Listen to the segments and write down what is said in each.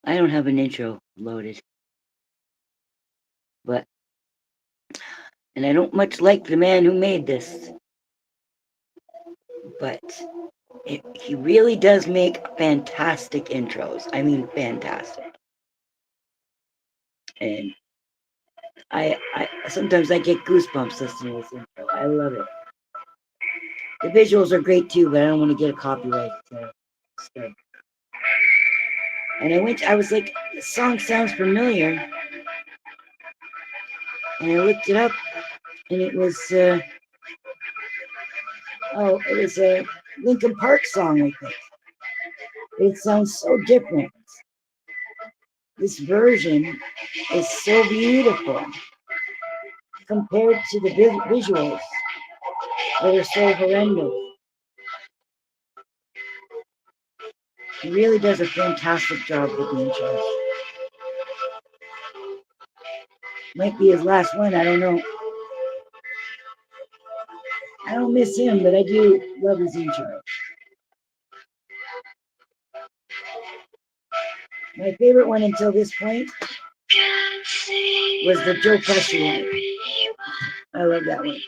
I don't have an intro loaded, but, and I don't much like the man who made this, but he really does make fantastic intros. I mean, fantastic. And I sometimes I get goosebumps listening to this intro. I love it. The visuals are great too, but I don't want to get a copyright strike. And I was like, this song sounds familiar. And I looked it up, and it was, it was a Linkin Park song, I think. It sounds so different. This version is so beautiful compared to the visuals that are so horrendous. He really does a fantastic job with the intros. Might be his last one, I don't know. I don't miss him, but I do love his intro. My favorite one until this point was the Joe Pesci one. I love that one.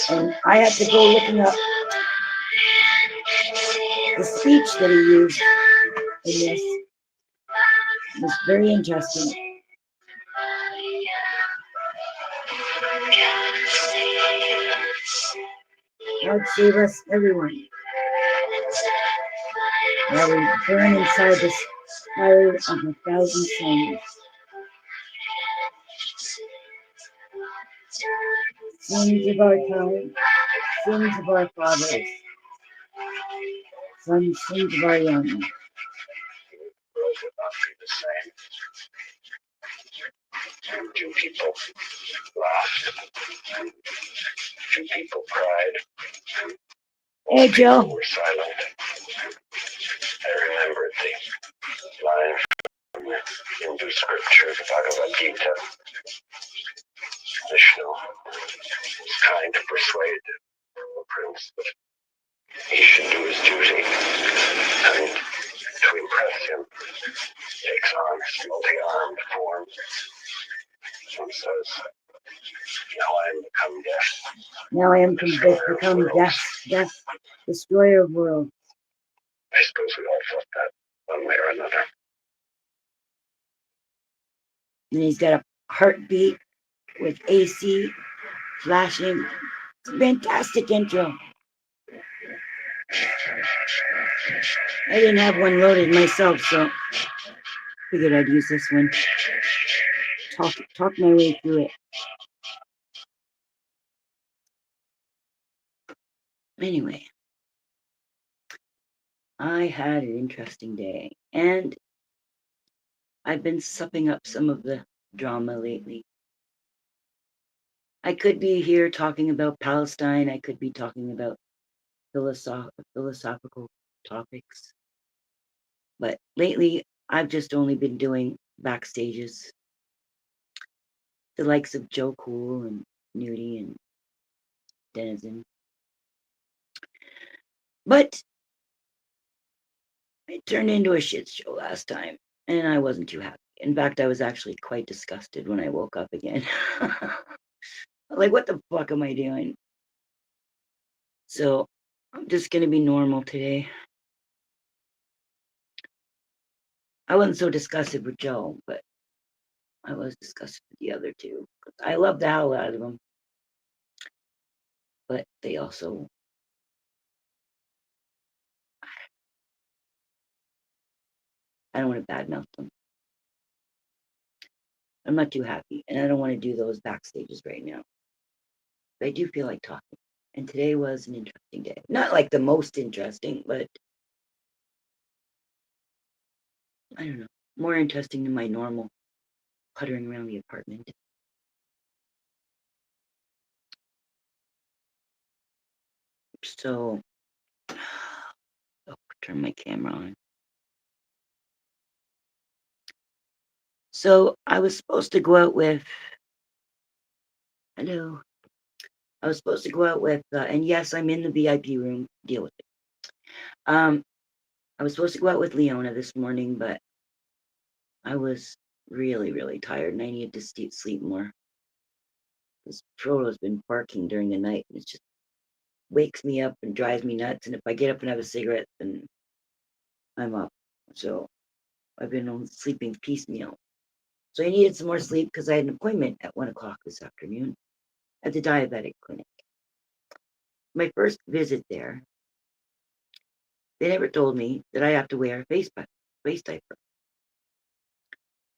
And I had to go looking up the speech that he used in this. It was very interesting. God save us, everyone. While we burn inside the fire of 1,000 suns. Sins of our time, sins of our fathers, sins of our young. Two people laughed. Two people cried. Hey, Joe. Were silent. I remembered the line from the Hindu scripture, the Bhagavad Gita. Vishnu was trying to persuade the prince that he should do his duty, and to impress him, takes on his multi-armed form and says, "Now I am become death. Now I am become death, destroyer of worlds." I suppose we all felt that one way or another. And he's got a heartbeat with AC flashing. It's a fantastic intro. I didn't have one loaded myself, so figured I'd use this one. Talk my way through it. Anyway, I had an interesting day, and I've been supping up some of the drama lately. I could be here talking about Palestine. I could be talking about philosophical topics. But lately, I've just only been doing backstages. The likes of Joe Cool and Nudie and Denizen. But it turned into a shit show last time, and I wasn't too happy. In fact, I was actually quite disgusted when I woke up again. Like, what the fuck am I doing? So, I'm just going to be normal today. I wasn't so disgusted with Joe, but I was disgusted with the other two. I love the hell out of them. But they also... I don't want to badmouth them. I'm not too happy, and I don't want to do those backstages right now. But I do feel like talking. And today was an interesting day. Not like the most interesting, but I don't know. More interesting than my normal puttering around the apartment. So, turn my camera on. So, I was supposed to go out with... Hello. I was supposed to go out with, and yes, I'm in the VIP room. Deal with it. I was supposed to go out with Leona this morning, but I was really, really tired and I needed to sleep more. This Frodo's been barking during the night and it just wakes me up and drives me nuts. And if I get up and have a cigarette, then I'm up. So I've been on sleeping piecemeal. So I needed some more sleep because I had an appointment at 1 o'clock this afternoon at the diabetic clinic. My first visit there, they never told me that I have to wear a face diaper.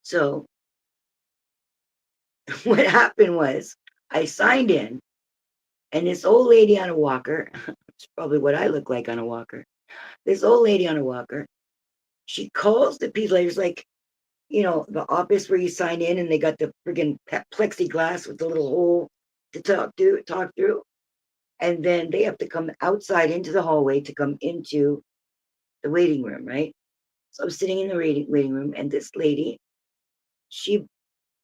So what happened was I signed in, and this old lady on a walker, it's probably what I look like on a walker. This old lady on a walker, she calls the people. There's like, the office where you sign in, and they got the friggin' plexiglass with the little hole to talk through, and then they have to come outside into the hallway to come into the waiting room, right? So I'm sitting in the waiting room, and this lady, she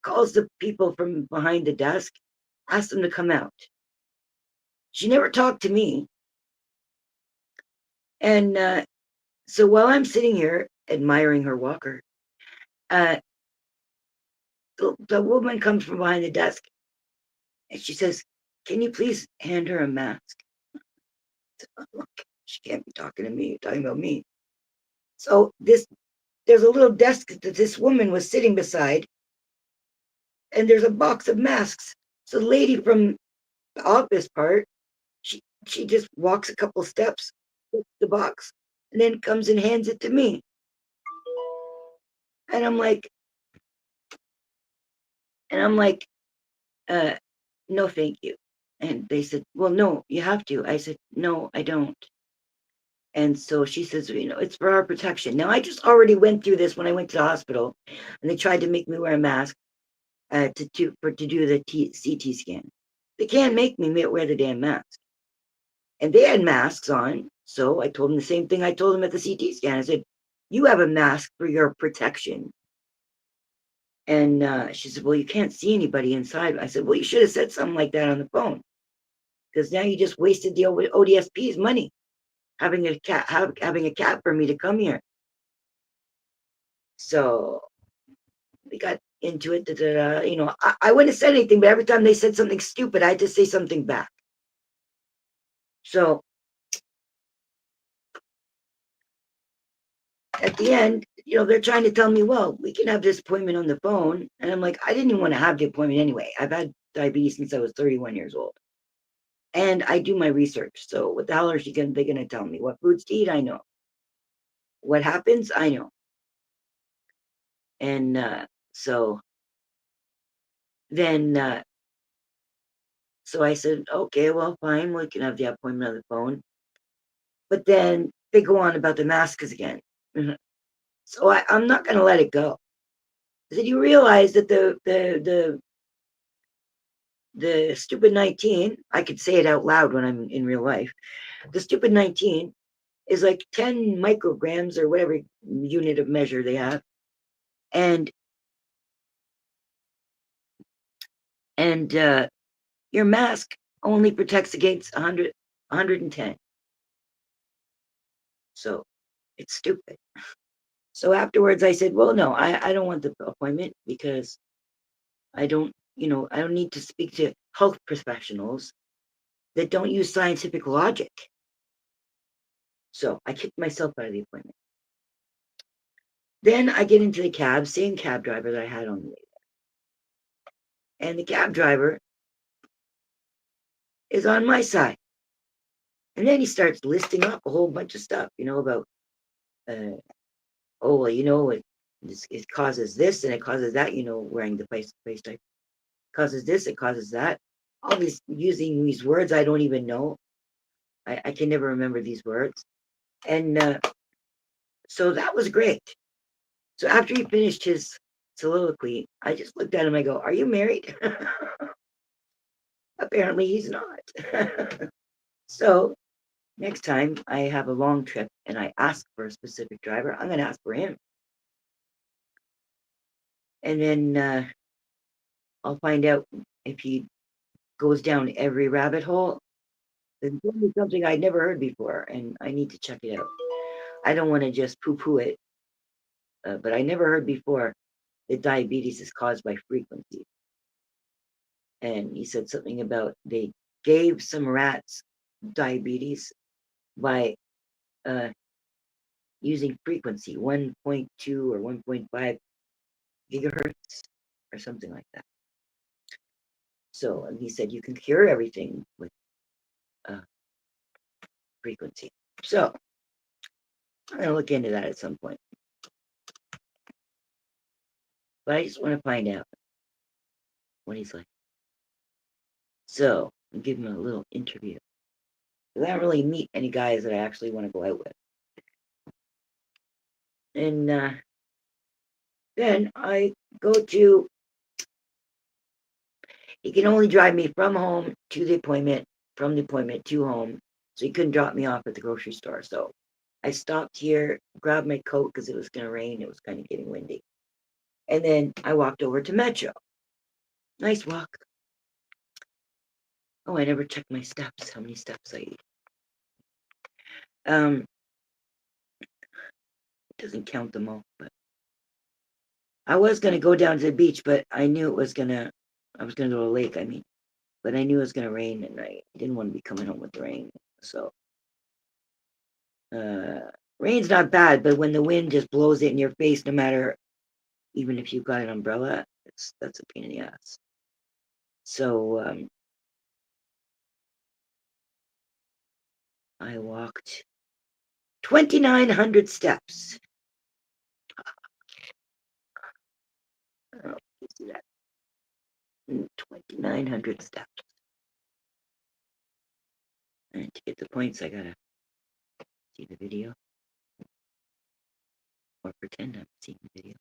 calls the people from behind the desk, asks them to come out. She never talked to me. And so while I'm sitting here admiring her walker, the woman comes from behind the desk and she says, "Can you please hand her a mask?" She can't be talking to me, talking about me. So there's a little desk that this woman was sitting beside, and there's a box of masks. So the lady from the office part, she just walks a couple steps, puts the box, and then comes and hands it to me. And I'm like, uh, no, thank you. And they said, well, no, you have to. I said, no, I don't. And so she says, it's for our protection. Now, I just already went through this when I went to the hospital, and they tried to make me wear a mask to do the CT scan. They can't make me wear the damn mask. And they had masks on. So I told them the same thing I told them at the CT scan. I said, you have a mask for your protection. And she said, well, you can't see anybody inside. I said, well, you should have said something like that on the phone, because now you just wasted the ODSP's money having a cat for me to come here. So we got into it. I wouldn't have said anything, but every time they said something stupid, I had to say something back. So at the end, they're trying to tell me, well, we can have this appointment on the phone. And I'm like, I didn't even want to have the appointment anyway. I've had diabetes since I was 31 years old. And I do my research. So what the hell are they going to tell me? What foods to eat? I know. What happens? I know. And so then, so I said, okay, well, fine. We can have the appointment on the phone. But then they go on about the masks again. So I'm not going to let it go. I said, you realize that the stupid 19, I could say it out loud when I'm in real life. The stupid 19 is like 10 micrograms or whatever unit of measure they have. And your mask only protects against 110. So it's stupid. So afterwards I said, well, no, I don't want the appointment, because I don't need to speak to health professionals that don't use scientific logic. So I kicked myself out of the appointment. Then I get into the cab, same cab driver that I had on the way there. And the cab driver is on my side. And then he starts listing off a whole bunch of stuff, about, oh, well, it causes this and it causes that, wearing the face type. Causes this, it causes that. All these, using these words I don't even know. I can never remember these words. And so that was great. So after he finished his soliloquy, I just looked at him. I go, are you married? Apparently he's not. So next time I have a long trip and I ask for a specific driver, I'm going to ask for him. And then I'll find out if he goes down every rabbit hole It's something I'd never heard before, and I need to check it out. I don't want to just poo-poo it, but I never heard before that diabetes is caused by frequency. And he said something about they gave some rats diabetes by using frequency 1.2 or 1.5 gigahertz or something like that. So, and he said you can cure everything with frequency. So, I'm going to look into that at some point. But I just want to find out what he's like. So, I'll give him a little interview. Because I don't really meet any guys that I actually want to go out with. And then I go to, he can only drive me from home to the appointment, from the appointment to home. So he couldn't drop me off at the grocery store. So I stopped here, grabbed my coat because it was going to rain. It was kind of getting windy. And then I walked over to Metro. Nice walk. Oh, I never checked my steps, how many steps I eat. It doesn't count them all, but I was going to go down to the beach, but I knew I was going to go to the lake, I mean, but I knew it was going to rain and I didn't want to be coming home with the rain. So, rain's not bad, but when the wind just blows it in your face, no matter, even if you've got an umbrella, that's a pain in the ass. So, I walked 2,900 steps. Oh, you see that? 2,900 steps. And to get the points, I gotta see the video. Or pretend I'm seeing the video.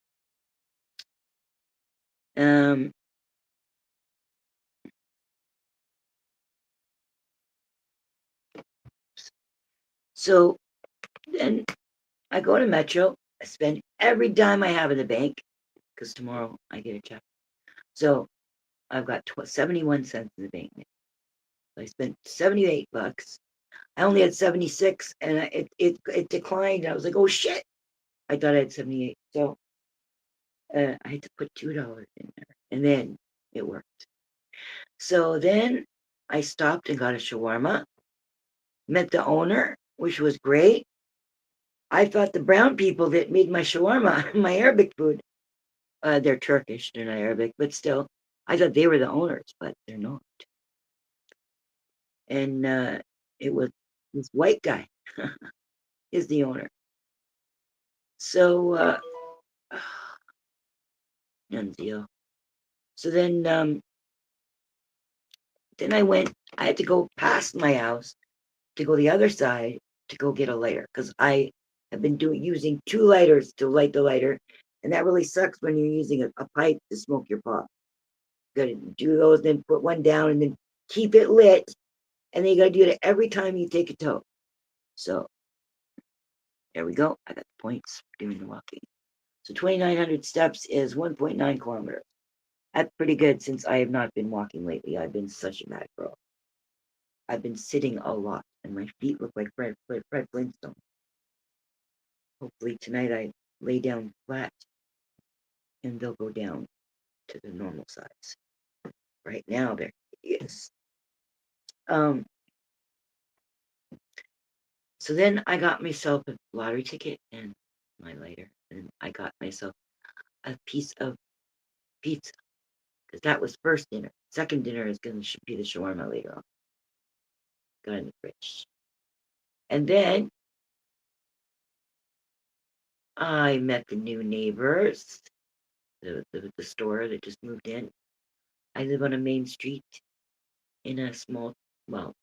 So then I go to Metro. I spend every dime I have in the bank because tomorrow I get a check. So I've got 71 cents in the bank. I spent 78 bucks. I only had 76 and it declined. I was like, oh shit. I thought I had 78. So I had to put $2 in there and then it worked. So then I stopped and got a shawarma, met the owner, which was great. I thought the brown people that made my shawarma, my Arabic food, they're Turkish, they're not Arabic, but still, I thought they were the owners, but they're not. And it was this white guy is the owner. So, Nunzio. So then I had to go past my house to go the other side to go get a lighter because I have been using 2 lighters to light the lighter, and that really sucks when you're using a pipe to smoke your pot. You gotta do those, then put one down, and then keep it lit, and then you gotta do it every time you take a toke. So there we go. I got the points for doing the walking. So 2,900 steps is 1.9 kilometers. That's pretty good since I have not been walking lately. I've been such a bad girl. I've been sitting a lot, and my feet look like Fred Flintstone. Hopefully tonight I lay down flat, and they'll go down to the normal size. Right now they're hideous. So then I got myself a lottery ticket and my lighter, and I got myself a piece of pizza because that was first dinner. Second dinner is going to be the shawarma later on. Got in the fridge, and then I met the new neighbors, the store that just moved in. I live on a main street in a small, well,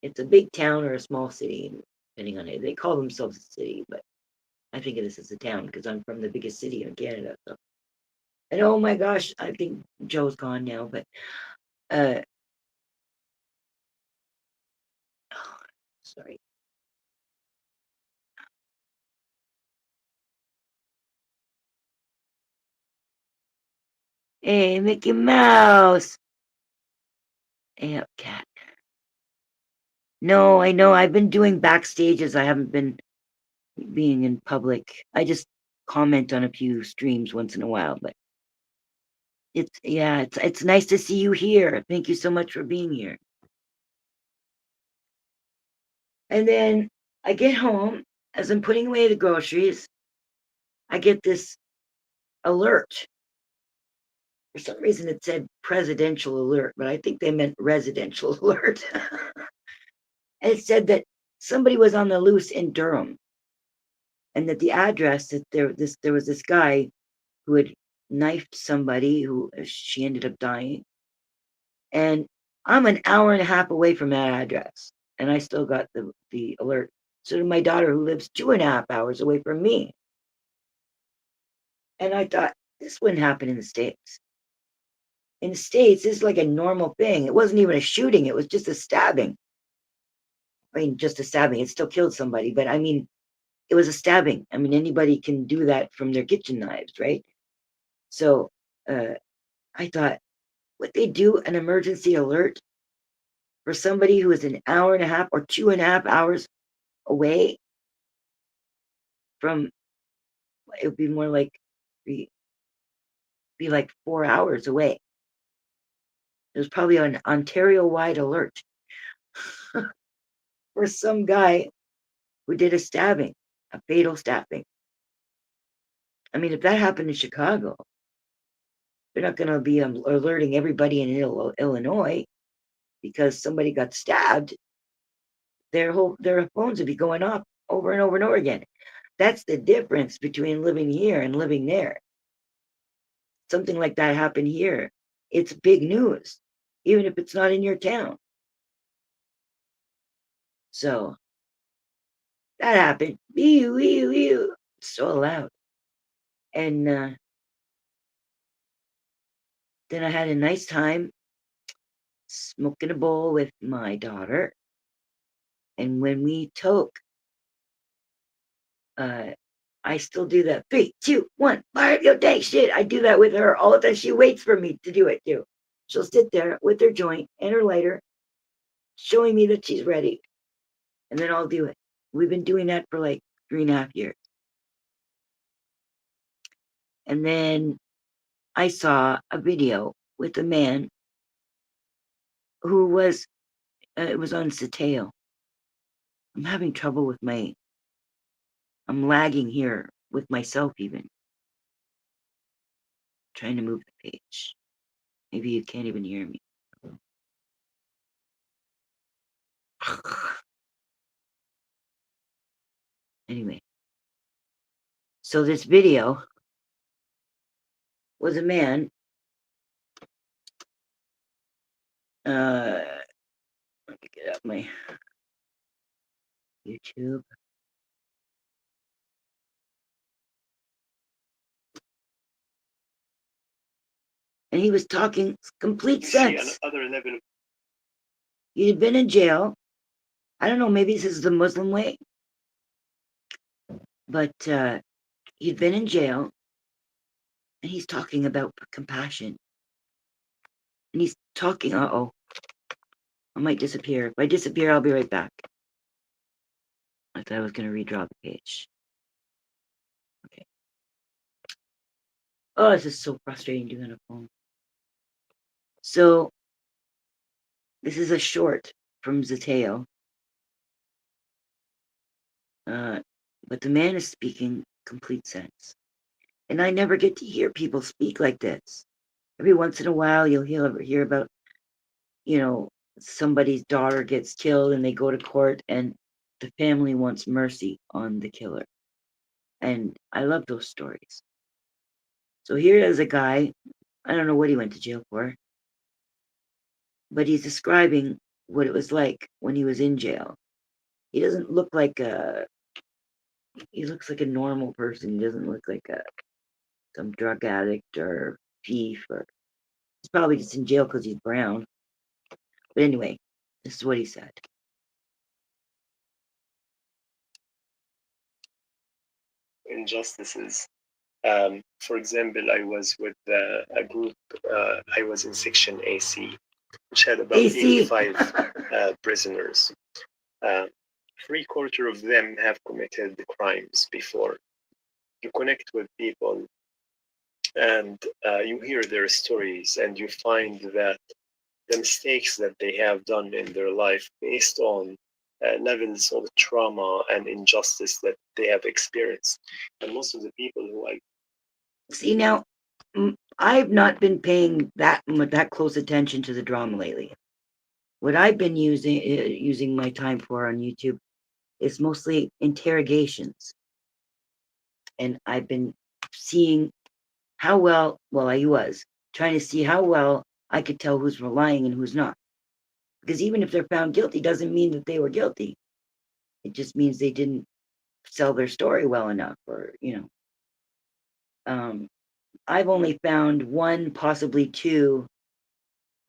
it's a big town or a small city, depending on it. They call themselves a city, but I think of this as a town because I'm from the biggest city in Canada. So. And oh my gosh, I think Joe's gone now, but oh, sorry. Hey, Mickey Mouse. Hey, up, cat. No, I know. I've been doing backstages. I haven't been being in public. I just comment on a few streams once in a while, but it's nice to see you here. Thank you so much for being here. And then I get home, as I'm putting away the groceries, I get this alert. For some reason it said presidential alert, but I think they meant residential alert. And it said that somebody was on the loose in Durham, and that the address that there was this guy who had knifed somebody who she ended up dying. And I'm an hour and a half away from that address, and I still got the alert. So did my daughter, who lives 2.5 hours away from me. And I thought, this wouldn't happen in the States. In the States, this is like a normal thing. It wasn't even a shooting, it was just a stabbing. I mean, just a stabbing. It still killed somebody, but I mean, it was a stabbing. I mean, anybody can do that from their kitchen knives, right? So I thought, would they do an emergency alert for somebody who is an hour and a half or 2.5 hours away from? It would be more like be like 4 hours away. There's probably an Ontario-wide alert for some guy who did a stabbing, a fatal stabbing. I mean, if that happened in Chicago, they're not going to be alerting everybody in Illinois because somebody got stabbed. Their phones would be going off over and over and over again. That's the difference between living here and living there. Something like that happened here. It's big news, even if it's not in your town. So that happened. It's so loud. And then I had a nice time smoking a bowl with my daughter. And when we toke, I still do that 3, 2, 1, fire your day shit. I do that with her all the time. She waits for me to do it too. She'll sit there with her joint and her lighter, showing me that she's ready. And then I'll do it. We've been doing that for like 3.5 years. And then I saw a video with a man who was, it was on Sateo. I'm having trouble with I'm lagging here with myself even. Trying to move the page. Maybe you can't even hear me. Anyway. So this video was a man, let me get up my YouTube. And he was talking complete sense. Another level. He had been in jail. I don't know, maybe this is the Muslim way. But he'd been in jail. And he's talking about compassion. And he's talking, uh-oh. I might disappear. If I disappear, I'll be right back. I thought I was going to redraw the page. Okay. Oh, this is so frustrating doing a phone. So, this is a short from Zateo. But the man is speaking complete sense. And I never get to hear people speak like this. Every once in a while, you'll hear about, somebody's daughter gets killed and they go to court and the family wants mercy on the killer. And I love those stories. So here is a guy, I don't know what he went to jail for, but he's describing what it was like when he was in jail. He doesn't look like he looks like a normal person. He doesn't look like some drug addict or thief, or he's probably just in jail because he's brown. But anyway, this is what he said. Injustices. For example, I was with a group, I was in section AC, which had about 85 prisoners. Uh, Three-quarter of them have committed the crimes before. You connect with people and you hear their stories and you find that the mistakes that they have done in their life based on levels of trauma and injustice that they have experienced. And most of the people who I See now, I've not been paying that close attention to the drama lately. What I've been using my time for on YouTube is mostly interrogations, and I've been seeing how well I was trying to see how well I could tell who's lying and who's not. Because even if they're found guilty, doesn't mean that they were guilty. It just means they didn't sell their story well enough, or I've only found one, possibly two,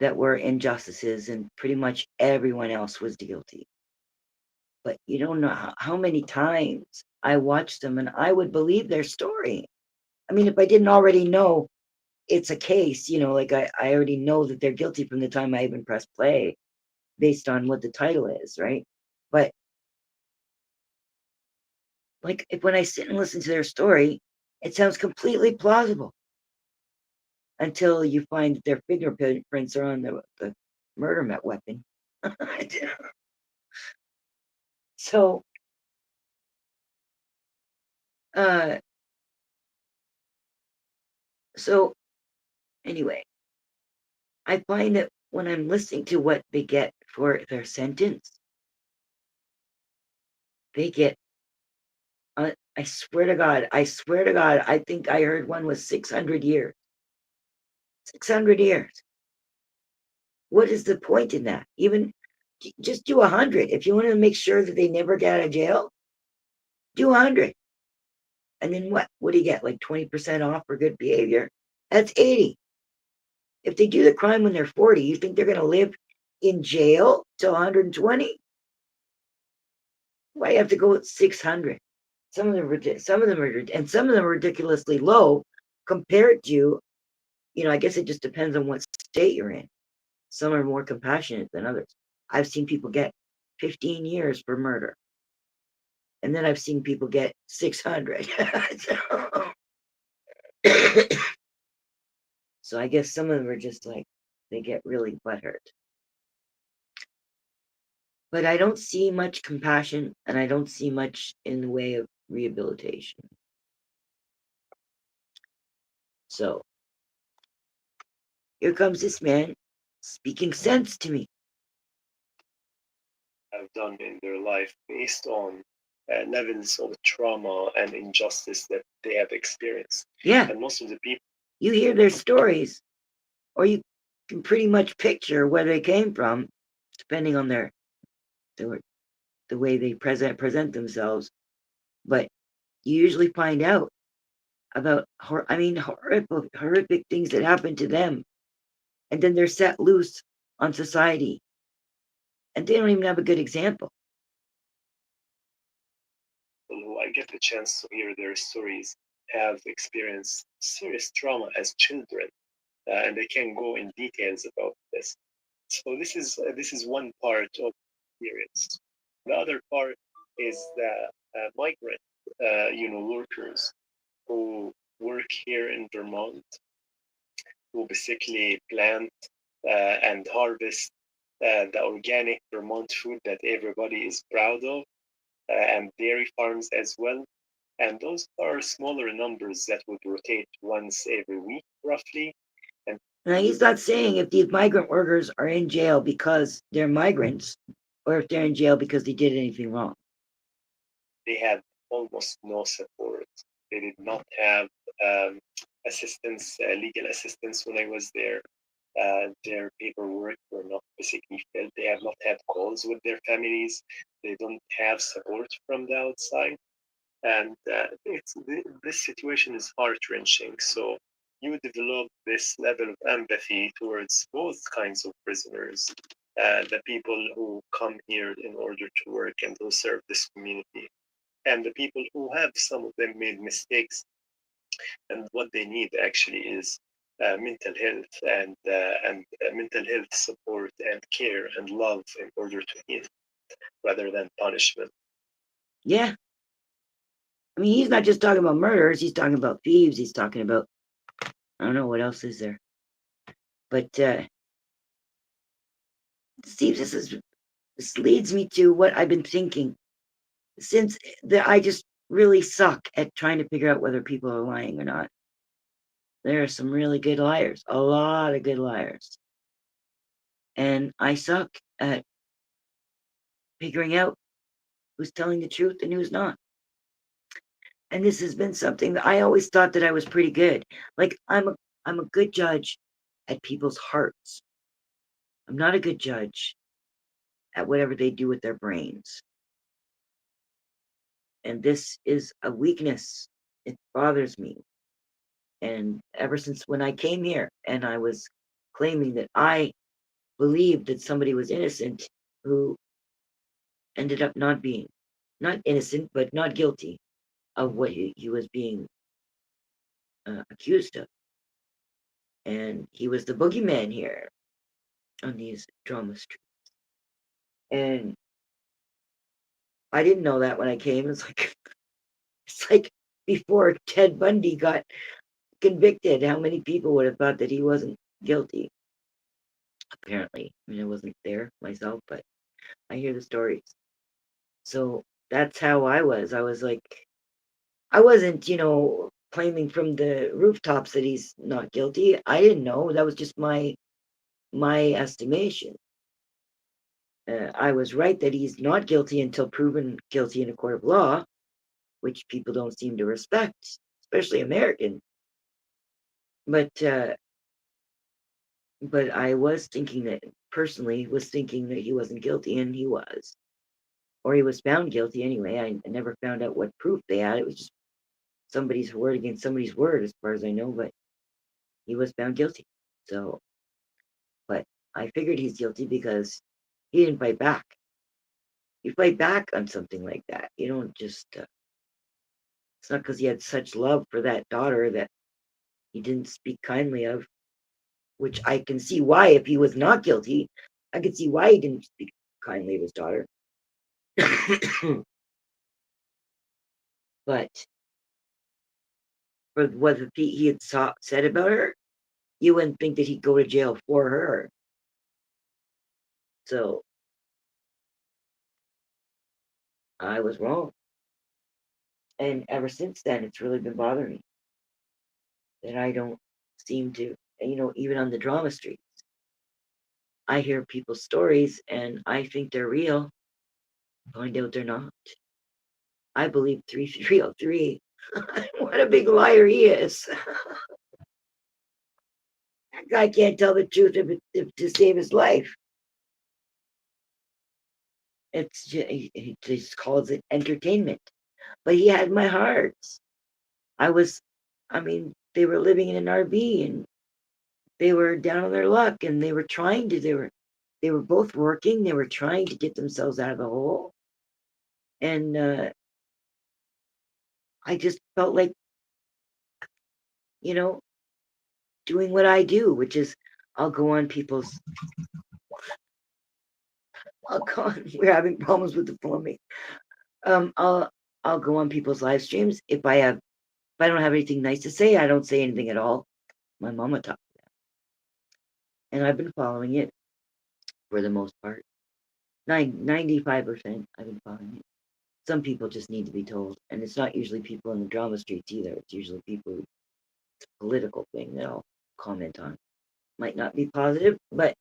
that were injustices, and pretty much everyone else was guilty. But you don't know how many times I watched them and I would believe their story. I mean, if I didn't already know it's a case, like I already know that they're guilty from the time I even press play based on what the title is, right? But like when I sit and listen to their story, it sounds completely plausible until you find that their fingerprints are on the murder weapon. So, uh, so anyway, I find that when I'm listening to what they get for their sentence, they get, I swear to God, I think I heard one was 600 years. 600 years. What is the point in that? Even just do 100. If you want to make sure that they never get out of jail, do 100. And then what? What do you get? Like 20% off for good behavior? That's 80. If they do the crime when they're 40, you think they're going to live in jail till 120? Why you have to go with 600? Some of them are ridiculously low compared to, I guess it just depends on what state you're in. Some are more compassionate than others. I've seen people get 15 years for murder. And then I've seen people get 600. So I guess some of them are just like, they get really butthurt. But I don't see much compassion, and I don't see much in the way of rehabilitation. So here comes this man speaking sense to me. have done in their life based on levels of trauma and injustice that they have experienced. Yeah. And most of the people, you hear their stories, or you can pretty much picture where they came from, depending on the way they present themselves. But you usually find out about horrific things that happen to them, and then they're set loose on society, and they don't even have a good example. who I get the chance to hear their stories, have experienced serious trauma as children, and they can go in details about this. So this is one part of experience. The other part is the migrant, workers who work here in Vermont, who basically plant and harvest the organic Vermont food that everybody is proud of, and dairy farms as well. And those are smaller numbers that would rotate once every week, roughly. And now, he's not saying if these migrant workers are in jail because they're migrants, or if they're in jail because they did anything wrong. They had almost no support. They did not have assistance, legal assistance when I was there. Their paperwork were not basically filled. They have not had calls with their families. They don't have support from the outside. And this situation is heart-wrenching. So you develop this level of empathy towards both kinds of prisoners, the people who come here in order to work and who serve this community, and the people who have, some of them made mistakes, and what they need actually is mental health and mental health support and care and love in order to heal. rather than punishment. Yeah. I mean, he's not just talking about murderers, he's talking about thieves, he's talking about, I don't know, what else is there? But Steve, this leads me to what I've been thinking. Since I just really suck at trying to figure out whether people are lying or not. There are some really good liars, a lot of good liars. And I suck at figuring out who's telling the truth and who's not. And this has been something that I always thought that I was pretty good. Like I'm a good judge at people's hearts. I'm not a good judge at whatever they do with their brains. And this is a weakness. It bothers me. And ever since when I came here and I was claiming that I believed that somebody was innocent who ended up not being, not innocent, but not guilty of what he was being accused of. And he was the boogeyman here on these drama streets. And I didn't know that when I came. It's like before Ted Bundy got convicted, how many people would have thought that he wasn't guilty? Apparently. I mean, I wasn't there myself, but I hear the stories. So that's how I was. I was like, I wasn't, claiming from the rooftops that he's not guilty. I didn't know. That was just my estimation. I was right that he's not guilty until proven guilty in a court of law, which people don't seem to respect, especially Americans. But I was thinking that personally was thinking that he wasn't guilty, and he was, or he was found guilty anyway. I never found out what proof they had. It was just somebody's word against somebody's word, as far as I know. But he was found guilty. So, but I figured he's guilty because he didn't fight back. You fight back on something like that. You don't just. It's not because he had such love for that daughter that he didn't speak kindly of, which I can see why. If he was not guilty, I could see why he didn't speak kindly of his daughter. But for what he had said about her, you wouldn't think that he'd go to jail for her. So I was wrong. And ever since then, it's really been bothering me that I don't seem to, even on the drama streets, I hear people's stories and I think they're real. Find out they're not. I believe 303. What a big liar he is. That guy can't tell the truth if to save his life. It's just, he just calls it entertainment. But he had my heart. They were living in an RV and they were down on their luck and they were they were both working. They were trying to get themselves out of the hole. And I just felt like, doing what I do, which is I'll go on people's, we're having problems with the plumbing. I'll go on people's live streams. If I don't have anything nice to say, I don't say anything at all. My mama taught me that. And I've been following it for the most part. 95% I've been following it. Some people just need to be told. And it's not usually people in the drama streets either. It's usually people it's a political thing that I'll comment on. Might not be positive, but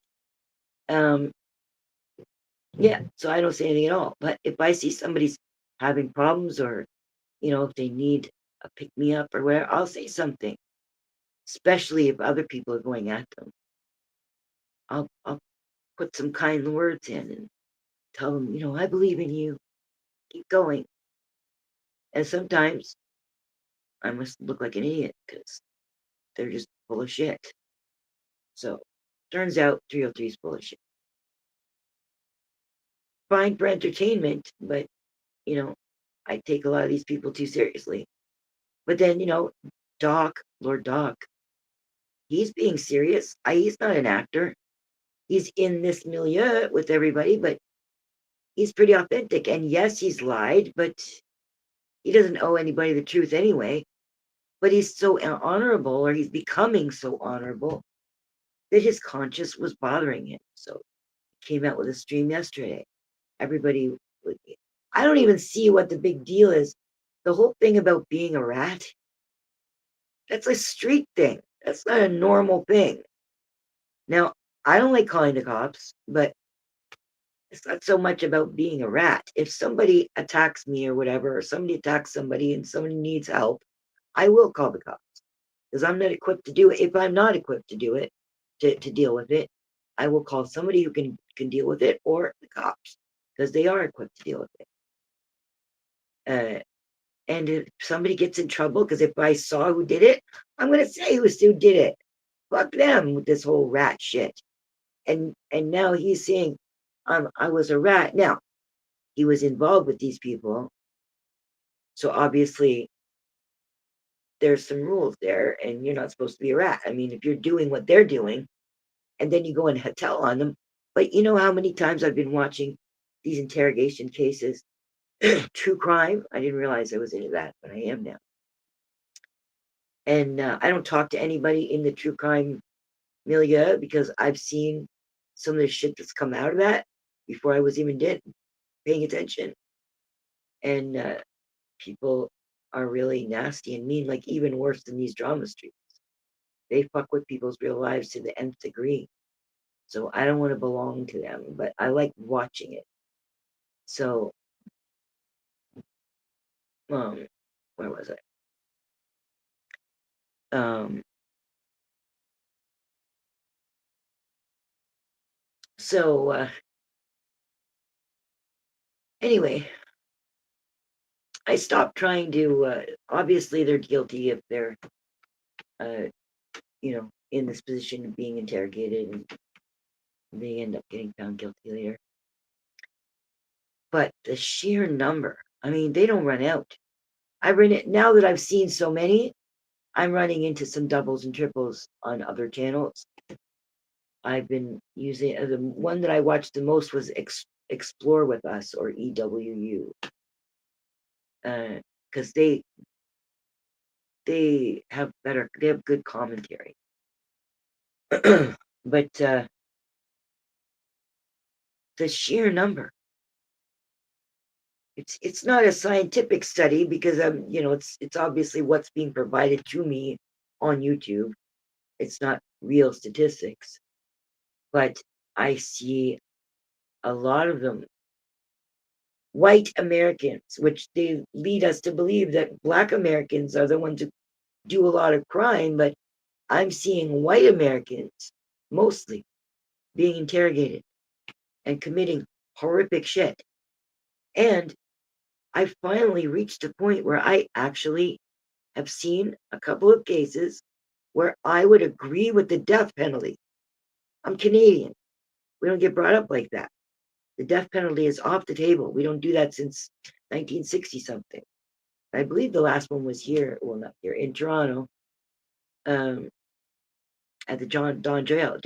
yeah, so I don't say anything at all. But if I see somebody's having problems or, if they need a pick me up or whatever, I'll say something. Especially if other people are going at them. I'll put some kind words in and tell them, I believe in you. Keep going. And sometimes I must look like an idiot because they're just full of shit. So turns out 303 is full of shit. Fine for entertainment, but I take a lot of these people too seriously. But then, Lord Doc, he's being serious. He's not an actor. He's in this milieu with everybody, but he's pretty authentic. And yes, he's lied, but he doesn't owe anybody the truth anyway. But he's so honorable, or he's becoming so honorable, that his conscience was bothering him. So he came out with a stream yesterday. Everybody would, I don't even see what the big deal is. The whole thing about being a rat, that's a street thing. That's not a normal thing. Now, I don't like calling the cops, but it's not so much about being a rat. If somebody attacks me or whatever, or somebody attacks somebody and somebody needs help, I will call the cops because I'm not equipped to do it. If I'm not equipped to do it, to deal with it, I will call somebody who can deal with it, or the cops, because they are equipped to deal with it. And if somebody gets in trouble, because if I saw who did it, I'm going to say who did it. Fuck them with this whole rat shit. And now he's saying, I was a rat. Now, he was involved with these people. So obviously, there's some rules there, and you're not supposed to be a rat. I mean, if you're doing what they're doing, and then you go and tell on them. But you know how many times I've been watching these interrogation cases, true crime? I didn't realize I was into that, but I am now. And I don't talk to anybody in the true crime milieu because I've seen some of the shit that's come out of that before I was even paying attention. And people are really nasty and mean, like even worse than these drama streets. They fuck with people's real lives to the nth degree. So I don't want to belong to them, but I like watching it. So, where was I? So anyway, I stopped trying to. Obviously, they're guilty if they're, in this position of being interrogated, and they end up getting found guilty later. But the sheer number, I mean, they don't run out. I run it now that I've seen so many. I'm running into some doubles and triples on other channels. I've been using the one that I watched the most was Explore With Us, or EWU, because they have good commentary. But the sheer number, it's not a scientific study because it's obviously what's being provided to me on YouTube. It's not real statistics, but I see a lot of them white Americans, which they lead us to believe that Black Americans are the ones who do a lot of crime, but I'm seeing white Americans mostly being interrogated and committing horrific shit. And I finally reached a point where I actually have seen a couple of cases where I would agree with the death penalty. I'm Canadian. We don't get brought up like that. The death penalty is off the table. We don't do that since 1960 something. I believe the last one was here, well, not here, in Toronto, at the Don jail,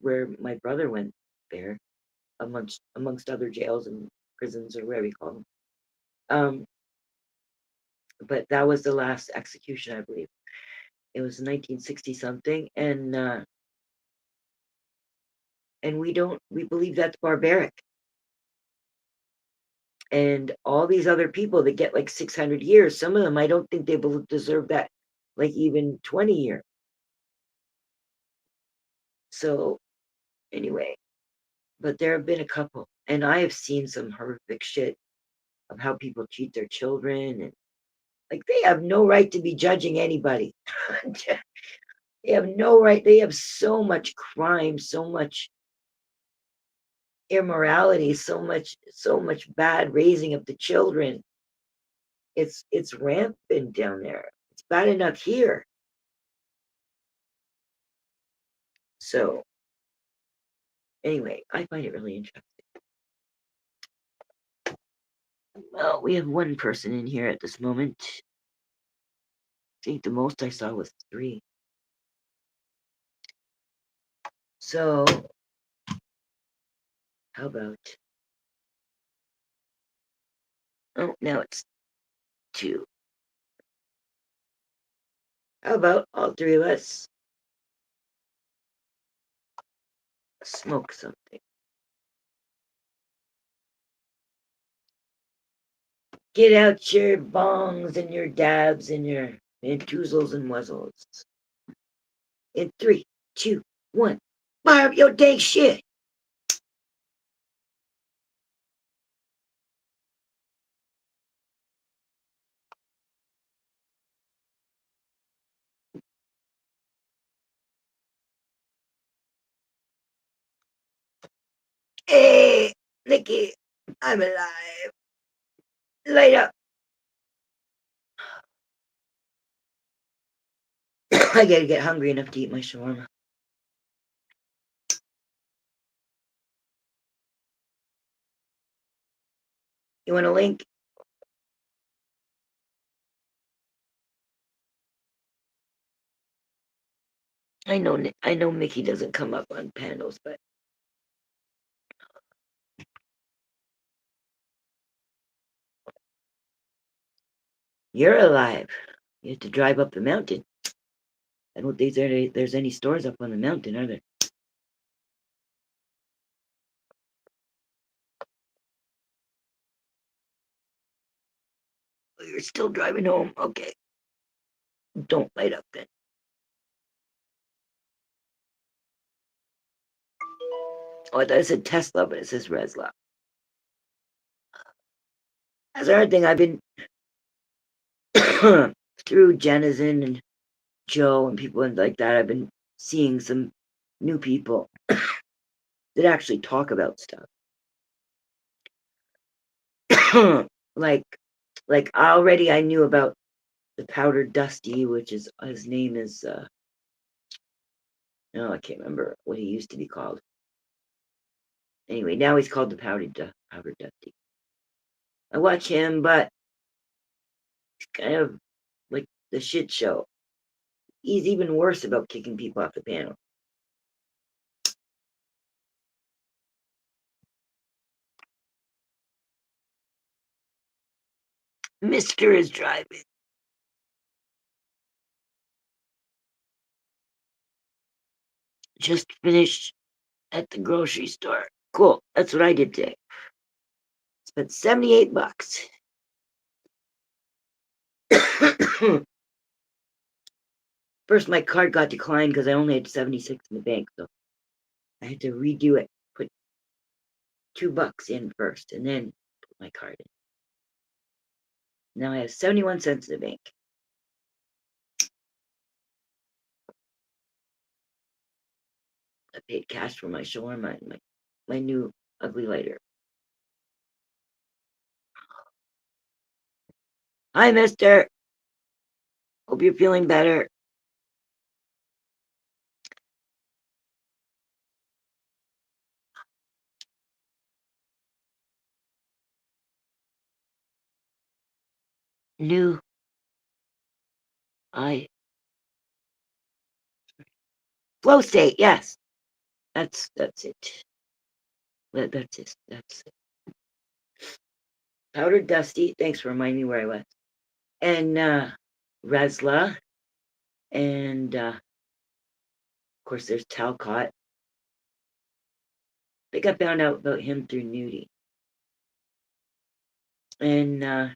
where my brother went there, amongst other jails and prisons, or whatever you call them. But that was the last execution, I believe. It was 1960 something, and we believe that's barbaric. And all these other people that get like 600 years, some of them, I don't think they deserve that, like even 20 years. So anyway, but there have been a couple, and I have seen some horrific shit of how people treat their children, and like they have no right to be judging anybody. They have no right. They have so much crime, so much immorality, so much bad raising of the children. It's rampant down there. It's bad enough here. So anyway, I find it really interesting. Well, we have one person in here at this moment. I think the most I saw was 3. So how about Oh, now it's 2. How about all 3 of us smoke something? Get out your bongs and your dabs and your toozles and wuzzles. In 3, 2, 1. Fire up your dang shit. Hey, Nikki, I'm alive. Light up. I gotta get hungry enough to eat my shawarma. You want a link? I know Mickey doesn't come up on panels, but you're alive. You have to drive up the mountain. I don't think there's any stores up on the mountain, are there? Oh, you're still driving home. Okay. Don't light up then. Oh, I thought it said Tesla, but it says Resla. That's another thing I've been through Jenizen and Joe and people like that. I've been seeing some new people that actually talk about stuff. like already I knew about the Powdered Dusty, which is his name is no, I can't remember what he used to be called. Anyway, now he's called the Powdered Dusty. I watch him, but it's kind of like the shit show. He's even worse about kicking people off the panel. Mister is driving. Just finished at the grocery store. Cool. That's what I did today. Spent $78. First, my card got declined because I only had 76 in the bank, so I had to redo it. Put $2 in first, and then put my card in. Now I have 71 cents in the bank. I paid cash for my shawarma and my new ugly lighter. Hi, mister. Hope you're feeling better. New. Flow state, yes. That's it. That's it. Powdered Dusty. Thanks for reminding me where I was. And Resla. And of course there's Talcott. I think I found out about him through Nudie. And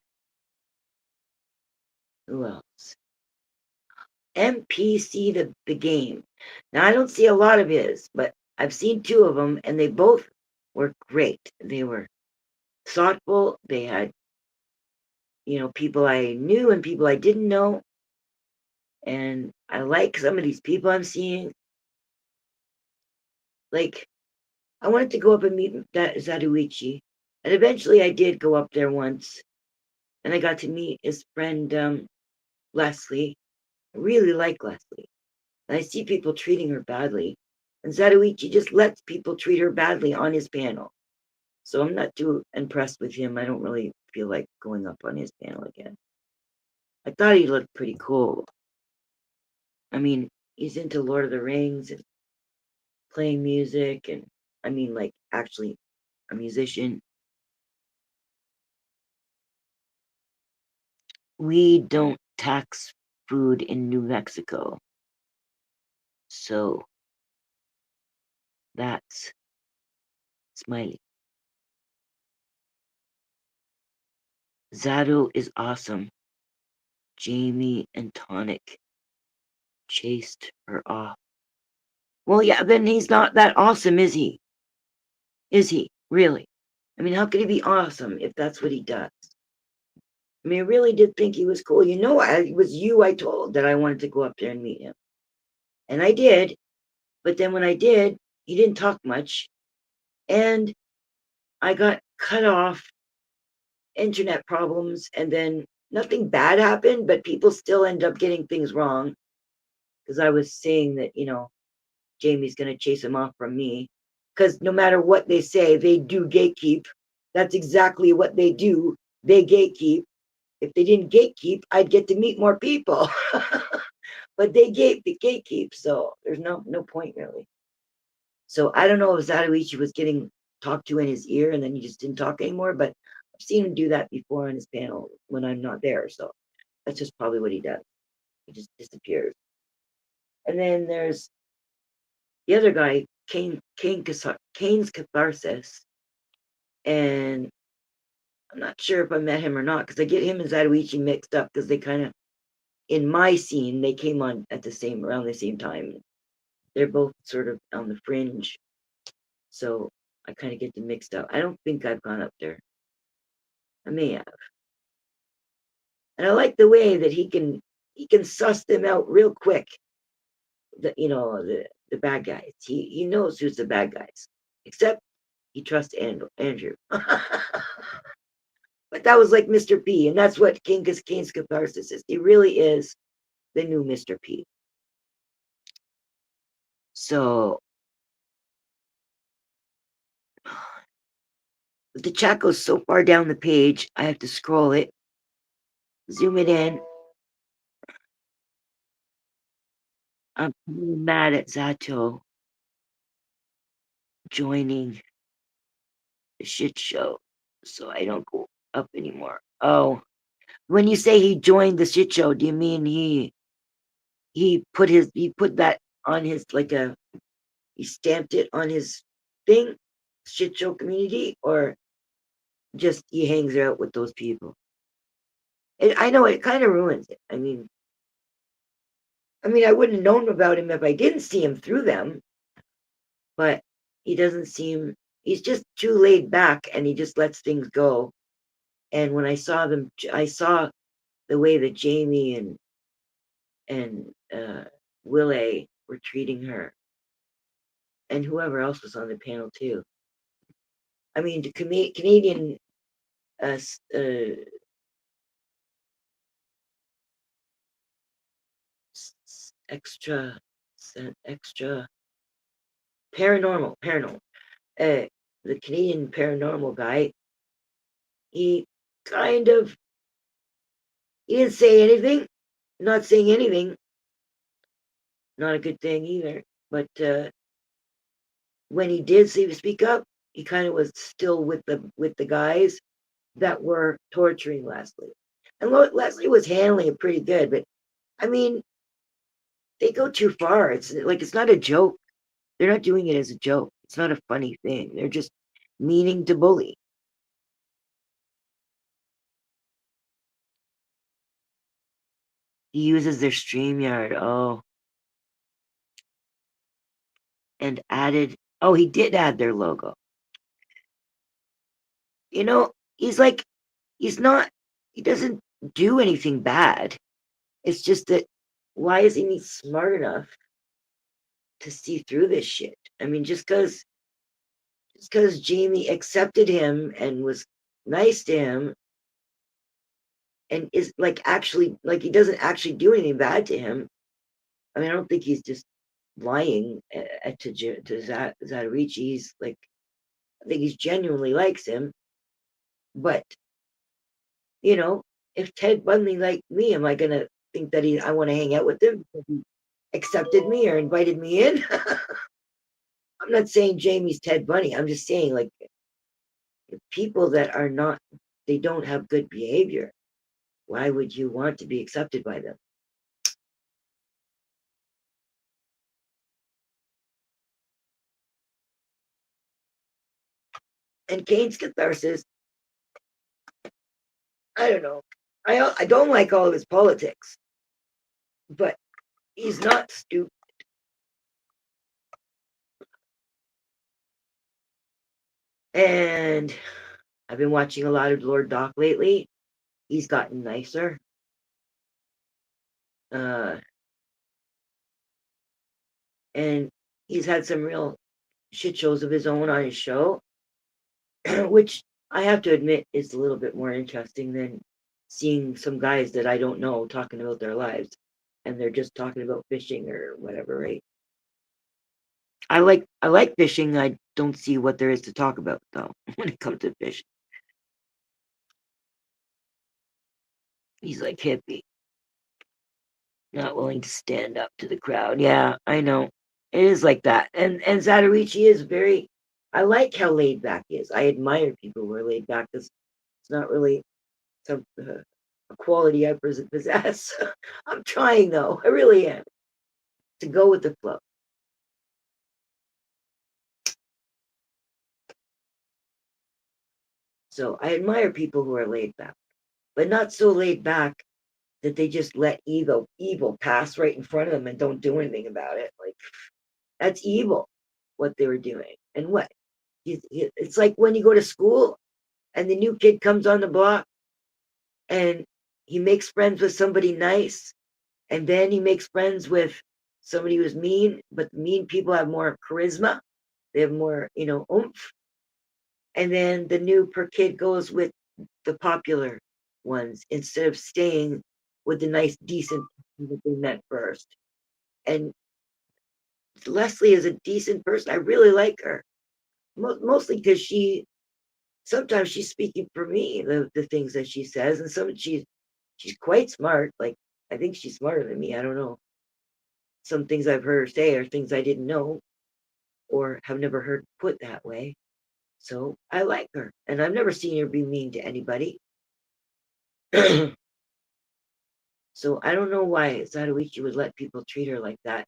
who else? MPC the game. Now I don't see a lot of his, but I've seen 2 of them, and they both were great. They were thoughtful. They had, people I knew and people I didn't know. And I like some of these people I'm seeing. Like, I wanted to go up and meet that Zatoichi. And eventually I did go up there once. And I got to meet his friend, Leslie. I really like Leslie. And I see people treating her badly. And Zatoichi just lets people treat her badly on his panel. So I'm not too impressed with him. I don't really feel like going up on his panel again. I thought he looked pretty cool. I mean, he's into Lord of the Rings and playing music, and actually a musician. we don't tax food in New Mexico. So that's Smiley. Zato is awesome. Jamie and Tonic chased her off. Well, yeah, then he's not that awesome, is he? Is he? Really? I mean, how could he be awesome if that's what he does? I mean, I really did think he was cool. You know, it was you I told that I wanted to go up there and meet him. And I did. But then when I did, he didn't talk much. And I got cut off, internet problems, and then nothing bad happened, but people still end up getting things wrong. Because I was saying that, Jamie's going to chase him off from me. Because no matter what they say, they do gatekeep. That's exactly what they do. They gatekeep. If they didn't gatekeep, I'd get to meet more people. But they gatekeep, so there's no point really. So I don't know if Zatoichi was getting talked to in his ear and then he just didn't talk anymore, but I've seen him do that before on his panel when I'm not there. So that's just probably what he does. He just disappears. And then there's the other guy, Kane's Catharsis. And I'm not sure if I met him or not, because I get him and Zatoichi mixed up because they kind of, in my scene, they came on at around the same time. They're both sort of on the fringe. So I kind of get them mixed up. I don't think I've gone up there. I may have. And I like the way that he can suss them out real quick. The bad guys. He knows who's the bad guys. Except he trusts Andrew. But that was like Mr. P, and that's what Kane's Catharsis is. He really is the new Mr. P. So the chat goes so far down the page, I have to scroll it, zoom it in. I'm really mad at Zato joining the shit show, so I don't go up anymore. Oh, when you say he joined the shit show, do you mean he put that on his he stamped it on his thing, shit show community, or just he hangs out with those people? I know it kind of ruins it. I mean, I wouldn't have known about him if I didn't see him through them, but he doesn't seem, he's just too laid back and he just lets things go. And when I saw the way that Jamie and Willie were treating her, and whoever else was on the panel too. I mean, the Canadian extra paranormal, the Canadian paranormal guy, he didn't say anything, not saying anything, not a good thing either. But when he did speak up, he kind of was still with the guys that were torturing Leslie. And Leslie was handling it pretty good, but I mean, they go too far. It's not a joke. They're not doing it as a joke. It's not a funny thing. They're just meaning to bully. He uses their StreamYard. Oh. And added, he did add their logo. He doesn't do anything bad. It's just that, why isn't he smart enough to see through this shit? I mean, just because Jamie accepted him and was nice to him and is actually, he doesn't actually do anything bad to him. I mean, I don't think he's just lying to Zatoichi. He's I think he genuinely likes him. But, if Ted Bundy liked me, am I going to think that I want to hang out with him because he accepted me or invited me in? I'm not saying Jamie's Ted Bundy. I'm just saying, people that are not, they don't have good behavior. Why would you want to be accepted by them? And Kane's catharsis, I don't know. I don't like all of his politics, but he's not stupid. And I've been watching a lot of Lord Doc lately. He's gotten nicer. And he's had some real shit shows of his own on his show, which I have to admit is a little bit more interesting than seeing some guys that I don't know talking about their lives, and they're just talking about fishing or whatever, right? I like fishing. I don't see what there is to talk about though when it comes to fishing. He's like hippie, not willing to stand up to the crowd. Yeah, I know. It is like that. And Zatoichi is very, I like how laid back he is. I admire people who are laid back because it's not really some a quality I possess. I'm trying though. I really am to go with the flow. So I admire people who are laid back, but not so laid back that they just let evil pass right in front of them and don't do anything about it. Like that's evil what they were doing. And what it's like when you go to school and the new kid comes on the block and he makes friends with somebody nice, and then he makes friends with somebody who's mean, but mean people have more charisma, they have more, oomph. And then the new per kid goes with the popular ones instead of staying with the nice, decent people that they met first. And Leslie is a decent person. I really like her, mostly because sometimes she's speaking for me, the things that she says, and she's quite smart. Like I think she's smarter than me. I don't know. Some things I've heard her say are things I didn't know or have never heard put that way. So I like her, and I've never seen her be mean to anybody. So I don't know why Zatoichi would let people treat her like that.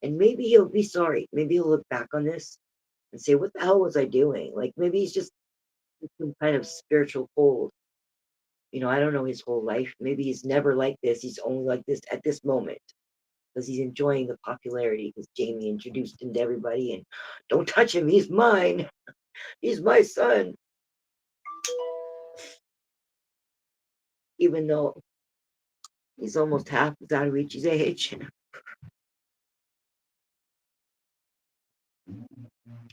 And maybe he'll be sorry. Maybe he'll look back on this and say, "What the hell was I doing?" Like maybe he's just some kind of spiritual cold. I don't know his whole life. Maybe he's never like this. He's only like this at this moment because he's enjoying the popularity because Jamie introduced him to everybody and don't touch him. He's mine. He's my son. Even though he's almost half Zatoichi's age.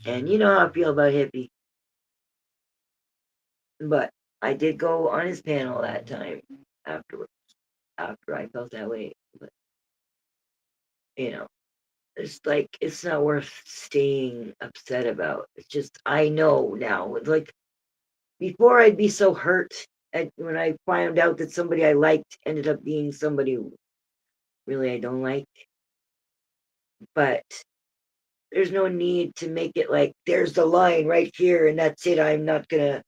And you know how I feel about Hippie. But I did go on his panel that time afterwards, after I felt that way. But, you know, it's like, it's not worth staying upset about. It's just, I know now. It's like, before I'd be so hurt when I found out that somebody I liked ended up being somebody who really I don't like. But there's no need to make it like there's the line right here and that's it. I'm not gonna,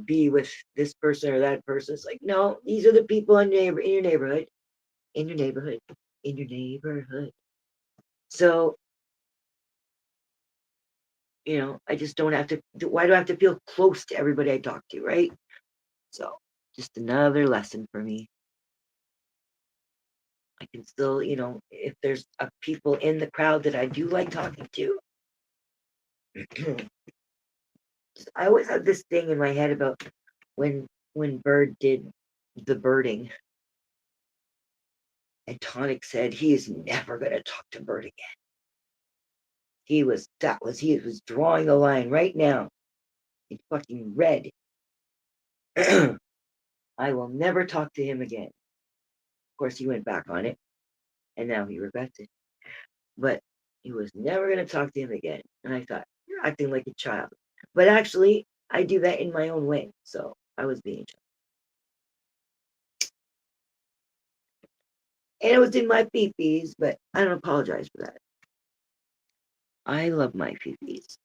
be with this person or that person. It's like, no, these are the people in your neighborhood, in your neighborhood, in your neighborhood. So, I just don't have to. Why do I have to feel close to everybody I talk to, right? So, just another lesson for me. I can still, if there's people in the crowd that I do like talking to, I always have this thing in my head about when Bird did the birding, and Tonic said he is never going to talk to Bird again. He was drawing the line right now in fucking red. I will never talk to him again. Of course, he went back on it, and now he regrets it. But he was never going to talk to him again. And I thought, you're acting like a child. But actually, I do that in my own way. So I was being a child. And it was in my fifis, but I don't apologize for that. I love my fifis.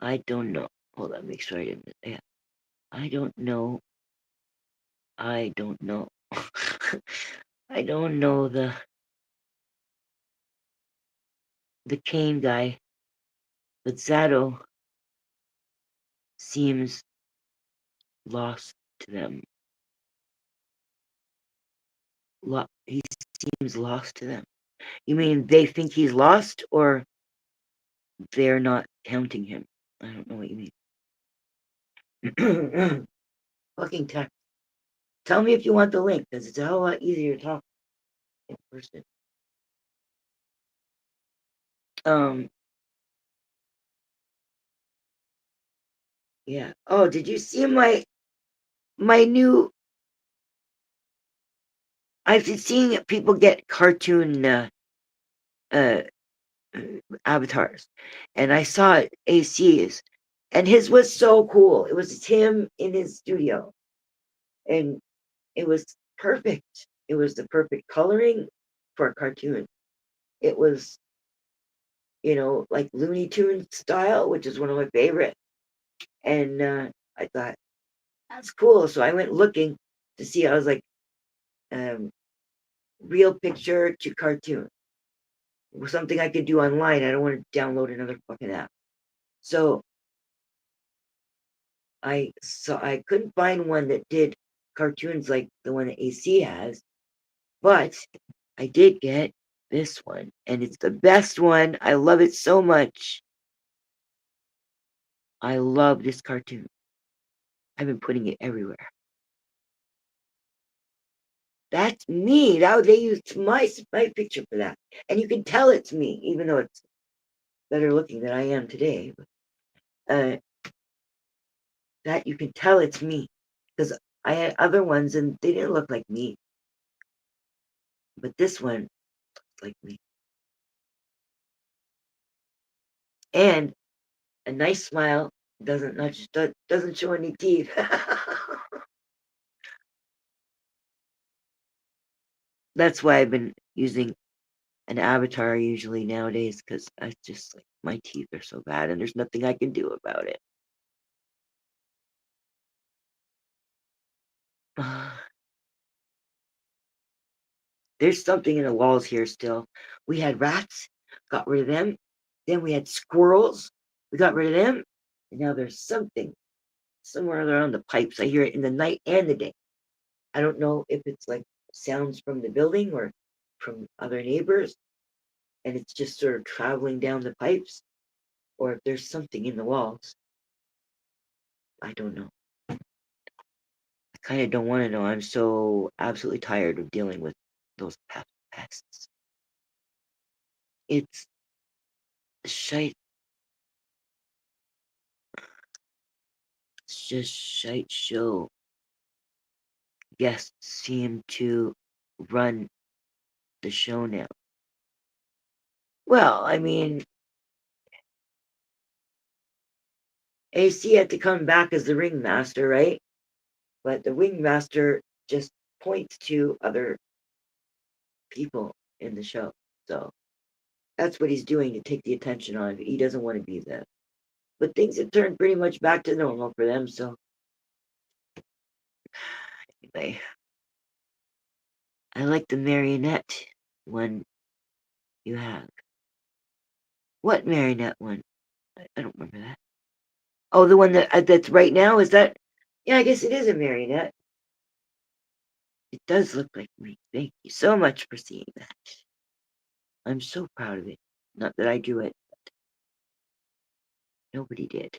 I don't know. Hold on, make sure I didn't. Yeah. I don't know. I don't know. I don't know the Kane guy, but Zato seems lost to them. He seems lost to them. You mean they think he's lost, or they're not counting him? I don't know what you mean. Fucking text. Tell me if you want the link, because it's a whole lot easier to talk in person. Yeah. Oh, did you see my new? I've been seeing people get cartoon uh avatars, and I saw AC's, and his was so cool. It was him in his studio, and it was perfect. It was the perfect coloring for a cartoon. It was, like Looney Tunes style, which is one of my favorite. And I thought, that's cool. So I went looking to see. I was like, real picture to cartoon. It was something I could do online. I don't want to download another fucking app. So I couldn't find one that did cartoons like the one that AC has, but I did get this one, and it's the best one. I love it so much. I love this cartoon. I've been putting it everywhere. That's me. They used my picture for that, and you can tell it's me, even though it's better looking than I am today. But, that you can tell it's me, because I had other ones and they didn't look like me, but this one looks like me. And a nice smile doesn't show any teeth. That's why I've been using an avatar usually nowadays, because I just like my teeth are so bad and there's nothing I can do about it. There's something in the walls here still. We had rats, got rid of them. Then we had squirrels, we got rid of them. And now there's something somewhere around the pipes. I hear it in the night and the day. I don't know if it's like sounds from the building or from other neighbors, and it's just sort of traveling down the pipes, or if there's something in the walls. I don't know. I kind of don't want to know. I'm so absolutely tired of dealing with those pests. It's shite. It's just shite show. Guests seem to run the show now. Well, I mean, AC had to come back as the ringmaster, right? But the ringmaster just points to other people in the show. So that's what he's doing to take the attention on. He doesn't want to be there. But things have turned pretty much back to normal for them. So anyway, I like the marionette one you have. What marionette one? I don't remember that. Oh, the one that's right now, is that? Yeah, I guess it is a marionette. It does look like me. Thank you so much for seeing that. I'm so proud of it. Not that I drew it, but nobody did.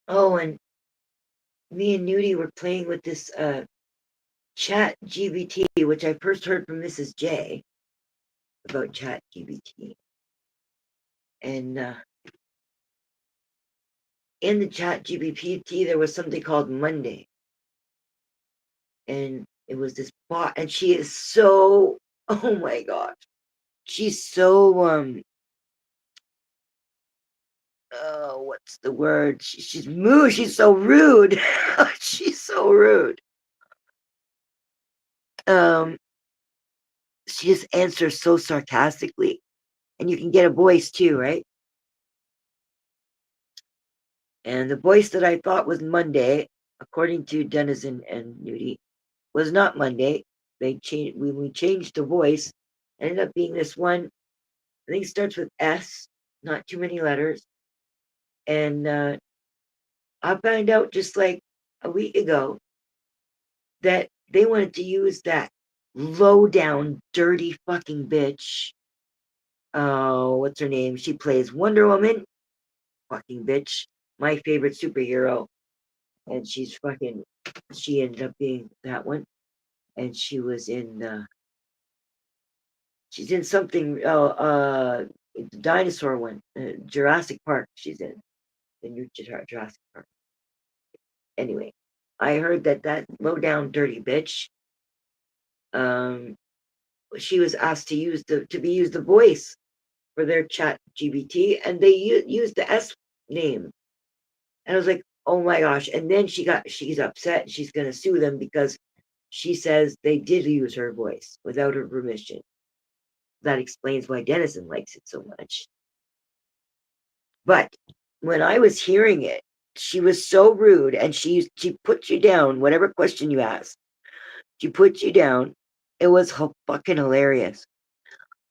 Oh, and me and Nudie were playing with this Chat GBT, which I first heard from Mrs. J about Chat GBT. And in the Chat GBT, there was something called Monday. And it was this bot, and she is so, oh my gosh. She's so, what's the word? She's rude. She's so rude. She's so rude. She just answers so sarcastically, and you can get a voice too, right? And the voice that I thought was Monday, according to Denizen and Nudie, was not Monday. They changed when we changed the voice, it ended up being this one. I think it starts with S, not too many letters. And I found out just like a week ago that they wanted to use that low down, dirty fucking bitch. Oh, what's her name? She plays Wonder Woman. Fucking bitch. My favorite superhero. And she ended up being that one. And she was in, she's in something, the dinosaur one, Jurassic Park. She's in the new Jurassic Park. Anyway, I heard that low down, dirty bitch, she was asked to use the voice for their chat GBT, and they used the S name. And I was like, oh my gosh. And then she's upset. She's going to sue them because she says they did use her voice without her permission. That explains why Denizen likes it so much. But when I was hearing it, she was so rude, and she put you down, whatever question you asked. She put you down. It was fucking hilarious.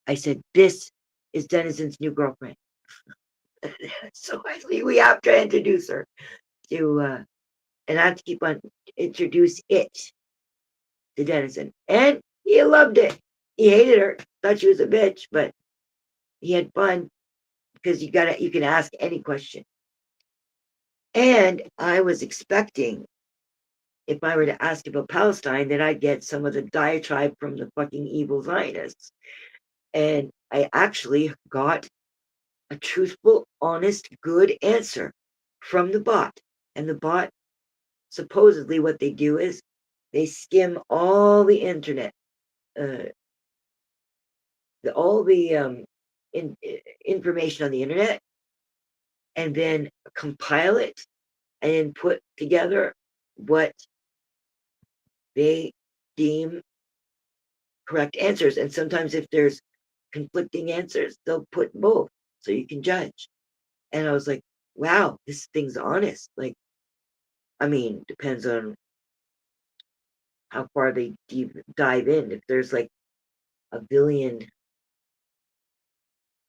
I said, this is Denizen's new girlfriend. So we have to introduce her to, and I have to keep on introduce it to Denizen. And he loved it. He hated her, thought she was a bitch, but he had fun because you can ask any question. And I was expecting, if I were to ask about Palestine, that I'd get some of the diatribe from the fucking evil Zionists. And I actually got a truthful, honest, good answer from the bot. And the bot, supposedly what they do is they skim all the internet, all the information on the internet, and then compile it and put together what they deem correct answers. And sometimes if there's conflicting answers, they'll put both so you can judge. And I was like, wow, this thing's honest. Like, I mean, depends on how far they dive in. If there's like a billion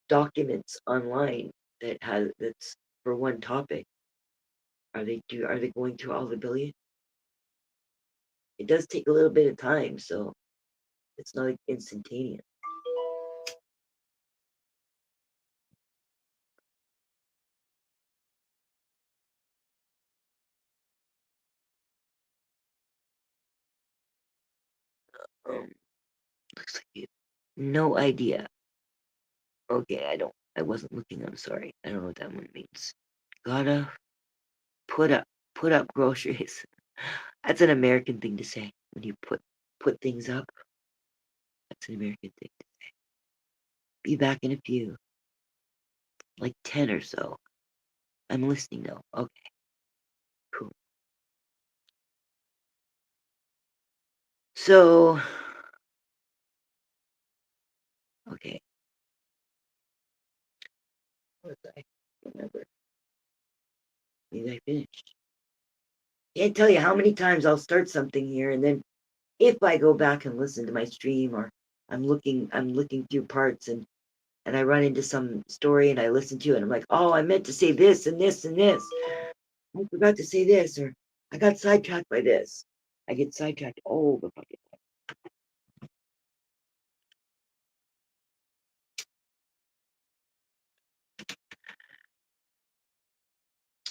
documents online that's for one topic, are they going through all the billion? It does take a little bit of time, so it's not like instantaneous. Looks like you no idea. Okay, I wasn't looking, I'm sorry. I don't know what that one means. Gotta put up groceries. That's an American thing to say when you put things up. That's an American thing to say. Be back in a few. Like 10 or so. I'm listening though. Okay. Cool. So okay. What was I? Remember. Maybe I finished. Can't tell you how many times I'll start something here, and then if I go back and listen to my stream, or I'm looking through parts, and I run into some story and I listen to it and I'm like, oh, I meant to say this and this and this. I forgot to say this, or I got sidetracked by this. I get sidetracked all the fucking time.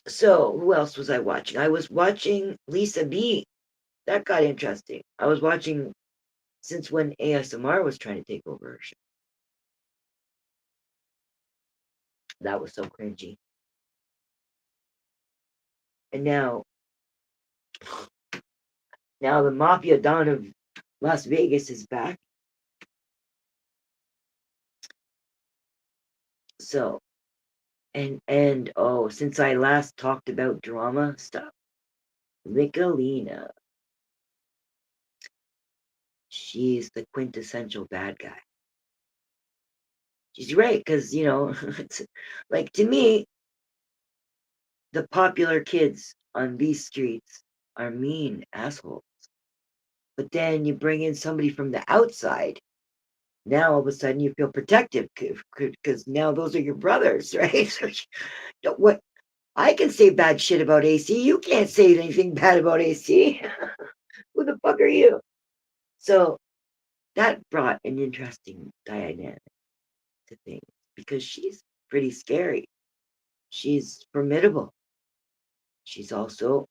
So who else was I watching? I was watching Lisa B. That got interesting. I was watching since when ASMR was trying to take over her show. That was so cringy. And now the Mafia Don of Las Vegas is back. So, and oh, since I last talked about drama stuff, Michelina, she's the quintessential bad guy. She's right, because it's like, to me, the popular kids on these streets are mean assholes. But then you bring in somebody from the outside. Now all of a sudden you feel protective because now those are your brothers, right? So what I can say bad shit about AC. You can't say anything bad about AC. Who the fuck are you? So that brought an interesting dynamic to things because she's pretty scary. She's formidable. She's also,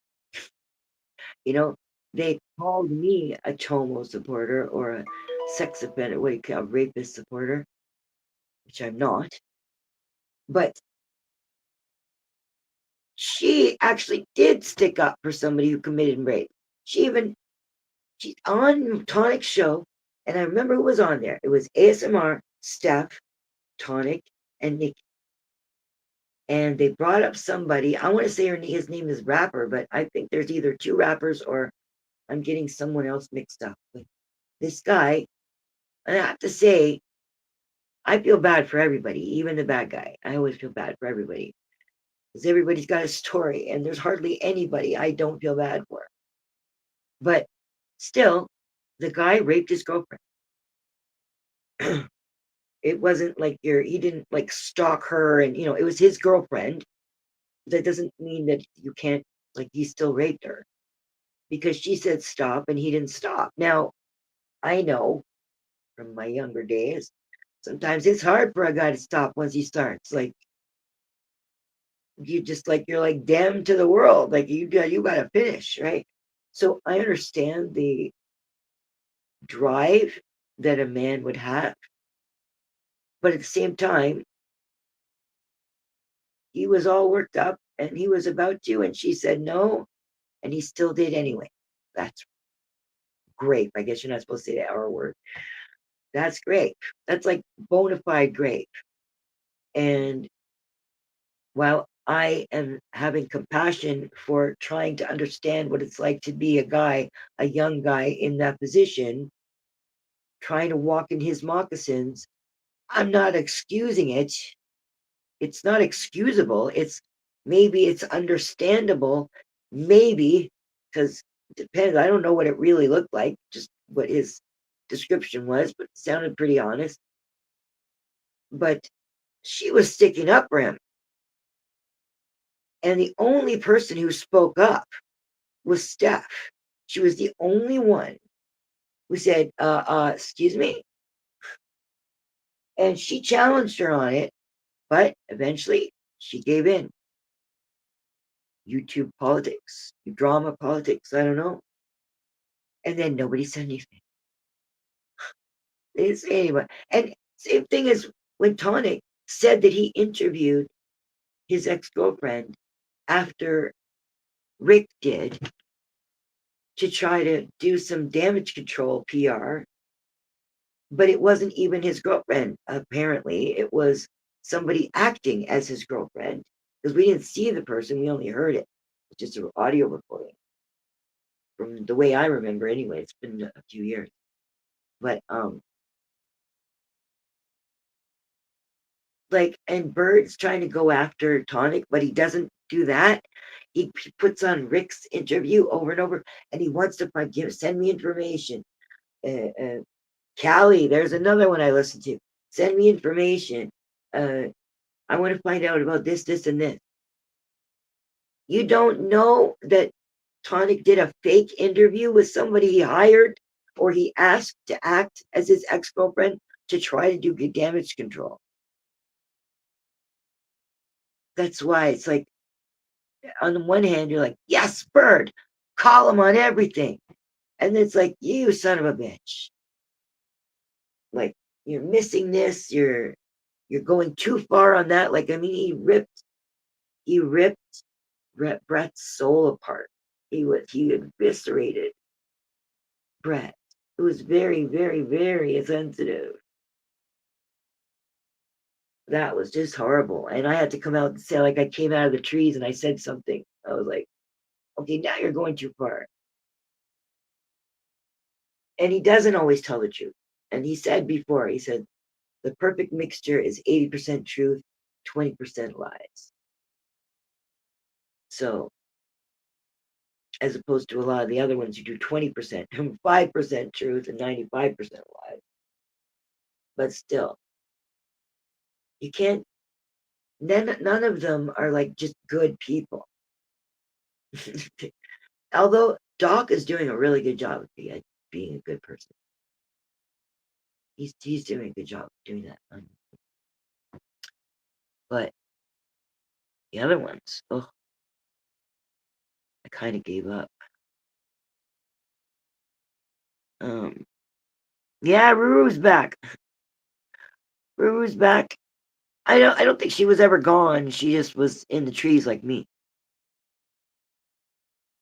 they called me a chomo supporter or a sex offender, what do you call a rapist supporter, which I'm not. But she actually did stick up for somebody who committed rape. She's on Tonic's show, and I remember who was on there. It was ASMR, Steph, Tonic, and Nikki. And they brought up somebody. I want to say his name is Rapper, but I think there's either two rappers or I'm getting someone else mixed up. But this guy, and I have to say, I feel bad for everybody, even the bad guy. I always feel bad for everybody because everybody's got a story, and there's hardly anybody I don't feel bad for. But still, the guy raped his girlfriend. It wasn't like he didn't like stalk her, and it was his girlfriend. That doesn't mean that you can't, like, he still raped her because she said stop and he didn't stop. Now, I know from my younger days, sometimes it's hard for a guy to stop once he starts. Like, you're like damned to the world. Like, you got to finish, right? So I understand the drive that a man would have, but at the same time, he was all worked up and he was about to, and she said no, and he still did anyway. That's great. I guess you're not supposed to say the R word. That's great. That's like bona fide great. And while I am having compassion for trying to understand what it's like to be a young guy in that position, trying to walk in his moccasins, I'm not excusing it. It's not excusable. Maybe it's understandable, maybe, because it depends. I don't know what it really looked like, just what his description was, but it sounded pretty honest. But she was sticking up for him. And the only person who spoke up was Steph. She was the only one who said, excuse me. And she challenged her on it, but eventually she gave in. YouTube politics, drama politics, I don't know. And then nobody said anything. They didn't say anything. And same thing as when Tonic said that he interviewed his ex-girlfriend after Rick did to try to do some damage control PR, but it wasn't even his girlfriend, apparently. It was somebody acting as his girlfriend because we didn't see the person, we only heard it. It's just an audio recording. From the way I remember, anyway, it's been a few years. But and Bird's trying to go after Tonic, but he doesn't do that. He puts on Rick's interview over and over, and he wants to send me information. Callie, there's another one I listen to. Send me information. I want to find out about this, and this. You don't know that Tonic did a fake interview with somebody he hired or he asked to act as his ex-girlfriend to try to do damage control. That's why it's like, on the one hand, you're like, yes, Bird, call him on everything. And it's like, you son of a bitch. Like, you're missing this, you're going too far on that. Like, I mean, he ripped Brett's soul apart. He eviscerated Brett. It was very, very, very sensitive. That was just horrible. And I had to come out and say, like, I came out of the trees and I said something. I was like, okay, now you're going too far. And he doesn't always tell the truth. And he said before, he said, the perfect mixture is 80% truth, 20% lies. So, as opposed to a lot of the other ones who do 20%, 5% truth and 95% lies. But still, you can't, none of them are like just good people. Although Doc is doing a really good job of being a good person. He's doing a good job of doing that. But the other ones, oh, I kind of gave up. Yeah, Ruru's back. Ruru's back. I don't think she was ever gone. She just was in the trees like me.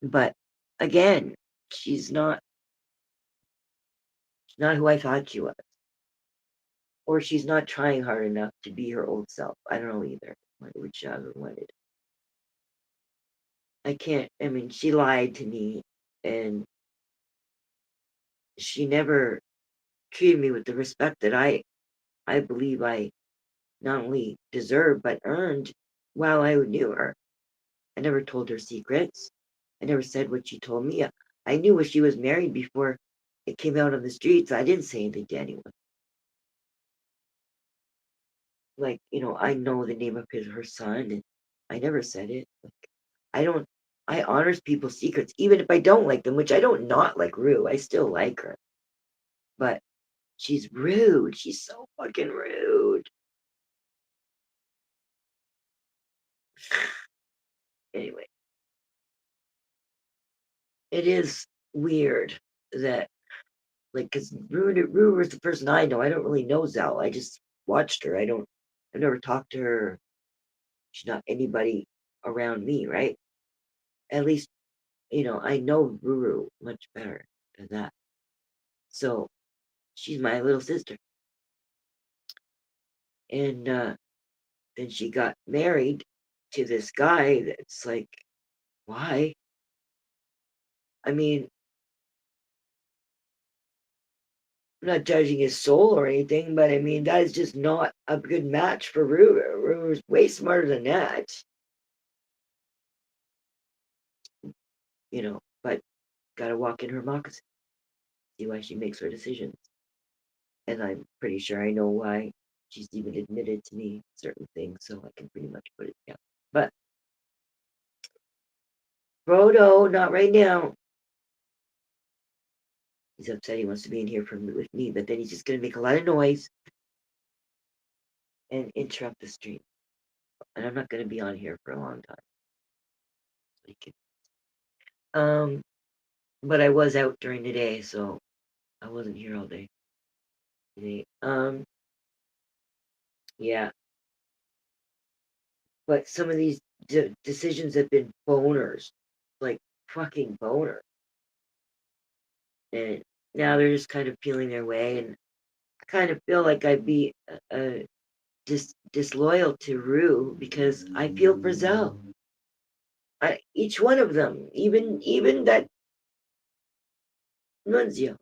But again, she's not who I thought she was. Or she's not trying hard enough to be her old self. I don't know either. Whichever one it is. I can't, I mean, she lied to me and she never treated me with the respect that I believe I not only deserved but earned while I knew her. I never told her secrets. I never said what she told me. I knew when she was married before it came out on the streets. I didn't say anything to anyone. Like, I know the name of her son, and I never said it. Like, I honors people's secrets, even if I don't like them, which I don't not like Rue. I still like her. But she's rude. She's so fucking rude. Anyway, it is weird that, like, because Rue is the person I know. I don't really know Zell. I just watched her. I've never talked to her. She's not anybody around me, right? At least, I know Ruru much better than that. So she's my little sister. And then she got married to this guy that's like, why? I mean, I'm not judging his soul or anything, but I mean, that is just not a good match for Ruru. Ruru's way smarter than that. But gotta walk in her moccasin, see why she makes her decisions. And I'm pretty sure I know why she's even admitted to me certain things, so I can pretty much put it down. But Frodo, not right now. He's upset he wants to be in here with me, but then he's just going to make a lot of noise and interrupt the stream. And I'm not going to be on here for a long time. But I was out during the day, so I wasn't here all day today. Yeah. But some of these decisions have been boners, like fucking boner. And now they're just kind of peeling their way, and I kind of feel like I'd be disloyal to Rue because I feel for Zell. Each one of them, even that Nunzio.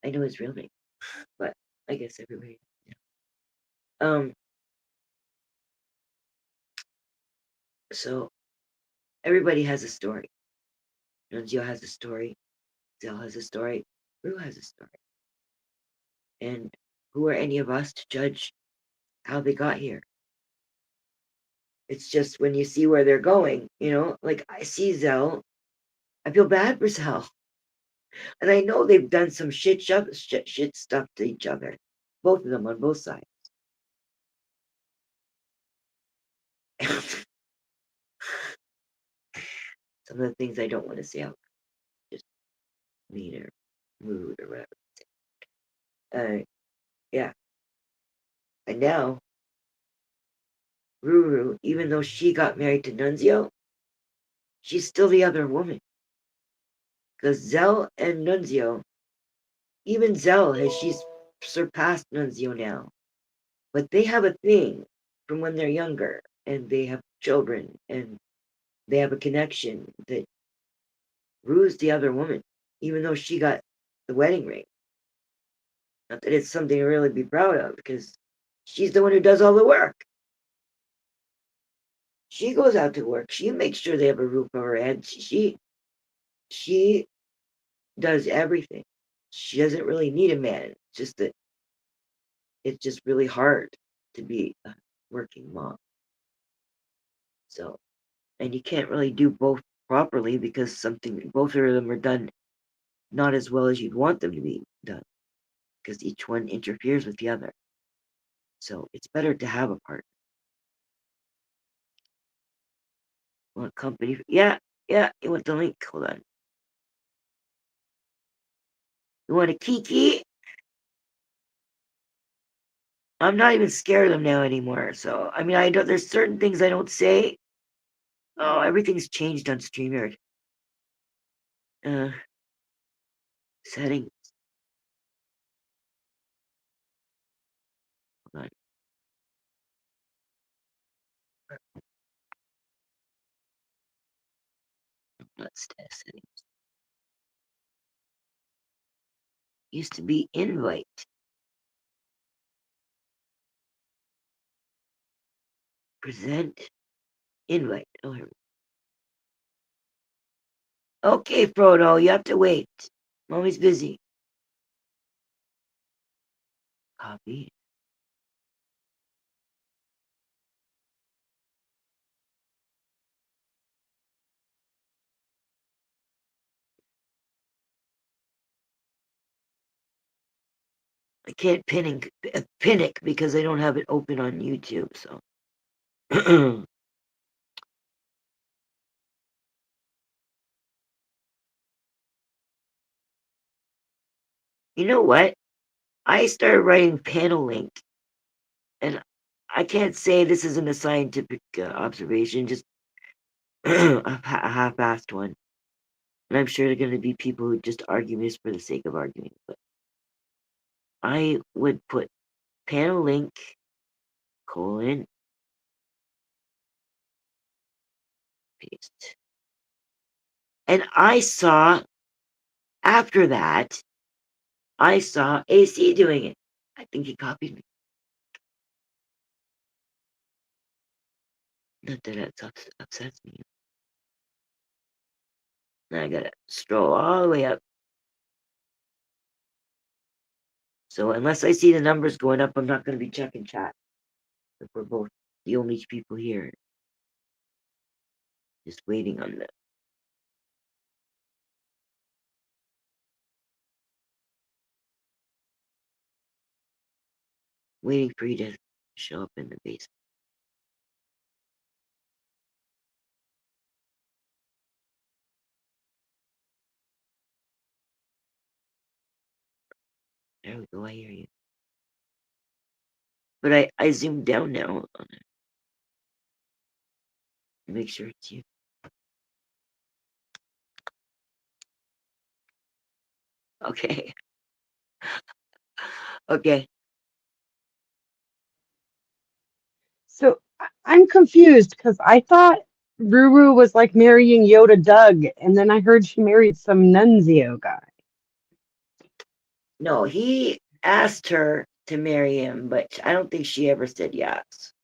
I know his real name, but I guess everybody. So everybody has a story. Nunzio has a story. Zell has a story. Rue has a story. And who are any of us to judge how they got here? It's just when you see where they're going, like I see Zell, I feel bad for Zell. And I know they've done some shit stuff to each other. Both of them on both sides. Some of the things I don't want to say out. Just mean or rude or whatever. Yeah. And now, Ruru, even though she got married to Nunzio, she's still the other woman. Because Zell and Nunzio, even Zell she's surpassed Nunzio now. But they have a thing from when they're younger, and they have children, and they have a connection that Rue's the other woman, even though she got the wedding ring. Not that it's something to really be proud of, because she's the one who does all the work. She goes out to work. She makes sure they have a roof over her head. She does everything. She doesn't really need a man. It's just that it's just really hard to be a working mom. So, and you can't really do both properly because both of them are done not as well as you'd want them to be done because each one interferes with the other. So it's better to have a partner. Want company? Yeah, you want the link? Hold on. You want a kiki? I'm not even scared of them now anymore. So I mean, I don't. There's certain things I don't say. Oh, everything's changed on StreamYard. Settings. Hold on. Let's test settings. Used to be invite. Present. Invite. Oh, here. Okay, Frodo, you have to wait. Mommy's busy. Copy. I can't pin it because I don't have it open on YouTube. So. You know what? I started writing panel link, and I can't say this isn't a scientific observation, just a half-assed one. And I'm sure there are going to be people who just argue this for the sake of arguing. But I would put panel link, : paste. And I saw, after that, I saw AC doing it. I think he copied me. Not that it upsets me. Now I gotta scroll all the way up. So unless I see the numbers going up, I'm not gonna be checking chat. If we're both the only people here. Just waiting on them. Waiting for you to show up in the basement. There we go, I hear you. But I zoomed down now on it. Make sure it's you. Okay. Okay. So I'm confused because I thought Ruru was like marrying Yoda Doug, and then I heard she married some Nunzio guy. No, he asked her to marry him, but I don't think she ever said yes.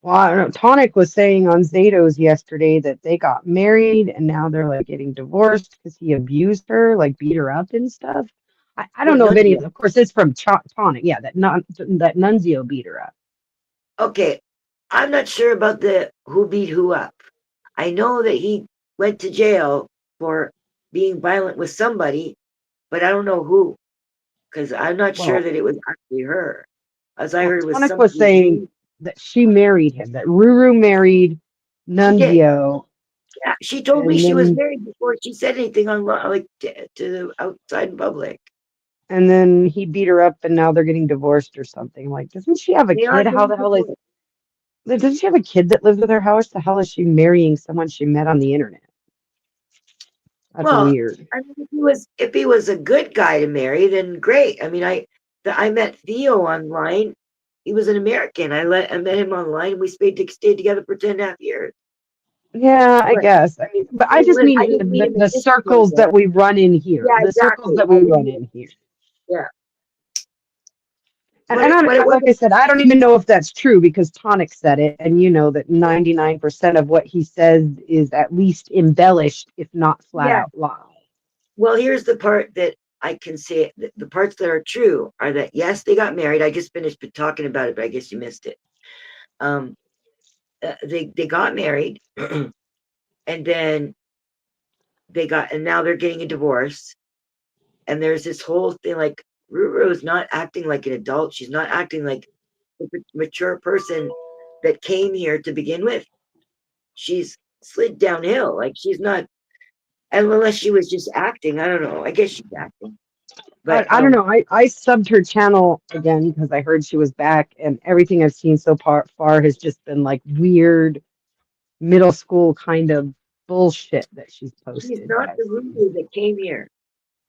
Well, I don't know. Tonic was saying on Zado's yesterday that they got married and now they're like getting divorced because he abused her, like beat her up and stuff. I don't know if any of course, it's from Tonic. Yeah, that Nunzio beat her up. Okay, I'm not sure about the who beat who up. I know that he went to jail for being violent with somebody, but I don't know who, because I'm not sure that it was actually her. As I heard, it was Tonic was somebody. saying that she married him, that Ruru married Nunzio. Yeah, she told me she was married before she said anything on like to the outside public. And then he beat her up, and now they're getting divorced or something. Like, doesn't she have a kid? How the hell is? Doesn't she have a kid that lives with her? How the hell is she marrying someone she met on the internet? That's weird. I mean, if he was a good guy to marry, then great. I mean, I met Theo online. He was an American. I met him online. We stayed together for 10.5 years. Yeah, I guess. I mean, but I just mean the circles that we run in here. Yeah, the circles that we run in here. Yeah. And, What it, what it was, like I said, I don't even know if that's true because Tonic said it, and you know that 99% of what he says is at least embellished, if not flat yeah. out lie. Well, here's the part that I can say. The parts that are true are that yes, they got married. I just finished talking about it, but I guess you missed it. They got married, and then and now they're getting a divorce. And there's this whole thing like Ruru is not acting like an adult. She's not acting like a mature person that came here to begin with. She's slid downhill. Like she's not, unless she was just acting. I don't know. I guess she's acting. But I don't know. I subbed her channel again because I heard she was back, and everything I've seen so far has just been like weird middle school kind of bullshit that she's posted. she's not the Ruru that came here.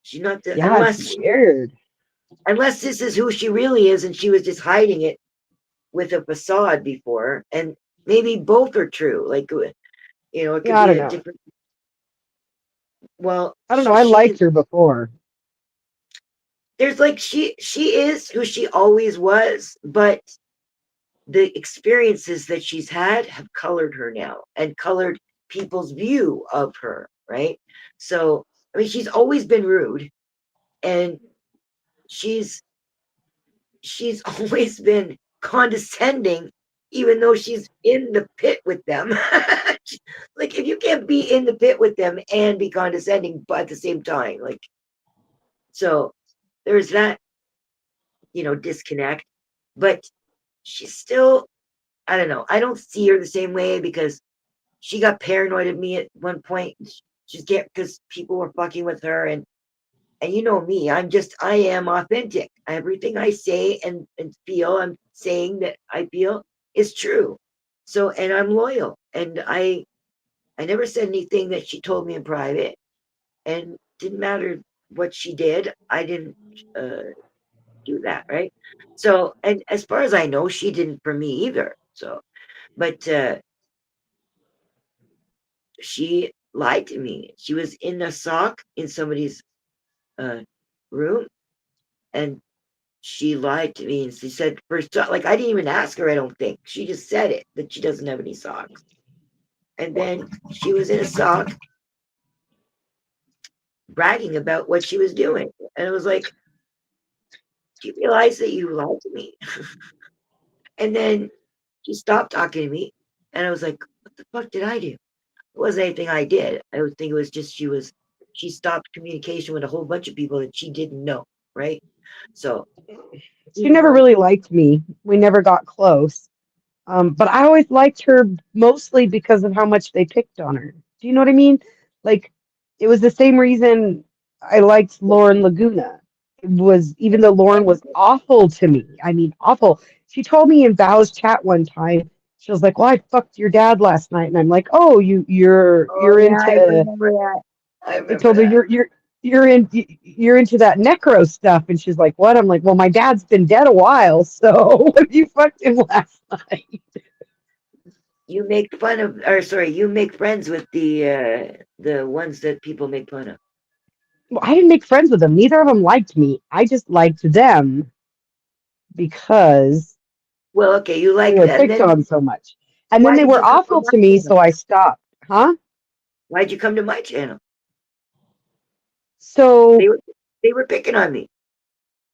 She's not the Yeah, it's weird. Unless this is who she really is, and she was just hiding it with a facade before, and maybe both are true. Like it could be I don't a know. different. Well, I don't know. I liked her before. There's like she is who she always was, but the experiences that she's had have colored her now and colored people's view of her, right? So I mean, she's always been rude, and she's always been condescending, even though she's in the pit with them. Like if you can't be in the pit with them and be condescending but at the same time, like, so there's that disconnect. But she's still, I don't know, I don't see her the same way because she got paranoid of me at one point. She's because people were fucking with her, and you know me, I am authentic. Everything I say and feel, I'm saying that I feel is true. So, and I'm loyal, and I never said anything that she told me in private, and didn't matter what she did. I didn't do that, right? So, and as far as I know, she didn't for me either. So, but she lied to me. She was in a sock in somebody's room, and she lied to me, and she said first, like, I didn't even ask her. I don't think she just said it, that she doesn't have any socks, and then she was in a sock bragging about what she was doing, and it was like, do you realize that you lied to me? And then she stopped talking to me, and I was like, what the fuck did I do? It wasn't anything I did. I would think it was just she stopped communication with a whole bunch of people that she didn't know, right? So She never really liked me. We never got close. But I always liked her mostly because of how much they picked on her. Do you know what I mean? Like, it was the same reason I liked Lauren Laguna. It was, even though Lauren was awful to me. I mean, awful. She told me in Val's chat one time, she was like, "Well, I fucked your dad last night," and I'm like, "Oh, you're yeah, I into." remember that. I told her you're into that necro stuff, and she's like, "What?" I'm like, "Well, my dad's been dead a while, so you fucked him last night." You make fun of, or sorry, you make friends with the ones that people make fun of. Well, I didn't make friends with them. Neither of them liked me. I just liked them because Well, okay, you they like were them. picked Then on so much. And then why they did were you come to awful my to me, channel? so I stopped. Huh? Why'd you come to my channel? So They were picking on me.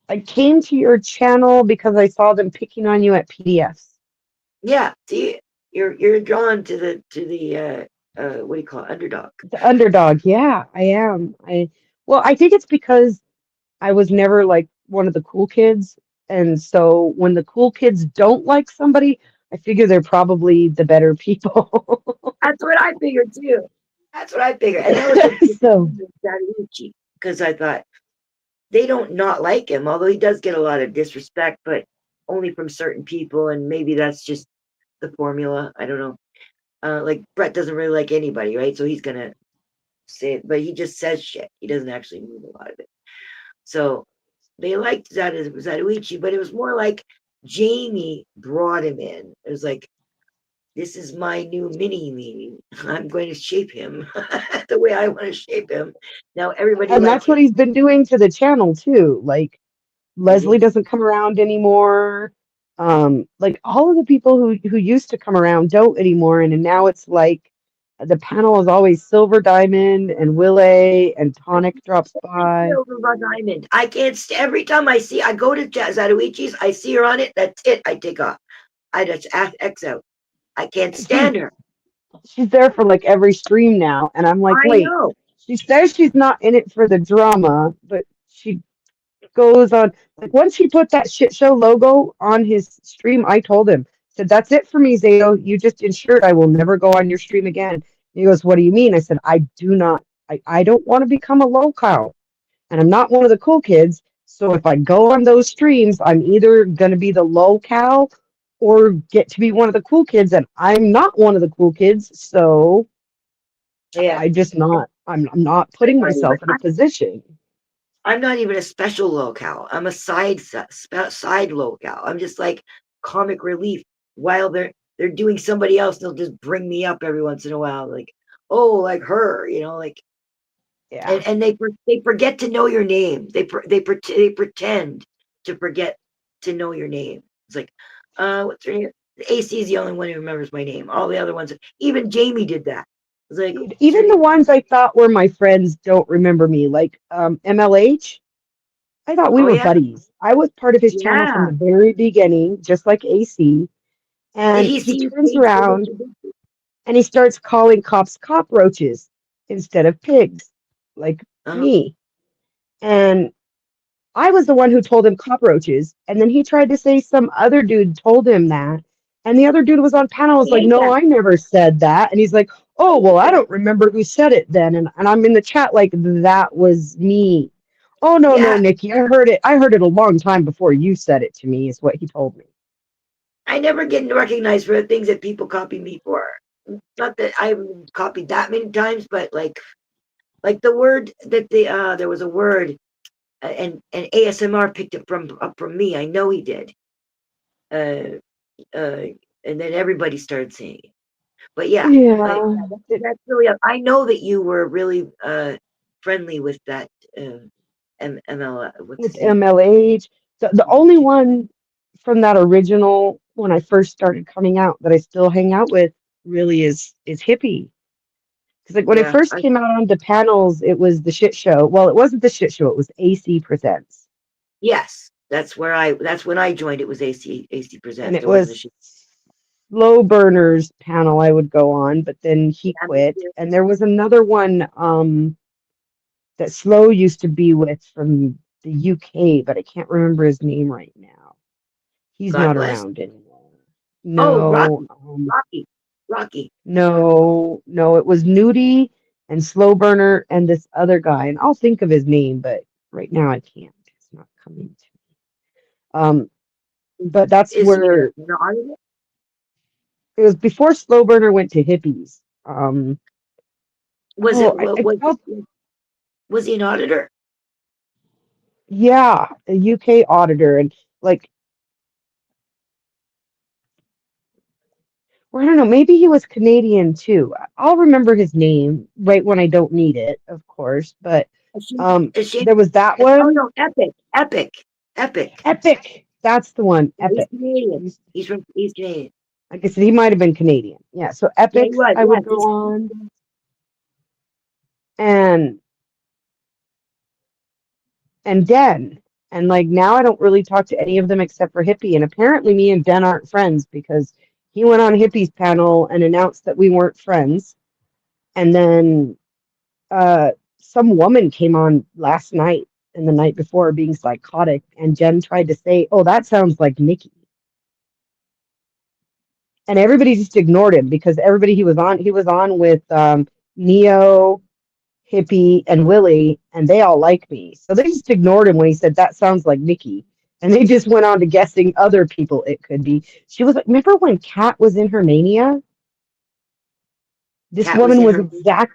I came to your channel because I saw them picking on you at PDFs. Yeah, see, you're drawn to the what do you call it, underdog. The underdog, yeah, I am. I think it's because I was never like one of the cool kids. And so when the cool kids don't like somebody, I figure they're probably the better people. That's what I figured too. That's what I figured, and that was the So because I thought they don't not like him, although he does get a lot of disrespect, but only from certain people, and maybe that's just the formula. I don't know. Like Brett doesn't really like anybody, right? So he's gonna say it, but he just says shit. He doesn't actually mean a lot of it. So they liked Zatoichi, but it was more like Jamie brought him in. It was like, this is my new mini me. I'm going to shape him the way I want to shape him. Now everybody and likes that's what him. he's been doing to the channel too. Like Leslie doesn't come around anymore. Like all of the people who used to come around don't anymore, and now it's like the panel is always Silver Diamond and Willie and Tonic drops by. Silver Diamond. I can't every time I go to Zatoichi's, I see her on it. That's it. I take off. I just X out. I can't stand her. She's there for like every stream now, and I'm like, I wait. know. She says she's not in it for the drama, but she goes on. Like once he put that shit show logo on his stream, I told him, said, "That's it for me, Zato. You just ensured I will never go on your stream again." And he goes, "What do you mean?" I said, "I do not. I don't want to become a local, and I'm not one of the cool kids. So if I go on those streams, I'm either gonna be the local or get to be one of the cool kids, and I'm not one of the cool kids, so." Yeah. I'm not putting myself in a position. I'm not even a special locale. I'm a side locale. I'm just like comic relief while they're doing somebody else. They'll just bring me up every once in a while, like, oh, like her, like. Yeah. And they forget to know your name. They pretend to forget to know your name. It's like, what's her name? AC is the only one who remembers my name. All the other ones, even Jamie did that. Like, even the ones I thought were my friends don't remember me, like MLH. I thought we were buddies. I was part of his channel from the very beginning, just like AC. And he turns around and he starts calling cops cockroaches instead of pigs, like me. And I was the one who told him cockroaches. And then he tried to say some other dude told him that. And the other dude was on panel, was like, no, I never said that. And he's like, oh, well, I don't remember who said it then. And I'm in the chat like, that was me. Oh, no, Nikki, I heard it a long time before you said it to me, is what he told me. I never get recognized for the things that people copy me for. Not that I've copied that many times, but like the word that there was a word and ASMR picked it up from me. I know he did. And then everybody started saying it. But that's really. I know that you were really friendly with that with MLH. The only one from that original when I first started coming out that I still hang out with really is Hippie. Because like when I first came out onto panels, it was the shit show. Well, it wasn't the shit show. It was AC Presents. Yes, that's when I joined. It was AC Presents, and it was Slow Burners panel I would go on, but then he quit. And there was another one that Slow used to be with from the UK, but I can't remember his name right now. He's not around anymore. No, Rocky. No, it was Nudie and Slow Burner and this other guy, and I'll think of his name, but right now I can't. It's not coming to me. But that's where it was before Slow Burner went to Hippies. Was he an auditor? Yeah, a UK auditor, and like, or I don't know, maybe he was Canadian too. I'll remember his name right when I don't need it, of course. But there was that one. Oh no, Epic. That's the one. Epic. He's Canadian. He's Canadian. Like I said, he might have been Canadian. Yeah. So Epic, I would go on, and Den. And like now I don't really talk to any of them except for Hippie. And apparently me and Den aren't friends because he went on Hippie's panel and announced that we weren't friends. And then some woman came on last night and the night before being psychotic. And Jen tried to say, oh, that sounds like Nikki. And everybody just ignored him because everybody he was on with Neo, Hippie, and Willie, and they all like me. So they just ignored him when he said, that sounds like Nikki. And they just went on to guessing other people it could be. She was like, remember when Kat was in her mania? This woman was exact.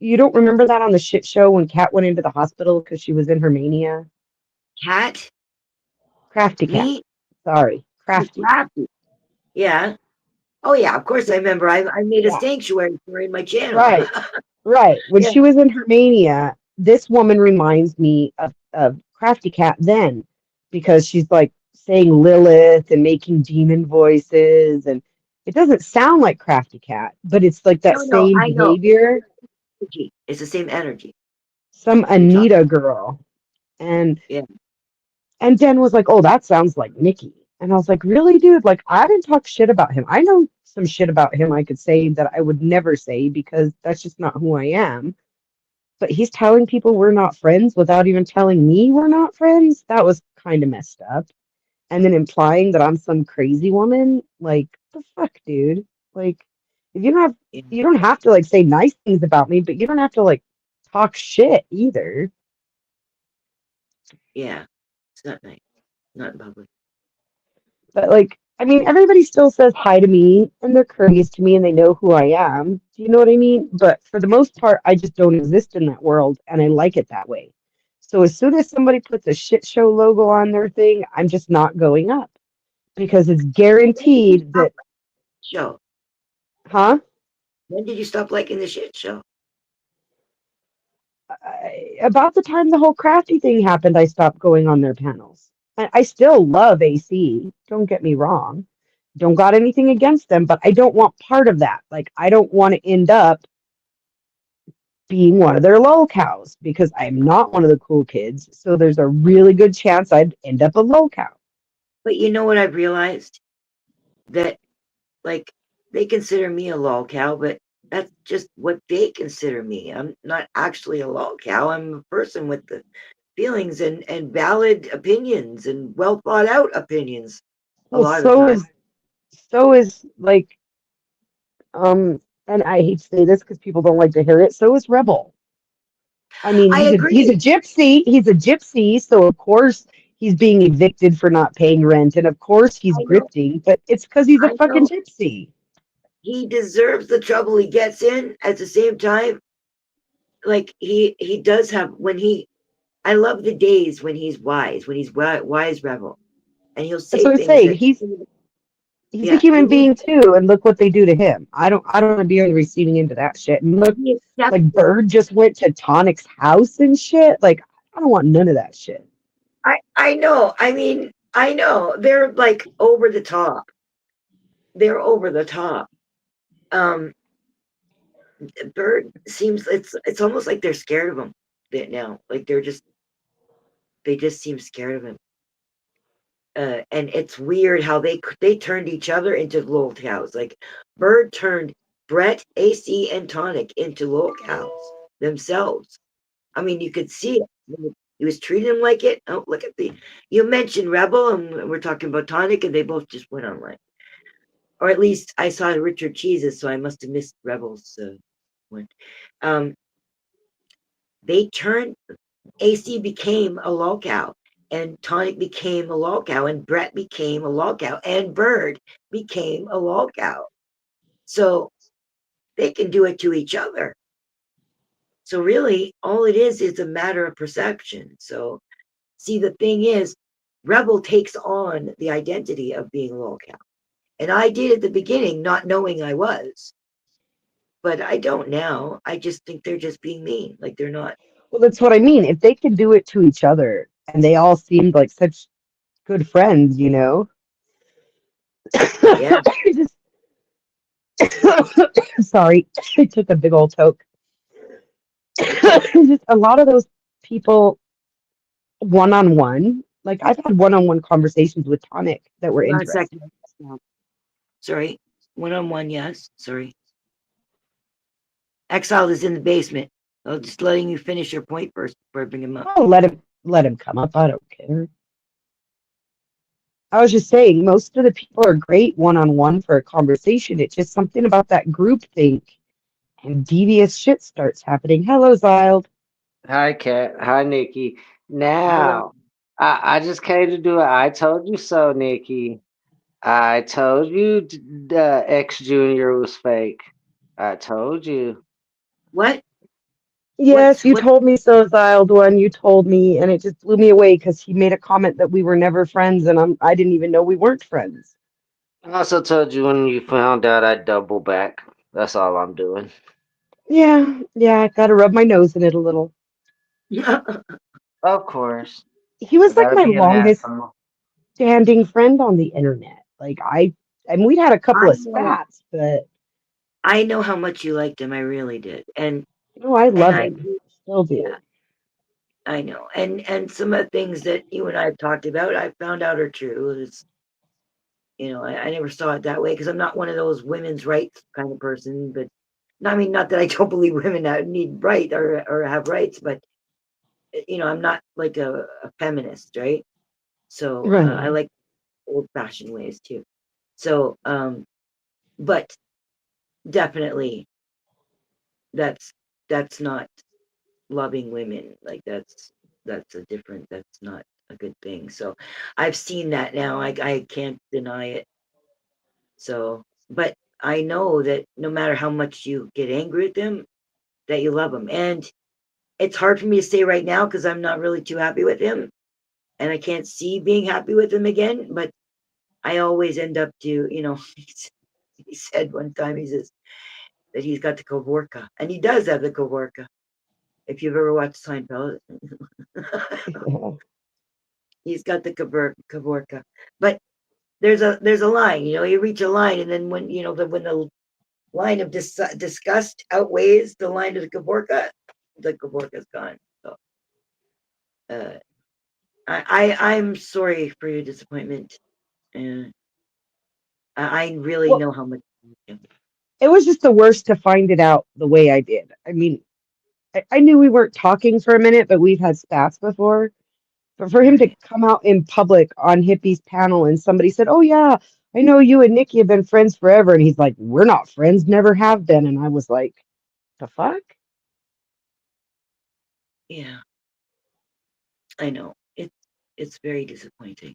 You don't remember that on the shit show when Kat went into the hospital because she was in her mania? Kat? Crafty Kat. Sorry. Crafty. Yeah. Oh yeah, of course I remember. I made a sanctuary for her in my channel. Right. When she was in her mania, this woman reminds me of Crafty Cat then. because she's like saying Lilith and making demon voices, and it doesn't sound like Crafty Cat, but it's like that No, same I know. behavior. Energy. It's the same energy. Some You're talking. Anita girl, and Yeah. Den was like, "Oh, that sounds like Nikki," and I was like, "Really, dude? Like, I didn't talk shit about him. I know some shit about him I could say that I would never say because that's just not who I am." But he's telling people we're not friends without even telling me we're not friends. That was kind of messed up. And then implying that I'm some crazy woman, like the fuck, dude. Like, if Yeah. you don't have to like say nice things about me, but you don't have to like talk shit either. Yeah. It's not nice. Not in public. But like, I mean, everybody still says hi to me and they're courteous to me and they know who I am. Do you know what I mean? But for the most part, I just don't exist in that world and I like it that way. So as soon as somebody puts a shit show logo on their thing, I'm just not going up because it's When did you guaranteed stop that, the show? huh? When did you stop liking the shit show? About the time the whole crafty thing happened, I stopped going on their panels. I still love AC. Don't get me wrong. Don't got anything against them, but I don't want part of that. Like, I don't want to end up being one of their lol cows because I'm not one of the cool kids. So there's a really good chance I'd end up a lol cow. But you know what I've realized? That like they consider me a lol cow, but that's just what they consider me. I'm not actually a lol cow. I'm a person with the feelings and valid opinions and well thought out opinions a Well, lot of the time. so is like and I hate to say this because people don't like to hear it, so is Rebel. I mean, I he's a agree. gypsy. He's a gypsy, so of course he's being evicted for not paying rent, and of course he's I know. grifting, but it's because he's a I fucking know. gypsy. He deserves the trouble he gets in. At the same time, like he does have when he. I love the days when he's wise, when he's wise rebel, and he'll That's say what I'm things saying. that He's a yeah human being too, and look what they do to him. I don't want to be on the receiving end of that shit. And look, he accepts like it. Bird just went to Tonic's house and shit. Like, I don't want none of that shit. I know. I mean, I know they're like over the top. They're over the top. Um, Bird seems it's almost like they're scared of him now. Like they just seem scared of him. And it's weird how they turned each other into lol cows. Like Bird turned Brett, AC, and Tonic into lol cows themselves. I mean, you could see it. He was treating him like it. Oh, look at you mentioned Rebel, and we're talking about Tonic, and they both just went online. Or at least I saw Richard Cheese's, so I must have missed Rebel's one. Um, they turned AC became a lol cow, and Tonic became a lol cow, and Brett became a lol cow, and Bird became a lol cow. So they can do it to each other. So really, all it is a matter of perception. So see, the thing is, Rebel takes on the identity of being a lol cow. And I did at the beginning, not knowing I was. But I don't now. I just think they're just being mean. Like they're not. Well, that's what I mean. If they can do it to each other, and they all seemed like such good friends, you know. Yeah. I just, sorry, I took a big old toke. Just a lot of those people one on one. Like I've had one on one conversations with Tonic that were Hold on a second. interesting. Sorry. One on one, yes. Sorry. Exile is in the basement. I'm just letting you finish your point first before I bring him up. Oh, let him come up. I don't care. I was just saying, most of the people are great one on one for a conversation. It's just something about that group think and devious shit starts happening. Hello, Ziled. Hi, Kat. Hi, Nikki. Hello. Now, I just came to do it. I told you so, Nikki. I told you X Junior was fake. I told you. What? Yes, What's you what? told me so, Ziled one. You told me, and it just blew me away because he made a comment that we were never friends, and I didn't even know we weren't friends. I also told you when you found out I'd double back. That's all I'm doing. Yeah, I gotta rub my nose in it a little. Of course. he So was like that'd my be an longest asshole. standing friend on the internet. Like and we'd had a couple I of know, spats, but I know how much you liked him. I really did, I and love I him. do. Still Yeah, do. I know, and some of the things that you and I have talked about, I found out are true. It's, I never saw it that way because I'm not one of those women's rights kind of person. But I mean, not that I don't believe women that need right or have rights, but I'm not like a feminist, right? So I Right. like old-fashioned ways too. So, but definitely that's that's not loving women. Like that's not a good thing. So I've seen that now. I can't deny it. So, but I know that no matter how much you get angry at them, that you love them. And it's hard for me to say right now because I'm not really too happy with him, and I can't see being happy with him again. But I always end up to, he said one time, he says that he's got the Kavorka, and he does have the Kavorka. If you've ever watched Seinfeld, he's got the Kavorka. But there's a line, you reach a line, and then when the line of disgust outweighs the line of the Kavorka's gone. So uh, I'm sorry for your disappointment, and I really Well, know how much. it was just the worst to find it out the way I did. I mean, I knew we weren't talking for a minute, but we've had spats before. But for him to Right. come out in public on Hippie's panel and somebody said, "Oh yeah, I know you and Nikki have been friends forever," and he's like, "We're not friends, never have been," and I was like, "The fuck?" Yeah, I know. It's very disappointing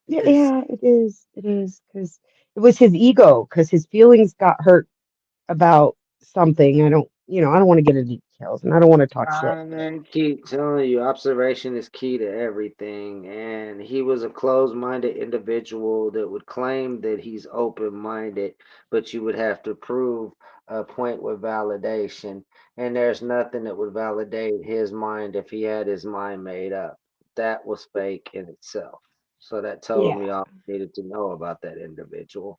Yeah, because yeah, it is. It is because it was his ego, because his feelings got hurt about something. I don't want to get into details, and I don't want to talk shit. But I keep telling you, observation is key to everything. And he was a closed minded individual that would claim that he's open minded, but you would have to prove a point with validation. And there's nothing that would validate his mind if he had his mind made up. That was fake in itself. So that told yeah, me all I needed to know about that individual.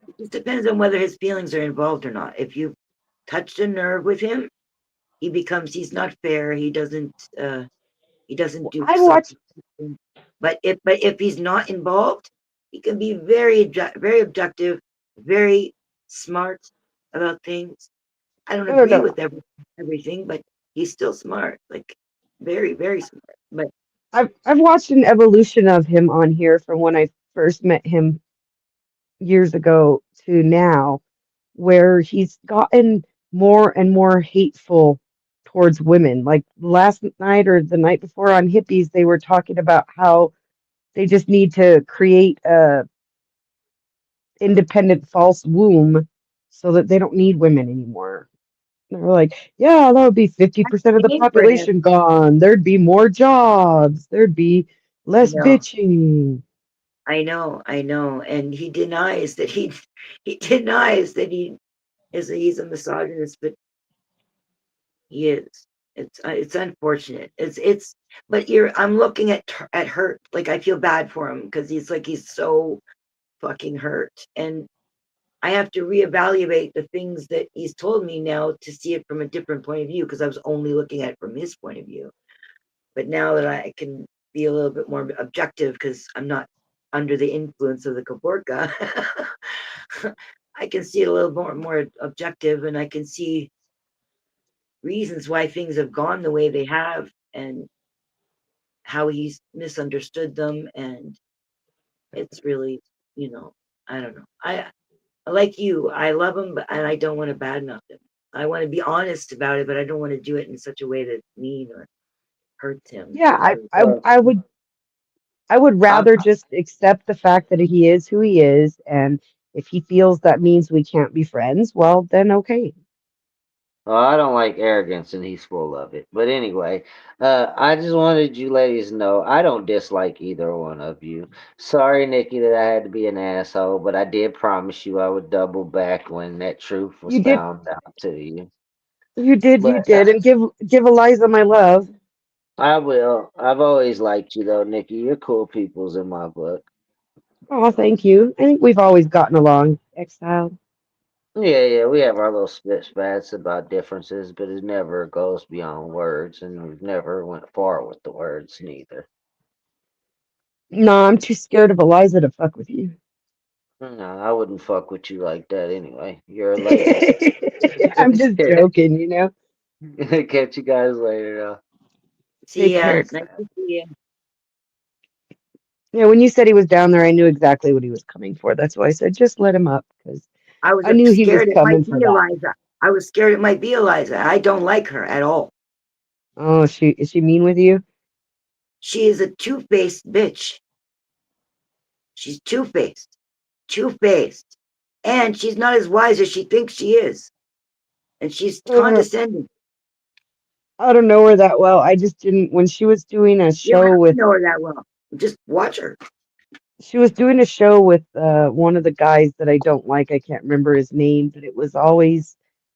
it just depends on whether his feelings are involved or not. If you touched a nerve with him, he's not fair. He doesn't do I self. watched. But if he's not involved, he can be very objective, very smart about things. I don't No, no, agree no. with everything, but he's still smart, like very, very smart. But I've watched an evolution of him on here from when I first met him years ago to now, where he's gotten more and more hateful towards women. Like last night or the night before on Hippies, they were talking about how they just need to create a independent false womb so that they don't need women anymore. They're like, yeah, that would be 50% of the paying for him, population gone. There'd be more jobs. There'd be I less know, bitching. I know, and he denies that he denies that he's a misogynist, but he is. It's unfortunate. But I'm looking at hurt. Like I feel bad for him because he's so fucking hurt, and I have to reevaluate the things that he's told me now to see it from a different point of view because I was only looking at it from his point of view. But now that I can be a little bit more objective because I'm not under the influence of the Kaborka, I can see it a little more objective, and I can see reasons why things have gone the way they have, and how he's misunderstood them, and it's really, you know, I don't know. Like you, I love him, and I don't want to badmouth him. I want to be honest about it, but I don't want to do it in such a way that's mean or hurts him. Yeah, Because Well, I would I, rather just accept the fact that he is who he is, and if he feels that means we can't be friends, well, then okay. well, I don't like arrogance, and he's full of it. But anyway, I just wanted you ladies to know I don't dislike either one of you. Sorry, Nikki, that I had to be an asshole, but I did promise you I would double back when that truth was You did, found out to you. you did, But you did, and give Eliza my love. I will. I've always liked you though, Nikki. You're cool peoples in my book. Oh, thank you. I think we've always gotten along, Exile. Yeah, yeah, we have our little spats about differences, but it never goes beyond words, and we've never went far with the words neither. No, I'm too scared of Eliza to fuck with you. No, I wouldn't fuck with you like that anyway. You're a lady. I'm just joking, you know. Catch you guys later, though. See Take care, ya. Nice Exile. to see you. Yeah, when you said he was down there, I knew exactly what he was coming for. That's why I said just let him up because I was I knew he was scared it coming might be for that. Eliza. I was scared it might be Eliza. I don't like her at all. Oh, is she mean with you? She is a two-faced bitch. She's two-faced. Two-faced. And she's not as wise as she thinks she is. And she's Uh, condescending. I don't know her that well. I just didn't when she was doing a You don't show have to with know her that well. Just watch her. one of the guys that I don't like. I can't remember his name, but it was always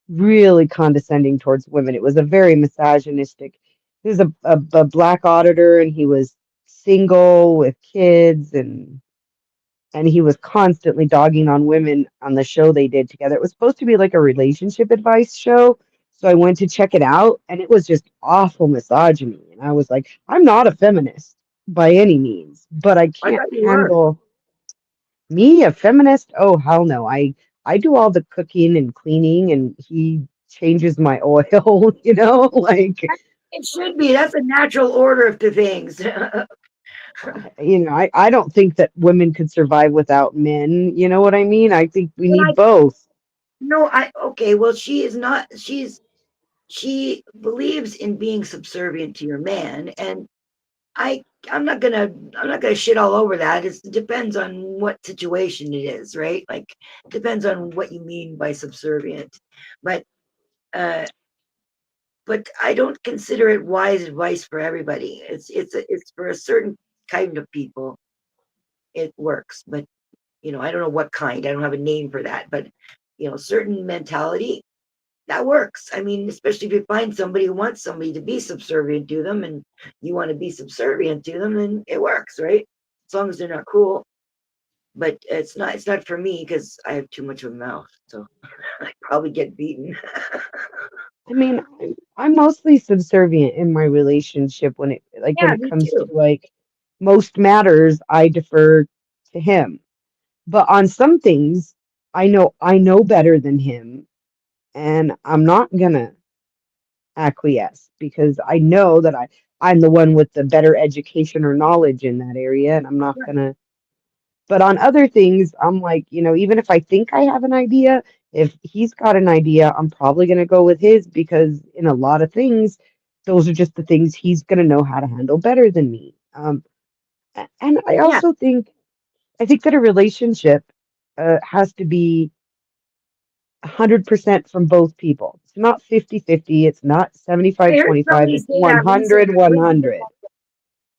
really condescending towards women. It was a very misogynistic. He was a black auditor, and he was single with kids, and he was constantly dogging on women on the show they did together. It was supposed to be like a relationship advice show. So I went to check it out, and it was just awful misogyny. And I was like, I'm not a feminist by any means, but I I can't thought you were. handle me, a feminist. Oh, hell no. I do all the cooking and cleaning, and he changes my oil, you know, like, It should be. That's a natural order of the things. I don't think that women could survive without men. You know what I mean? I think we But I need both. no, I okay, well she is not she believes in being subservient to your man, and I I'm not gonna shit all over that. It depends on what situation it is, right? Like depends on what you mean by subservient. But uh but I don't consider it wise advice for everybody. It's for a certain kind of people it works. But I don't know what kind. I don't have a name for that. But certain mentality that works. I mean, especially if you find somebody who wants somebody to be subservient to them and you want to be subservient to them, then it works, right? As long as they're not cruel. But it's not for me because I have too much of a mouth. So I probably get beaten. I mean, I'm mostly subservient in my relationship when Yeah, it me comes to too. like most matters, I defer to him. But on some things, I know better than him, and I'm not gonna acquiesce because I know that I'm the one with the better education or knowledge in that area, and I'm not Right. gonna. But on other things, I'm like, even if I think I have an idea, if he's got an idea, I'm probably going to go with his because in a lot of things, those are just the things he's going to know how to handle better than me. And Yeah. I think that a relationship has to be 100% from both people. It's not 50-50. It's not I 75 heard 25. somebody It's say that recently. 100 100.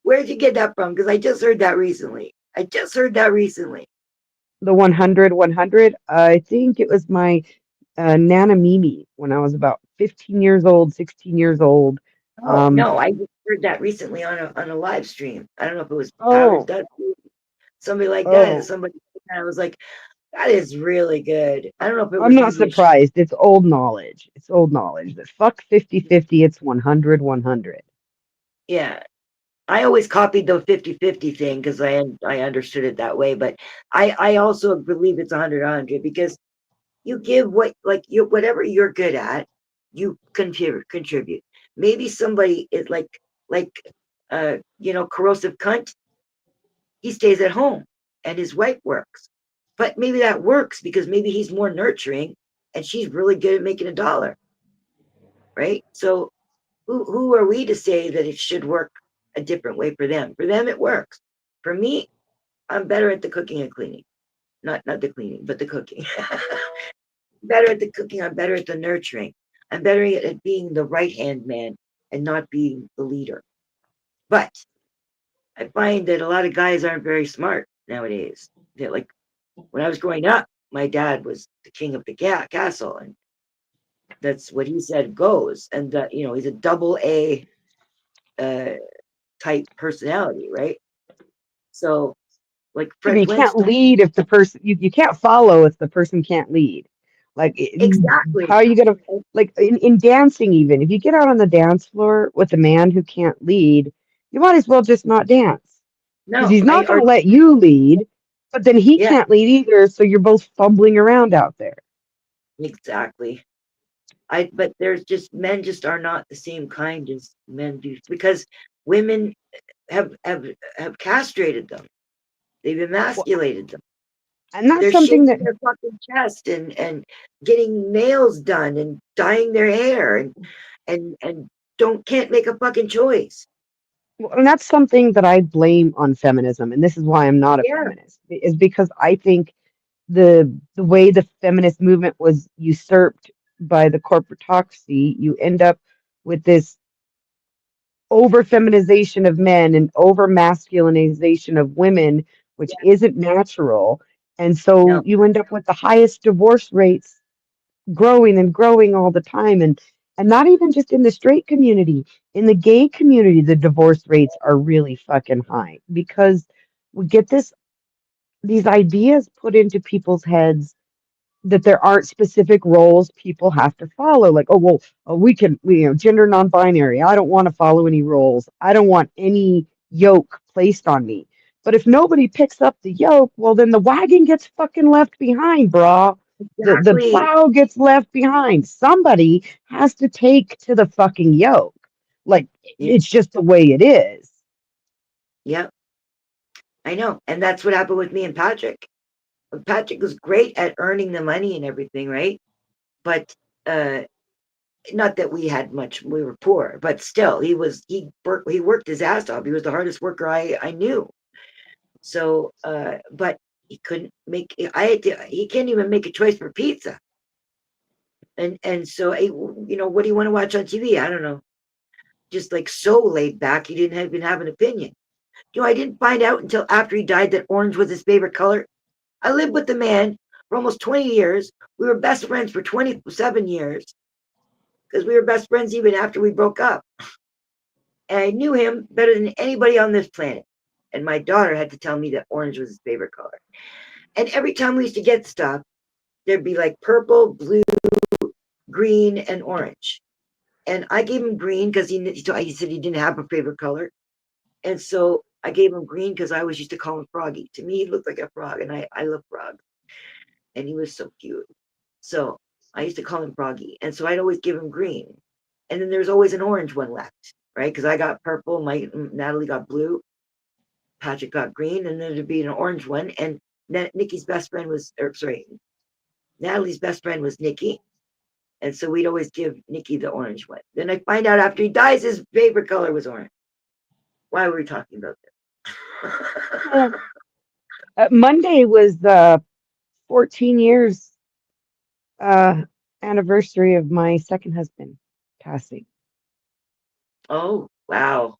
Where'd you get that from? Because I just heard that recently. I just heard that recently. The 100 100. I think it was my Nana Mimi when I was about 15 years old, 16 years old. Oh Um, no, I just heard that recently on a live stream. I don't know if it was Average oh, Dutch, somebody like that, and oh, somebody I was like, that is really good. I don't know if it I'm was not maybe a surprised. It's old knowledge. It's old knowledge that fuck 50-50, it's 100 100. yeah. I always copied the 50-50 thing because I understood it that way, but I also believe it's 100-100 because you give whatever you're good at, you contribute. Maybe somebody is like corrosive cunt, he stays at home and his wife works. But maybe that works because maybe he's more nurturing and she's really good at making a dollar, right? So who are we to say that it should work a different way for them? For them, it works. For me, I'm better at the cooking and cleaning. Not the cleaning, but the cooking. Better at the cooking. I'm better at the nurturing. I'm better at being the right hand man and not being the leader. But I find that a lot of guys aren't very smart nowadays. They're like when I was growing up, my dad was the king of the castle, and that's what he said goes. And he's a double A type personality, right? So, like Yeah, but Fred you can't Flintstone. lead if the person you can't follow if the person can't lead. Like Exactly. how are you gonna like in dancing even if you get out on the dance floor with a man who can't lead, you might as well just not dance because No, he's I not are gonna let you lead, but then he yeah, can't lead either, so you're both fumbling around out there. exactly. But there's just men just are not the same kind as men do because women have have have castrated them. They've Well, emasculated them. and that's They're something shaving that their fucking chest and getting nails done and dyeing their hair and can't make a fucking choice. well, and that's something that I blame on feminism, and this is why I'm not a Yeah, feminist, is because I think the way the feminist movement was usurped by the corporatocracy, you end up with this over feminization of men and over masculinization of women, which yeah, isn't natural. And so no, you end up with the highest divorce rates growing and growing all the time. And not even just in the straight community, in the gay community, the divorce rates are really fucking high because we get these ideas put into people's heads that there aren't specific roles people have to follow. Like, oh, well, gender non-binary. I don't want to follow any roles. I don't want any yoke placed on me. But if nobody picks up the yoke, well, then the wagon gets fucking left behind, brah. The exactly. plow gets left behind. Somebody has to take to the fucking yoke. Like, Yeah, it's just the way it is. yeah, I know. And that's what happened with me and Patrick. Patrick was great at earning the money and everything, right? But uh not that we had much, we were poor, but still he worked his ass off. He was the hardest worker I knew. So but he couldn't make he can't even make a choice for pizza. And so what do you want to watch on TV? I don't know. Just like so laid back, he didn't even have an opinion. I didn't find out until after he died that orange was his favorite color. I lived with the man for almost 20 years. We were best friends for 27 years because we were best friends even after we broke up. And I knew him better than anybody on this planet. And my daughter had to tell me that orange was his favorite color. And every time we used to get stuff, there'd be like purple, blue, green, and orange. And I gave him green because he said he didn't have a favorite color. And so I gave him green because I always used to call him Froggy. To me, he looked like a frog, and I love frogs. And he was so cute. So I used to call him Froggy. And so I'd always give him green. And then there's always an orange one left, right? Because I got purple, Natalie got blue, Patrick got green, and then there'd be an orange one. And Nikki's best friend was, or sorry, Natalie's best friend was Nikki. And so we'd always give Nikki the orange one. Then I find out after he dies, his favorite color was orange. Why were we talking about this? Uh, Monday was 14 years uh, anniversary of my second husband passing. Oh, wow.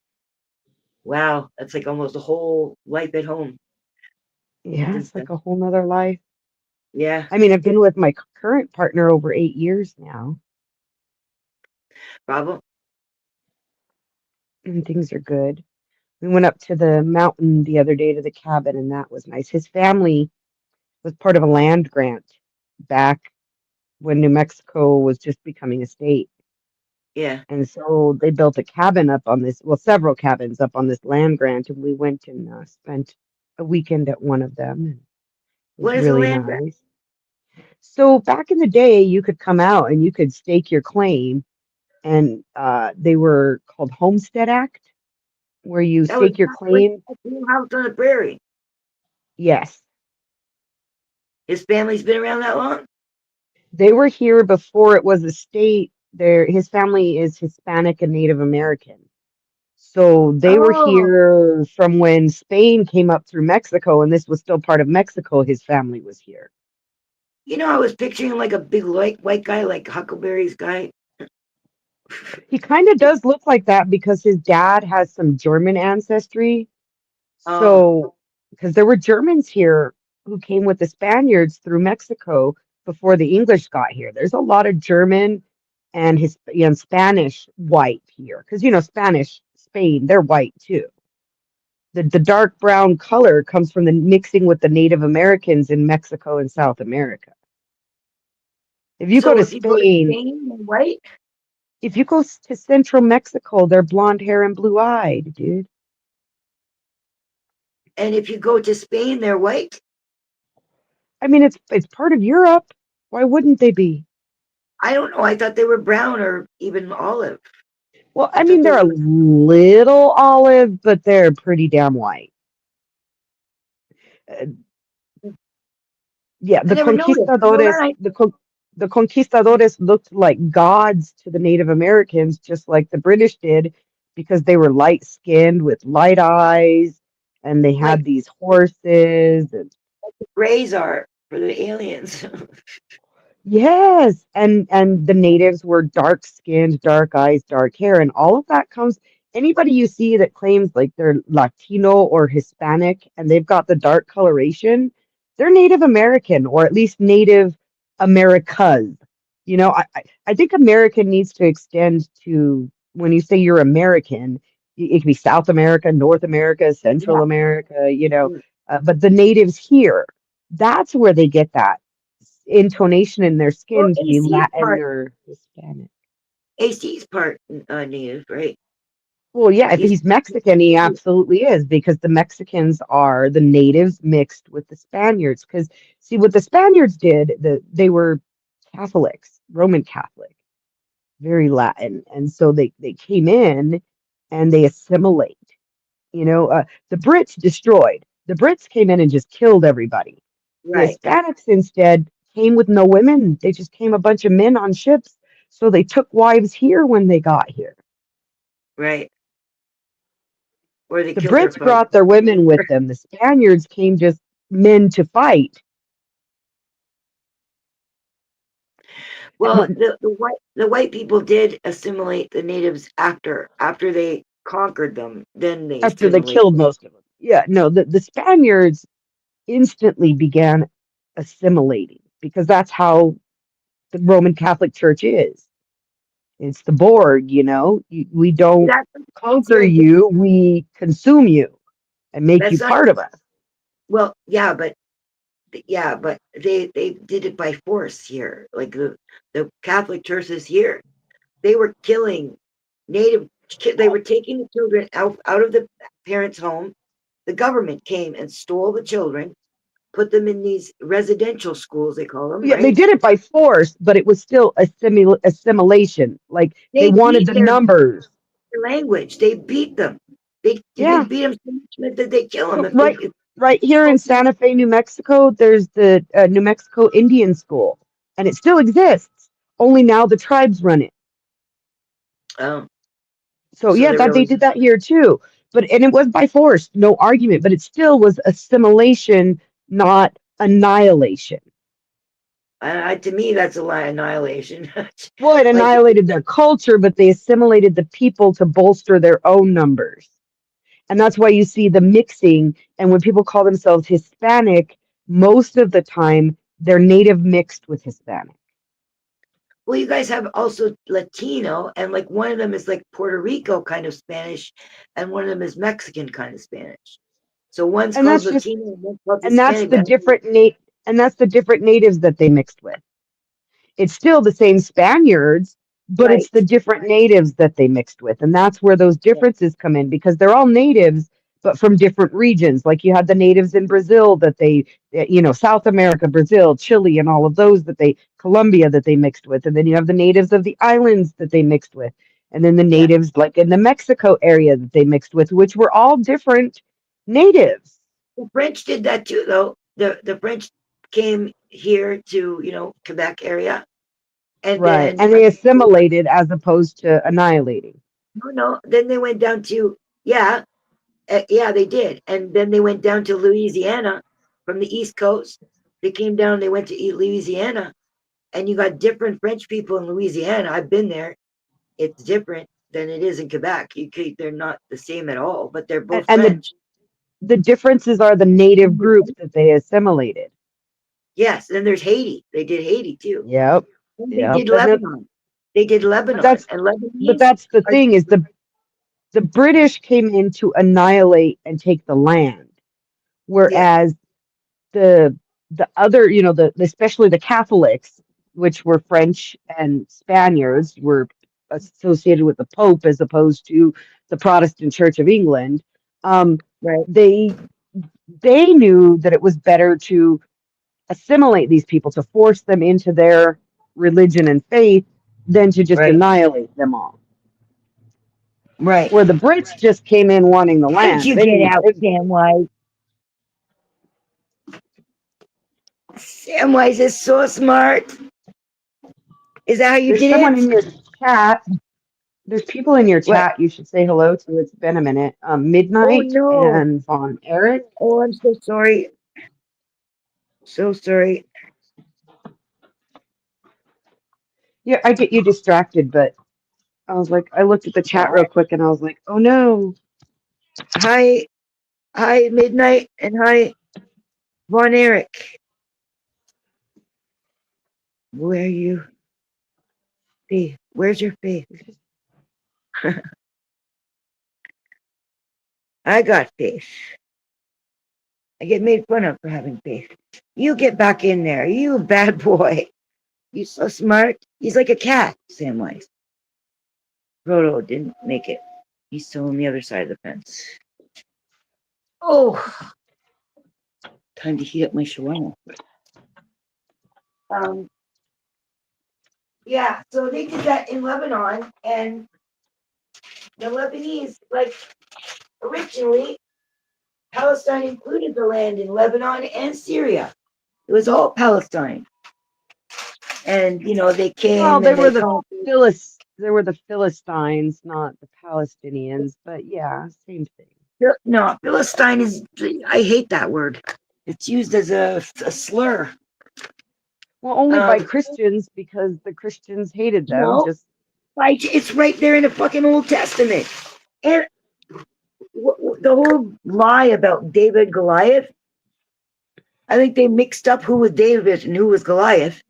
Wow. That's like almost a whole life at home Yeah, since it's then. like a whole nother life. Yeah, I mean, I've been with my current partner over 8 years now, Bravo. and things are good. We went up to the mountain the other day to the cabin, and that was nice. His family was part of a land grant back when New Mexico was just becoming a state. Yeah. And so they built a cabin up on this, well, several cabins up on this land grant, and we went and spent a weekend at one of them. And it was What is a really land grant? nice. So back in the day, you could come out and you could stake your claim, and they were called Homestead Act, where you That was stake your back when claim. he had a house on the prairie. Yes, His family's been around that long? they were here before it was a state. His family is Hispanic and Native American. So they were Oh, here from when Spain came up through Mexico, and this was still part of Mexico. His family was here. I was picturing him like a big white guy, like Huckleberry's guy. He kind of does look like that because his dad has some German ancestry. Oh, So, because there were Germans here who came with the Spaniards through Mexico before the English got here. There's a lot of German and Spanish white here because Spanish Spain, they're white too. The dark brown color comes from the mixing with the Native Americans in Mexico and South America. If you go So to if you go to Spain, Spain, they're white, if you go to central Mexico, they're blonde hair and blue eyed, dude. and if you go to Spain, they're white. I mean, it's part of Europe. Why wouldn't they be? I don't know. I thought they were brown or even olive. Well, I I thought mean, they they're a were, little olive, but they're pretty damn white. Uh, yeah, I never noticed. You know that? the conquistadores looked like gods to the Native Americans, just like the British did, because they were light skinned with light eyes, and they Like had these horses. And the Greys are for the aliens. yes, and the natives were dark skinned, dark eyes, dark hair, and all of that comes. Anybody you see that claims like they're Latino or Hispanic and they've got the dark coloration, they're Native American or at least Native Americas. You know, I think American needs to extend to when you say you're American, it could be South America, North America, Central Yeah. America, you know, but the natives here, that's where they get that intonation in their Well, skin to be AC's Latin part, or Hispanic. AC's part native, right? Well, yeah, if He's he's Mexican, he absolutely is because the Mexicans are the natives mixed with the Spaniards. Because see, what the Spaniards did, they were Catholics, Roman Catholic, very Latin, and so they came in and they assimilate. You know, the Brits destroyed. The Brits came in and just killed everybody. The right, Hispanics instead came with no women. They just came a bunch of men on ships. So they took wives here when they got here. right. Or they The killed their Brits folks. brought their women with them. The Spaniards came just men to fight. And Well, the white people did assimilate the natives after they conquered them. Then they after they assimilated. killed most of them. Yeah, no, the Spaniards instantly began assimilating because that's how the Roman Catholic Church is. It's the Borg, you know. We don't That's conquer here. you, we consume you and make you That's not part of us. well. Yeah, but they did it by force here. Like the Catholic churches here, they were killing native. They were taking the children out of the parents' home. The government came and stole the children, put them in these residential schools. They call them, Yeah, they right? did it by force, but it was still assimilation. Like they They wanted beat the their numbers. language. They beat them. They Yeah. beat them so much that they kill them So if they. right here in Santa Fe, New Mexico, there's the New Mexico Indian School, and it still exists. Only now the tribes run it. Oh, So so yeah, they that they really. did that here too. But and it was by force, no argument. But it still was assimilation, not annihilation. To me, that's a lie annihilation. Well, it Like annihilated their culture, but they assimilated the people to bolster their own numbers. And that's why you see the mixing. And when people call themselves Hispanic, most of the time they're native mixed with Hispanic. well, you guys have also Latino, and like one of them is like Puerto Rico kind of Spanish, and one of them is Mexican kind of Spanish. So one's And called that's just Latino and one's called and that's Hispanic. the different and that's the different natives that they mixed with. It's still the same Spaniards, but it's Right. the different natives that they mixed with. And that's where those Yeah. differences come in because they're all natives, but from different regions. Like you had the natives in Brazil that South America, Brazil, Chile, and all of those Colombia that they mixed with. And then you have the natives of the islands that they mixed with. And then the Yeah. natives like in the Mexico area that they mixed with, which were all different natives. The French did that too, though. The French came here to Quebec area, and Right. then And they assimilated as opposed to annihilating. no, then they went down to yeah, they did, and then they went down to Louisiana from the East Coast. They came down, they went to Louisiana, and you got different French people in Louisiana. I've been there. It's different than it is in Quebec. They're not the same at all, but they're both And French. the differences are the native groups that they assimilated. Yes, and there's Haiti. They did Haiti too. Yep. And they Yep. did Lebanon. They did Lebanon, and But Lebanese that's the are thing is the British came in to annihilate and take the land, whereas the other, especially the Catholics, which were French and Spaniards, were associated with the Pope as opposed to the Protestant Church of England. Right. They knew that it was better to assimilate these people, to force them into their religion and faith, than to just Right. annihilate them all. Right. Where the Brits just came in wanting the How did land. you They get didn't, out, Samwise? Samwise is so smart. Is that how you there's did someone in it? your chat. There's people in your What? chat you should say hello to. It's been a minute. Oh Midnight no. and Von Eric. Oh, I'm so sorry. So sorry. Yeah, I get you distracted, but I was like, I looked at the chat real quick and I was like, oh no. Hi, Midnight, and hi, Von Eric. Where are you? Faith, where's your faith? I got faith. I get made fun of for having faith. You get back in there. You bad boy. You so smart. He's like a cat, Samwise. Frodo didn't make it. He's still on the other side of the fence. Oh, time to heat up my shawarma. Yeah, so they did that in Lebanon, and the Lebanese, like, originally, Palestine included the land in Lebanon and Syria. It was all Palestine. And, they came Well, and they conquered. there were the Philistines, not the Palestinians, but yeah, same thing. No, Philistine is, I hate that word. It's used as a slur. Well, only by Christians, because the Christians hated them. No, it's right there in the fucking Old Testament. And the whole lie about David Goliath, I think they mixed up who was David and who was Goliath.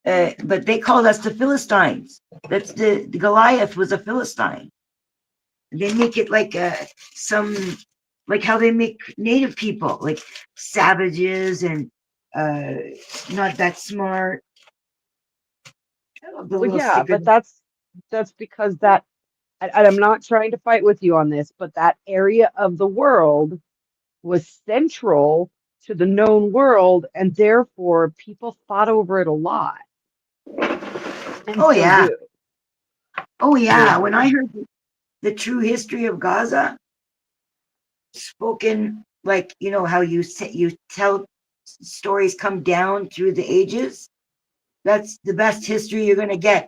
But they called us the Philistines. That's the Goliath was a Philistine. They make it like like how they make native people, like savages and not that smart. Well, yeah, but that's because that, and I'm not trying to fight with you on this, but that area of the world was central to the known world, and therefore people fought over it a lot. And Oh still yeah. do. Oh yeah. When I heard the true history of Gaza spoken, like, how you tell stories come down through the ages, that's the best history you're going to get,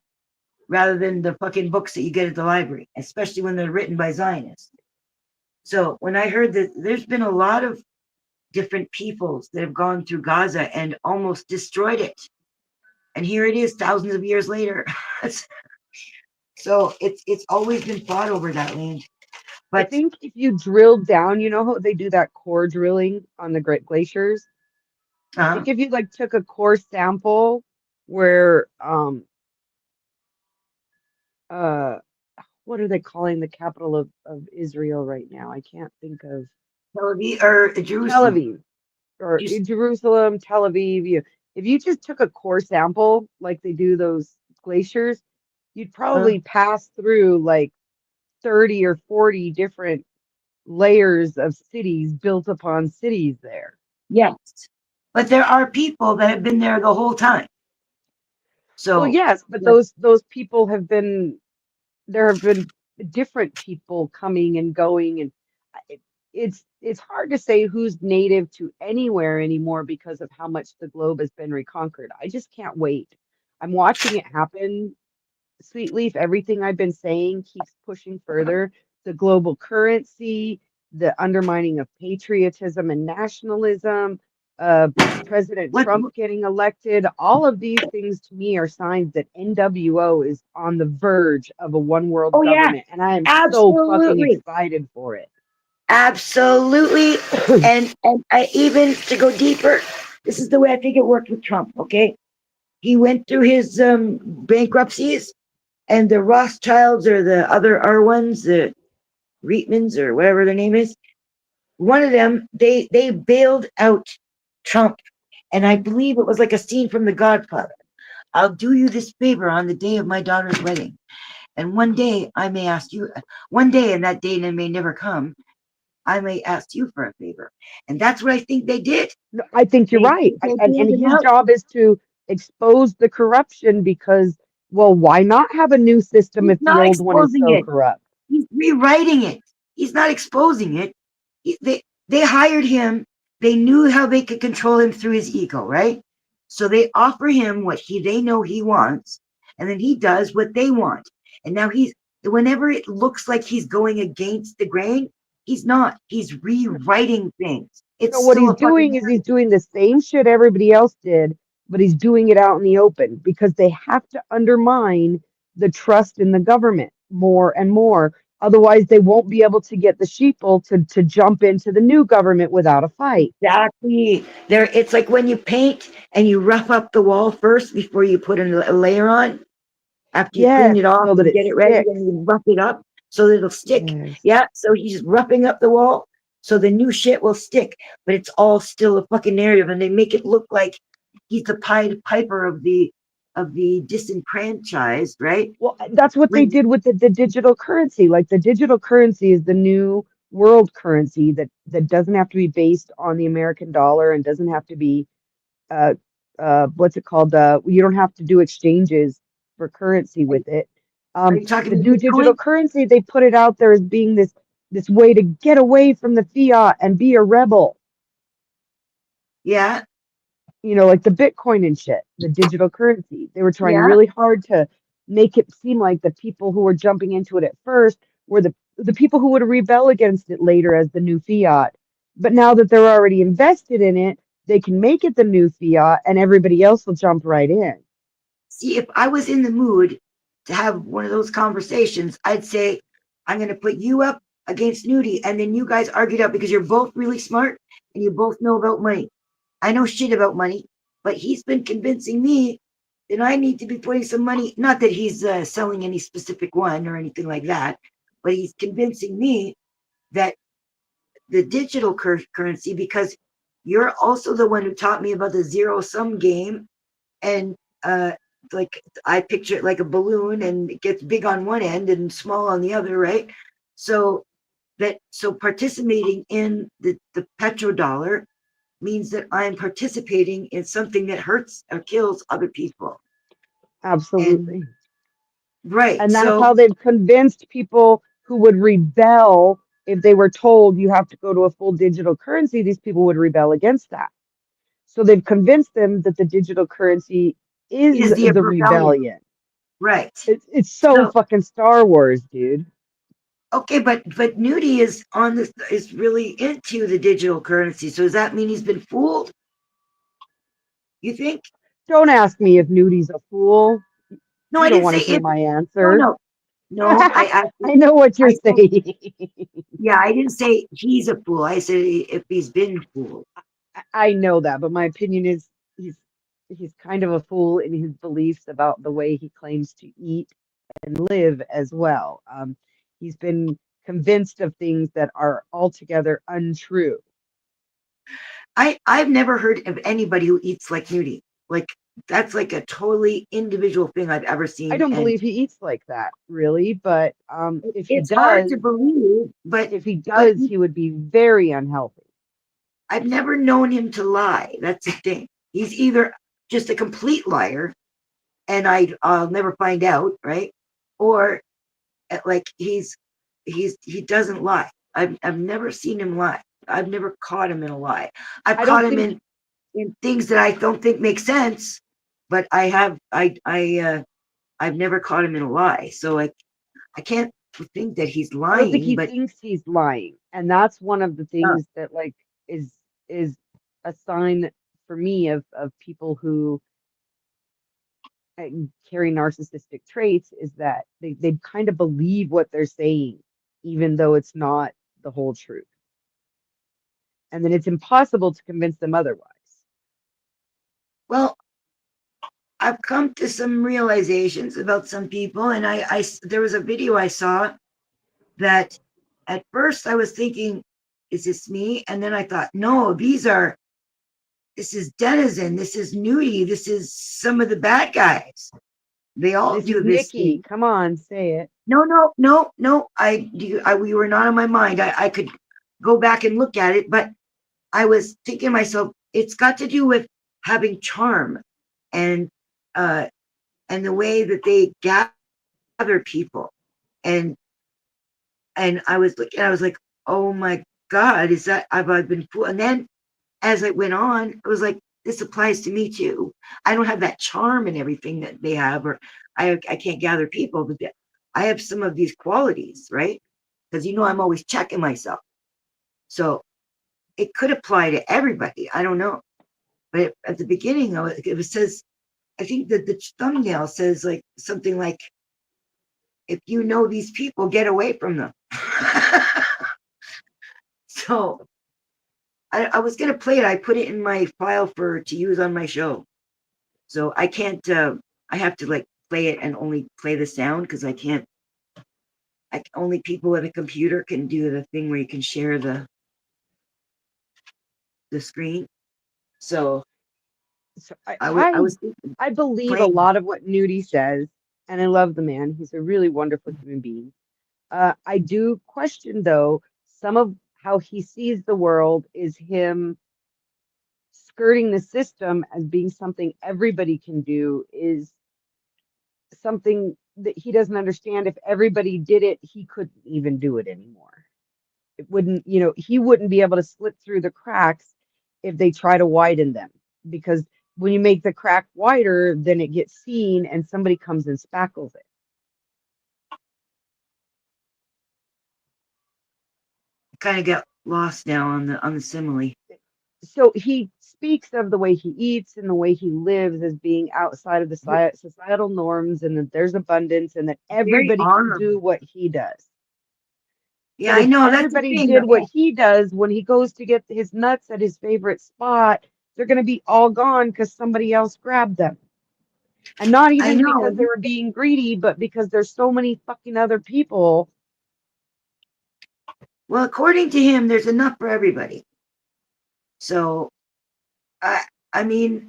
rather than the fucking books that you get at the library, especially when they're written by Zionists. So when I heard that there's been a lot of different peoples that have gone through Gaza and almost destroyed it, and here it is thousands of years later. So it's always been fought over that land. But I think if you drill down, how they do that core drilling on the Great Glaciers. I think if you took a core sample where what are they calling the capital of Israel right now? I can't think of Tel Aviv or Jerusalem. Tel Aviv or Jerusalem, Tel Aviv. If you just took a core sample like they do those glaciers, you'd probably pass through like 30 or 40 different layers of cities built upon cities there. Yes, but there are people that have been there the whole time. So well, yes, but those people have been. There have been different people coming and going, and it's hard to say who's native to anywhere anymore because of how much the globe has been reconquered. I just can't wait. I'm watching it happen. Sweet Leaf, everything I've been saying keeps pushing further. The global currency, the undermining of patriotism and nationalism, President Trump getting elected, all of these things to me are signs that NWO is on the verge of a one world government. And I am so fucking excited for it. Absolutely. and I even, to go deeper, this is the way I think it worked with Trump, okay? He went through his bankruptcies, and the Rothschilds or the other R ones, the Reitmans or whatever their name is, one of them, they bailed out Trump, and I believe it was like a scene from The Godfather. I'll do you this favor on the day of my daughter's wedding, and one day I may ask you. One day, and that day may never come. I may ask you for a favor, and that's what I think they did. No, I think you're right. They And bailed him his out. job is to expose the corruption because, well, why not have a new system He's if the not old one is exposing so it. corrupt? He's rewriting it. He's not exposing it. They hired him. They knew how they could control him through his ego, right? So they offer him what they know he wants, and then he does what they want. And now whenever it looks like he's going against the grain, he's not. He's rewriting things. No, It's what still he's a fucking doing is he's doing the same shit everybody else did, but he's doing it out in the open because they have to undermine the trust in the government more and more. Otherwise, they won't be able to get the sheeple to jump into the new government without a fight. exactly there. It's like when you paint and you rough up the wall first before you put a layer on. After you clean Yes, it off so that and it get it ready, sticks. then you rough it up so that it'll stick. Yes. Yeah, so he's roughing up the wall so the new shit will stick, but it's all still a fucking narrative, and they make it look like he's the Pied Piper of the disenfranchised, right? Well, that's what they When did with the digital currency. Like the digital currency is the new world currency that doesn't have to be based on the American dollar and doesn't have to be uh what's it called? You don't have to do exchanges for currency with it. are you talking The about new digital Bitcoin? currency, they put it out there as being this way to get away from the fiat and be a rebel. Yeah, Like the Bitcoin and shit, the digital currency. They were trying yeah. really hard to make it seem like the people who were jumping into it at first were the people who would rebel against it later as the new fiat. But now that they're already invested in it, they can make it the new fiat and everybody else will jump right in. See, if I was in the mood to have one of those conversations, I'd say, I'm going to put you up against Nudie, and then you guys argue it out because you're both really smart and you both know about money. I know shit about money, but he's been convincing me that I need to be putting some money. Not that he's selling any specific one or anything like that, but he's convincing me that the digital currency, because you're also the one who taught me about the zero sum game, and like I picture it like a balloon, and it gets big on one end and small on the other, right? So participating in the petrodollar means that I'm participating in something that hurts or kills other people. And Absolutely. right, And that's so how they've convinced people who would rebel if they were told you have to go to a full digital currency. These people would rebel against that. So they've convinced them that the digital currency is is the the rebellion, rebellion. right? It's so So fucking Star Wars, dude. okay, but Nudie is really into the digital currency. So does that mean he's been fooled? You think? Don't ask me if Nudie's a fool. No, You I don't didn't want say to hear if. my No, answer. no, no. I actually, I know what you're I said, saying. yeah, I didn't say he's a fool. I said if he's been fooled. I know that, but my opinion is he's kind of a fool in his beliefs about the way he claims to eat and live as well. He's been convinced of things that are altogether untrue. I've never heard of anybody who eats like Nudie. Like that's like a totally individual thing I've ever I seen, don't and believe he eats like that, really, but it's hard to believe. But if he but does, he would be very unhealthy. I've never known him to lie. That's the thing. He's either just a complete liar, and I'll never find out, right? Or like he doesn't lie. I've never seen him lie. I've never caught him in a lie. I've I caught don't him think in things that I don't think make sense, but I've never caught him in a lie. So I can't think that he's I don't think lying, he but thinks he's lying, and that's one of the uh, things that like is a sign for me of people who carry narcissistic traits is that they kind of believe what they're saying, even though it's not the whole truth. And then it's impossible to convince them otherwise. well, I've come to some realizations about some people, and there was a video I saw that at first I was thinking, is this me? And then I thought, no, this is Denizen, this is Nudie, this is some of the bad guys. They all This do is this Nikki. thing. Come on, say it. No. We were not on my mind. I could go back and look at it, but I was thinking to myself, it's got to do with having charm and the way that they gather people. And I was looking, I was like, oh my God, is that I've been fooled? And then as it went on, it was like, this applies to me too. I don't have that charm and everything that they have, or I can't gather people, but I have some of these qualities, right? Because I'm always checking myself. So it could apply to everybody. I don't know. But at the beginning, it says, I think that the thumbnail says like something like, if you know these people, get away from them. So I was gonna play it. I put it in my file to use on my show. So I can't. I have to like play it and only play the sound because I can't. Only people with a computer can do the thing where you can share the screen. So So I was thinking, I believe a playing. lot of what Nudie says, and I love the man. He's a really wonderful human being. I do question, though, some of how he sees the world is him skirting the system as being something everybody can do, is something that he doesn't understand. If everybody did it, he couldn't even do it anymore. It wouldn't, he wouldn't be able to slip through the cracks if they try to widen them. Because when you make the crack wider, then it gets seen and somebody comes and spackles it. Kind of got lost now on the simile. So he speaks of the way he eats and the way he lives as being outside of the societal norms, and that there's abundance and that Very everybody can honorable. do what he does. Yeah, But I if know that's the everybody thing. did what he does when he goes to get his nuts at his favorite spot, they're going to be all gone because somebody else grabbed them. And not I even because know. they were being greedy, but because there's so many fucking other people. Well, according to him, there's enough for everybody. So, I mean,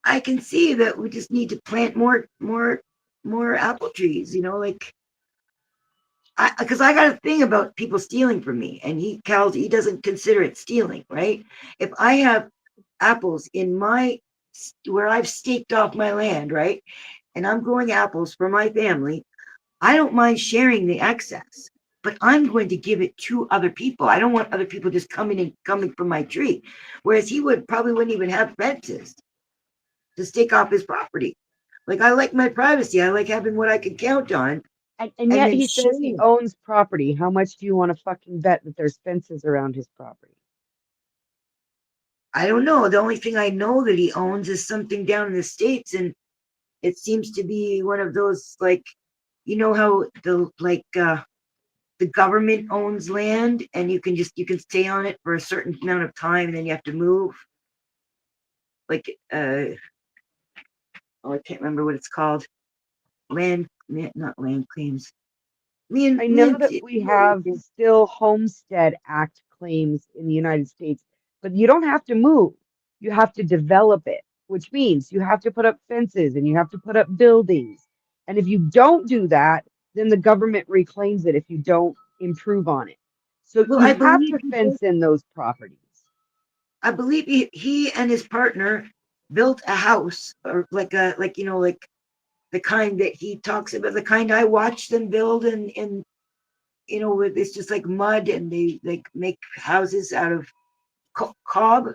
I can see that we just need to plant more apple trees. Like because I got a thing about people stealing from me, and he doesn't consider it stealing, right? If I have apples in where I've staked off my land, right, and I'm growing apples for my family, I don't mind sharing the excess, but I'm going to give it to other people. I don't want other people just coming from my tree. Whereas he probably wouldn't even have fences to stake off his property. Like I like my privacy. I like having what I can count on, And and yet then he says he share. owns property. How much do you want to fucking bet that there's fences around his property? I don't know. The only thing I know that he owns is something down in the States, and it seems to be one of those like, how the government owns land, and you can stay on it for a certain amount of time, and then you have to move. Like I can't remember what it's called. Not land claims. I know that we have still Homestead Act claims in the United States, but you don't have to move. You have to develop it, which means you have to put up fences and you have to put up buildings. And if you don't do that, then the government reclaims it if you don't improve on it. So Well, you have to fence in those properties. I believe he and his partner built a house, or like the kind that he talks about, the kind I watch them build, and it's just like mud, and they like make houses out of cob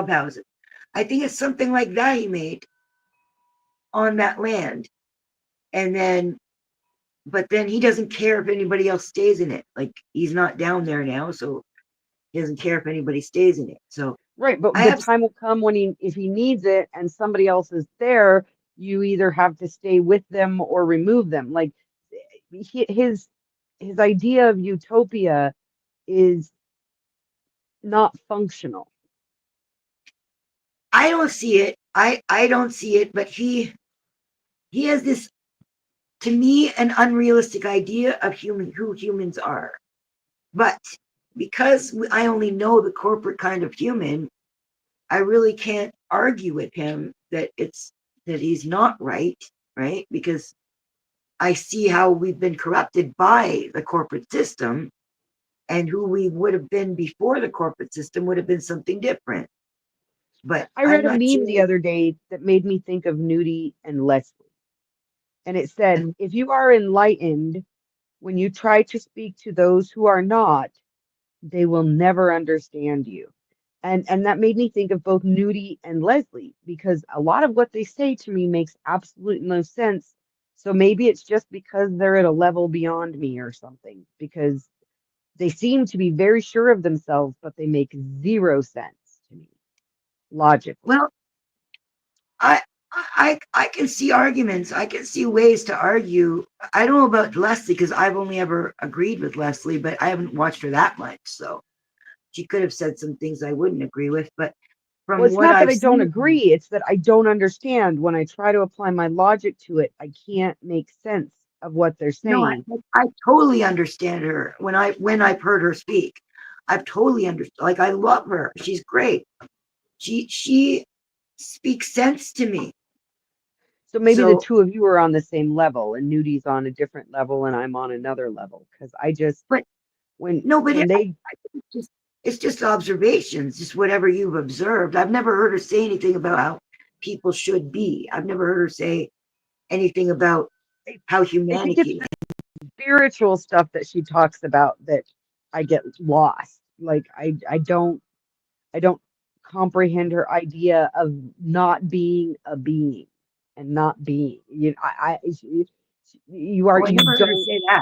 houses. I think it's something like that he made on that land, and then but then he doesn't care if anybody else stays in it. Like he's not down there now, so he doesn't care if anybody stays in it. So Right, but I the have time will come when if he needs it and somebody else is there, you either have to stay with them or remove them. Like his idea of utopia is not functional. I don't see it I don't see it, but he has this, to me, an unrealistic idea of who humans are. But because I only know the corporate kind of human, I really can't argue with him that he's not right, right? Because I see how we've been corrupted by the corporate system, and who we would have been before the corporate system would have been something different. But I I'm read a not meme the sure. other day that made me think of Nudie and Leslie. And it said, And if you are enlightened, when you try to speak to those who are not, they will never understand you. And that made me think of both Nudie and Leslie, because a lot of what they say to me makes absolute no sense. So maybe it's just because they're at a level beyond me or something, because they seem to be very sure of themselves, but they make zero sense to me logically. well, I I can see arguments. I can see ways to argue. I don't know about Leslie because I've only ever agreed with Leslie, but I haven't watched her that much. So she could have said some things I wouldn't agree with. But Well, from it's what not that I've I don't seen, agree, it's that I don't understand. When I try to apply my logic to it, I can't make sense of what they're no, saying. I totally understand her when I've heard her speak. I've totally understood. Like I love her. She's great. She speaks sense to me. So maybe the So, two of you are on the same level and Nudie's on a different level and I'm on another level. Because I just, but when no, but when they, just it's just observations, just whatever you've observed. I've never heard her say anything about how people should be. I've never heard her say anything about how I think it's humanity. the spiritual stuff that she talks about that I get lost. Like I don't comprehend her idea of not being a being and not being. You are Oh, I you never heard her don't. say that.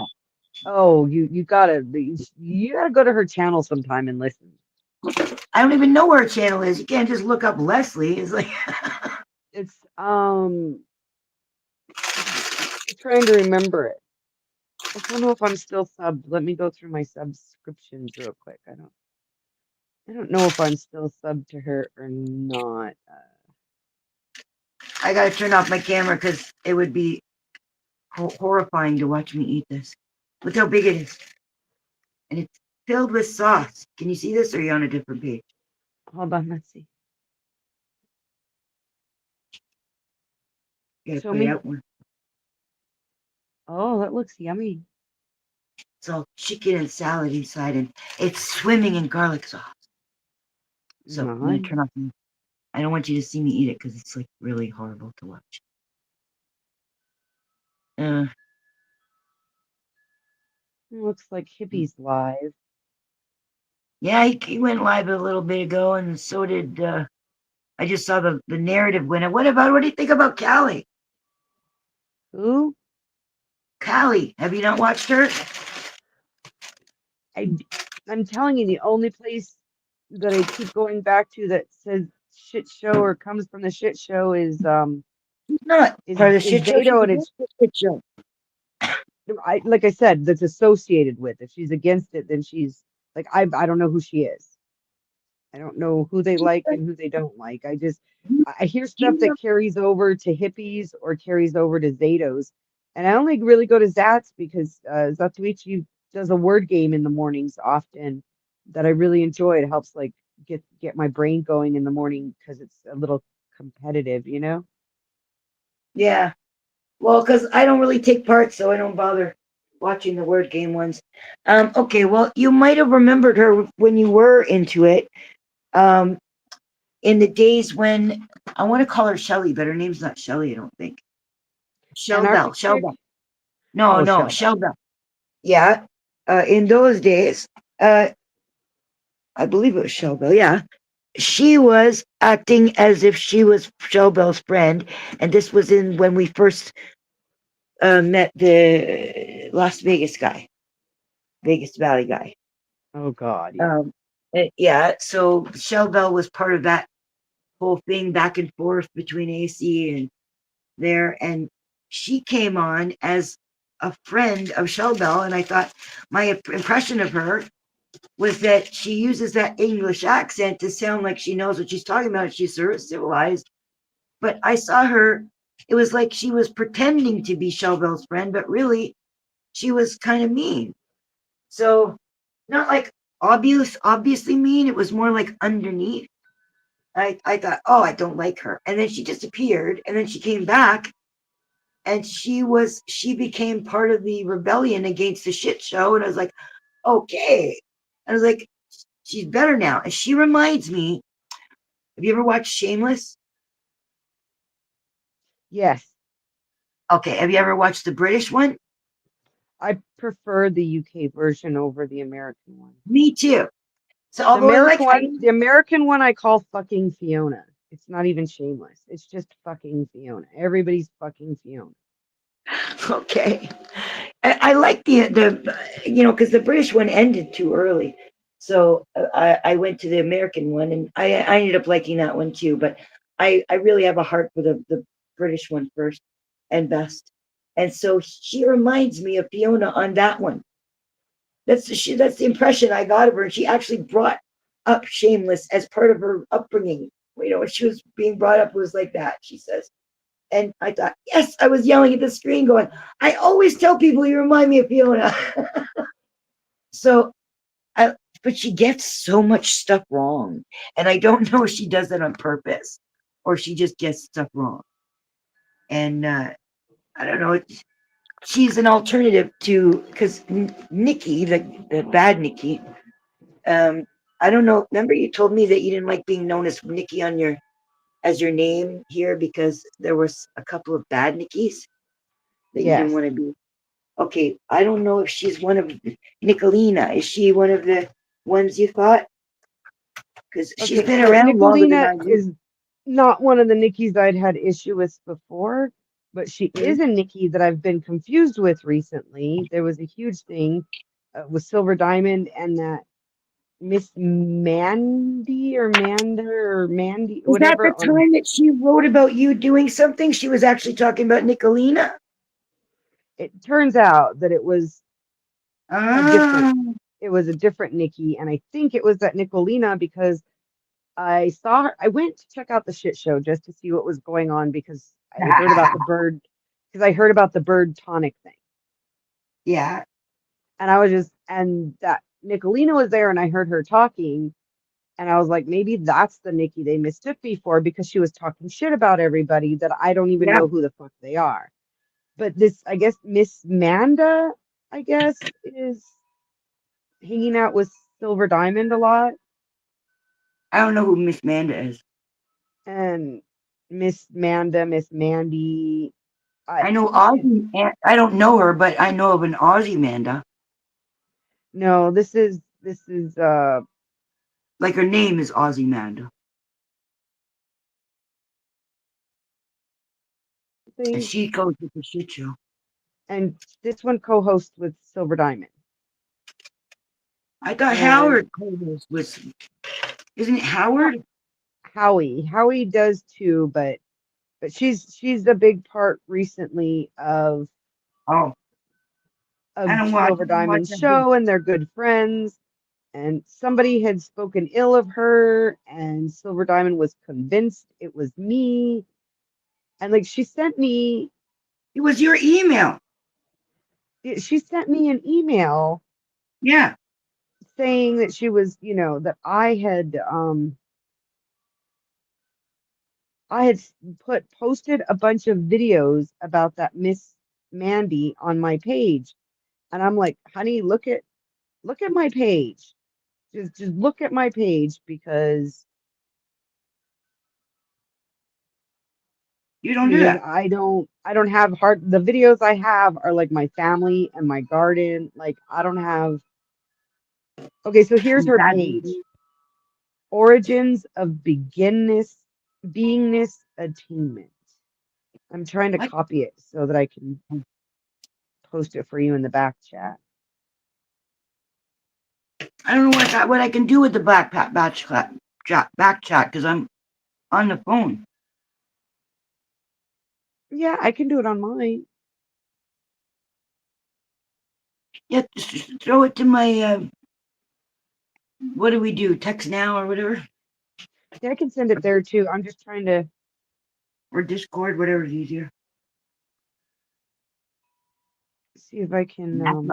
Oh, you gotta go to her channel sometime and listen. I don't even know where her channel is. You can't just look up Leslie. It's like It's I'm trying to remember it. I don't know if I'm still subbed. Let me go through my subscriptions real quick. I don't know if I'm still subbed to her or not. I gotta turn off my camera because it would be horrifying to watch me eat this. Look how big it is, and it's filled with sauce. Can you see this, or are you on a different page? Hold on, let's see. You gotta Show put it me. out one. Oh, that looks yummy. It's all chicken and salad inside, and it's swimming in garlic sauce. So I'm gonna Nice. turn off. I don't want you to see me eat it because it's like really horrible to watch. Uh, Looks like Hippie's live. yeah, he went live a little bit ago, and so did. I just saw the narrative winner. What do you think about Callie? Who? Callie, have you not watched her? I, I'm telling you, the only place that I keep going back to that says shit show or comes from the shit show She's not is part of the is shit show. She's Zato, and against it's the shit show. like I said, that's associated with. If she's against it, then she's like I don't know who she is. I don't know who they She's like like, and who they don't like. you, I hear stuff you that carries over to hippies or carries over to Zatos, and I only really go to Zats because Zatoichi does a word game in the mornings often that I really enjoy. It helps like get my brain going in the morning because it's a little competitive, you know? yeah. Well, because I don't really take part, so I don't bother watching the word game ones. Okay, well, you might have remembered her when you were into it. Um, in the days when I want to call her Shelly, but her name's not Shelly, I don't think. Shell Bell. Anarchic Shell chick? Bell. No, Oh, no, Shell Bell. Shell Bell. Yeah. In those days, I believe it was Shell Bell. Yeah. She was acting as if she was Shell Bell's friend, and this was in when we first met the Las Vegas guy, Vegas Valley guy. Oh God, yeah. Um, yeah, so Shell Bell was part of that whole thing back and forth between AC and there, and she came on as a friend of Shell Bell, and I thought my impression of her was that she uses that English accent to sound like she knows what she's talking about. She's sort of civilized, but I saw her. It was like she was pretending to be Shelbel's friend, but really she was kind of mean. So not like obviously mean. It was more like underneath. I thought, oh, I don't like her. And then she disappeared. And then she came back and she became part of the rebellion against the shit show. And I was like, okay. I was like, she's better now. And she reminds me, have you ever watched Shameless? Yes, Okay. Have you ever watched the British one? I prefer the UK version over the American one. Me too. So although I like, The American one I call fucking Fiona. It's not even Shameless. It's just fucking Fiona. Everybody's fucking Fiona. okay. I like the because the British one ended too early. So I went to the American one and I ended up liking that one too. But I really have a heart for the British one first and best. And so she reminds me of Fiona on that one. That's the impression I got of her. And she actually brought up Shameless as part of her upbringing. When she was being brought up, it was like that, she says. And I thought, yes, I was yelling at the screen going, I always tell people you remind me of Fiona. So, but she gets so much stuff wrong. And I don't know if she does that on purpose or she just gets stuff wrong. And I don't know. She's an alternative to, because Nikki, the bad Nikki, I don't know. Remember you told me that you didn't like being known as Nikki as your name here because there was a couple of bad Nikkis that you didn't Yes. want to be. Okay, I don't know if she's one of Nicolina. Is she one of the ones you thought? Because she's been so around longer than Nicolina I do. is not one of the Nikki's I'd had issue with before, but she Mhm. is a Nikki that I've been confused with recently. There was a huge thing with Silver Diamond and that Miss Mandy or Manda or Mandy, Was that the whatever. time that she wrote about you doing something? She was actually talking about Nicolina. It turns out that it was a different, Ah, it was a different Nikki, and I think it was that Nicolina because I saw her. I went to check out the shit show just to see what was going on because I heard about the bird, because I heard about the bird tonic thing. yeah. And I was just, and that Nicolina was there and I heard her talking. And I was like, maybe that's the Nikki they mistook me for because she was talking shit about everybody that I don't even Yeah. know who the fuck they are. But this, I guess, Miss Manda, I guess, is hanging out with Silver Diamond a lot. I don't know who Miss Manda is. And Miss Manda, Miss Mandy, I know she, Aussie. I don't know her, but I know of an Aussie Manda. no, this is Like her name is Aussie Manda, and thing, she goes with the shit show. and this one co-hosts with Silver Diamond. I thought And Howard was. Isn't it Howard? Howie does too, but she's a big part recently Oh, I of don't watch. Silver I don't watch Diamond's that. Big. show, and they're good friends. And somebody had spoken ill of her, and Silver Diamond was convinced it was me. And like It was your email. she sent me an email Yeah. saying that she was, that I had posted a bunch of videos about that Miss Mandy on my page. And I'm like, honey, look at my page. Just look at my page because You don't do that. I don't have heart. The videos I have are like my family and my garden. Like I don't have. Okay, so here's her Bad page. baby. Origins of beingness attainment. I'm trying to What? copy it so that I can post it for you in the back chat. I don't know what I can do with the back chat because I'm on the phone. Yeah, I can do it on mine. Yeah, just throw it to my. What do we do? Text now or whatever. Yeah, I can send it there too. I'm just trying to. or Discord, whatever's easier. See if I can.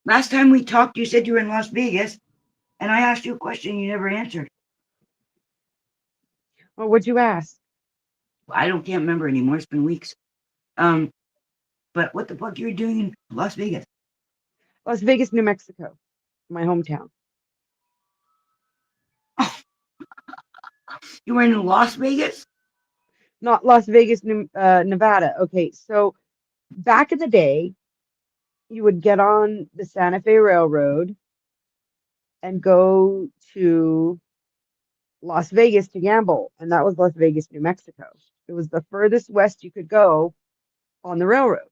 Last time we talked, you said you were in Las Vegas, and I asked you a question you never answered. Well, what'd you ask? I can't remember anymore. It's been weeks. But what the fuck you were doing in Las Vegas? Las Vegas, New Mexico, my hometown. You were in Las Vegas? Not Las Vegas, Nevada. Okay, so back in the day, you would get on the Santa Fe Railroad and go to Las Vegas to gamble, and that was Las Vegas, New Mexico. It was the furthest west you could go on the railroad.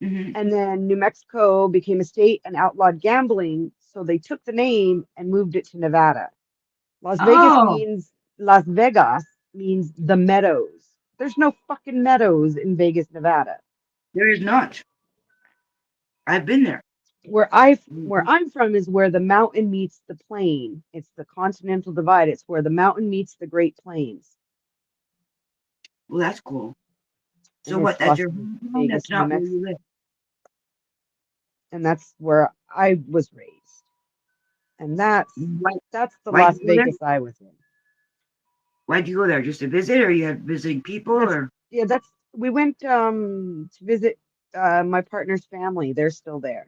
Mm-hmm. And then New Mexico became a state and outlawed gambling, so they took the name and moved it to Nevada. Las Vegas means the meadows. There's no fucking meadows in Vegas, Nevada. There is not. I've been there. Where I'm from is where the mountain meets the plain. It's the Continental Divide. It's where the mountain meets the Great Plains. Well, that's cool. So And what? it's That's Las your home? That's Vegas, New not where Mexico. you live. And that's where I was raised. And that's Why, the why'd Las you go there? Vegas I was in. Why'd you go there? Just to visit, or you had visiting people, or? Yeah, we went to visit my partner's family. They're still there.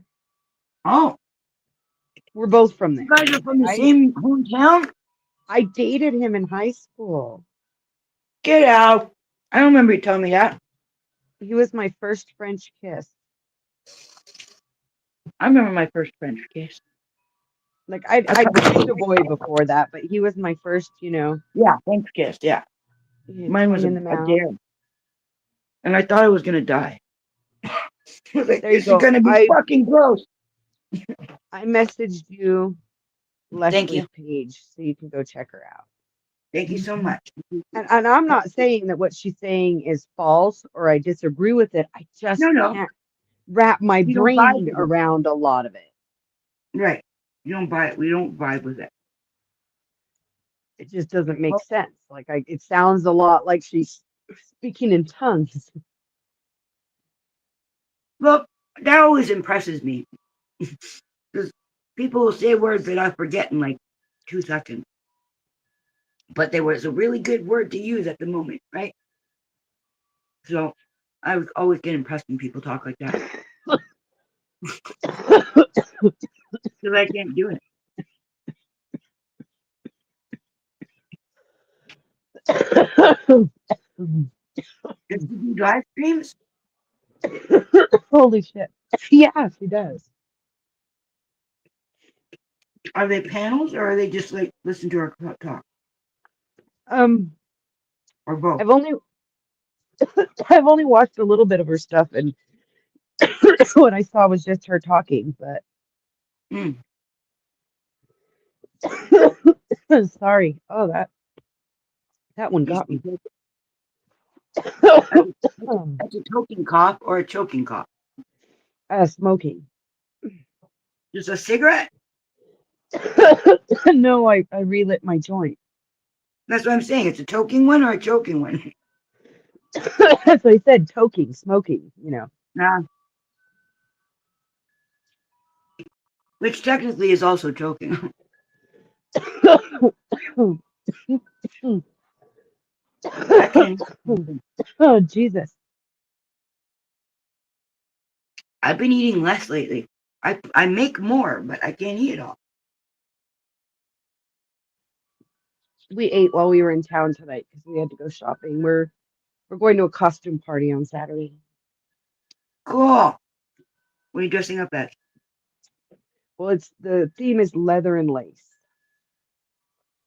Oh, We're both from there. you guys are from the I same hometown? I dated him in high school. Get out. I don't remember you telling me that. He was my first French kiss. I remember my first French kiss. Like I'd kissed a boy before that, but he was my first, Yeah, French kiss, yeah. Mine was tongue a in the mouth. dare. And I thought I was going to die. I was like, There you this is go. going to be fucking gross. I messaged you Thank Leslie's you. page so you can go check her out. Thank you so much. And I'm not saying that what she's saying is false or I disagree with it. I just No. can't wrap my You don't vibe brain with it. around a lot of it. Right. You don't buy it. We don't vibe with it. It just doesn't make sense. Like it sounds a lot like she's speaking in tongues. Well, that always impresses me. Because people will say words that I forget in like 2 seconds. But there was a really good word to use at the moment, right? So I would always get impressed when people talk like that. Because I can't do it. Does she do live streams? Holy shit. Yeah, she does. Are they panels or are they just like listen to her talk? Or both? I've only watched a little bit of her stuff, and what I saw was just her talking, but sorry. Oh, that one got me. That's a choking cough or a choking cough? Smoking. Just a cigarette? No, I relit my joint. That's what I'm saying. It's a choking one or a choking one? That's what I said, toking, smoking, Nah. Which technically is also choking. Oh, Jesus. I've been eating less lately. I make more, but I can't eat it all. We ate while we were in town tonight because we had to go shopping. We're going to a costume party on Saturday. Cool. What are you dressing up as? Well, the theme is leather and lace.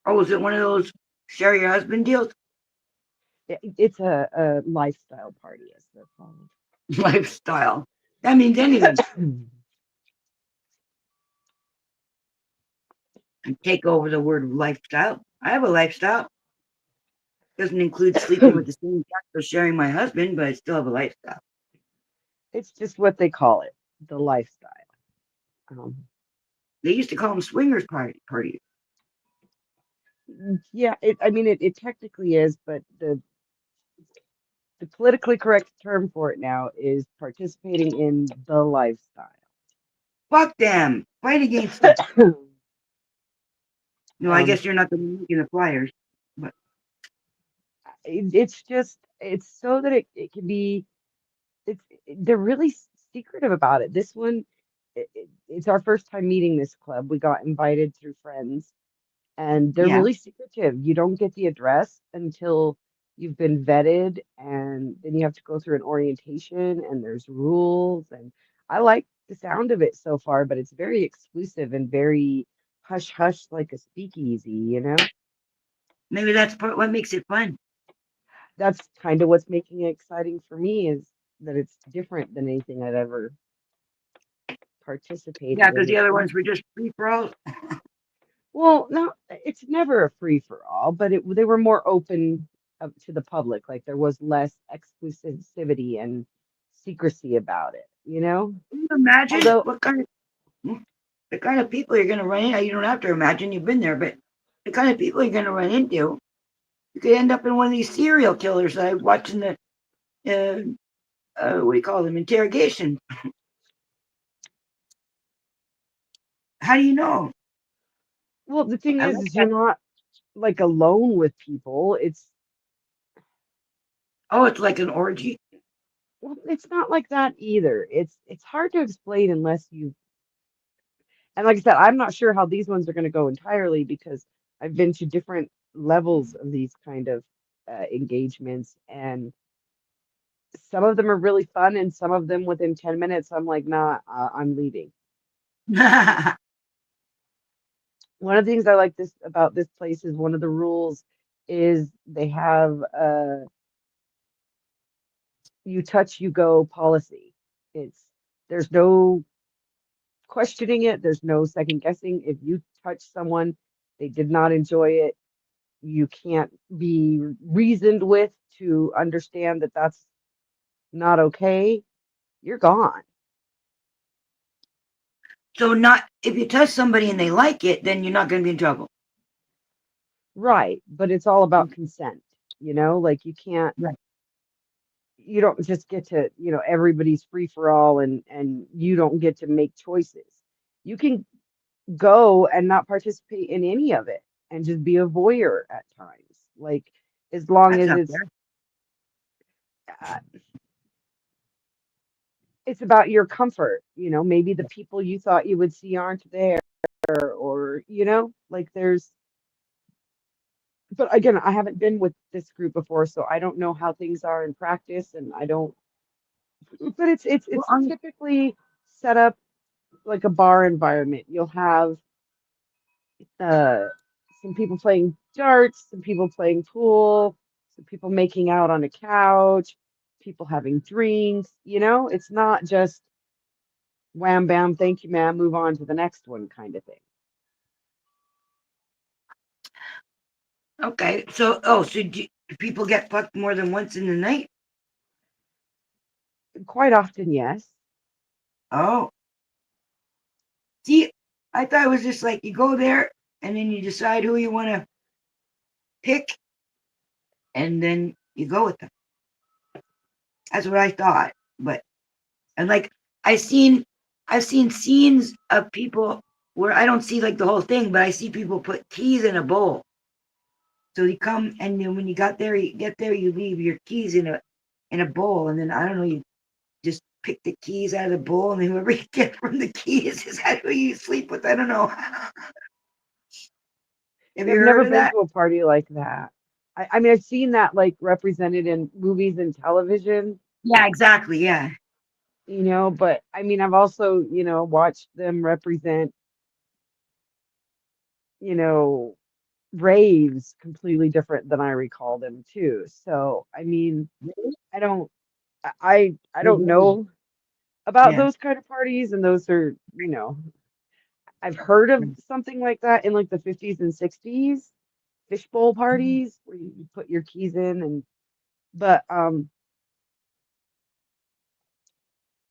Oh, is it one of those share your husband deals? It's a lifestyle party, as they're called. Lifestyle. That means anything. And take over the word lifestyle. I have a lifestyle. Doesn't include sleeping with the same guy or sharing my husband, but I still have a lifestyle. It's just what they call it, the lifestyle. They used to call them swingers parties. Yeah, it technically is, but the the politically correct term for it now is participating in the lifestyle. Fuck them. Fight against it. No, I um, guess you're not the one making the flyers. But it's just it's so that it can be it's they're really secretive about it. This one, it's our first time meeting this club. We got invited through friends, and they're yeah. really secretive. You don't get the address until you've been vetted, and then you have to go through an orientation, and there's rules. And I like the sound of it so far, but it's very exclusive and very hush hush, like a speakeasy, you know? Maybe that's part what makes it fun. That's kind of what's making it exciting for me is that it's different than anything I've ever Yeah, participated because in. the It's other not, ones were just free for all. well, no, it's never a free for all, but they were more open to the public. Like there was less exclusivity and secrecy about it, you know? Can you imagine Although, what kind of the kind of people you're going to run into? You don't have to imagine, you've been there, but the kind of people you're going to run into, you could end up in one of these serial killers that I watched in the what do you call them, interrogation. How do you know? well, the thing I like is you're that. not like alone with people. Oh, it's like an orgy. Well, it's not like that either. It's hard to explain unless you and like I said, I'm not sure how these ones are going to go entirely because I've been to different levels of these kind of engagements, and some of them are really fun, and some of them within 10 minutes, I'm like, nah, I'm leaving. One of the things I like this about this place is one of the rules is they have you touch, you go policy. It's there's no questioning it, there's no second guessing. If you touch someone, they did not enjoy it, you can't be reasoned with to understand that that's not okay. You're gone. So not if you touch somebody and they like it, then you're not going to be in trouble. Right. But it's all about consent, you know, like Right. you don't just get to, everybody's free for all and you don't get to make choices. You can go and not participate in any of it and just be a voyeur at times. Like as long That's as not fair. uh, it's about your comfort, maybe the people you thought you would see aren't there or, like there's but again, I haven't been with this group before, so I don't know how things are in practice and I don't but Well, it's typically set up like a bar environment. You'll have uh, some people playing darts, some people playing pool, some people making out on a couch, people having drinks. It's not just wham bam, thank you, ma'am, move on to the next one kind of thing. okay. So do people get fucked more than once in the night? Quite often, yes. Oh, see, I thought it was just like you go there and then you decide who you want to pick and then you go with them. That's what I thought. But and like I've seen I've seen scenes of people where I don't see like the whole thing, but I see people put keys in a bowl. So you come and then when you get there, you leave your keys in a bowl, and then I don't know, you just pick the keys out of the bowl, and then whoever you get from the keys is that who you sleep with. I don't know. Have See, you I've heard never of been that? to a party like that. I mean, I've seen that like represented in movies and television, Yeah, exactly. Yeah. but I mean, I've also, watched them represent, you know, raves completely different than I recall them too. So, I mean, I don't, I don't know about Yeah. those kind of parties, and those are, I've heard of something like that in like the 50s and 60s, fishbowl parties where you put your keys in but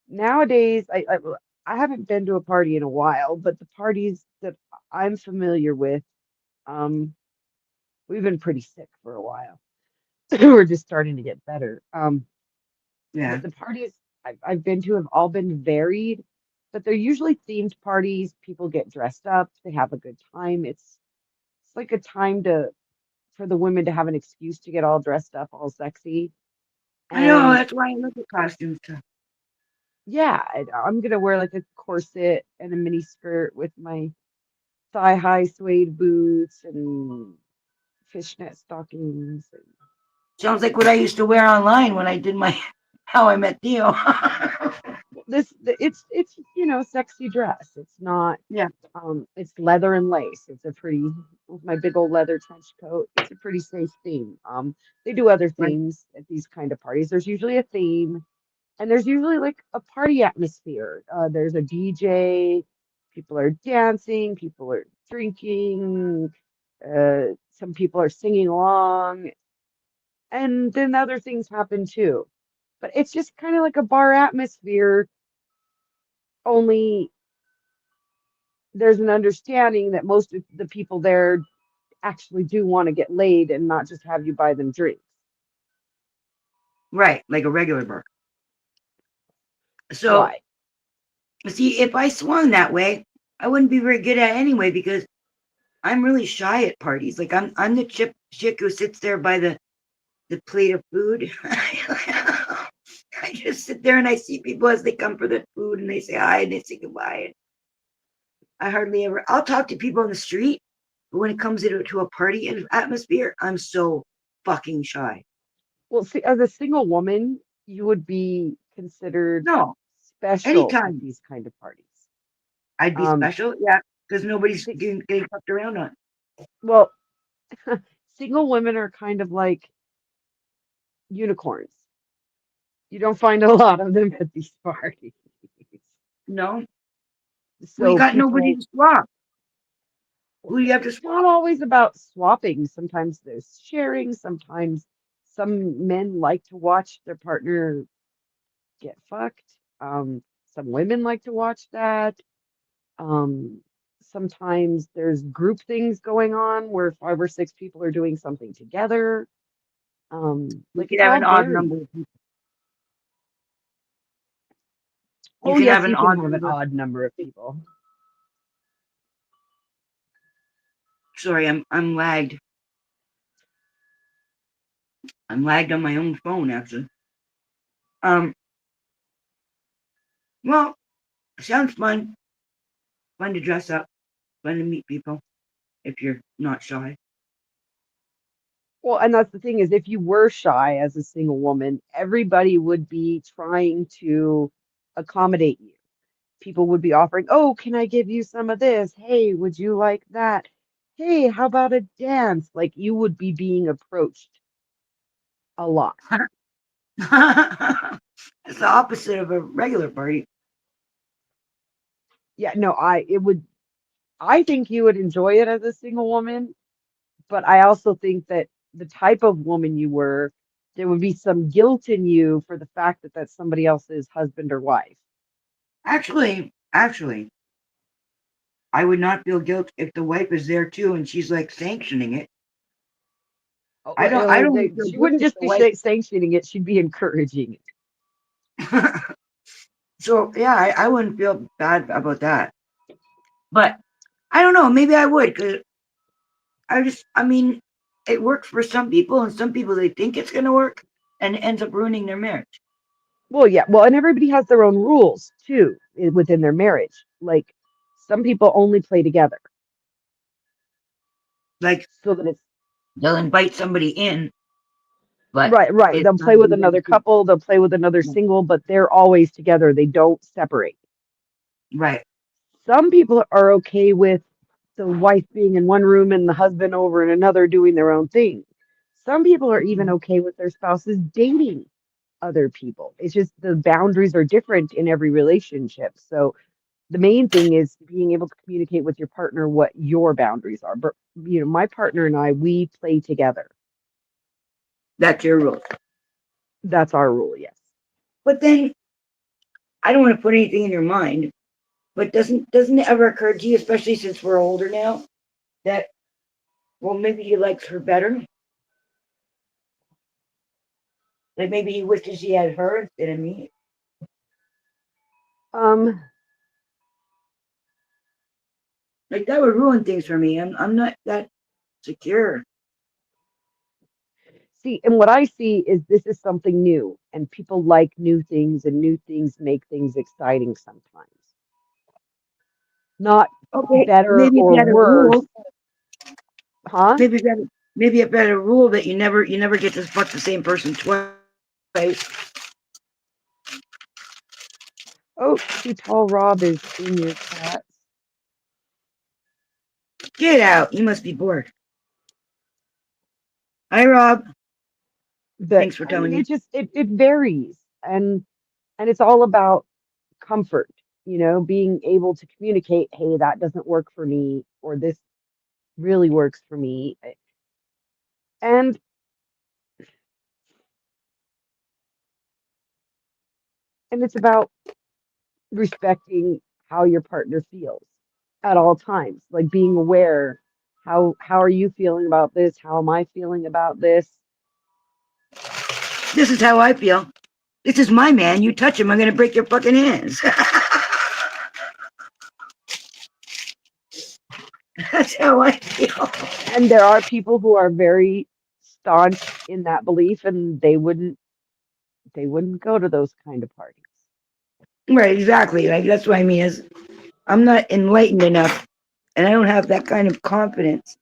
nowadays I haven't been to a party in a while, but the parties that I'm familiar with, um, we've been pretty sick for a while. we're just starting to get better. Yeah. But the parties I've been to have all been varied, but they're usually themed parties. People get dressed up, they have a good time. It's like a time to for the women to have an excuse to get all dressed up, all sexy. I know, And that's why I look at costumes too. yeah, I'm gonna wear like a corset and a mini skirt with my thigh-high suede boots and fishnet stockings. And Sounds like what I used to wear online when I did my How I Met Theo. it's sexy dress. It's not Yeah. it's leather and lace. It's a pretty with my big old leather trench coat. It's a pretty safe theme. They do other Right. things at these kind of parties. There's usually a theme, and there's usually like a party atmosphere. There's a DJ, people are dancing, people are drinking, some people are singing along, and then other things happen too. But it's just kind of like a bar atmosphere, only there's an understanding that most of the people there actually do want to get laid and not just have you buy them drinks. Right, like a regular bar. So, Right. see, if I swung that way, I wouldn't be very good at it anyway because I'm really shy at parties. Like I'm the chick who sits there by the plate of food. I just sit there and I see people as they come for the food and they say hi and they say goodbye. I hardly ever. I'll talk to people on the street, but when it comes to a party atmosphere, I'm so fucking shy. Well, see, as a single woman, you would be considered No, special at anytime these kind of parties. I'd be Um, special, yeah, because nobody's see, getting fucked around on. well, single women are kind of like unicorns. You don't find a lot of them at these parties. No, we So got nobody people, to swap. Who do you have to it's swap? not always about swapping. Sometimes there's sharing. Sometimes some men like to watch their partner get fucked. Some women like to watch that. Um, Sometimes there's group things going on where 5 or 6 people are doing something together. You Like can it's have all an odd varied. number of people. You Oh can have yes, an you can odd have an number. odd number of people. Sorry, I'm lagged. I'm lagged on my own phone actually. Um, well, sounds fun. Fun to dress up. Fun to meet people if you're not shy. Well, and that's the thing is if you were shy as a single woman, everybody would be trying to accommodate you. People would be offering, "Oh, can I give you some of this? Hey, would you like that? Hey, how about a dance?" Like you would be being approached a lot. It's the opposite of a regular party. Yeah, no, I think you would enjoy it as a single woman, but I also think that the type of woman you were, there would be some guilt in you for the fact that that's somebody else's husband or wife. Actually, I would not feel guilt if the wife is there too and she's like sanctioning it. Oh, I don't feel she good wouldn't if just the be wife. sanctioning it, she'd be encouraging it. So yeah, I wouldn't feel bad about that. But I don't know, maybe I would because I mean, it works for some people and some people they think it's gonna work and it ends up ruining their marriage. Well, yeah, well, and everybody has their own rules too within their marriage. Like some people only play together, Like so that it's they'll invite somebody in, but right. it's They'll not play with really another couple, they'll play with another single, but they're always together. They don't separate. right. Some people are okay with the wife being in one room and the husband over in another doing their own thing. Some people are even okay with their spouses dating other people. It's just the boundaries are different in every relationship. So the main thing is being able to communicate with your partner what your boundaries are. But my partner and I, we play together. That's your rule. That's our rule, yes. But then I don't want to put anything in your mind, but doesn't it ever occur to you, especially since we're older now, that well maybe you like her better? Like maybe he wishes he had her instead of me. Um, Like that would ruin things for me. I'm not that secure. see, and what I see is this is something new, and people like new things, and new things make things exciting sometimes. Not Okay, better maybe if or you had a worse, rule, huh? maybe if you had a rule that you never get to fuck the same person twice. Oh, Too Tall Rob is in your chat. Get out. You must be bored. Hi, Rob. But Thanks for I mean, telling me. it varies, and it's all about comfort. Being able to communicate, hey, that doesn't work for me, or this really works for me, and it's about respecting how your partner feels at all times, like being aware, how are you feeling about this, how am I feeling about this. This is how I feel. This is my man. You touch him, I'm gonna break your fucking hands. That's how I feel. And there are people who are very staunch in that belief, and they wouldn't go to those kind of parties. Right, exactly. Like that's what I mean is I'm not enlightened enough, and I don't have that kind of confidence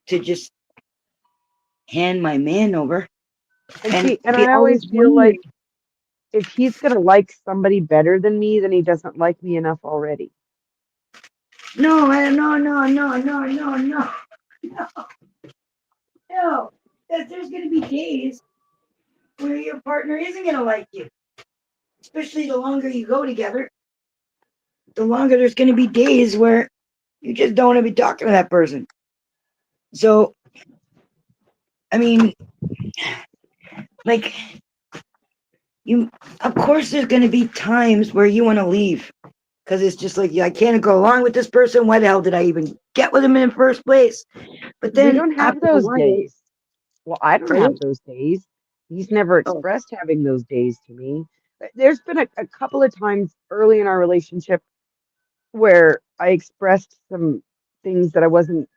to just hand my man over. And And see, and be I always always feel wondering. like if he's gonna like somebody better than me, then he doesn't like me enough already. No, no, no, no, no, no, no, no. That there's gonna be days where your partner isn't gonna like you, especially the longer you go together. The longer there's gonna be days where you just don't want to be talking to that person. So, I mean, like you, of course, there's gonna be times where you want to leave because it's just like, yeah, I can't go along with this person. Why the hell did I even get with him in the first place? But We then don't have after a those while, days. Well, I don't pardon? have those days. He's never Oh, expressed having those days to me. There's been a couple of times early in our relationship where I expressed some things that I wasn't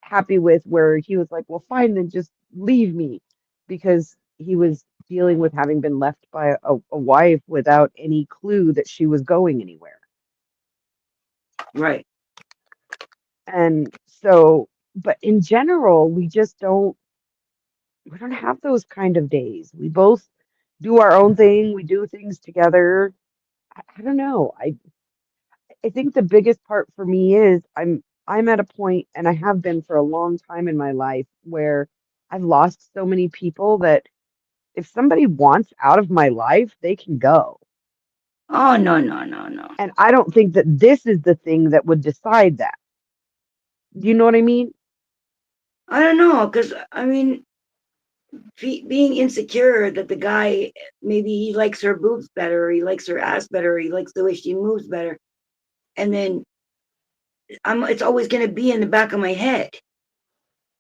happy with, where he was like, well, fine, then just leave me, because he was dealing with having been left by a wife without any clue that she was going anywhere. right. And so, but in general, we don't have those kind of days. We both do our own thing. We do things together. I don't know. I think the biggest part for me is I'm at a point, and I have been for a long time in my life, where I've lost so many people that if somebody wants out of my life, they can go. Oh, no, no, no, no. And I don't think that this is the thing that would decide that. Do you know what I mean? I don't know, because I mean, being insecure that the guy maybe he likes her boobs better, or he likes her ass better, or he likes the way she moves better, and then it's always going to be in the back of my head.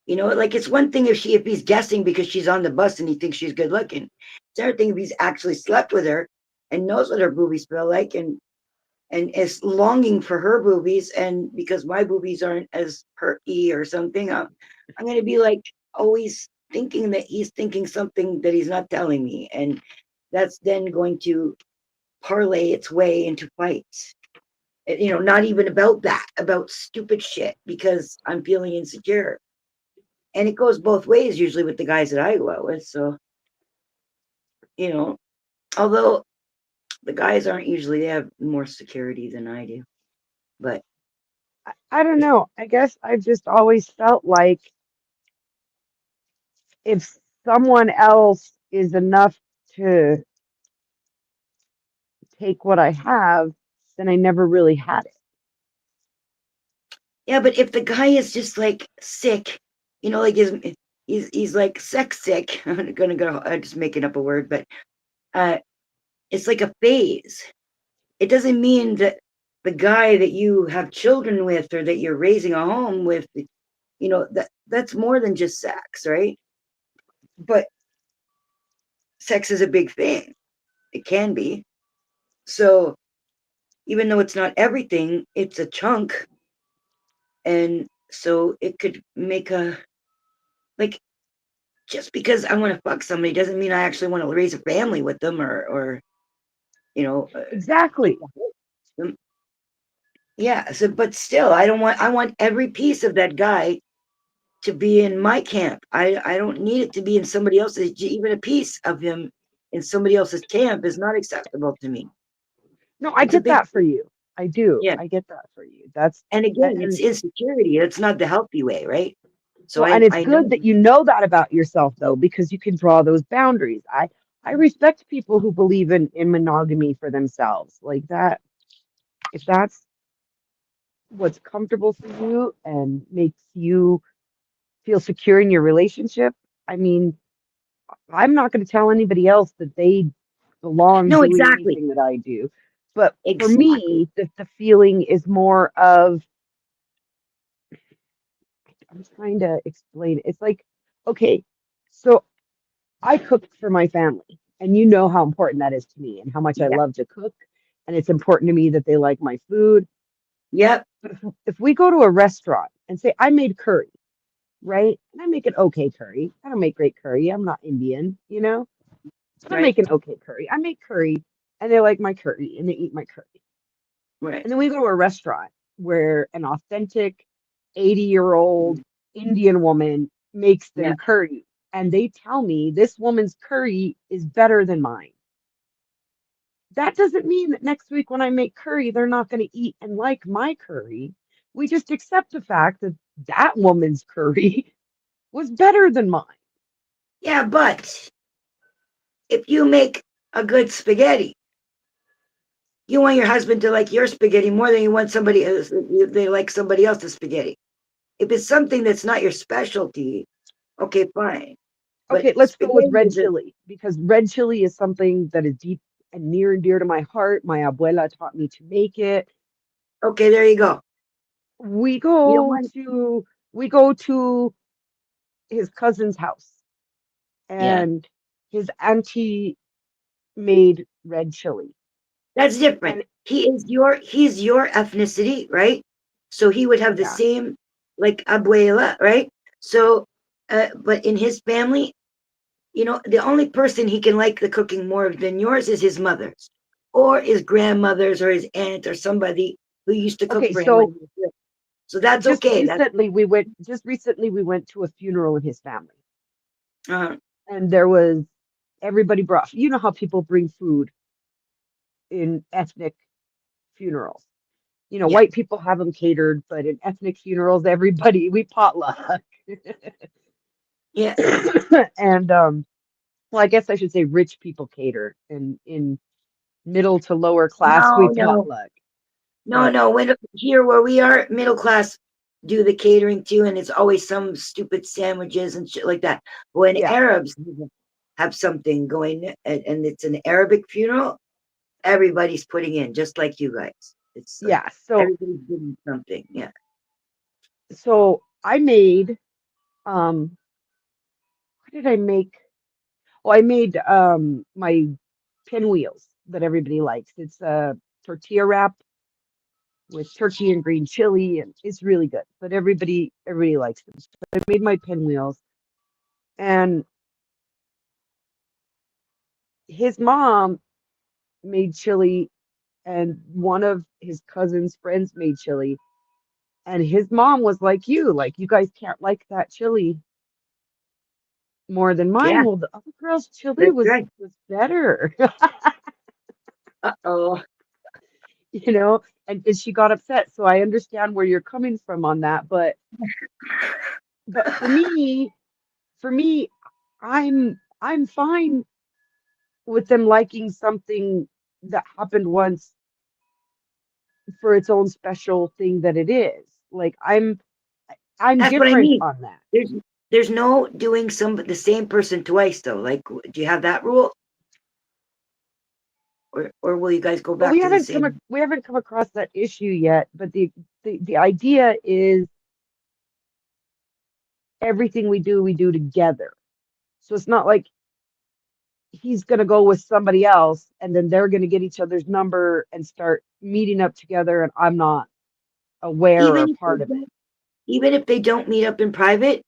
Like it's one thing if he's guessing because she's on the bus and he thinks she's good looking. It's another thing if he's actually slept with her and knows what her boobies feel like, and is longing for her boobies, and because my boobies aren't as perky or something, I'm going to be like always thinking that he's thinking something that he's not telling me, and that's then going to parlay its way into fights. Not even about that, about stupid shit because I'm feeling insecure. And it goes both ways usually with the guys that I go out with. So, you know, although the guys aren't usually, they have more security than I do. But I don't know. I guess I've just always felt like if someone else is enough to take what I have, then I never really had it. yeah, but if the guy is just like sick, like he's like sex sick. I'm just making up a word, but it's like a phase. It doesn't mean that the guy that you have children with or that you're raising a home with, that's more than just sex, right? But sex is a big thing. It can be. So even though it's not everything, it's a chunk. And so it could make a, like, just because I want to fuck somebody doesn't mean I actually want to raise a family with them or you know, Exactly. yeah. So, but still, I want every piece of that guy to be in my camp. I don't need it to be in somebody else's. Even a piece of him in somebody else's camp is not acceptable to me. No, I It's a get big, that for you. I do. yeah. I get that for you. That's And again, it's and insecurity. It's not the healthy way, right? So well, and it's I know. good that you know that about yourself though, because you can draw those boundaries. I respect people who believe in monogamy for themselves. Like that, if that's what's comfortable for you and makes you feel secure in your relationship, I mean, I'm not going to tell anybody else that they belong No, doing exactly, anything that I do. But for exactly. me, the feeling is more of, I'm trying to explain it. It's like, okay, so I cook for my family, and you know how important that is to me and how much I Yeah. love to cook. And it's important to me that they like my food. Yep. But if we go to a restaurant and say, I made curry, right? And I make an okay curry. I don't make great curry. I'm not Indian, you know? But I Right. make an okay curry. I make curry and they like my curry and they eat my curry. Right. And then we go to a restaurant where an authentic 80-year-old Indian woman makes Yeah. them curry. And they tell me this woman's curry is better than mine. That doesn't mean that next week when I make curry, they're not going to eat and like my curry. We just accept the fact that that woman's curry was better than mine. Yeah. But if you make a good spaghetti, you want your husband to like your spaghetti more than you want somebody else. They like somebody else's spaghetti. If it's something that's not your specialty, okay, fine. But Okay, let's go with spaghetti red is a, chili because red chili is something that is deep and near and dear to my heart. My abuela taught me to make it. okay. There you go. We You don't go want, to we go to his cousin's house yeah. and his auntie made red chili. That's different. And He's your ethnicity, right? So he would have the yeah, same like abuela, right? So but in his family, the only person he can like the cooking more than yours is his mother's or his grandmother's or his aunt or somebody who used to cook okay, for him when so he was little. So that's okay. That's just recently we went to a funeral in his family. uh, And there was everybody brought, you know how people bring food in ethnic funerals. You know, yeah, white people have them catered, but in ethnic funerals, everybody we potluck. yeah. And well, I guess I should say rich people cater, and in middle to lower class we No, no, potluck. no, But no. When here where we are, middle class do the catering too, and it's always some stupid sandwiches and shit like that. When yeah, Arabs have something going and it's an Arabic funeral, everybody's putting in, just like you guys. It's like yeah. So everybody's doing something. Yeah. I made what did I make? Oh, I made my pinwheels that everybody likes. It's a tortilla wrap with turkey and green chili, and it's really good. But everybody likes them. So I made my pinwheels, and his mom made chili, and one of his cousin's friends made chili, and his mom was like you guys can't like that chili more than mine. Yeah, Well, the other girl's chili that's was right. better, Uh-oh. and she got upset. So I understand where you're coming from on that, but for me, I'm fine with them liking something that happened once for its own special thing that it is. Like I'm That's what I different mean. on that. There's there's no doing the same person twice though. Like, do you have that rule, or will you guys go Well, back to the same? we haven't come across that issue yet, but the idea is everything we do together. So it's not like he's going to go with somebody else, and then they're going to get each other's number and start meeting up together, and I'm not aware or Even if part of it. even if they don't meet up in private,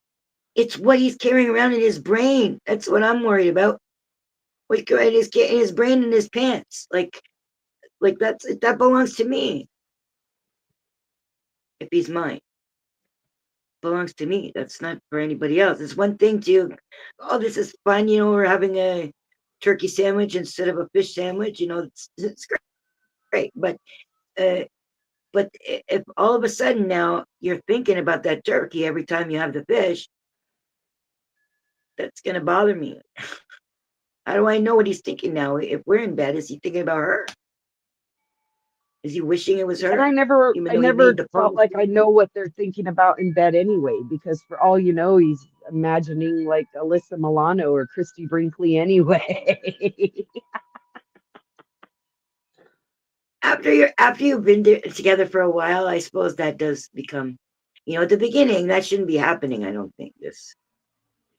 it's what he's carrying around in his brain. That's what I'm worried about. What in his brain and his pants. Like that belongs to me. If he's mine, belongs to me. That's not for anybody else. It's one thing to, oh, this is fun. We're having a turkey sandwich instead of a fish sandwich. It's great. But if all of a sudden now you're thinking about that turkey every time you have the fish, that's gonna bother me. How do I know what he's thinking now? If we're in bed, is he thinking about her? Is he wishing it was And her? I never, Even I though he never made the felt promise. like I know what they're thinking about in bed anyway, because for all you know, he's imagining like Alyssa Milano or Christy Brinkley anyway. After you've been together for a while, I suppose that does become, at the beginning that shouldn't be happening. I don't think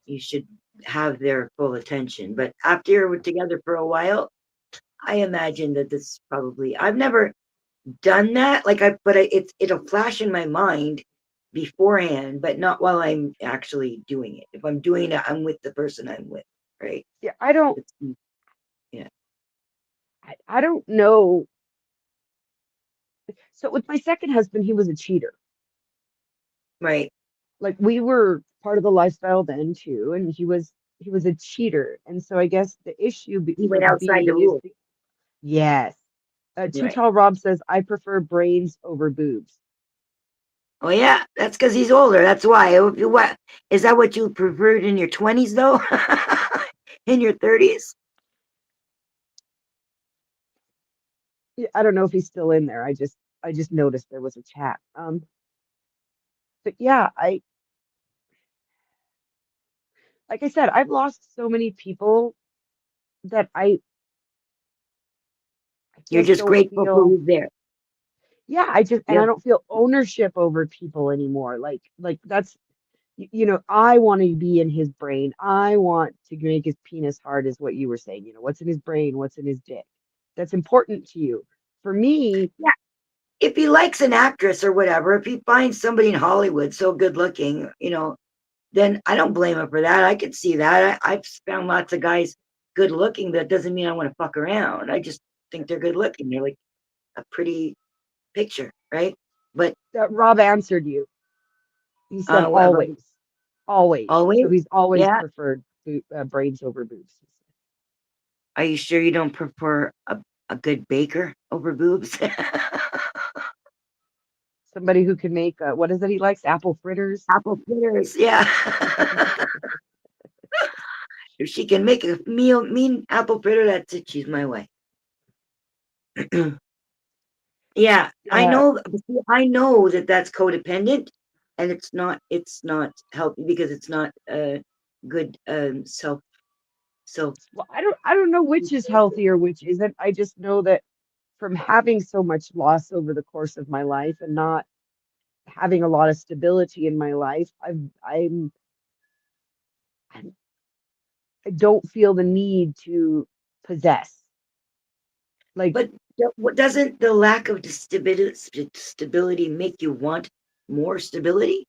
you should have their full attention. But after you're together for a while, I imagine that this probably I've never done that. It'll flash in my mind beforehand, but not while I'm actually doing it. If I'm doing it, I'm with the person I'm with, right? Yeah, I don't, It's, yeah, I don't know. So with my second husband, he was a cheater. right. Like we were part of the lifestyle then too, and he was a cheater. And so I guess the issue He for went outside the being is rules, yes. Too right? Tall Rob says I prefer brains over boobs. Oh yeah, that's because he's older. That's why. What is that? What you preferred in your 20s, though? In your 30s? Yeah, I don't know if he's still in there. I just noticed there was a chat. But yeah, I like I said, I've lost so many people that I You're just just don't grateful for feel who's there. yeah, and I Yep. don't feel ownership over people anymore. Like that's I want to be in his brain. I want to make his penis hard is what you were saying. What's in his brain, what's in his dick. That's important to you. For me, Yeah. If he likes an actress or whatever, if he finds somebody in Hollywood so good looking, then I don't blame him for that. I could see that. I've found lots of guys good looking. That doesn't mean I want to fuck around. I just think they're good looking. They're like a pretty picture, right? But Rob answered you. He said whatever. always, always. So Always, he's always yeah. preferred brains over boobs. Are you sure you don't prefer a good baker over boobs? Somebody who can make what is it he likes? Apple fritters. Apple fritters, yeah. If she can make a mean apple fritter, that's it. She's my way. Yeah, I Yeah, know. I know that that's codependent, and it's not. It's not healthy because it's not good self. well, I don't know which is healthy or which isn't. I just know that from having so much loss over the course of my life and not having a lot of stability in my life, I'm I don't feel the need to possess. Like But what doesn't the lack of stability make you want more stability?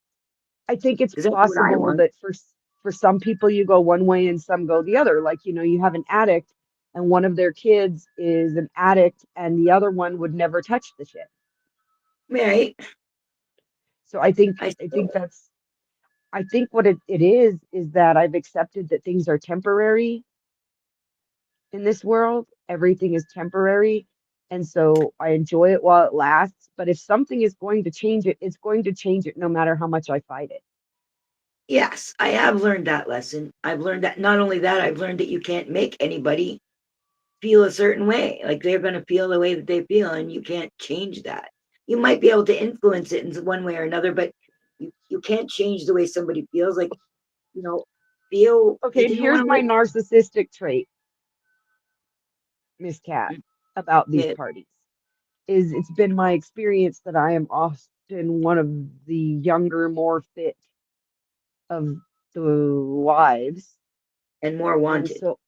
I think it's Because that's what I possible want. that for some people you go one way and some go the other. Like, you have an addict and one of their kids is an addict and the other one would never touch the shit. Right? So I think I I still think that's I think what it is that I've accepted that things are temporary in this world. Everything is temporary. And so I enjoy it while it lasts. But if something is going to change it, it's going to change it no matter how much I fight it. Yes, I have learned that lesson. I've learned that not only that, I've learned that you can't make anybody feel a certain way. Like they're going to feel the way that they feel, and you can't change that. You might be able to influence it in one way or another, but you can't change the way somebody feels. Like, you know, feel Okay, if and you don't here's want to my like narcissistic trait, Miss Cat, about these it, parties. Is it's been my experience that I am often one of the younger, more fit of the wives. and more And wanted. so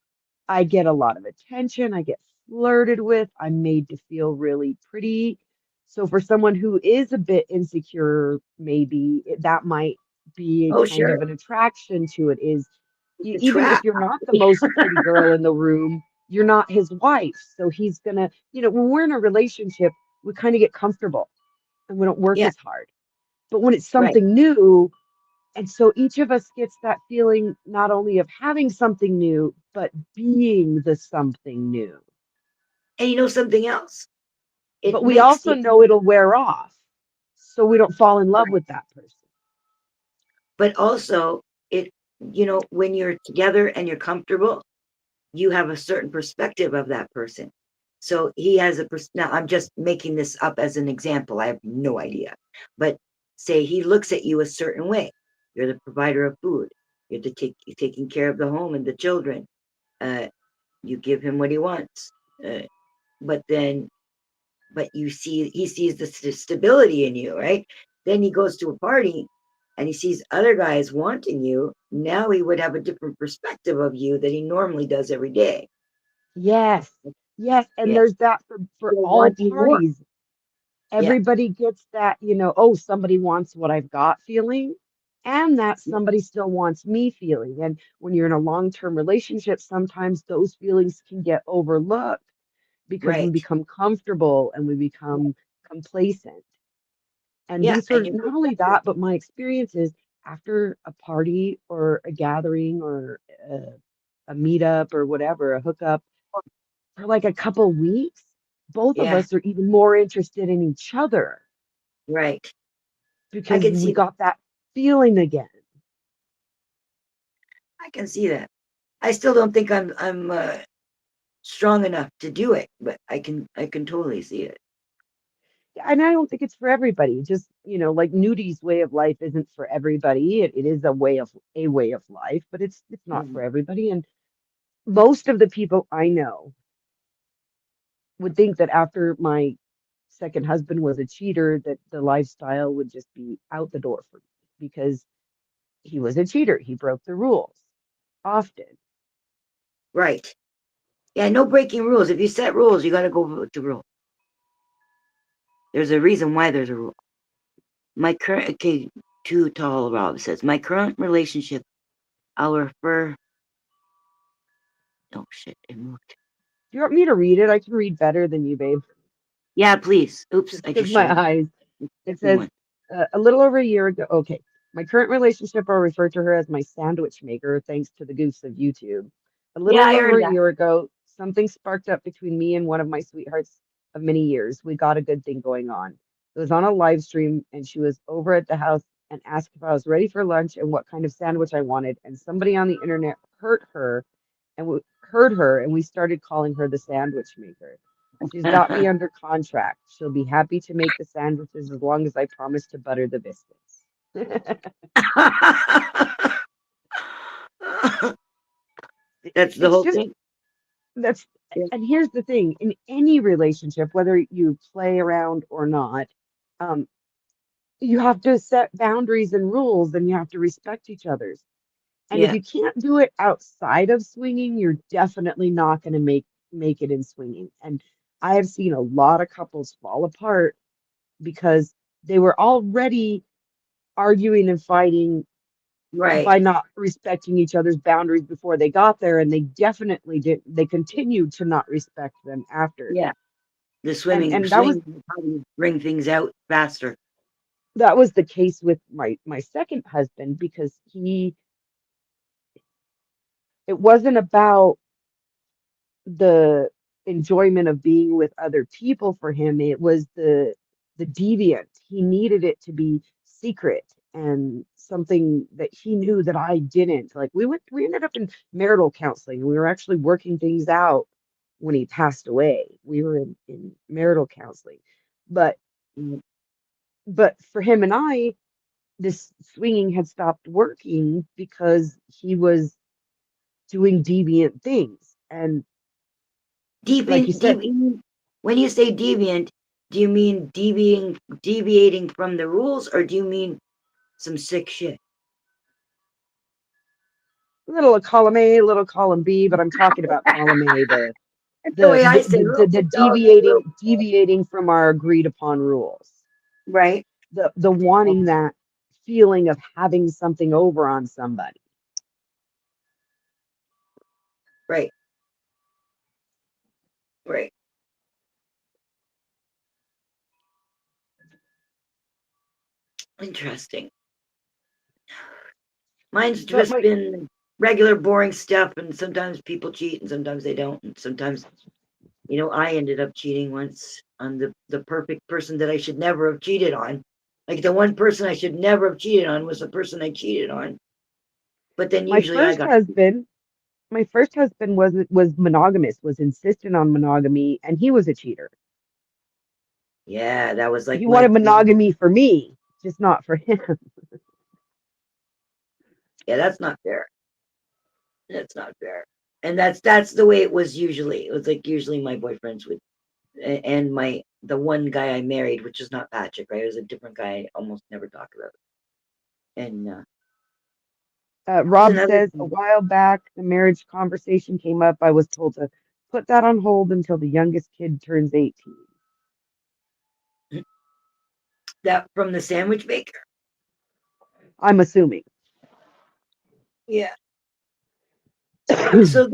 I get a lot of attention. I get flirted with. I'm made to feel really pretty. So for someone who is a bit insecure, maybe that might be Oh, kind sure. of an attraction to it is It's a even if trap. you're not the most pretty girl in the room, you're not his wife. So he's gonna, when we're in a relationship, we kind of get comfortable and we don't work Yeah, as hard. But when it's right. something new, and so each of us gets that feeling not only of having something new, but being the something new. And you know something else? It But we makes also the, know it'll wear off. So we don't fall in love right. with that person. But also it, when you're together and you're comfortable, you have a certain perspective of that person. So he has now I'm just making this up as an example. I have no idea. But say he looks at you a certain way. You're the provider of food. You're taking care of the home and the children. Uh, you give him what he wants. Uh, but then, but he sees the stability in you, right? Then he goes to a party and he sees other guys wanting you. Now he would have a different perspective of you that he normally does every day. Yes. Yes. And Yeah. there's that for He'll all want you more. parties. Yeah. Everybody gets that, oh, somebody wants what I've got feeling, and that somebody still wants me feeling. And when you're in a long-term relationship, sometimes those feelings can get overlooked because we Right. become comfortable and we become complacent. And Yeah. these And sort of you not only that, but my experience is after a party or a gathering or a meetup or whatever, a hookup, for like a couple weeks, both of yeah, us are even more interested in each other right. I because can we see that. got that feeling again. I can see that. I still don't think I'm strong enough to do it, but I can totally see it. And I don't think it's for everybody. Just, like Nudi's way of life isn't for everybody. It is a way of life, but it's not for Mhm. everybody. And most of the people I know would think that after my second husband was a cheater, that the lifestyle would just be out the door for me because he was a cheater. He broke the rules often. Right. Yeah, no breaking rules. If you set rules, you got to go with the rule. There's a reason why there's a rule. My current, okay, Too Tall Rob says, my current relationship, I'll refer, oh shit, it moved. Do you want me to read it? I can read better than you, babe. Yeah, please. Oops, Just I because just my shared it. eyes. It says, Everyone. a little over a year ago. Okay. My current relationship, I'll refer to her as my sandwich maker, thanks to the goofs of YouTube. A Yeah, little I over heard a that. year ago, something sparked up between me and one of my sweethearts of many years. We got a good thing going on. It was on a live stream, and she was over at the house and asked if I was ready for lunch and what kind of sandwich I wanted. And somebody on the internet heard her, and we started calling her the sandwich maker. She's got me under contract. She'll be happy to make the sandwiches as long as I promise to butter the biscuits. That's the It's whole just thing. that's Yeah. and here's the thing, in any relationship, whether you play around or not, um, you have to set boundaries and rules and you have to respect each other's. And if Yeah. you can't do it outside of swinging, you're definitely not going to make it in swinging. And I have seen a lot of couples fall apart because they were already arguing and fighting Right. by not respecting each other's boundaries before they got there, and they definitely did. They continued to not respect them after. Yeah. The And swimming and that was swing will probably bring things out faster. that was the case with my second husband because it wasn't about the enjoyment of being with other people for him. It was the deviant. He needed it to be secret and something that he knew that I didn't. Like we ended up in marital counseling. We were actually working things out when he passed away. We were in marital counseling. But Mm. but for him and I, this swinging had stopped working because he was doing deviant things. And like you said, Deviant, when you say deviant, do you mean deviating from the rules, or do you mean some sick shit? little column A, a little column B, but I'm talking about column A, That's the way I say it. the deviating from our agreed upon rules. Right, The wanting that feeling of having something over on somebody. right, right. Interesting. Mine's But just been regular boring stuff, and sometimes people cheat and sometimes they don't. And sometimes, I ended up cheating once on the perfect person that I should never have cheated on. Like the one person I should never have cheated on was the person I cheated on. But then my usually I first got, husband, my first husband was monogamous, was insistent on monogamy, and he was a cheater. yeah, that was like He my, wanted monogamy for me, just not for him. yeah, that's not fair. That's not fair. And that's the way it was usually. It was like usually my boyfriends would, and the one guy I married, which is not Patrick, right? It was a different guy I almost never talk about. And Rob another says a thing, while back the marriage conversation came up. I was told to put that on hold until the youngest kid turns 18. that from the sandwich maker. I'm assuming. Yeah. So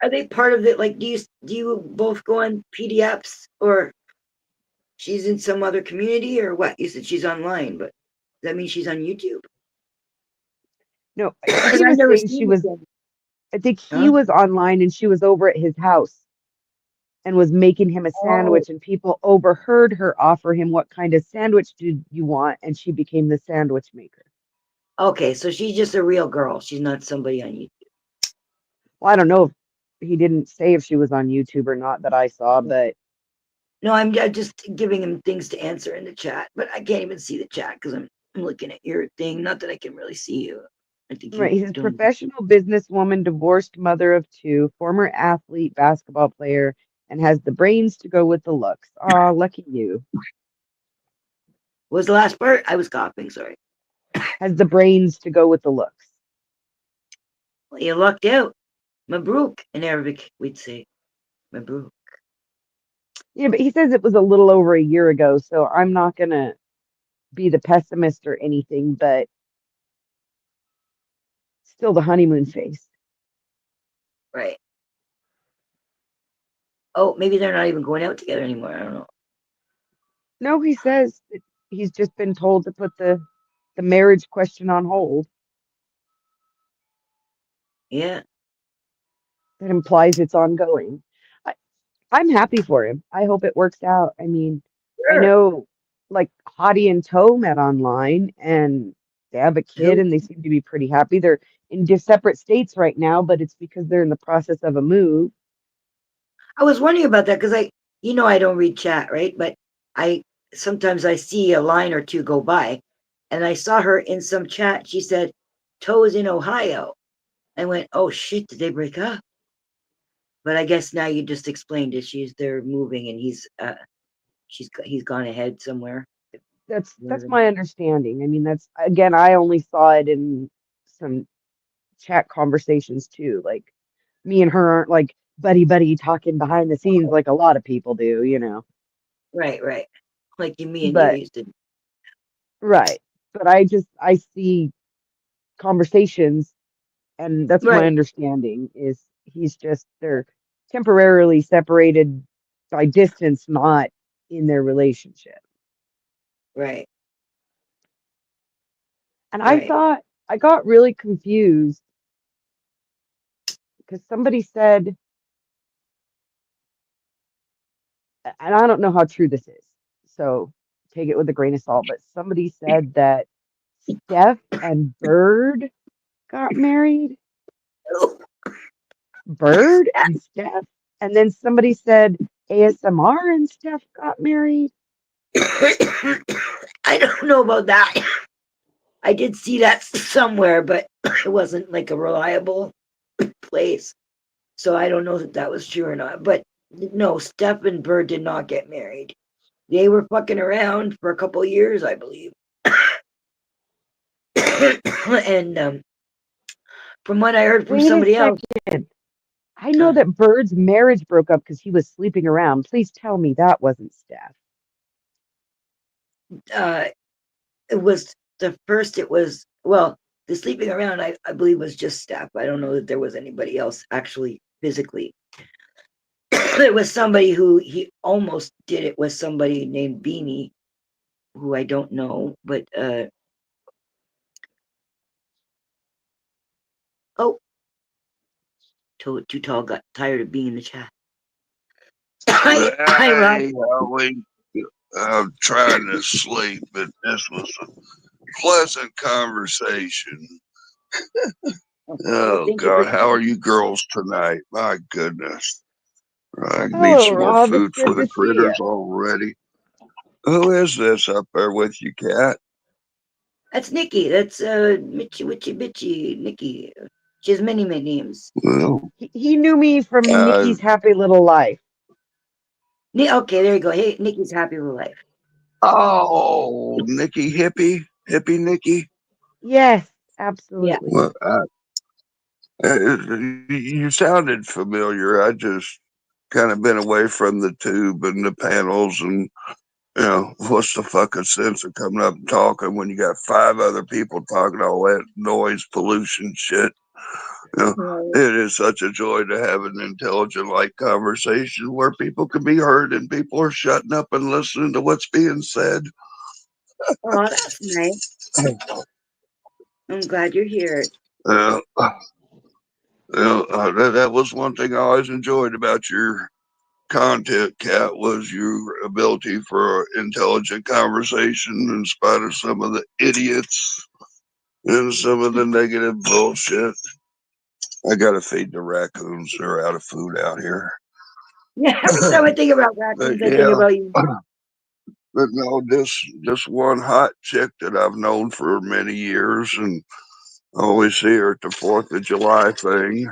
are they part of it? Like, do you both go on PDFs, or she's in some other community, or what? You said she's online, but does that mean she's on YouTube? No, Because he I've was never saying seen she was, it. I think he Huh? was online and she was over at his house and was making him a Oh, sandwich, and people overheard her offer him, what kind of sandwich do you want? And she became the sandwich maker. okay. So she's just a real girl. She's not somebody on YouTube. Well, I don't know if he didn't say if she was on YouTube or not that I saw, but No, I'm just giving him things to answer in the chat, but I can't even see the chat because I'm looking at your thing. Not that I can really see you. I think right, you he's a don't. professional businesswoman, divorced mother of two, former athlete, basketball player, and has the brains to go with the looks. Aw, lucky you. What was the last part? I was coughing. Sorry. Has the brains to go with the looks. Well, you lucked out. Mabruk in Arabic, we'd say. Mabruk. Yeah, but he says it was a little over a year ago, so I'm not gonna be the pessimist or anything, but still the honeymoon phase. Right. Oh, maybe they're not even going out together anymore. I don't know. No, he says that he's just been told to put the marriage question on hold. Yeah. That implies it's ongoing. I, I'm happy for him. I hope it works out. I mean, I Sure. know like Hottie and Toe met online and they have a kid Who? and they seem to be pretty happy. They're in separate states right now, but it's because they're in the process of a move. I was wondering about that because I don't read chat, right? But I sometimes I see a line or two go by, and I saw her in some chat. She said, "Toe is in Ohio." I went, "Oh shit, did they break up?" But I guess now you just explained it. They're moving, and he's gone ahead somewhere. That's my understanding. I mean, that's again, I only saw it in some chat conversations too. Like me and her aren't like buddy talking behind the scenes like a lot of people do, you know. Right, right. Like me and you But used to. right. But I see conversations and that's my Right, understanding is they're temporarily separated by distance, not in their relationship. right, And right. I got really confused because somebody said, and I don't know how true this is, so take it with a grain of salt, but somebody said that Steph and Bird got married. Bird and Steph. And then somebody said ASMR and Steph got married. I don't know about that. I did see that somewhere, but it wasn't like a reliable place. So I don't know that that was true or not. But no, Steph and Bird did not get married. They were fucking around for a couple of years, I believe. And from what I heard from Wait a somebody else. second. I know that Bird's marriage broke up because he was sleeping around. Please tell me that wasn't Steph. It was the first. It was well, the sleeping around. I believe was just Steph. I don't know that there was anybody else actually physically. It was somebody who he almost did it with somebody named Beanie, who I don't know, but oh, Too Tall got tired of being in the chat. Hi, Rob. Hey, Holly. I'm trying to sleep, but this was a pleasant conversation. Oh, Thank you for God. How are you girls tonight? My goodness. I need Hello, some more Rob. It's food for good the to see you. critters already. Who is this up there with you, Cat? That's Nikki. That's Mitchy Witchy Bitchy Nikki. She has many names. Well, He knew me from uh, Nikki's Happy Little Life. Okay, there you go. Hey, Nikki's Happy Little Life. oh, Nikki Hippie? Hippie Nikki? Yes, Yeah. absolutely. Well, you sounded familiar. I just kind of been away from the tube and the panels, and you know, what's the fucking sense of coming up and talking when you got 5 other people talking all that noise pollution shit? You know, Right. it is such a joy to have an intelligent, like conversation where people can be heard and people are shutting up and listening to what's being said. Oh, that's nice. I'm glad you're here. Uh, that was one thing I always enjoyed about your content, Cat, was your ability for intelligent conversation in spite of some of the idiots and some of the negative bullshit. I gotta feed the raccoons. They're out of food out here. Yeah, every time I think about But raccoons, I think yeah, about you. but no, this one hot chick that I've known for many years, and I always see her at the 4th of July thing.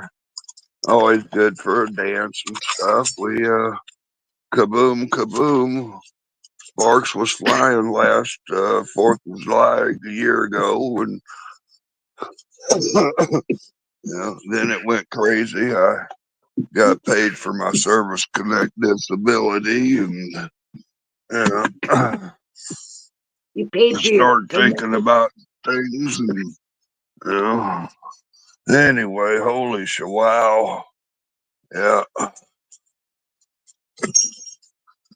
Always good for a dance and stuff. We kaboom kaboom. Sparks was flying last 4th of July a year ago, and then it went crazy. I got paid for my service connect disability, and You paid for your started thinking about things, and you know. Anyway, holy wow. Yeah,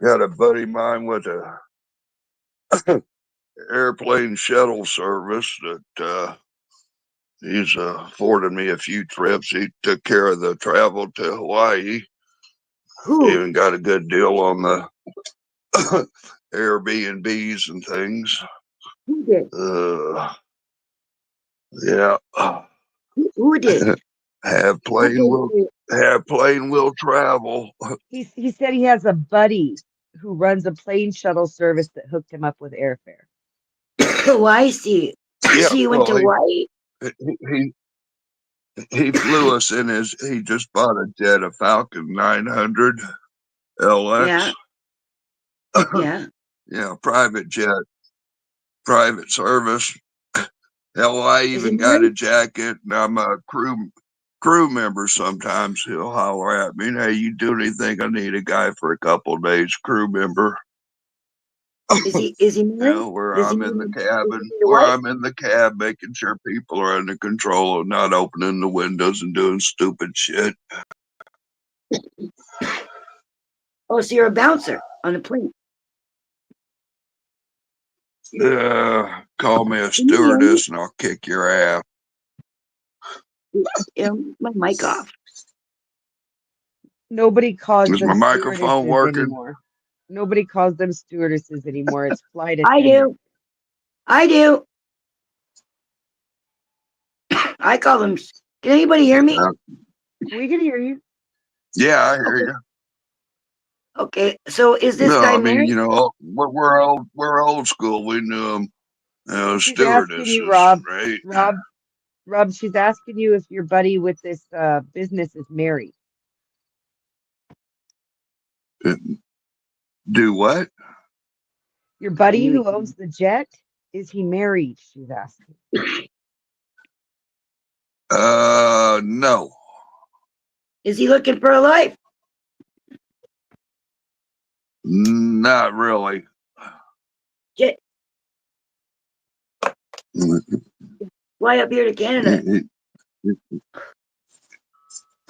got a buddy of mine with a airplane shuttle service that he's afforded me a few trips. He took care of the travel to Hawaii. who? Even got a good deal on the Airbnbs and things. Who did? Yeah. Who did? have Who plane paid will for it? have plane will travel. He said he has a buddy who runs a plane shuttle service that hooked him up with airfare. Oh, I see. Yeah. So you went to Well, Hawaii? he he flew us in his. He just bought a jet, a Falcon 900 LX. Yeah. Yeah, private jet, private service. Hell, I Is he even got a married? jacket, and I'm a crew member. Sometimes he'll holler at me, "Hey, you do anything? I need a guy for a couple of days." Crew member. Is he married? Where Does he I'm need in the does he cabin, need a wife? making sure people are under control and not opening the windows and doing stupid shit. Oh, so you're a bouncer on the plane. Call me a Can you hear me? stewardess and I'll kick your ass. My mic off. Nobody calls Is my them microphone stewardesses working? anymore. Nobody calls them stewardesses anymore. It's flight I attendant. do. I do. I call them. Can anybody hear me? We can hear you. Yeah, I hear Okay. you. Okay. So is this No, guy I mean, married? we're old school. We knew them, She's asking you, stewardesses, Rob. right? Rob, she's asking you if your buddy with this business is married. Do what? Your buddy You- who owns the jet, is he married? She's asking. No. Is he looking for a life? Not really. Shit. Fly up here to Canada.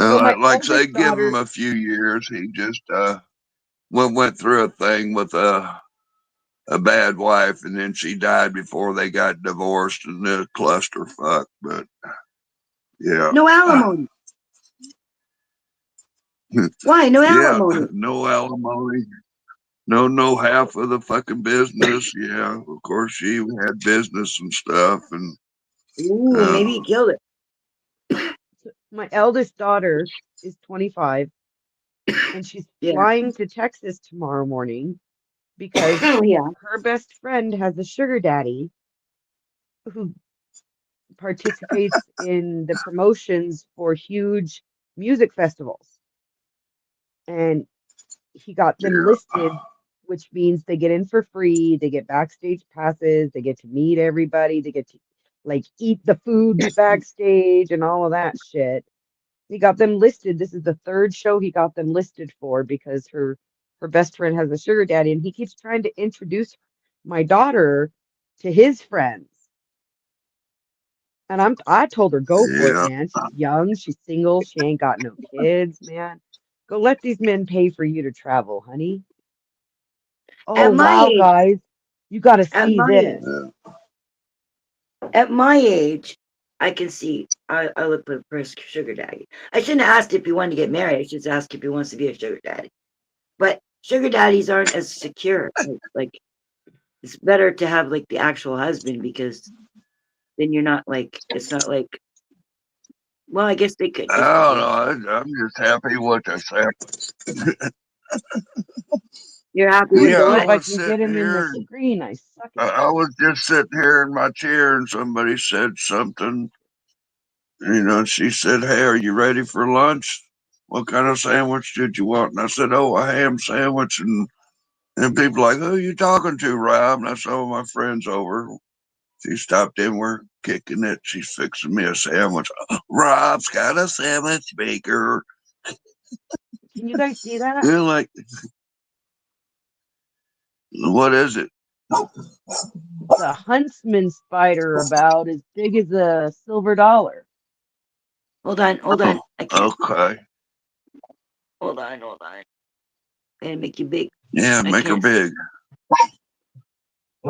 So my Like say, eldest give him daughter, a few years. He just went through a thing with a bad wife, and then she died before they got divorced, and a clusterfuck. But yeah, No alimony. Why? No yeah, alimony. no alimony. No half of the fucking business. Yeah, of course she had business and stuff, and Ooh, uh, maybe he killed it. my eldest daughter is 25 and she's Yeah. flying to Texas tomorrow morning because Oh yeah. her best friend has a sugar daddy who participates in the promotions for huge music festivals. And he got them yeah, listed, which means they get in for free, they get backstage passes, they get to meet everybody, they get to like eat the food backstage and all of that shit. He got them listed. This is the third show he got them listed for because her best friend has a sugar daddy, and he keeps trying to introduce my daughter to his friends. And I told her, go for it, yeah. man. She's young, she's single, she ain't got no kids, man. Go let these men pay for you to travel, honey. Oh At my wow, age, guys, you got to at see my this. at my age, I can see. I look for a sugar daddy. I shouldn't have asked if he wanted to get married. I should ask if he wants to be a sugar daddy. But sugar daddies aren't as secure. Like it's better to have like the actual husband because then you're not like it's not like. Well, I guess they could just I because don't know. I'm just happy with this happened. you're happy Let me with Yeah, the see I if what? I was can get sitting him in the here. screen. I suck at I this. was just sitting here in my chair, and somebody said something. She said, "Hey, are you ready for lunch? What kind of sandwich did you want?" And I said, "Oh, a ham sandwich." And people like, "Who are you talking to, Rob?" And I said, "Oh, my friend's over. She stopped in. We're kicking it. She's fixing me a sandwich." Rob's got a sandwich maker. Can you guys see that? You're like, what is it? It's a huntsman spider about as big as a silver dollar. Hold on, hold on. I can't. Okay. Hold on, hold on. Gonna make you big. Yeah, I make her can't see. big.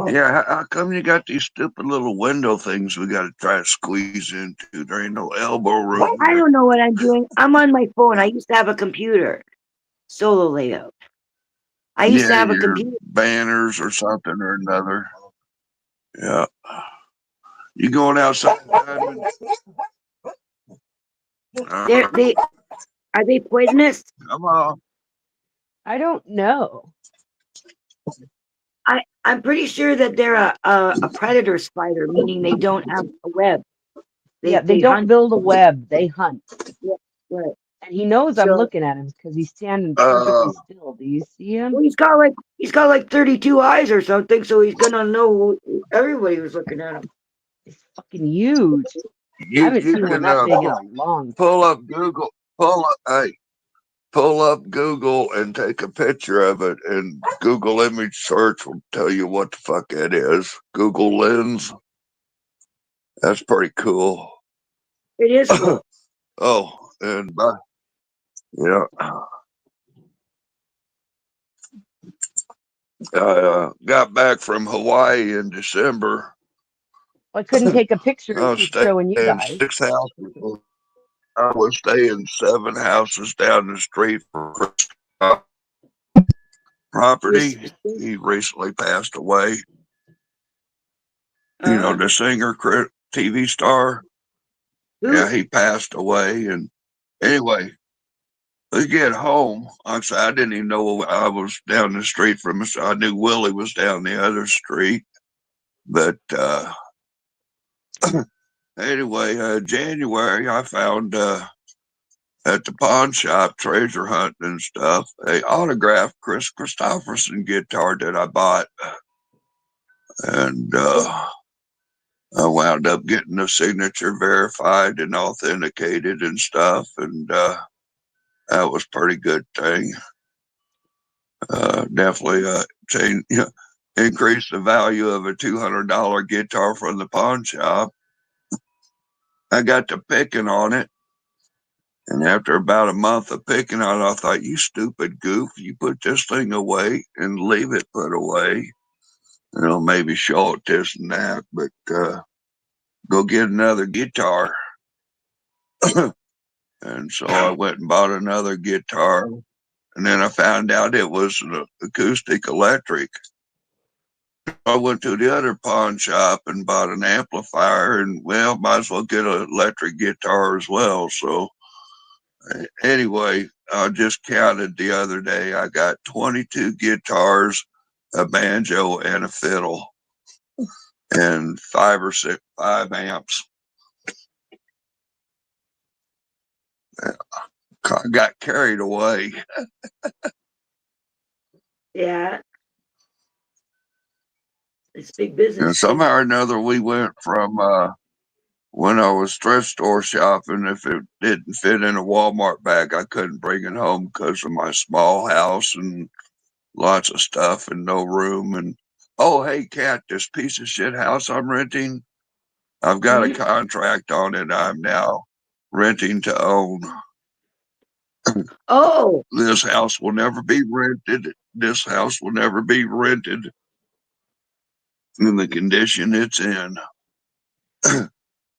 Yeah, how come you got these stupid little window things we got to try to squeeze into? There ain't no elbow room I here. don't know what I'm doing. I'm on my phone. I used to have a computer. Solo layout. I used to Yeah, have a your computer. banners or something or another. Yeah. You going outside? Diamond? They're they are they poisonous? Come on. I don't know. I'm pretty sure that they're a predator spider, meaning they don't have a web. Yeah, they They don't hunt. build a web, they hunt. Yeah, right. And he knows I'm So looking at him because he's standing Uh, perfectly still. Do you see him? well, he's got like 32 eyes or something, so he's gonna know everybody was looking at him. It's fucking huge. I you haven't you seen one can that big in a long pull time. up Google. Pull up Google and take a picture of it, and Google image search will tell you what the fuck it is. Google Lens. That's pretty cool. It is cool. Oh, and yeah, I got back from Hawaii in December. I couldn't take a picture I and was keep showing you staying guys. 6 houses. I was staying 7 houses down the street from Chris You was, property. He recently passed away. The singer, TV star. Yeah, who? he passed away. And anyway, we get home. I didn't even know I was down the street from us. I knew Willie was down the other street. But anyway, January, I found at the pawn shop, treasure hunting and stuff, a autographed Chris Christopherson guitar that I bought. And I wound up getting the signature verified and authenticated and stuff, and that was a pretty good thing. Definitely change, increase the value of a $200 guitar from the pawn shop. I got to picking on it, and after about a month of picking on it, I thought, you stupid goof, you put this thing away and leave it put away. Maybe show it this and that, but go get another guitar. And so I went and bought another guitar, and then I found out it was an acoustic electric. I went to the other pawn shop and bought an amplifier, and well, might as well get an electric guitar as well. So anyway, I just counted the other day. I got 22 guitars, a banjo, and a fiddle, and 5 amps. I got carried away. Yeah. It's big business. And somehow or another, we went from when I was thrift store shopping, if it didn't fit in a Walmart bag, I couldn't bring it home because of my small house and lots of stuff and no room. And oh, hey, Kat, this piece of shit house I'm renting, I've got a contract on it. I'm now renting to own. Oh, This house will never be rented. This house will never be rented in the condition it's in.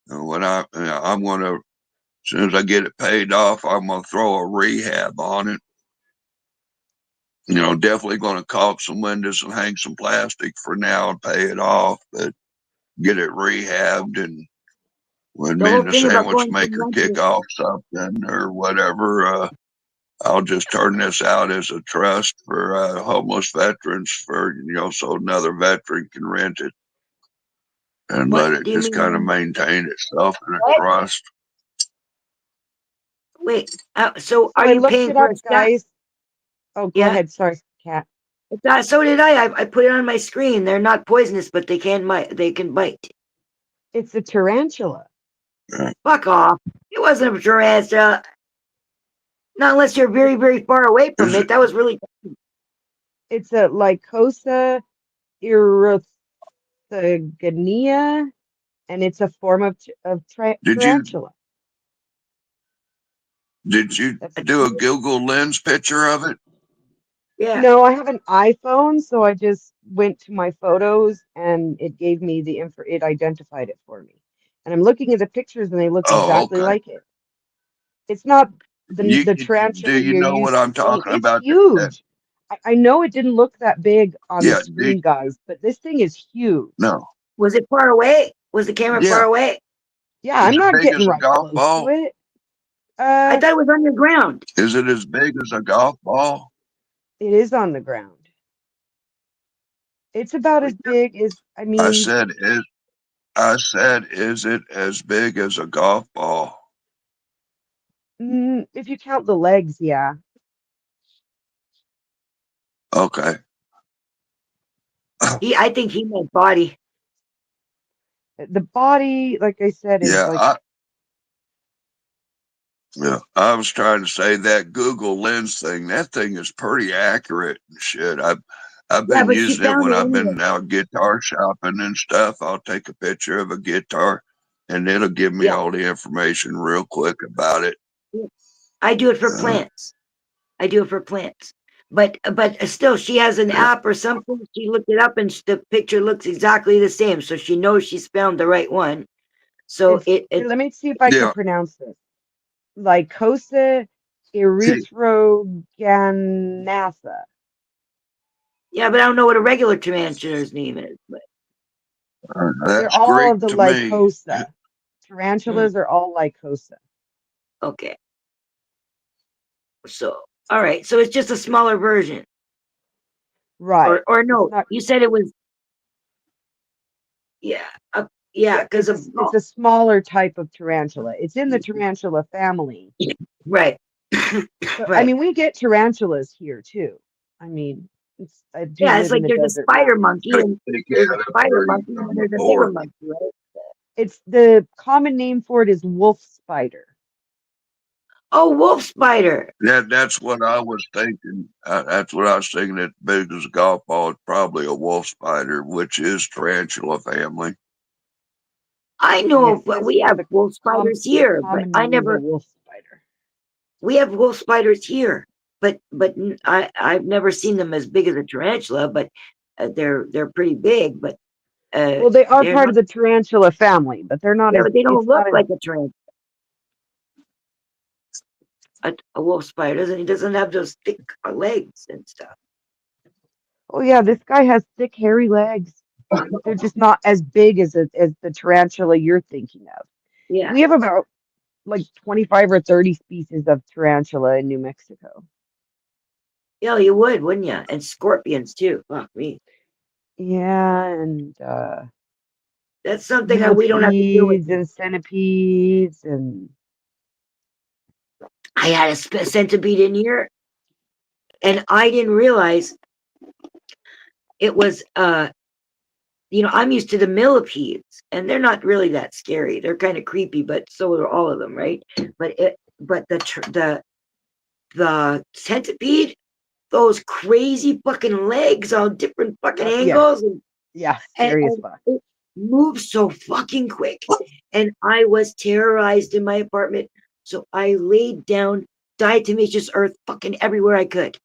When I'm gonna, as soon as I get it paid off, I'm gonna throw a rehab on it. Definitely gonna caulk some windows and hang some plastic for now and pay it off, but get it rehabbed. And when the me whole and the thing about sandwich going maker from kick rental, off something or whatever, I'll just turn this out as a trust for homeless veterans so another veteran can rent it and what let it do you just kind of mean? maintain itself in a What? trust. Wait, so So are I you looked paying it for up, a staff? guys. Oh, go Yeah, ahead. Sorry, Kat. so did I. I put it on my screen. They're not poisonous, but they can bite. They can bite. It's a tarantula. Fuck off. It wasn't a tarantula. Not unless you're very, very far away from Is it. it? That was really. It's a Lycosa erythrogenia, and it's a form of Did you tarantula. did you That's do a Google Lens picture of it? Yeah. No, I have an iPhone, so I just went to my photos and it gave me the info. It identified it for me, and I'm looking at the pictures and they look Oh, exactly okay. like it. It's not the You the do tarantula you you're know what used to I'm seeing. talking It's about? huge. I know it didn't look that big on the Yeah. screen, guys, but this thing is huge. No. Was it far away? Was the camera far Yeah. away? Yeah, Is I'm it not big getting as a right golf close to ball? it. I thought it was on the ground. Is it as big as a golf ball? It is on the ground. It's about as big as, I I mean, said is it as big as a golf ball? if you count the legs, yeah. Okay. I think he meant body. The body, like I said, is like, I was trying to say that Google Lens thing, that thing is pretty accurate and shit. I've Yeah, been but she using it found when it I've anyway. been out guitar shopping and stuff. I'll take a picture of a guitar and it'll give me Yeah, all the information real quick about it. I do it for plants. I do it for plants. But still, she has an Yeah. app or something. She looked it up, and the picture looks exactly the same. So she knows she's found the right one. So here, let me see if I can Yeah. pronounce this. Lycosa erythroganatha. yeah, but I don't know what a regular tarantula's name is. But They're That's all Greek of the to me. Lycosa. Tarantulas are all Lycosa. okay. So all right. So it's just a smaller version, Right. or It's no? not, You said it was. Yeah. Yeah. Because of it's a smaller type of tarantula. It's in the tarantula family. right. So, I Right. mean, we get tarantulas here too. I mean, I do Yeah, live it's in like the there's a desert spider now. monkey, Take and it there's out a of spider where monkey, you're and from there's a bigger before. monkey, right? It's the common name for it is wolf spider. Oh, wolf spider. That's what I was thinking. That's what I was thinking. As big as a golf ball, it's probably a wolf spider, which is tarantula family. I know, Yes, but we have wolf spiders the here, but common I name is a never. wolf spider. We have wolf spiders here, but I've never seen them as big as a tarantula, but they're pretty big, but Well, they are they're part not. of the tarantula family, but they're not Yeah, as. but they don't It's look not as. like a tarantula. A wolf spider doesn't. He doesn't have those thick legs and stuff. Oh yeah, this guy has thick, hairy legs. They're just not as big as the tarantula you're thinking of. Yeah, We have about like 25 or 30 species of tarantula in New Mexico. yeah, you would, wouldn't you? And scorpions too. Fuck me. Yeah, and That's something that we don't have to deal with. millipedes and centipedes and I had a centipede in here, and I didn't realize it was. I'm used to the millipedes, and they're not really that scary. They're kind of creepy, but so are all of them, right? But the centipede, those crazy fucking legs on different fucking yeah, angles, yeah, and, scary as and fuck. it moves so fucking quick. And I was terrorized in my apartment, so I laid down diatomaceous earth fucking everywhere I could.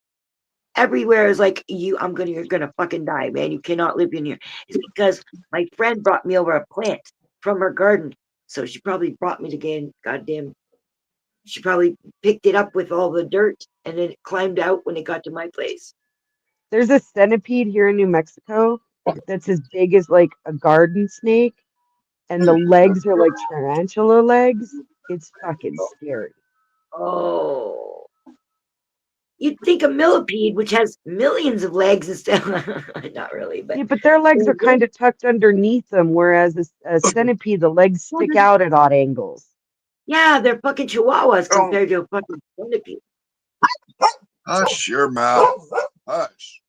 Everywhere is like, you're gonna fucking die, man. You cannot live in here. It's because my friend brought me over a plant from her garden. So she probably brought me the goddamn, she probably picked it up with all the dirt and then it climbed out when it got to my place. There's a centipede here in New Mexico that's as big as like a garden snake, and the legs are like tarantula legs. It's fucking scary. Oh, you'd think a millipede, which has millions of legs and stuff. Not really, but Yeah, but their legs are kind of tucked underneath them, whereas a centipede, the legs stick out at odd angles. yeah, they're fucking chihuahuas Oh, compared to a fucking centipede. hush your mouth. Hush.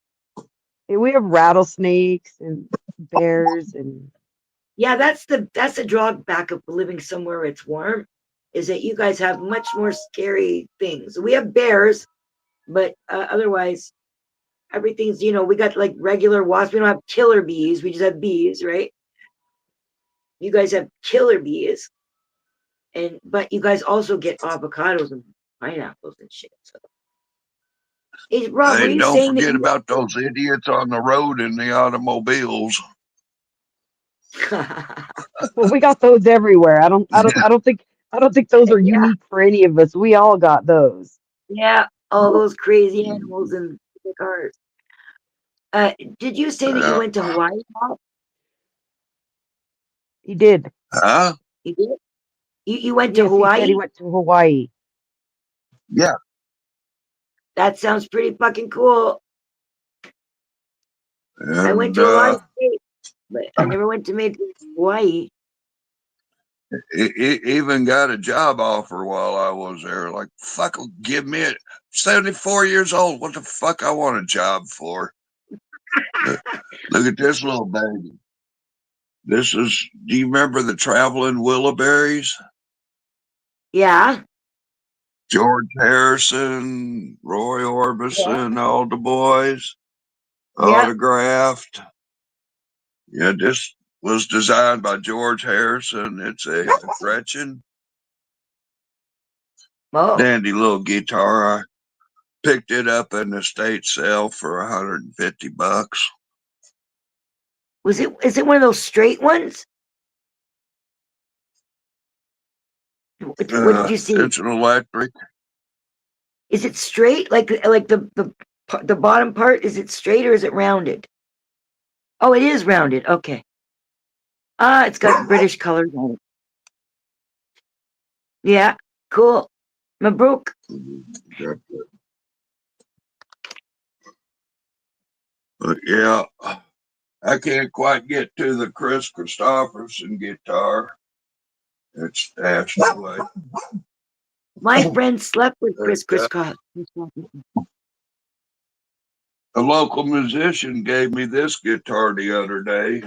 Yeah, we have rattlesnakes and bears and Yeah, that's the drawback of living somewhere it's warm, is that you guys have much more scary things. We have bears, but otherwise everything's, we got like regular wasps. We don't have killer bees. We just have bees, right? You guys have killer bees, but you guys also get avocados and pineapples and shit. So, hey, Rob, were Hey, you don't saying that forget you? about those idiots on the road in the automobiles. well, we got those everywhere. I don't think those are Yeah, unique for any of us. We all got those. yeah, all those crazy animals in the cars. Did you say that you Uh, went to Hawaii, Rob? He did. huh? You did? You went to Yes, he said he Hawaii? went to Hawaii. Yeah. That sounds pretty fucking cool. I went And to a lot of states, but I never went to maybe Hawaii. even got a job offer while I was there. Like, fuck, give me it. 74 years old. What the fuck I want a job for? Look at this little baby. Do you remember the Traveling Wilburys? Yeah, George Harrison, Roy Orbison, all the boys, yeah. autographed. Yeah, this was designed by George Harrison. It's a Gretchen. Oh, Dandy little guitar. I picked it up in the state sale for $150. is it one of those straight ones? What did you see? It's an electric. Is it straight? Like the bottom part? Is it straight or is it rounded? Oh, it is rounded. Okay. Ah, it's got British colors on it. Yeah, cool. Mabruk. But yeah, I can't quite get to the Chris Christopherson guitar. It's stashed away. My friend slept with Chris But, Scott. a local musician gave me this guitar the other day.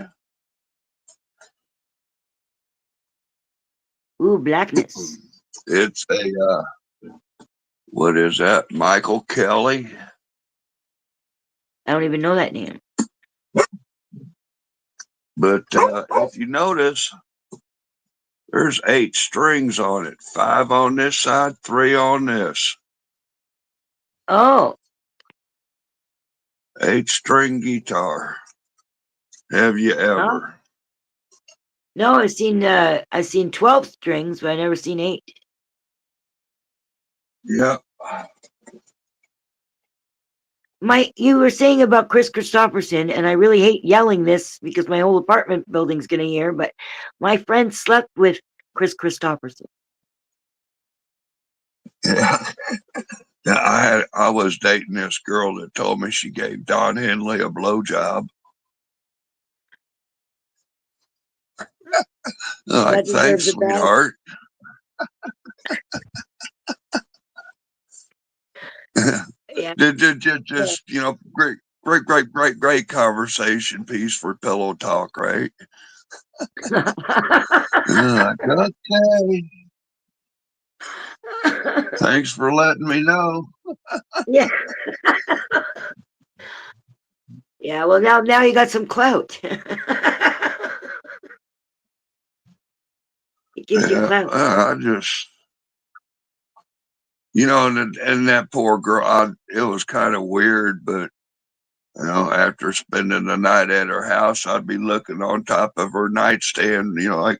Ooh, blackness. It's a what is that? Michael Kelly. I don't even know that name. But if you notice, there's 8 strings on it. 5 on this side, 3 on this. Oh, 8-string guitar. Have you ever? no, I've seen 12 strings, but I never seen 8. Yeah. You were saying about Chris Christopherson, and I really hate yelling this because my whole apartment building's gonna hear, but my friend slept with Chris Christopherson. Yeah. Yeah, I was dating this girl that told me she gave Don Henley a blowjob. Like, thanks, sweetheart. Yeah. Just great conversation piece for pillow talk, right? Like, okay. Thanks for letting me know. Yeah. Yeah, well now you got some clout. It gives you clout. I just, and that poor girl, it was kind of weird, but after spending the night at her house, I'd be looking on top of her nightstand, like,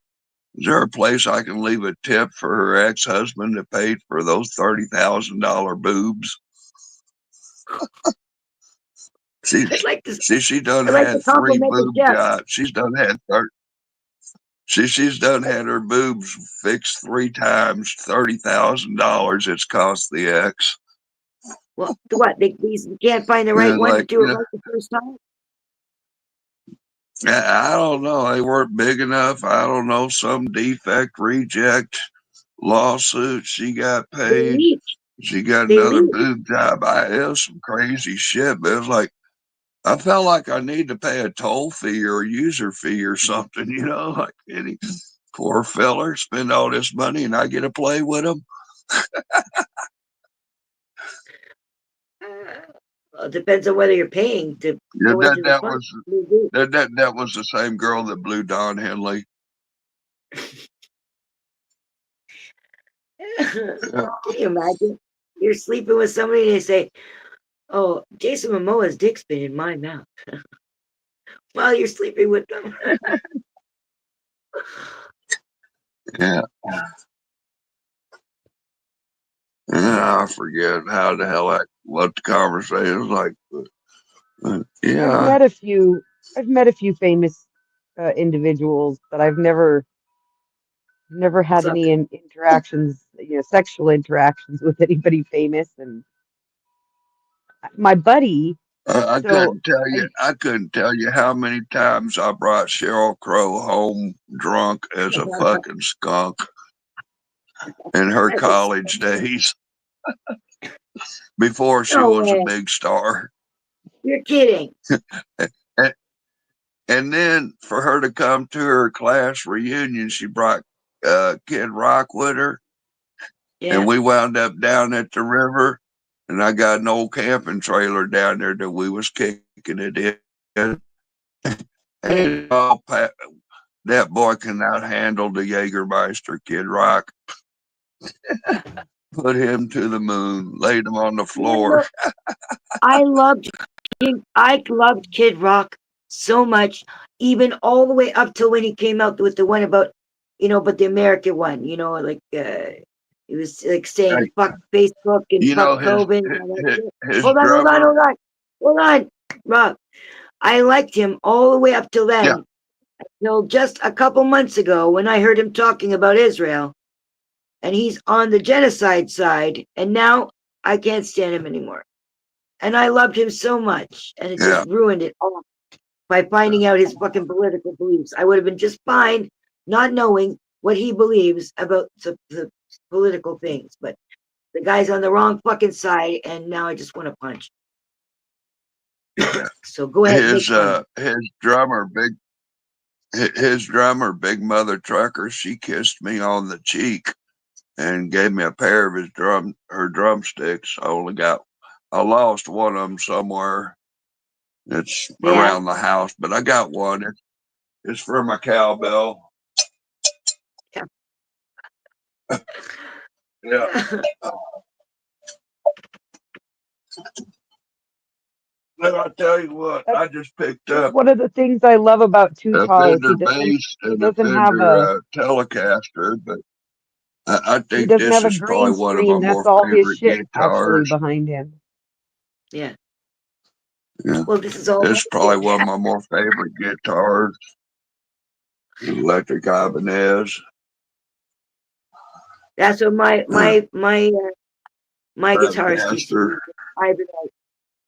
is there a place I can leave a tip for her ex-husband that paid for those $30,000 boobs? She done had 3 boob jobs. She's done had her boobs fixed 3 times. $30,000 it's cost the ex. Well, what? These can't find the right one to do it right the first time? I don't know. They weren't big enough. I don't know. Some defect, reject, lawsuit. She got paid. She got another boob job. It was some crazy shit, but it was like, I felt like I need to pay a toll fee or a user fee or something, like any poor feller spend all this money and I get to play with him. Well, it depends on whether you're paying to go into the fun. That was the same girl that blew Don Henley. Can you imagine? You're sleeping with somebody and they say, "Oh, Jason Momoa's dick's been in my mouth," while you're sleeping with them. Yeah. I forget how the hell what the conversation was like, but yeah. I've met a few famous individuals, but I've never had any interactions, sexual interactions with anybody famous. And my buddy, I couldn't tell you how many times I brought Sheryl Crow home drunk as a fucking skunk in her college days before she was a big star. You're kidding. And then for her to come to her class reunion, she brought Kid Rock with her. Yeah. And we wound up down at the river, and I got an old camping trailer down there that we was kicking it in. And that boy cannot handle the Jägermeister, Kid Rock. Put him to the moon, laid him on the floor. I loved Kid Rock so much, even all the way up till when he came out with the one about, but the American one, like he was like saying fuck Facebook and fuck COVID. Hold on, Rob. I liked him all the way up till then. Yeah. Until just a couple months ago when I heard him talking about Israel, and he's on the genocide side, and now I can't stand him anymore. And I loved him so much, and it just ruined it all by finding out his fucking political beliefs. I would have been just fine not knowing what he believes about the political things, but the guy's on the wrong fucking side, and now I just want to punch. So go ahead. His drummer, his drummer, Big Mother Trucker, she kissed me on the cheek and gave me a pair of her drumsticks. I lost one of them somewhere. It's Yeah. around the house, but I got one. It's for my cowbell. Yeah. But I tell you what, I just picked That's up one of the things I love about a Tutal is Fender bass he and a doesn't have Fender a Telecaster, but I he think doesn't this have a is green probably one of my screen. more That's all his favorite shit actually guitars. behind him. Yeah. Yeah. Well, this is all. It's probably one of my more favorite guitars. Electric Ibanez. That's what my guitarist used to Stratocaster. use. Ibanez.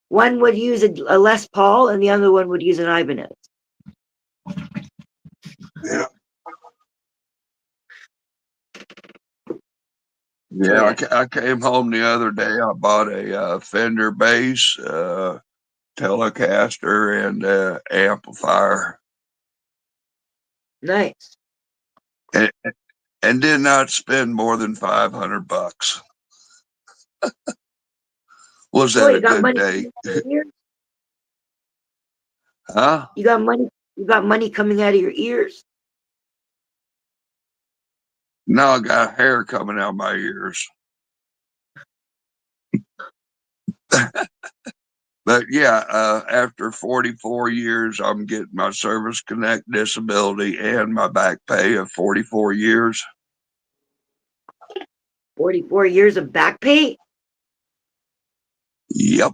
One would use a Les Paul, and the other one would use an Ibanez. Yeah. Yeah, I came home the other day. I bought a Fender bass, Telecaster, and amplifier, Nice. and did not spend more than $500. Was Well, that you a got good money day? coming out of your ears? Huh? You got money. You got money coming out of your ears. Now I got hair coming out my ears. But yeah, after 44 years, I'm getting my Service Connect disability and my back pay of 44 years. 44 years of back pay? Yep.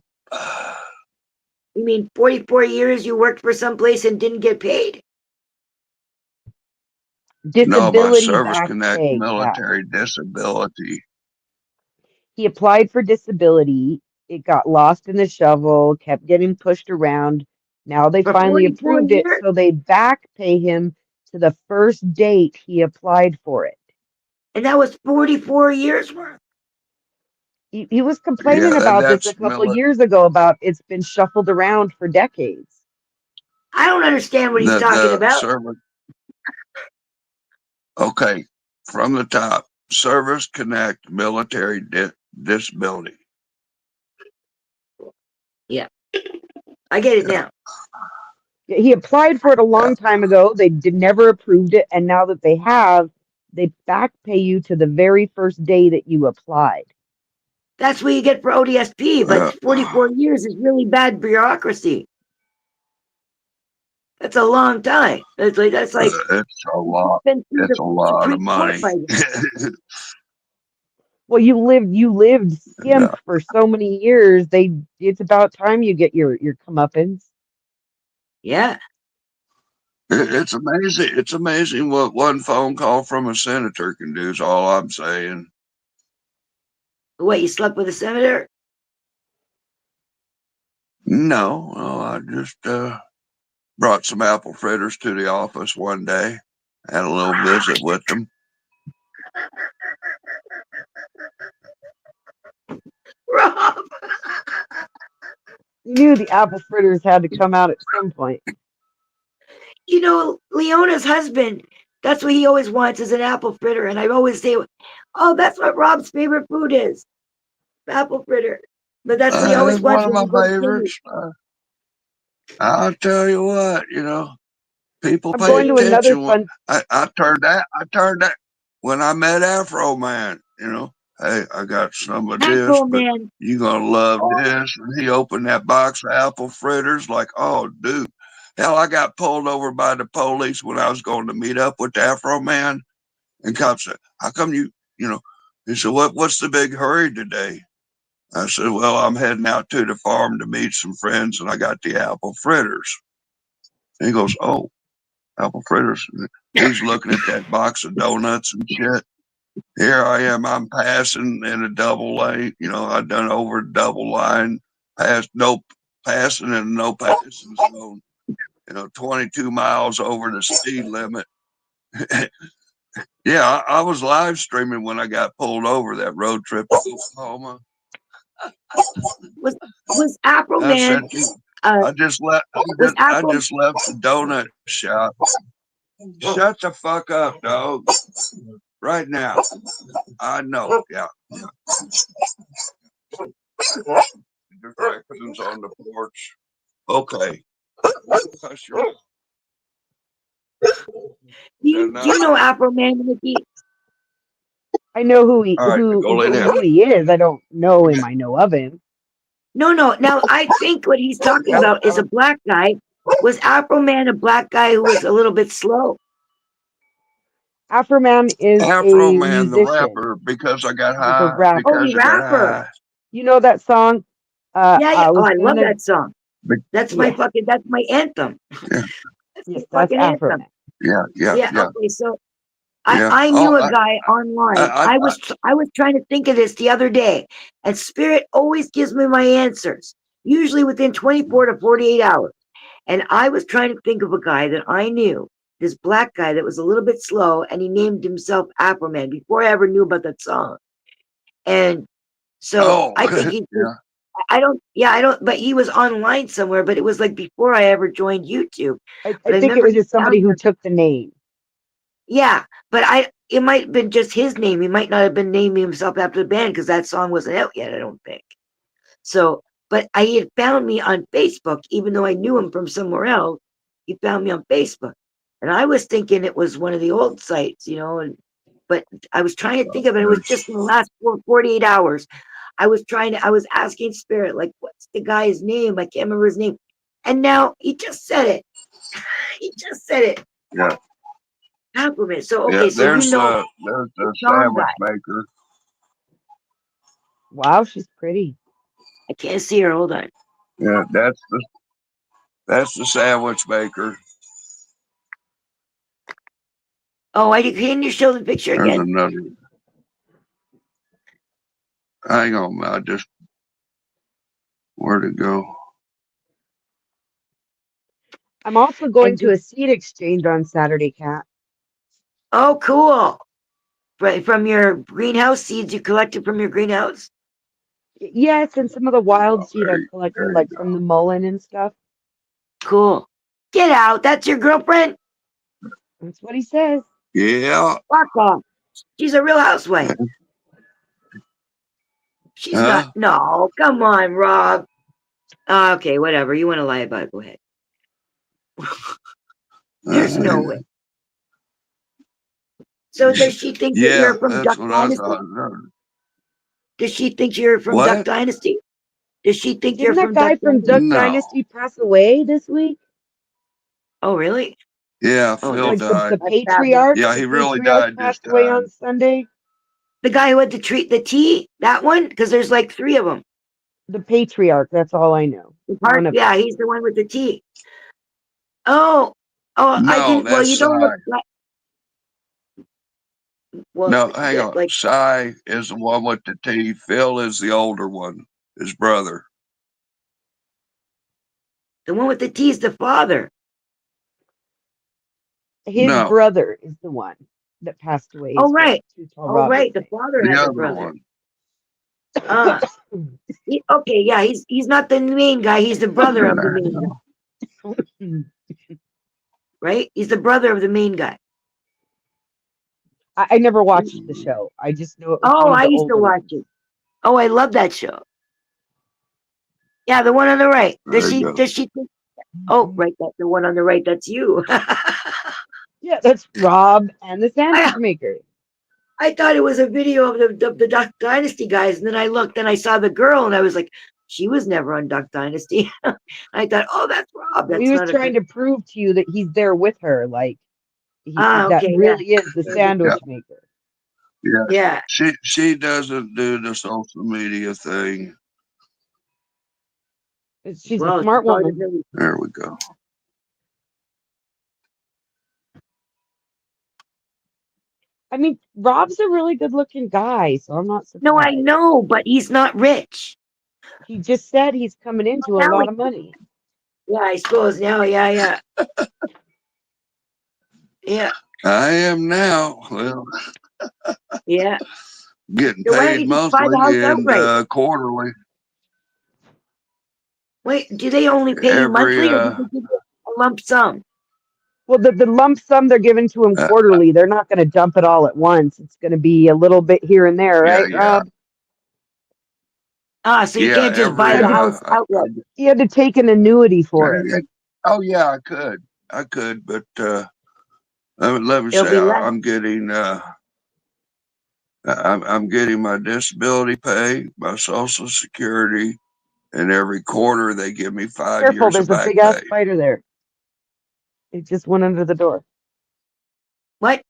You mean 44 years you worked for someplace and didn't get paid? No, my Disability Service back Connect pay, Cat. military disability. He applied for disability. It got lost in the shovel, kept getting pushed around. Now they For finally 44 approved it, years? so they back pay him to the first date he applied for it. And that was 44 years worth. He was complaining Yeah, about this a that's couple years ago about it's been shuffled around for decades. I don't understand what he's talking the about. service. Okay, from the top, Service Connect military disability. Yeah, I get it now. He applied for it a Yeah. long time ago. They never approved it, and now that they have, they back pay you to the very first day that you applied. That's what you get for ODSP, but 44 years is really bad bureaucracy. That's a long time. It's like it's a lot. It's a lot of money. Well, you lived skimp for so many years. It's about time you get your comeuppance. Yeah. It's amazing. It's amazing what one phone call from a senator can do. Is all I'm saying. What, you slept with a senator? No, I just brought some apple fritters to the office one day. Had a little visit with them. Rob! You knew the apple fritters had to come out at some point. You know, Leona's husband, that's what he always wants is an apple fritter. And I always say, oh, that's what Rob's favorite food is. Apple fritter. But that's what he always It's wants one when of he my goes to favorites. I'll tell you what, people I'm pay going to another attention. I turned that when I met Afro Man, hey, I got some of this, Apple but Man. you're going to love this. And he opened that box of apple fritters like, oh, dude. Hell, I got pulled over by the police when I was going to meet up with the Afro Man. And cops said, how come he said, what's the big hurry today? I said, well, I'm heading out to the farm to meet some friends, and I got the apple fritters. And he goes, oh, apple fritters. He's looking at that box of donuts and shit. Here I am. I'm passing in a double lane. I done over a double line, passing in a no passing zone. 22 miles over the speed limit. Yeah, I was live streaming when I got pulled over that road trip to Oklahoma. Was Apple Man? I just left. I just left the donut shop. Shut the fuck up, dog. Right now. I know. Yeah. The raccoons on the porch. Okay. Hush your- Do you know Afro Man, Nikki? I know who he All right, go lay down. who he is. I don't know him. I know of him. No. Now I think what he's talking about is a black guy. Was Afro Man a black guy who was a little bit slow? Afroman is Afro a Man, the musician. rapper, because I got He's a high. rapper. Oh, Because the I got rapper. high. You know that song? Yeah. Oh, I love gonna- that song. That's my Yeah. that's my anthem. Yeah. That's Yes, my that's fucking anthem. Afroman. Yeah. Okay, so Yeah. I knew a guy online. I- I was trying to think of this the other day, and Spirit always gives me my answers, usually within 24 to 48 hours. And I was trying to think of a guy that I knew, this black guy that was a little bit slow, and he named himself Afroman before I ever knew about that song. And so I think he yeah. I don't, but he was online somewhere, but it was like before I ever joined YouTube. I But think it remember was he just somebody found who him. took the name. Yeah, but it might have been just his name. He might not have been naming himself after the band because that song wasn't out yet, I don't think. So, but he had found me on Facebook, even though I knew him from somewhere else. He found me on Facebook, and I was thinking it was one of the old sites, but I was trying to think of it. It was just in the last 48 hours. I was asking Spirit, like, what's the guy's name? I can't remember his name. And now he just said it. He just said it. Yeah. Compliment. So, Yeah, okay, so there's there's the song sandwich guy. maker. Wow, she's pretty. I can't see her. Hold on. Yeah, that's the sandwich maker. Oh, can you show the picture There's again? another. Hang on, where'd it go? I'm also going And to a seed exchange on Saturday, Kat. oh, cool. Right, from your greenhouse, seeds you collected from your greenhouse? Yes, and some of the wild seed There I've you collected, like from the mullein and stuff. Cool. Get out. That's your girlfriend? That's what he says. Yeah. Fuck off. She's a real housewife. She's not. No, come on, Rob. Okay, whatever. You want to lie about it, go ahead. There's no way. So does she think that you're from that's Duck what I Dynasty? thought. Does she think you're from Duck What? Dynasty? Does she think Didn't you're that from guy Duck from Dynasty? Duck No. Dynasty pass away this week? Oh, really? Yeah, Oh, Phil Like died. the That's patriarch? Yeah, The he really patriarch died this passed away time. on Sunday? the guy who had the tea? That one? Because there's like 3 of them. The patriarch, that's all I know. One of Yeah, he's the one with the tea. Oh, I No, didn't. Well, that's you don't look Cy. like. Well, No, hang on. like Cy is the one with the T. Phil is the older one, his brother. the one with the tea is the father. his No, brother is the one that passed away. Oh, Is what right. Too Oh, Rob right. was The father the has a other brother. one. Okay, yeah, he's not the main guy. He's the brother of the main guy, saying. right? He's the brother of the main guy. I never watched the show. I just know it was Oh, one of I the used to older watch ones. it. Oh, I love that show. Yeah, the one on the right. There you go. Does she think? Oh, right, that's the one on the right. That's you. Yeah, that's Rob and the sandwich maker. I thought it was a video of the Duck Dynasty guys, and then I looked and I saw the girl, and I was like, she was never on Duck Dynasty. I thought, oh, that's Rob. That's He was not trying to prove to you that he's there with her, like that okay, really is the sandwich maker. Yeah. yeah. She doesn't do the social media thing. She's a smart woman. There we go. I mean, Rob's a really good-looking guy, so I'm not surprised. No, I know, but he's not rich. He just said he's coming into a lot of money. Yeah, I suppose now. Yeah. Yeah. I am now. Well, Yeah. getting So why don't paid you just buy the house monthly and outright? quarterly. Wait, do they only pay you monthly, or do they give you a lump sum? Well, the lump sum they're giving to him Uh, quarterly, they're not going to dump it all at once. It's going to be a little bit here and there, yeah, right, yeah, Rob? So you yeah. can't just buy Every the house outright. You had to take an annuity for it. oh yeah, I could, but let me It'll say, be less. I'm getting I'm getting my disability pay, my Social Security, and every quarter they give me 5 Careful, years of there's a back big ass pay. spider there. It just went under the door. What?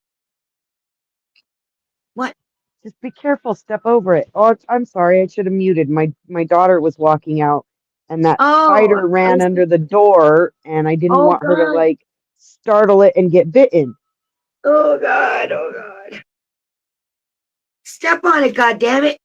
What? Just be careful, step over it. Oh, I'm sorry, I should have muted. My daughter was walking out and that Oh, spider ran under the door and I didn't oh want her to God. like startle it and get bitten. Oh God. Oh God. Step on it, goddammit.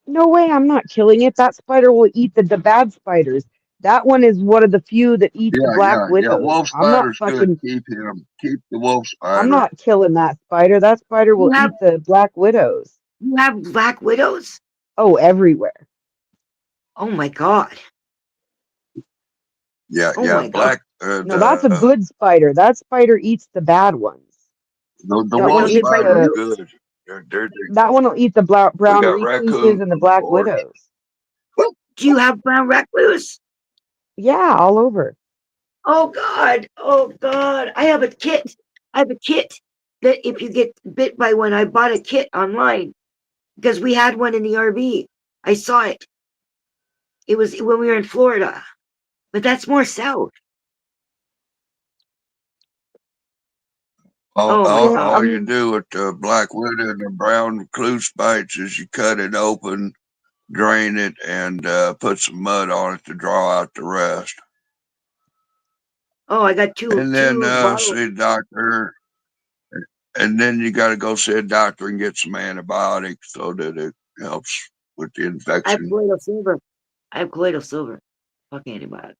No way, I'm not killing it. That spider will eat the bad spiders. That one is one of the few that eat the Yeah, black yeah, yeah. widows. Wolf spider's good. Keep him. Keep the wolf I'm spider. not killing that spider. That spider will eat the black widows. You have black widows? Oh, everywhere. Oh my God. Yeah, Oh yeah. my God. No, that's a good spider. That spider eats the bad ones. the That wolf one eats spider's the. good. That one will eat the We brown got recluses raccoons and the on the black porch. widows. Do you have brown recluse? Yeah, all over. Oh God. Oh God. I have a kit. I have a kit that if you get bit by one, I bought a kit online because we had one in the RV. I saw it. It was when we were in Florida, but that's more south. Oh my Yeah, God. All you do with the black widow and the brown recluse bites is you cut it open, drain it, and put some mud on it to draw out the rest. Oh, I got two And then bottles. see a doctor. And then you got to go see a doctor and get some antibiotics so that it helps with the I have infection. colloidal silver. I have colloidal silver. Fuck antibiotics.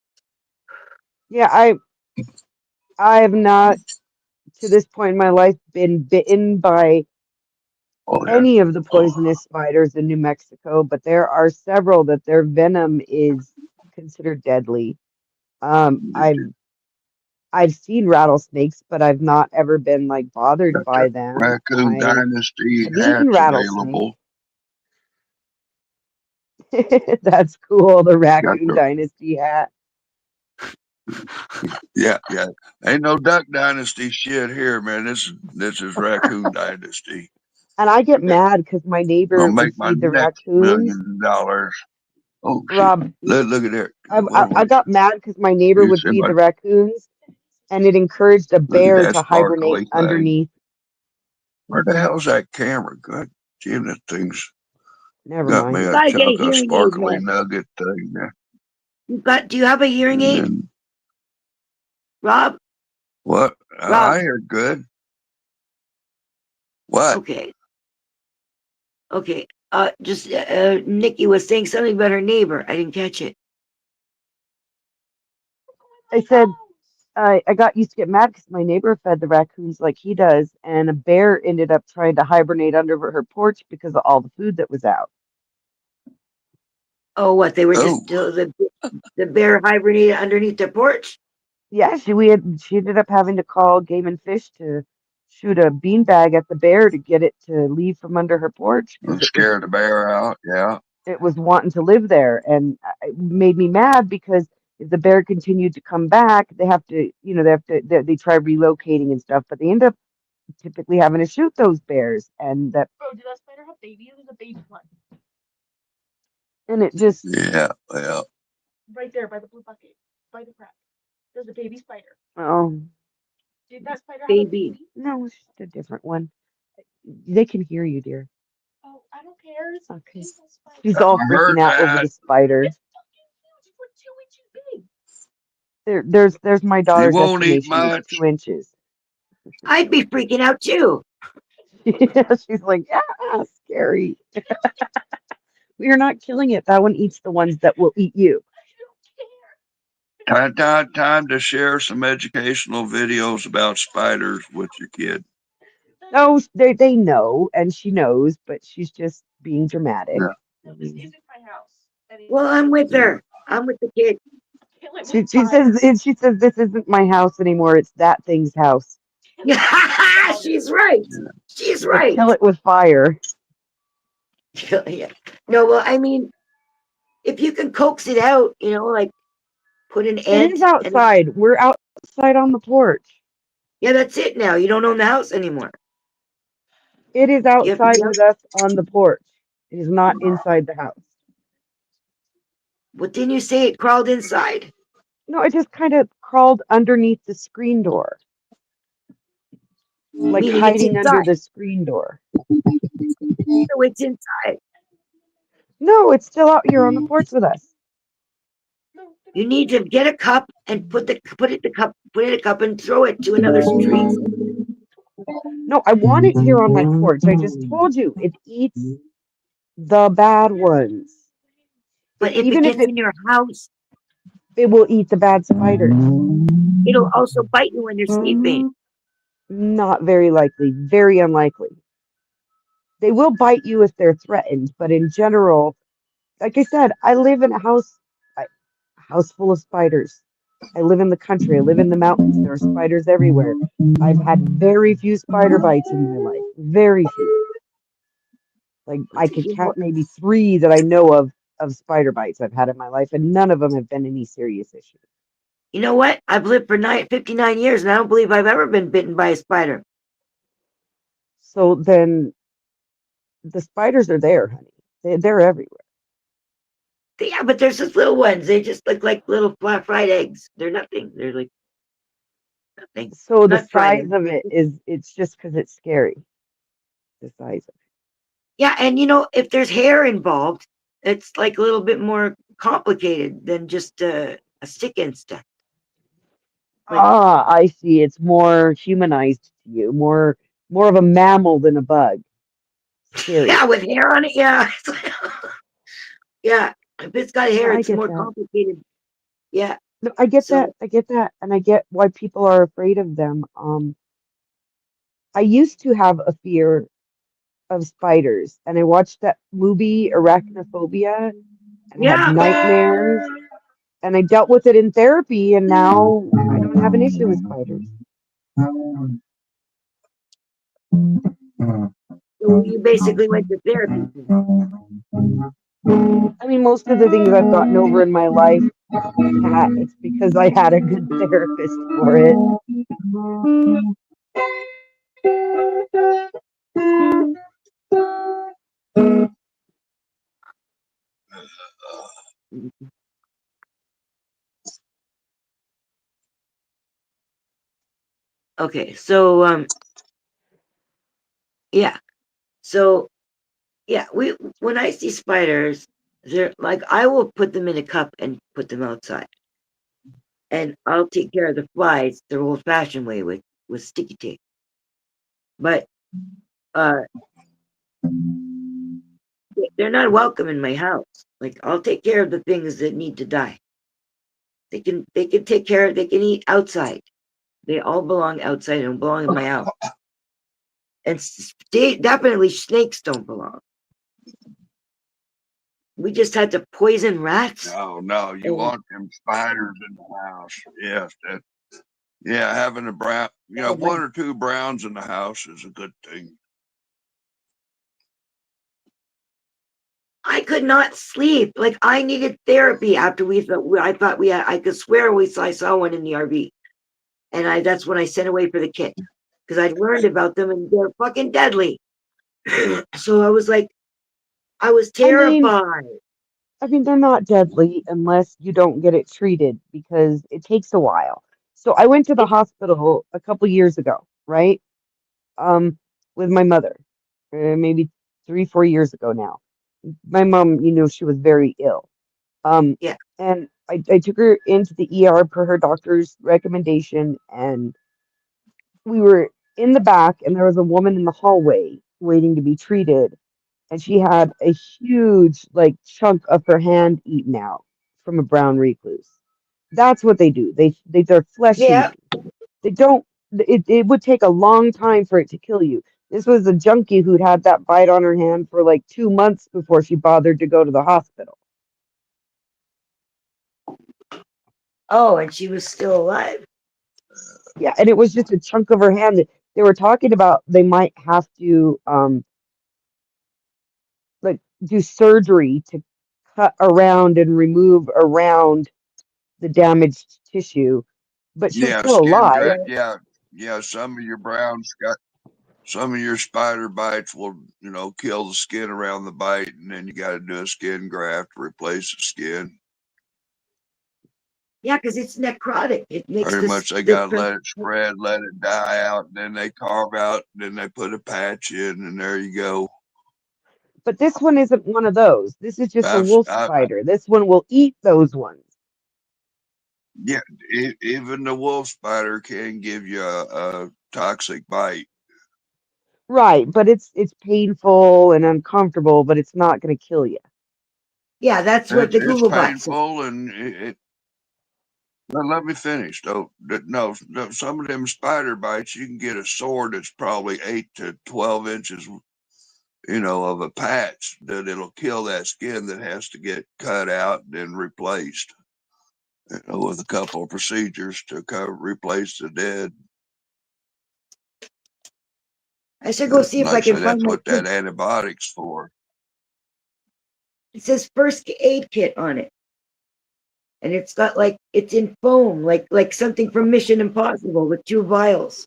Yeah, I have not to this point in my life been bitten by Oh yeah. any of the poisonous spiders in New Mexico, but there are several that their venom is considered deadly. I've seen rattlesnakes, but I've not ever been like bothered Got by the them. Raccoon Dynasty I've hats eaten rattlesnake. available. That's cool, the Got Raccoon the Dynasty hat. yeah, yeah. Ain't no Duck Dynasty shit here, man. This is Raccoon Dynasty. And I get mad because my neighbor Gonna would make my feed the next raccoons. $1 million. Oh shit! Rob, Look at there. I got mad because my neighbor You would see feed my the raccoons, and it encouraged a look at bear that to hibernate sparkly thing. underneath. Where the hell's that camera? God damn, that thing's Never got me mind. a Gotta get a chunk of hearing aid, sparkly man. nugget thing there. Do you have a hearing aid, And Rob? what? Rob. I hear good. What? Okay. Okay. Just Nikki was saying something about her neighbor. I didn't catch it. I said I got used to get mad because my neighbor fed the raccoons like he does, and a bear ended up trying to hibernate under her porch because of all the food that was out. Oh, what? They were Oh, just the bear hibernated underneath their porch? Yeah, she ended up having to call Game and Fish to shoot a beanbag at the bear to get it to leave from under her porch because scare the bear out. Yeah. it was wanting to live there, and it made me mad because if the bear continued to come back, they have to, they try relocating and stuff, but they end up typically having to shoot those bears, and that. Bro, did that spider have baby? It was a baby one. And it just. Yeah. Well. Right there by the blue bucket, by the crack. There's a baby spider. Oh. Did that spider have a baby? No, it's just a different one. They can hear you, dear. Oh, I don't care. It's okay. She's all I heard freaking out over that. the spider. It's like 2 inches big. There's my He daughter's won't eat estimation. much. It's 2 inches. I'd be freaking out too. She's like, yeah, scary. We are not killing it. That one eats the ones that will eat you. Time to share some educational videos about spiders with your kid. No, they know, and she knows, but she's just being dramatic. Yeah. No, this isn't my house. Well, I'm with her. I'm with the kid. Kill it She with she fire. says she says this isn't my house anymore. It's that thing's house. She's right. She's Yeah, right. kill it with fire. Yeah. No, well, I mean, if you can coax it out, like put an It is ant and outside. We're outside on the porch. yeah, that's it now. You don't own the house anymore. It is You have to outside be out. with us on the porch. It is not inside the house. What didn't you say it crawled inside? No, it just kind of crawled underneath the screen door, like Meaning it's hiding under inside. the screen door. So it's inside. No, it's still out here on the porch with us. You need to get a cup and put it in a cup and throw it to another tree. No, I want it here on my porch. I just told you it eats the bad ones. But if it Even if gets in your house, it will eat the bad spiders. it'll also bite you when you're sleeping. Not very likely, very unlikely. They will bite you if they're threatened, but in general, like I said, I live in a house full of spiders. I live in the country. I live in the mountains. There are spiders everywhere. I've had very few spider bites in my life. Very few. Like I could count maybe 3 that I know of spider bites I've had in my life, and none of them have been any serious issues. You know what? I've lived for 59 years, and I don't believe I've ever been bitten by a spider. So then the spiders are there, honey. They're everywhere. Yeah, but there's just little ones. They just look like little fried eggs. They're nothing. They're like nothing. So the Not fried size eggs. of it it's just because it's scary. The size of it. Yeah, and if there's hair involved, it's like a little bit more complicated than just a stick insect. Like, I see. It's more humanized to you, more of a mammal than a bug. Scary. yeah, with hair on it. Yeah, yeah. If it's got hair, I it's get more that. complicated. Yeah. No, I get So that. I get that, and I get why people are afraid of them. I used to have a fear of spiders, and I watched that movie Arachnophobia and had yeah. nightmares, and I dealt with it in therapy, and now I don't have an issue with spiders. So you basically went to therapy. I mean, most of the things I've gotten over in my life, Kat, it's because I had a good therapist for it. Okay, so yeah. So yeah, when I see spiders, they're like I will put them in a cup and put them outside. And I'll take care of the flies the old fashioned way with sticky tape. But they're not welcome in my house. Like I'll take care of the things that need to die. They can take care of they can eat outside. They all belong outside and belong in my house. And definitely snakes don't belong. We just had to poison rats. No, you want them spiders in the house. Yes, yeah, having a brown, one or two browns in the house is a good thing. I could not sleep. Like I needed therapy after I thought I could swear I saw one in the RV. And that's when I sent away for the kit. Because I'd learned about them and they're fucking deadly. So I was like, I was terrified. I mean, they're not deadly unless you don't get it treated because it takes a while. So I went to the hospital a couple years ago, right? With my mother, maybe 3, 4 years ago now. My mom, she was very ill. Yeah. And I took her into the ER per her doctor's recommendation, and we were in the back, and there was a woman in the hallway waiting to be treated, and she had a huge chunk of her hand eaten out from a brown recluse. That's what they do. They're flesh eating. They don't. It would take a long time for it to kill you. This was a junkie who'd had that bite on her hand for like 2 months before she bothered to go to the hospital. Oh, and she was still alive. Yeah, and it was just a chunk of her hand that they were talking about. They might have to like do surgery to cut around and remove around the damaged tissue, but she was Yeah, still skin alive. graft. Yeah. Some of your browns got some of your spider bites will, kill the skin around the bite, and then you got to do a skin graft to replace the skin. Yeah, because it's necrotic. It makes Pretty much, they got to let it spread, let it die out, and then they carve out, and then they put a patch in, and there you go. But this one isn't one of those. This is just a I've, wolf I, spider. This one will eat those ones. yeah, even the wolf spider can give you a toxic bite. Right, but it's painful and uncomfortable, but it's not going to kill you. Yeah, that's what the It's Google bot said. painful, and let me finish though. No, some of them spider bites, you can get a sword that's probably 8 to 12 inches, of a patch that it'll kill that skin that has to get cut out and then replaced, with a couple of procedures to replace the dead. I should go see if I Like I can say, find that's my what kid. that antibiotic's for. It says first aid kit on it. And it's got it's in foam, like something from Mission Impossible with 2 vials.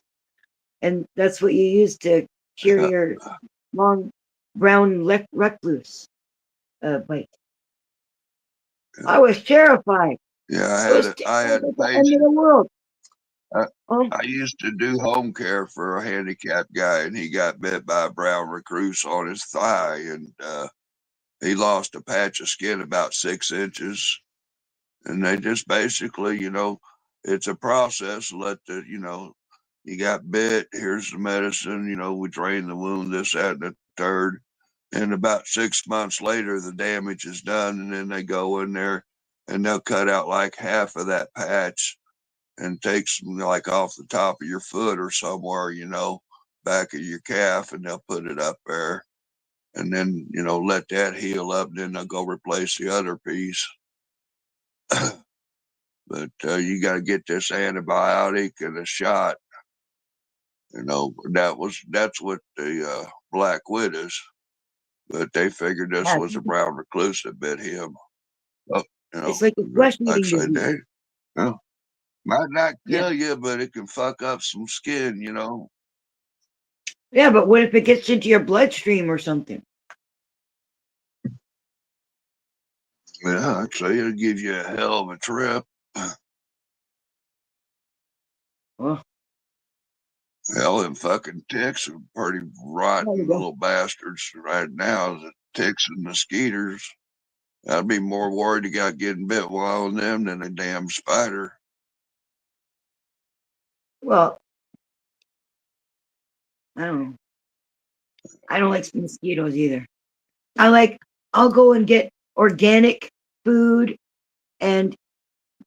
And that's what you use to cure your long brown recluse bite. I was terrified. Yeah, It was I had a the end of patient. the world. I used to do home care for a handicapped guy, and he got bit by a brown recluse on his thigh, and he lost a patch of skin about 6 inches. And they just basically, it's a process. You got bit. Here's the medicine. We drain the wound. This, that, and the third. And about 6 months later, the damage is done, and then they go in there and they'll cut out like half of that patch and take some like off the top of your foot or somewhere, back of your calf, and they'll put it up there, and then let that heal up, and then they'll go replace the other piece. But you got to get this antibiotic and a shot. That's what the black wit is. But they figured this Yeah, was a brown recluse that bit him. Oh, it's like a flesh like I eating said, disease. might not Yeah. kill you, but it can fuck up some skin. Yeah, but what if it gets into your bloodstream or something? Yeah, actually, it'll give you a hell of a trip. Well, Hell, them fucking ticks are pretty rotten go. little bastards right now. The ticks and mosquitoes. I'd be more worried about getting bit while on them than a damn spider. Well, I don't know. I don't like mosquitoes either. I'll go and get organic food and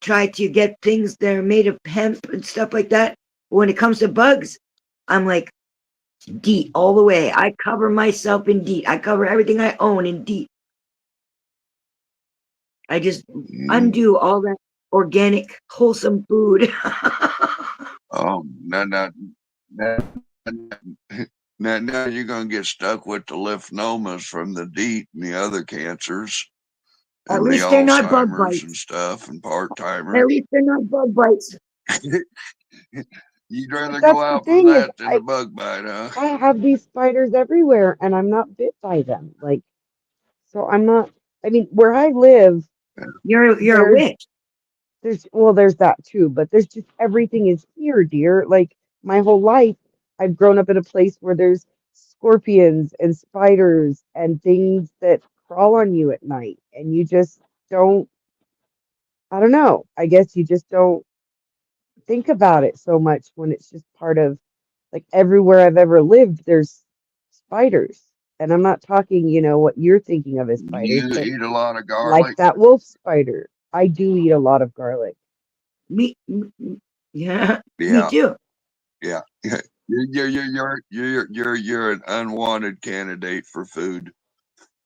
try to get things that are made of hemp and stuff like that. But when it comes to bugs, I'm like DEET all the way. I cover myself in DEET. I cover everything I own in DEET. I just undo all that organic, wholesome food. Oh, now you're gonna get stuck with the lymphomas from the DEET and the other cancers At and the least they're not bug Alzheimer's and bites. stuff and part At timers. least they're not bug bites. You'd rather That's go the out for thing is that than a bug bite, huh? I have these spiders everywhere and I'm not bit by them. Like, so I'm not, I mean, where I live, You're a there's witch. there's that too, but there's just everything is here, dear. Like my whole life, I've grown up in a place where there's scorpions and spiders and things that crawl on you at night, and you just don't, I don't know. I guess you just don't think about it so much when it's just part of like everywhere I've ever lived, there's spiders. And I'm not talking, what you're thinking of as spiders, You but eat a lot of like garlic. that wolf spider. I do eat a lot of garlic. Me, yeah, me Yeah, too. yeah. You're an unwanted candidate for food.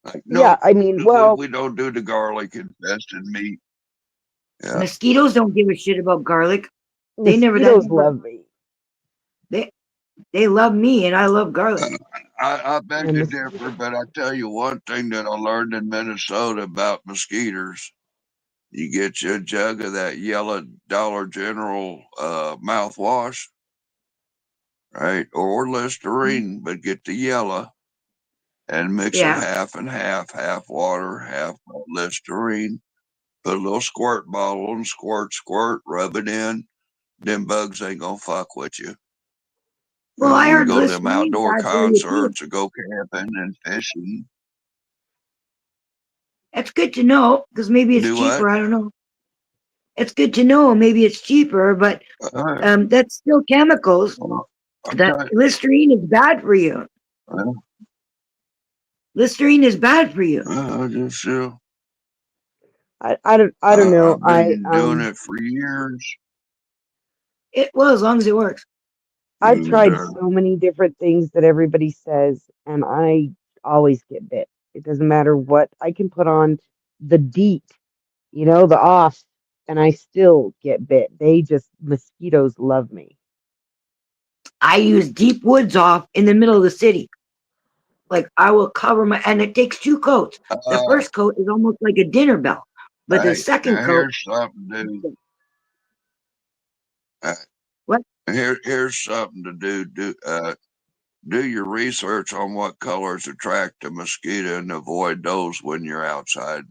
Like, Yeah, nope, I mean, well, we don't do the garlic infested meat. Yeah. Mosquitoes don't give a shit about garlic. They never. Mosquitoes love me. They love me, and I love garlic. I beg Yeah, to mosquitoes. differ, but I tell you one thing that I learned in Minnesota about mosquitoes. You get you a jug of that yellow Dollar General mouthwash, right? Or Listerine, but get the yellow and mix it Yeah. half and half water, half Listerine. Put a little squirt bottle and squirt, rub it in. Them bugs ain't gonna fuck with you. Well, I When you heard go to them Listerine outdoor bad for you too. concerts or go camping and fishing, That's good to know because maybe it's do cheaper. what? I don't know. It's good to know. Maybe it's cheaper, but that's still chemicals. Well, That Listerine is bad for you. Listerine is bad for you. Just I don't know. I've been doing it for years. Well, as long as it works. I've And, tried so many different things that everybody says, and I always get bit. It doesn't matter what I can put on the DEET, the off, and I still get bit. Mosquitoes love me. I use Deep Woods Off in the middle of the city. Like I will cover and it takes 2 coats. The first coat is almost like a dinner bell, but the second coat. Here's something to do. What? Here's something to do. Do your research on what colors attract a mosquito and avoid those when you're outside.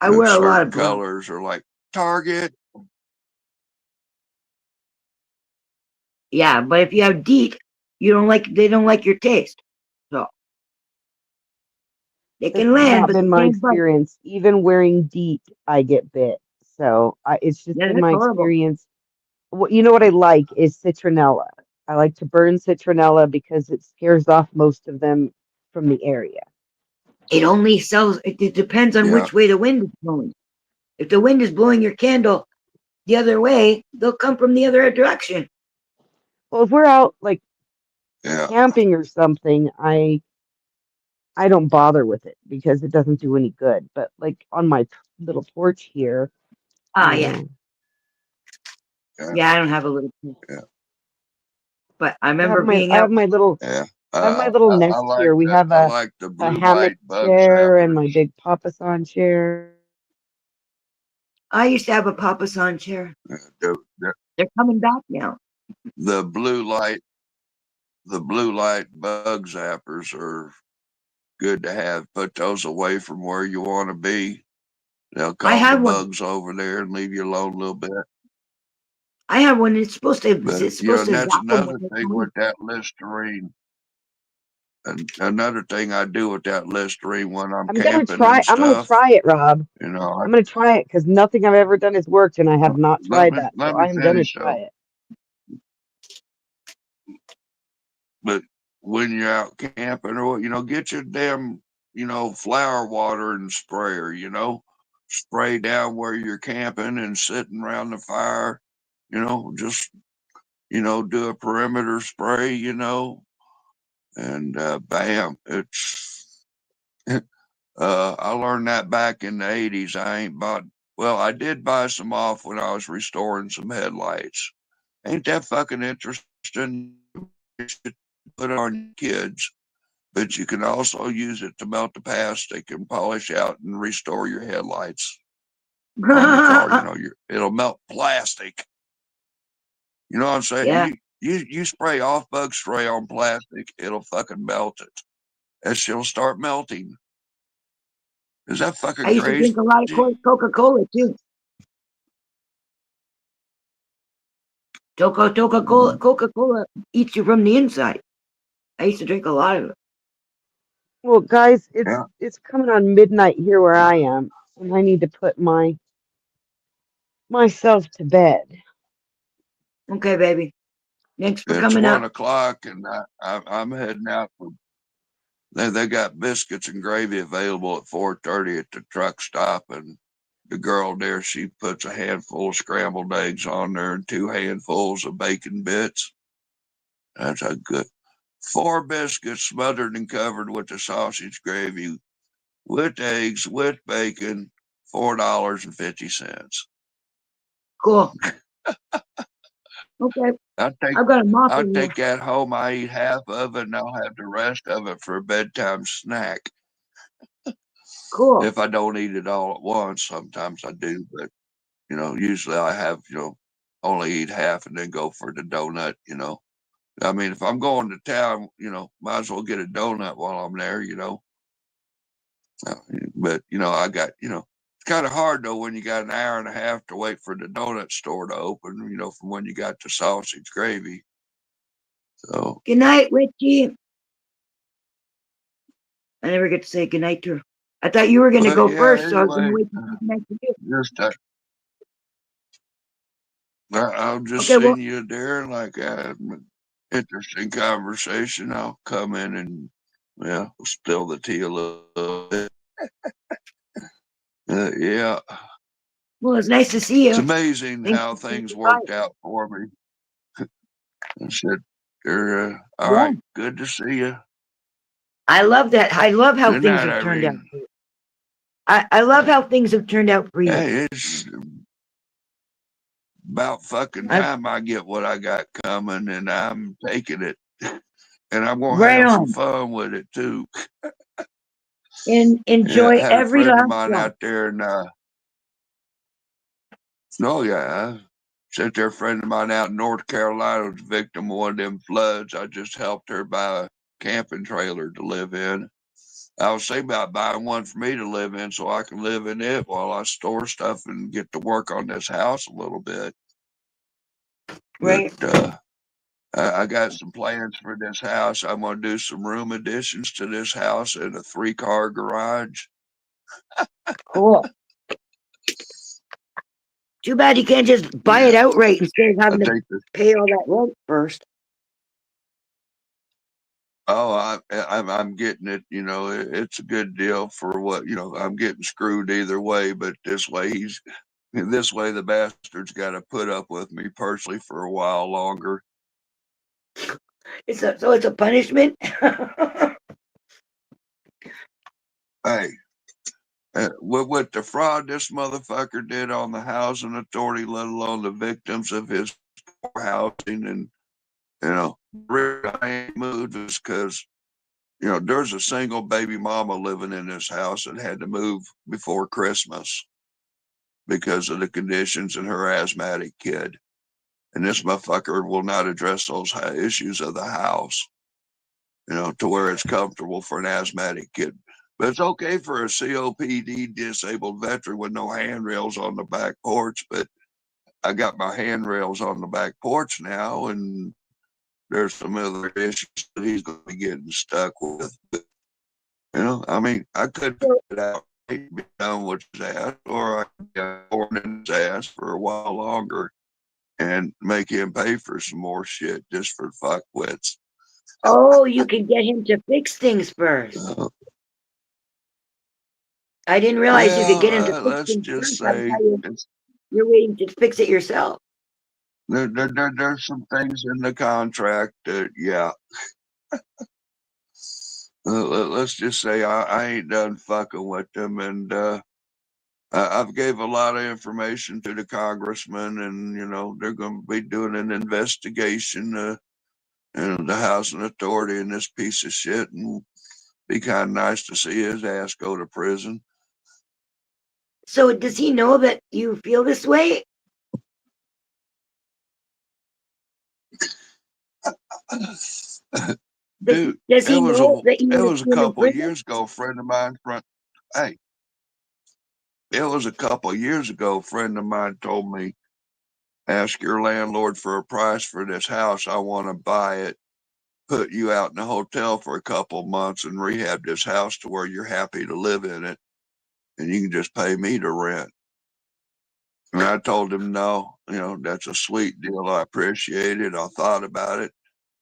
I wear a lot of colors are like Target. Yeah, but if you have DEET, they don't like your taste. So they can land, not but been they my can't bite. experience. Even wearing DEET, I get bit. So it's just been my experience. You know what I like is citronella. I like to burn citronella because it scares off most of them from the area. It only sells. It depends on which way the wind is blowing. If the wind is blowing your candle the other way, they'll come from the other direction. Well, if we're out like camping or something, I don't bother with it because it doesn't do any good. But like on my little porch here. Yeah, I don't have a little porch. But I remember I have my little nest here. We have a hammock chair and my big Papasan chair. I used to have a Papasan chair. They're coming back now. The blue light bug zappers are good to have. Put those away from where you want to be. They'll call the bugs over there and leave you alone a little bit. I have one. It's supposed to. But, it's supposed to. That's another thing with that Listerine. And another thing I do with that Listerine when I'm camping and stuff. I'm gonna try it, Rob. I'm gonna try it because nothing I've ever done has worked, and I have not tried that. So I'm gonna try it. But when you're out camping or get your damn flower water and sprayer. Spray down where you're camping and sitting around the fire. Just do a perimeter spray. And bam, it's. I learned that back in the 80s. I did buy some off when I was restoring some headlights. Ain't that fucking interesting? Put on kids, but you can also use it to melt the plastic and polish out and restore your headlights on your car. It'll melt plastic. You know what I'm saying? Yeah. You spray off bug spray on plastic, it'll fucking melt it. And she'll start melting. Is that fucking crazy? I used to drink a lot of Coca-Cola too. Coca-Cola eats you from the inside. I used to drink a lot of it. Well, guys, it's coming on midnight here where I am, and I need to put myself to bed. Okay, baby. Thanks for coming up. It's 1 o'clock, and I'm heading out. They got biscuits and gravy available at 4:30 at the truck stop, and the girl there, she puts a handful of scrambled eggs on there and 2 handfuls of bacon bits. That's a good 4 biscuits smothered and covered with the sausage gravy, with eggs, with bacon, $4.50. Cool. Okay. I'll take I've got a mop I'll in here. take that home. I eat half of it, and I'll have the rest of it for a bedtime snack. Cool. If I don't eat it all at once, sometimes I do, but usually I have only eat half and then go for the donut. I mean, if I'm going to town, might as well get a donut while I'm there. But I got it's kind of hard though when you got an hour and a half to wait for the donut store to open. From when you got the sausage gravy. So Good night, Richie. I never get to say good night to her. I thought you were going to go yeah, first, so I was going to anyway, wait to say good night to you. just I'll just Okay, well, send you there like an interesting conversation. I'll come in and spill the tea a little bit. Yeah, well, it's nice to see it's you. amazing Thanks how for saying things goodbye. worked out for me. I said, all Yeah. right, good to see you. I love that. I love how Good things night, have turned out Irene. for you. I love how things have turned out for you. Hey, it's about fucking time I get what I got coming, and I'm taking it. And I'm gonna Right have some on. fun with it too. And Yeah, enjoy I had a every friend of last mine one. out there, and I sent their friend of mine out in North Carolina was a victim of one of them floods. I just helped her buy a camping trailer to live in. I was thinking about buying one for me to live in so I can live in it while I store stuff and get to work on this house a little bit. Right. But I got some plans for this house. I'm going to do some room additions to this house and a 3-car garage. Cool. Too bad you can't just buy it Yeah, outright instead of I having to think that. pay all that rent first. Oh, I'm getting it. It's a good deal for what I'm getting screwed either way. But this way the bastard's got to put up with me personally for a while longer. So it's a punishment. Hey, what the fraud this motherfucker did on the housing authority, let alone the victims of his poor housing, and really I ain't moved is because there's a single baby mama living in this house that had to move before Christmas because of the conditions and her asthmatic kid. And this motherfucker will not address those issues of the house, to where it's comfortable for an asthmatic kid. But it's okay for a COPD disabled veteran with no handrails on the back porch. But I got my handrails on the back porch now, and there's some other issues that he's going to be getting stuck with. But, I mean, I could put it out, be done with his ass, or I could get born in his ass for a while longer and make him pay for some more shit just for fuckwits. Oh, you can get him to fix things first. I didn't realize you could get him to fix Let's things just first. I say thought you're waiting to fix it yourself. there's some things in the contract that, yeah. Let's just say I ain't done fucking with them, and I've gave a lot of information to the congressman, and they're going to be doing an investigation, and the housing authority and this piece of shit, and be kind of nice to see his ass go to prison. So does he know that you feel this way? Dude, Does he know that you it want was to a see him in couple of prison? years ago, a friend of mine hey, it was a couple of years ago, a friend of mine told me, ask your landlord for a price for this house. I want to buy it, put you out in a hotel for a couple of months and rehab this house to where you're happy to live in it, and you can just pay me to rent. And I told him, no, that's a sweet deal. I appreciate it. I thought about it.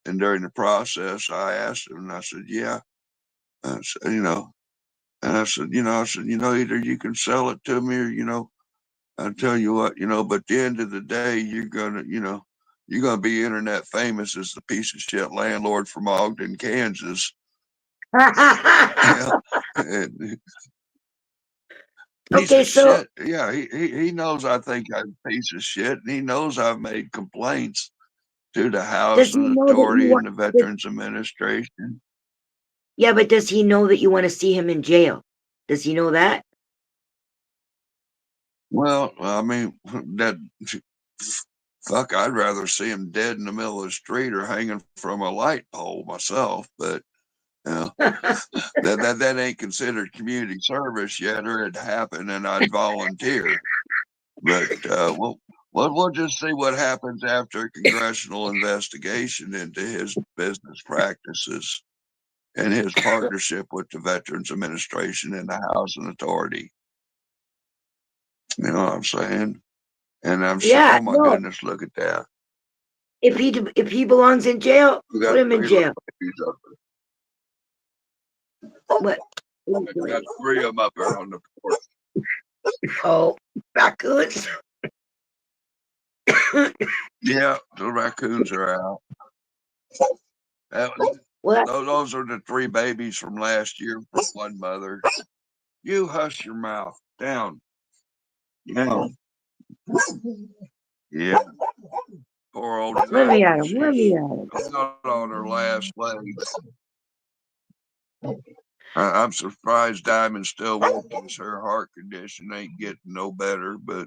And during the process, I asked him, and I said, yeah. I said, and I said, either you can sell it to me or, I'll tell you what, but at the end of the day, you're going to be internet famous as the piece of shit landlord from Ogden, Kansas. Yeah. And piece Okay, of so shit. Yeah, he knows I think I'm a piece of shit, and he knows I've made complaints to the does House he and know that you Authority and want? the Veterans Administration. Yeah, but does he know that you want to see him in jail? Does he know that? Well, I mean, that fuck, I'd rather see him dead in the middle of the street or hanging from a light pole myself, but you know, that ain't considered community service yet, or it'd happen and I'd volunteer. But we'll just see what happens after a congressional investigation into his business practices and his partnership with the Veterans Administration and the House and Authority. You know what I'm saying? And I'm saying, Yeah, oh my no. goodness, look at that. If he belongs in jail, We put got him in 3 jail. babies up What? there. We got 3 of them up there on the porch. Oh, raccoons. Yeah, the raccoons are out. What? Those are the 3 babies from last year from one mother. You hush your mouth down. Down. Yeah. Poor old Let me at Diamond. him. Let me She's at him. out on her last legs. I'm surprised Diamond's still with us. Her heart condition ain't getting no better, but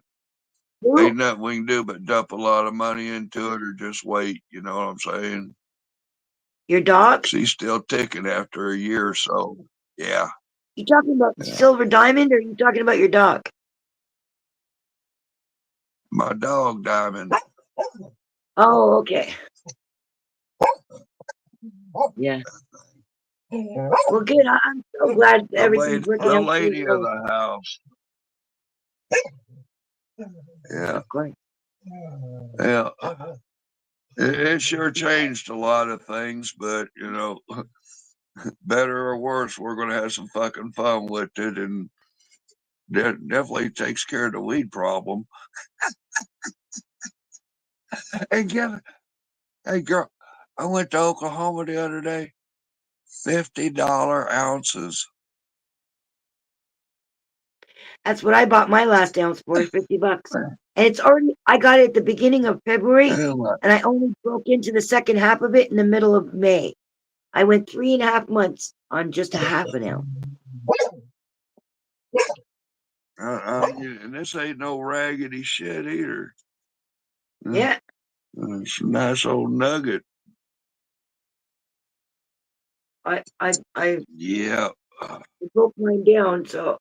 Who? ain't nothing we can do but dump a lot of money into it or just wait. You know what I'm saying? Your dog? She's still ticking after a year or so. Yeah. You talking about Yeah. Silver Diamond, or you talking about your dog? My dog, Diamond. Oh, okay. Yeah. Well, good. I'm so glad everything's working The out. lady of the house. Yeah. Of course. Yeah. It sure changed a lot of things, but you know, better or worse, we're gonna have some fucking fun with it, and that definitely takes care of the weed problem. Hey, hey girl, I went to Oklahoma the other day. $50 ounces. That's what I bought my last ounce for, $50. And it's already, I got it at the beginning of February, Hell, and I only broke into the second half of it in the middle of May. I went 3.5 months on just a half an ounce. and this ain't no raggedy shit either. Yeah. It's a nice old nugget. I Yeah. broke mine down, so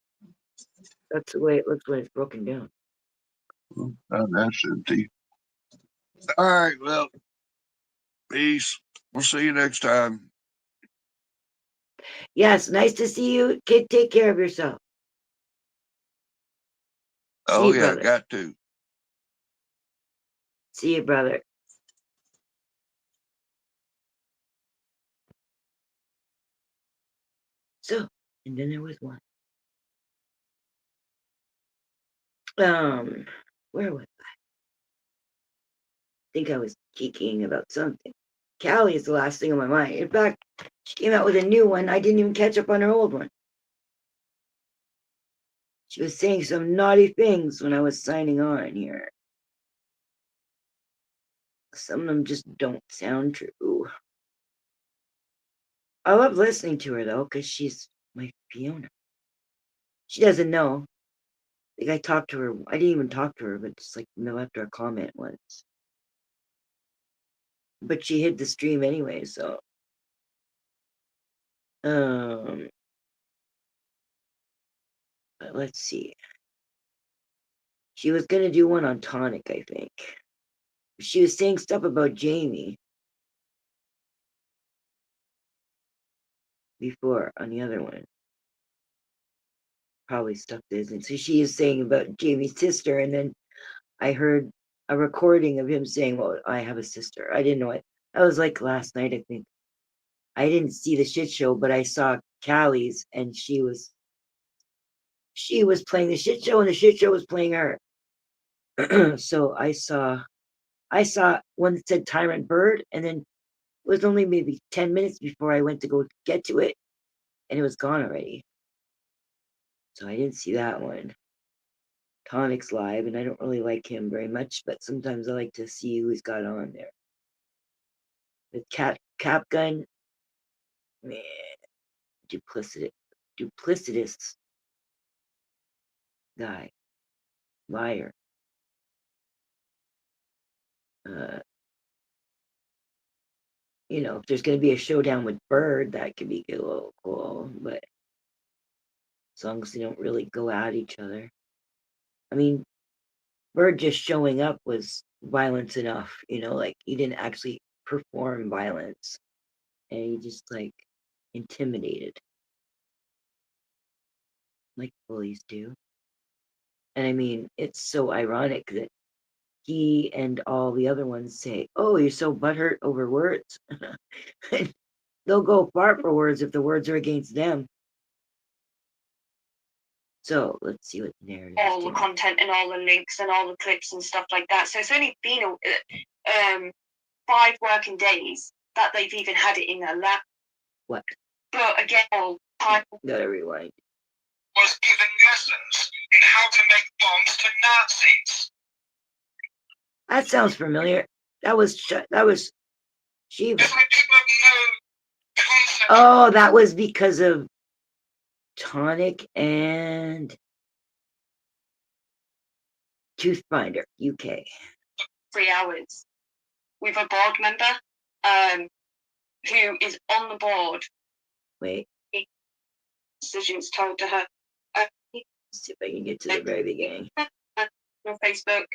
that's the way it looks when it's broken down. That's empty. All right. Well, peace. We'll see you next time. Yes, nice to see you. Kid, take care of yourself. Oh, See you, yeah, brother. got to. See you, brother. So, and then there was one. Where was I? Think I was geeking about something. Callie is the last thing on my mind. In fact, she came out with a new one. I didn't even catch up on her old one. She was saying some naughty things when I was signing on here. Some of them just don't sound true. I love listening to her though, because she's my Fiona. She doesn't know. I think I talked to her. I didn't even talk to her, but just like left her a comment once. But she hid the stream anyway, so but let's see. She was gonna do one on Tonic, I think. She was saying stuff about Jamie before on the other one. Probably stuff that isn't. So she is saying about Jamie's sister, and then I heard a recording of him saying, well, I have a sister. I didn't know it. That was like last night, I think. I didn't see the shit show, but I saw Callie's, and she was playing the shit show, and the shit show was playing her. So I saw one that said Tyrant Bird, and then it was only maybe 10 minutes before I went to go get to it, and it was gone already. So I didn't see that one. Tonic's live, and I don't really like him very much, but sometimes I like to see who he's got on there. The Capgun, man, duplicitous guy, liar. You know, if there's going to be a showdown with Bird, that could be a little cool, but as long as they don't really go at each other. I mean, Bird just showing up was violence enough, you know, like he didn't actually perform violence, and he just like intimidated, like bullies do. And I mean, it's so ironic that he and all the other ones say, "Oh, you're so butthurt over words." They'll go far for words if the words are against them. So let's see what the narrative all is the doing. content and all the links and all the clips and stuff like that. So it's only been 5 working days that they've even had it in their lap. What? But again, Gotta rewind. Was given lessons in how to make bombs to Nazis. That sounds familiar. That was Shiva. Just like people have no concept. Oh, that was because of Tonic and Toothbinder, UK. 3 hours with a board member who is on the board. Wait, Decisions told to her. let's see if I can get to the very beginning. On Facebook.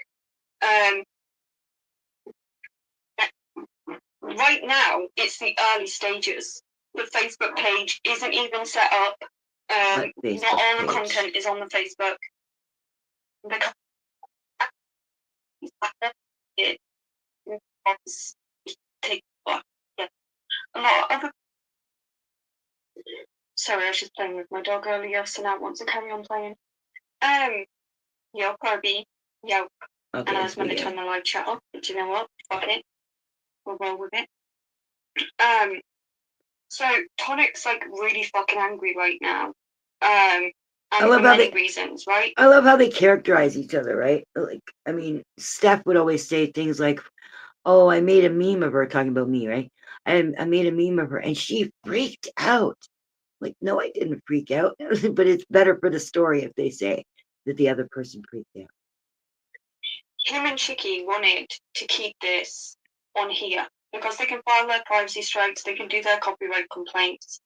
Right now, it's the early stages. The Facebook page isn't even set up. What Not Facebook all the page? content is on the Facebook. A lot of other. Sorry, I was just playing with my dog earlier, so now I want to carry on playing. Yelp, Kirby, Yelp, and Okay, I let's was meant to begin. turn my live chat off, but you know what? Fuck it. We'll roll with it. So Tonic's like really fucking angry right now. And love for how many they- reasons, right? I love how they characterize each other, right? Like, I mean, Steph would always say things like, "Oh, I made a meme of her," talking about me, right? I made a meme of her, and she freaked out. Like, no, I didn't freak out. But it's better for the story if they say that the other person freaked out. Him and Chicky wanted to keep this on here because they can file their privacy strikes, they can do their copyright complaints,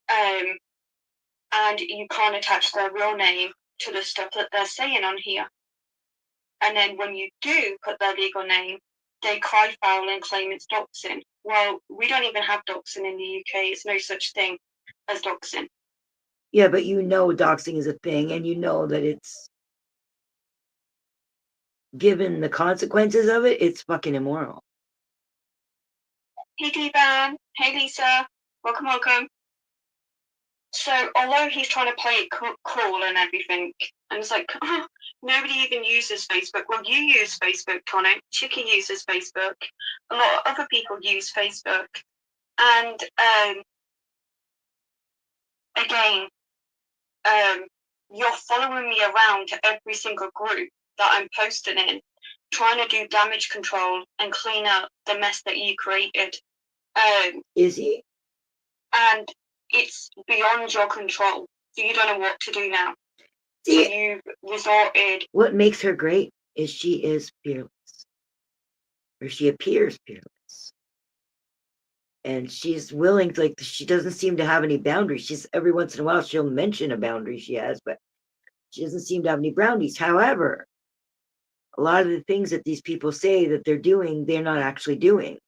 and you can't attach their real name to the stuff that they're saying on here. And then when you do put their legal name, they cry foul and claim it's doxing. Well, we don't even have doxing in the UK. It's no such thing as doxing. Yeah, but you know doxing is a thing, and you know that it's, given the consequences of it, it's fucking immoral. Hey, D-Ban. Hey, Lisa. Welcome, welcome. So, although he's trying to play it cool and everything, and it's like, oh, nobody even uses Facebook. Well, you use Facebook, Tonic. Chicky uses Facebook. A lot of other people use Facebook. And, again, you're following me around to every single group that I'm posting in, trying to do damage control and clean up the mess that you created. Is he? And it's beyond your control. So you don't know what to do now. See, So you've resorted. what makes her great is she is fearless, or she appears fearless, and she's willing to, like, she doesn't seem to have any boundaries. She's, every once in a while she'll mention a boundary she has, but she doesn't seem to have any boundaries. However, a lot of the things that these people say that they're doing, they're not actually doing.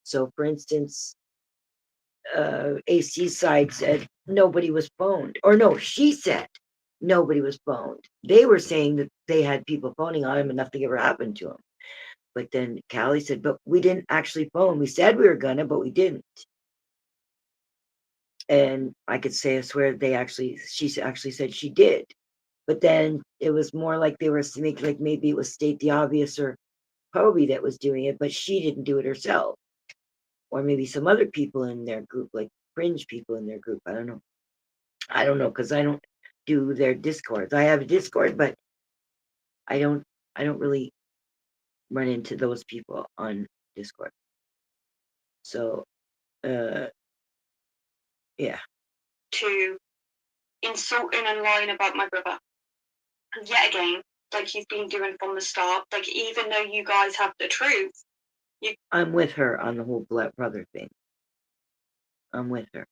So, for instance, AC side said nobody was phoned, or no, she said nobody was phoned. They were saying that they had people phoning on him and nothing ever happened to him. But then Callie said, but we didn't actually phone. We said we were gonna, but we didn't. And I could say, I swear, she actually said she did. But then it was more like they were making, like, maybe it was State the Obvious or Poby that was doing it, but she didn't do it herself. Or maybe some other people in their group, like fringe people in their group. I don't know, because I don't do their Discords. I have a Discord, but I don't really run into those people on Discord. So, yeah. To insulting and lying about my brother. And yet again, like you've been doing from the start, like even though you guys have the truth, I'm with her on the whole brother thing. I'm with her.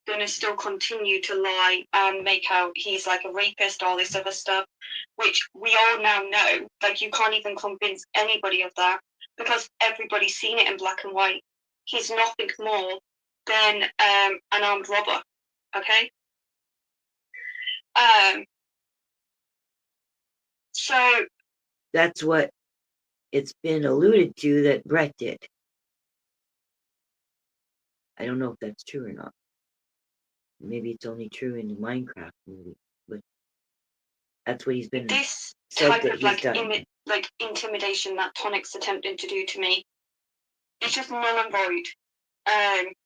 Gonna still continue to lie and make out he's like a rapist, all this other stuff, which we all now know. Like you can't even convince anybody of that because everybody's seen it in black and white. He's nothing more than an armed robber. Okay. So that's what it's been alluded to that Brett did. I don't know if that's true or not. Maybe it's only true in the Minecraft movie, but that's what he's been this said type that of he's done. like intimidation that Tonic's attempting to do to me, it's just null and void.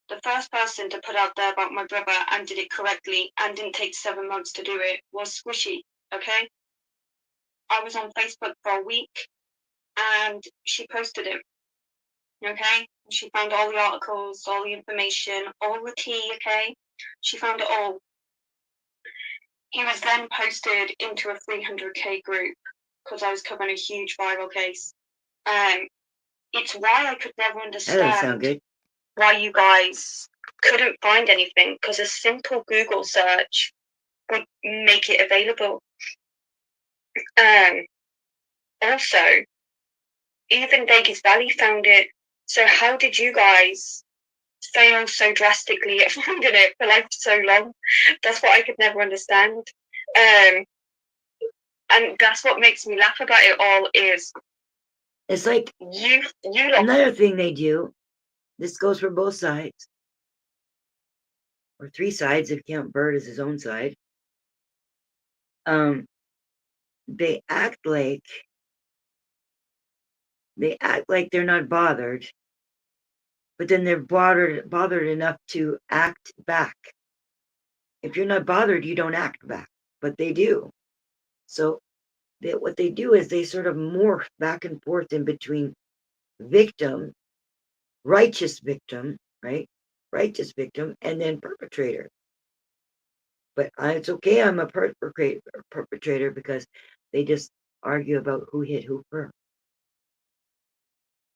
The first person to put out there about my brother and did it correctly and didn't take 7 months to do it was Squishy. Okay, I was on Facebook for a week and she posted it. Okay, she found all the articles, all the information, all the tea. Okay, she found it all. He was then posted into a 300k group because I was covering a huge viral case. It's why I could never That doesn't sound understand good. why you guys couldn't find anything, because a simple Google search would make it available. Also, even Vegas Valley found it. So how did you guys fail so drastically at finding it for like so long? That's what I could never understand. And that's what makes me laugh about it all is it's like you another thing they do. This goes for both sides, or three sides if you count Bird as his own side. They act like they're not bothered, but then they're bothered enough to act back. If you're not bothered, you don't act back, but they do. So what they do is they sort of morph back and forth in between victim, righteous victim, right? Righteous victim, and then perpetrator. But it's okay, I'm a perpetrator because they just argue about who hit who first.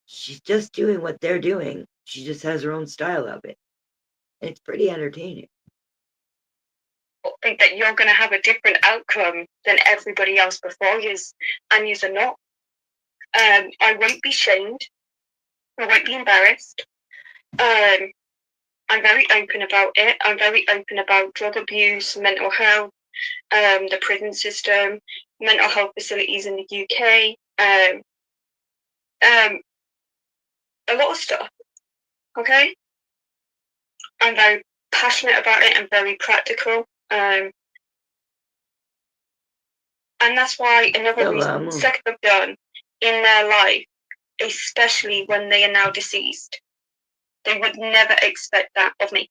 She's just doing what they're doing. She just has her own style of it. And it's pretty entertaining. Think that you're going to have a different outcome than everybody else before you, and you're not. I won't be shamed. I won't be embarrassed. I'm very open about it. I'm very open about drug abuse, mental health, the prison system, mental health facilities in the UK, a lot of stuff. Okay? I'm very passionate about it and very practical. And that's why another reason second I've done in their life, especially when they are now deceased, they would never expect that of me.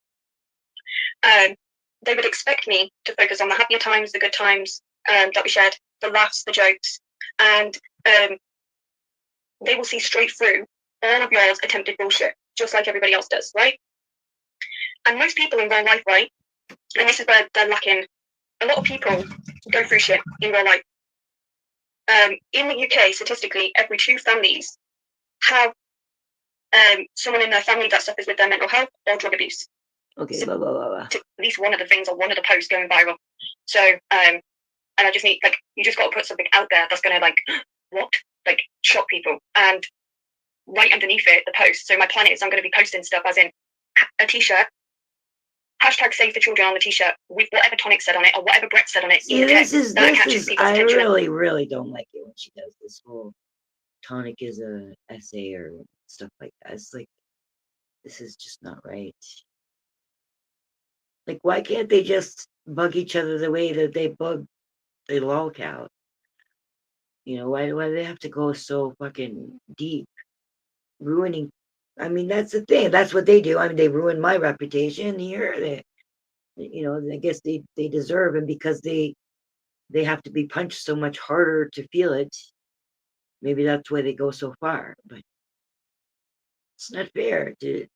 They would expect me to focus on the happier times, the good times that we shared, the laughs, the jokes, and they will see straight through all of yours attempted bullshit, just like everybody else does, right? And most people in real life, right, and this is where they're lacking, a lot of people go through shit in real life. In the UK, statistically, every 2 families have someone in their family that suffers with their mental health or drug abuse. Okay, so, blah, blah, blah, blah. At least one of the things or one of the posts going viral. So, and I just need, like, you just got to put something out there that's going to, like, what? Like, shock people. And right underneath it, the post. So my plan is I'm going to be posting stuff as in a t-shirt, hashtag save the children on the t-shirt with whatever Tonic said on it or whatever Brett said on it. See, this is I really don't like it when she does this whole Tonic is a essay or stuff like that. It's like, this is just not right. Like, why can't they just bug each other the way that they bug the lolcow? You know, why do they have to go so fucking deep? Ruining, I mean, that's the thing. That's what they do. I mean, they ruin my reputation here. They, you know, I guess they deserve, and because they they have to be punched so much harder to feel it. Maybe that's why they go so far, but it's not fair to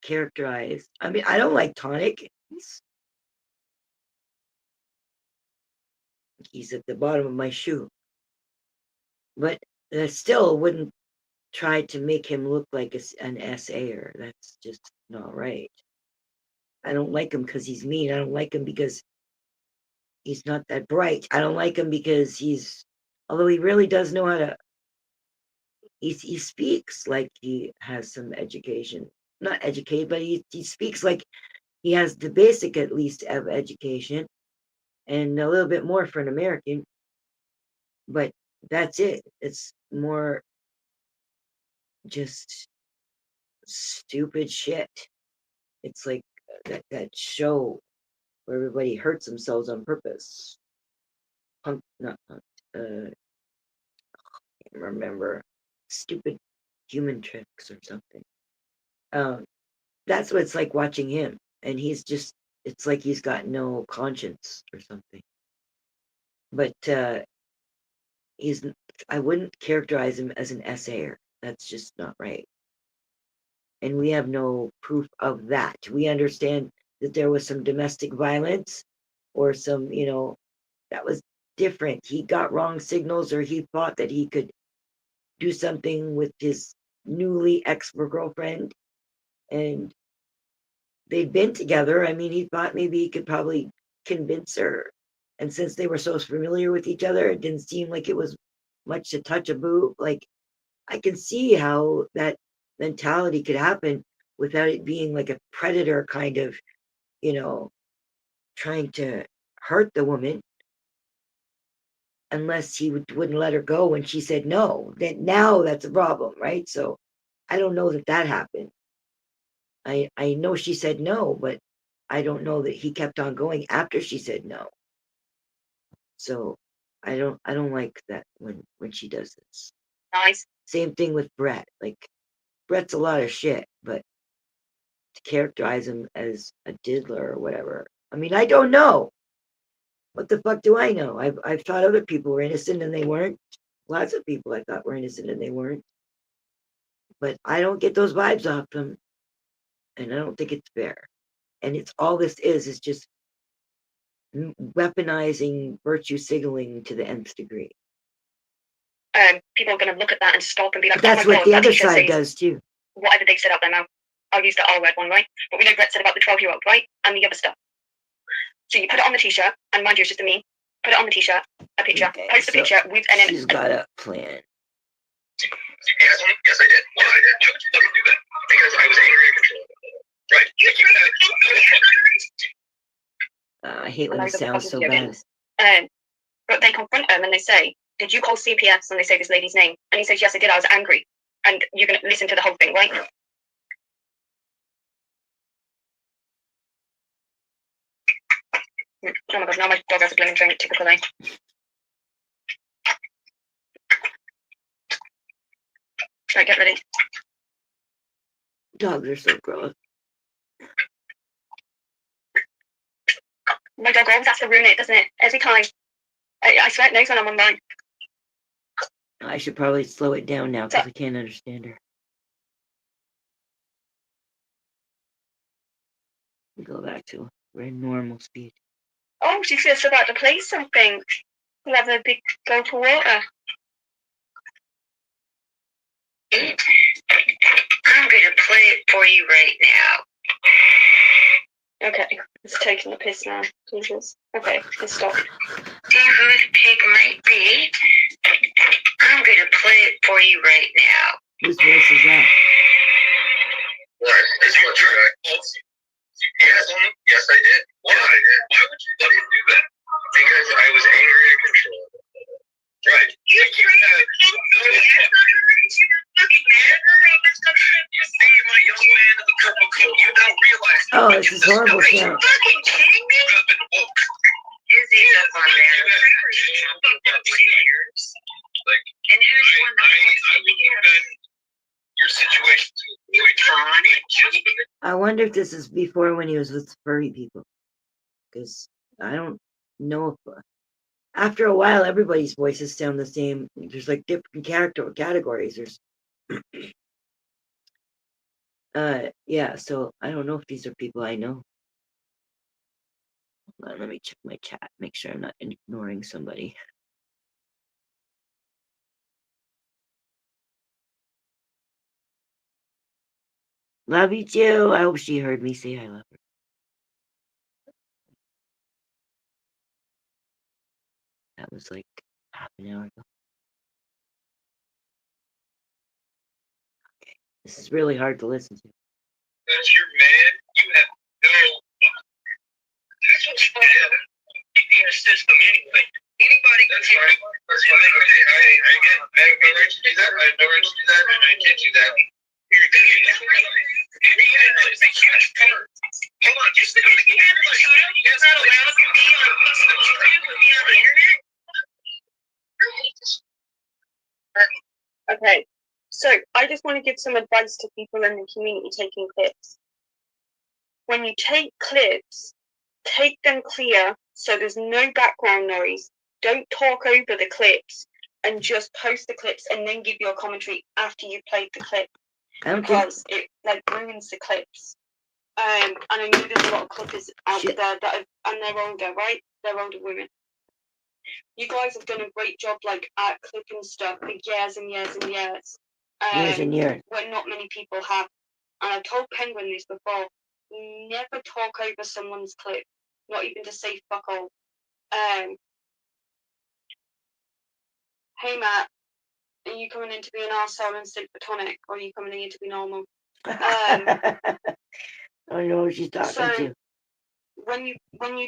characterize. I mean, I don't like Tonic. He's at the bottom of my shoe, but I still wouldn't try to make him look like an SAer. That's just not right. I don't like him because he's mean. I don't like him because he's not that bright. I don't like him because although he really does know how to, he speaks like he has some education. Not educated, but he speaks like he has the basic, at least, of education and a little bit more for an American. But that's it. It's more just stupid shit. It's like that show where everybody hurts themselves on purpose. Not punk, can't remember. Stupid Human Tricks or something. That's what it's like watching him. And it's like he's got no conscience or something. But I wouldn't characterize him as an SAer. That's just not right. And we have no proof of that. We understand that there was some domestic violence or some, that was different. He got wrong signals, or he thought that he could do something with his newly ex-girlfriend, and they'd been together. I mean, he thought maybe he could probably convince her. And since they were so familiar with each other, it didn't seem like it was much to touch a boob. Like, I can see how that mentality could happen without it being like a predator kind of, trying to hurt the woman, unless he wouldn't let her go when she said no. Then now that's a problem, right? So I don't know that happened. I know she said no, but I don't know that he kept on going after she said no. So I don't like that when she does this. Nice. Same thing with Brett. Like, Brett's a lot of shit, but to characterize him as a diddler or whatever. I mean, I don't know. What the fuck do I know? I've thought other people were innocent and they weren't. Lots of people I thought were innocent and they weren't. But I don't get those vibes off them, and I don't think it's fair. And it's all this is just weaponizing virtue signaling to the nth degree. People are going to look at that and stop and be like, But that's oh my what God, the that other teacher side says does too. whatever they said out their mouth. I'll use the R word one, right? But we know Brett said about the 12-year-old, right? And the other stuff. So you put it on the t-shirt, and mind you, it's just a meme. Put it on the t-shirt, a picture, Okay, post the so picture with, and then she's got a plan. Yes, I did. Why? I didn't do that. Because I was angry at control. Right. I hate when and it those are the sounds so problems bad. but they confront him and they say, did you call CPS? And they say this lady's name. And he says, yes, I did. I was angry. And you're going to listen to the whole thing, right? Oh my gosh, now my dog has a blooming drink. Typical, eh? Right, get ready. Dogs are so gross. My dog always has to ruin it, doesn't it? Every time. I swear it knows when I'm online. I should probably slow it down now because I can't understand her. Go back to very normal speed. Oh, she's just about to play something. We'll have a big go for water. I'm going to play it for you right now. Okay, it's taking the piss now. Jesus. Okay, let's stop. See who the pig might be? I'm going to play it for you right now. Whose voice is that? What? Is what you're Yes, I did. Why? Why would you do that? Because I was angry at control. Right. You see my young man in the purple coat. You don't realize. Oh, this is horrible sound. Fucking kidding me? Izzy's up on there. And who's the one that your situation I wonder if this is before when he was with furry people. Because I don't know if after a while, everybody's voices sound the same. There's like different categories. There's, yeah. So I don't know if these are people I know. Let me check my chat, make sure I'm not ignoring somebody. Love you too. I hope she heard me say I love her. That was like half an hour ago. Okay. This is really hard to listen to. That's your man. You have no. That's what you did. GPS system anyway. Anybody can do that. I have no right to do that. I have no right to do that, and I can't do that. Hold on, just because you have a child that's not allowed to be on Facebook, you can't be on the internet. Okay, so I just want to give some advice to people in the community taking clips. When you take clips, take them clear so there's no background noise. Don't talk over the clips and just post the clips and then give your commentary after you played the clip, because it like ruins the clips. And I know there's a lot of clippers out there that have, and they're older, right? They're older women. You guys have done a great job, like at clipping stuff for years and years and years. Years and years. When not many people have. And I've told Penguin this before. Never talk over someone's clip, not even to say fuck all. Hey Matt, are you coming in to be an arsehole and sit for tonic, or are you coming in to be normal? I don't know what she's talking to. When you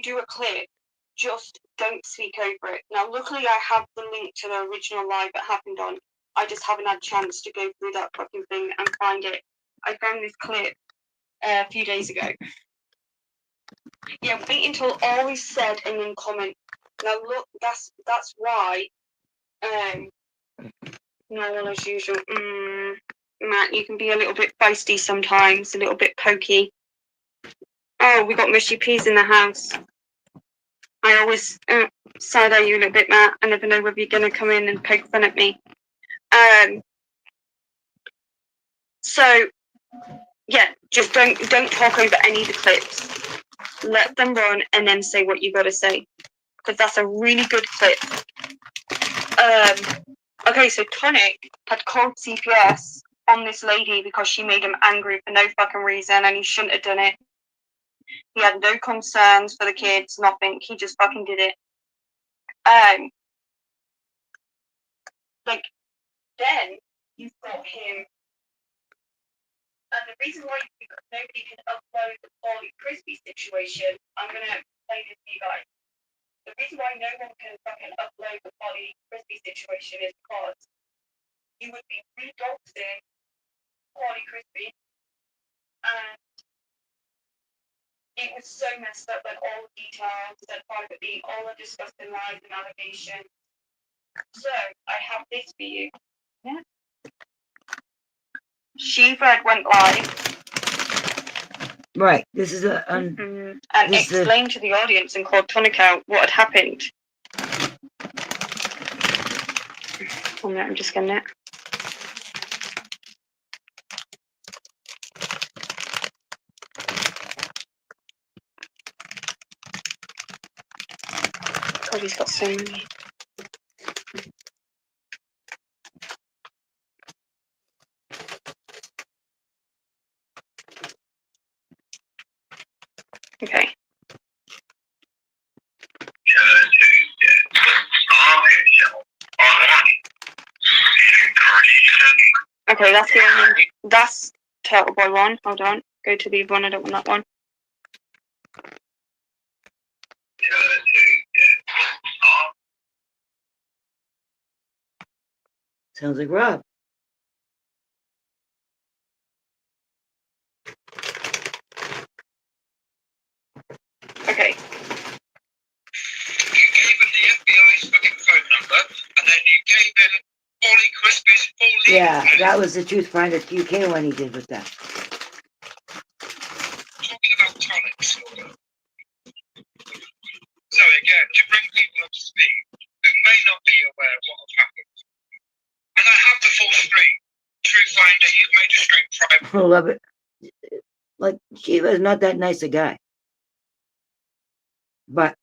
do a clip, just don't speak over it. Now, luckily, I have the link to the original live it happened on. I just haven't had a chance to go through that fucking thing and find it. I found this clip a few days ago. Yeah, wait until all is said and then comment. Now, look, that's why. No one as usual. Matt, you can be a little bit feisty sometimes, a little bit pokey. Oh, we got mushy peas in the house. I always side eye you a little bit, Matt. I never know whether you're going to come in and poke fun at me. So, yeah, just don't talk over any of the clips. Let them run and then say what you got to say, because that's a really good clip. Okay, so Tonic had called CPS on this lady because she made him angry for no fucking reason, and he shouldn't have done it. He had no concerns for the kids, nothing. He just fucking did it. Like, then you've got him. And the reason why nobody can upload the Paulie Crispy situation, I'm going to play this to you guys. The reason why no one can fucking upload the Paulie Crispy situation is because you would be redoxing Paulie Crispy, and it was so messed up, like all the details said privately, all the disgusting lies and allegations. So I have this for you. Yeah. She-Bird went live. Right. This is a and explained to the audience and called Tonic out what had happened. Oh no, I'm just getting it. God, he's got so many. Okay. Okay, that's the only. That's Turtle Boy 1. Hold on. Go to the one. I don't want that one. sounds like Rob. Okay. You gave him the FBI's fucking phone number, and then you gave him Paulie Crispy's full name. Yeah, that was the Truth Finder QK one he did with that. Talking about tonics. So again, to bring people up to speed, I love it. Like, Shiva is not that nice a guy. But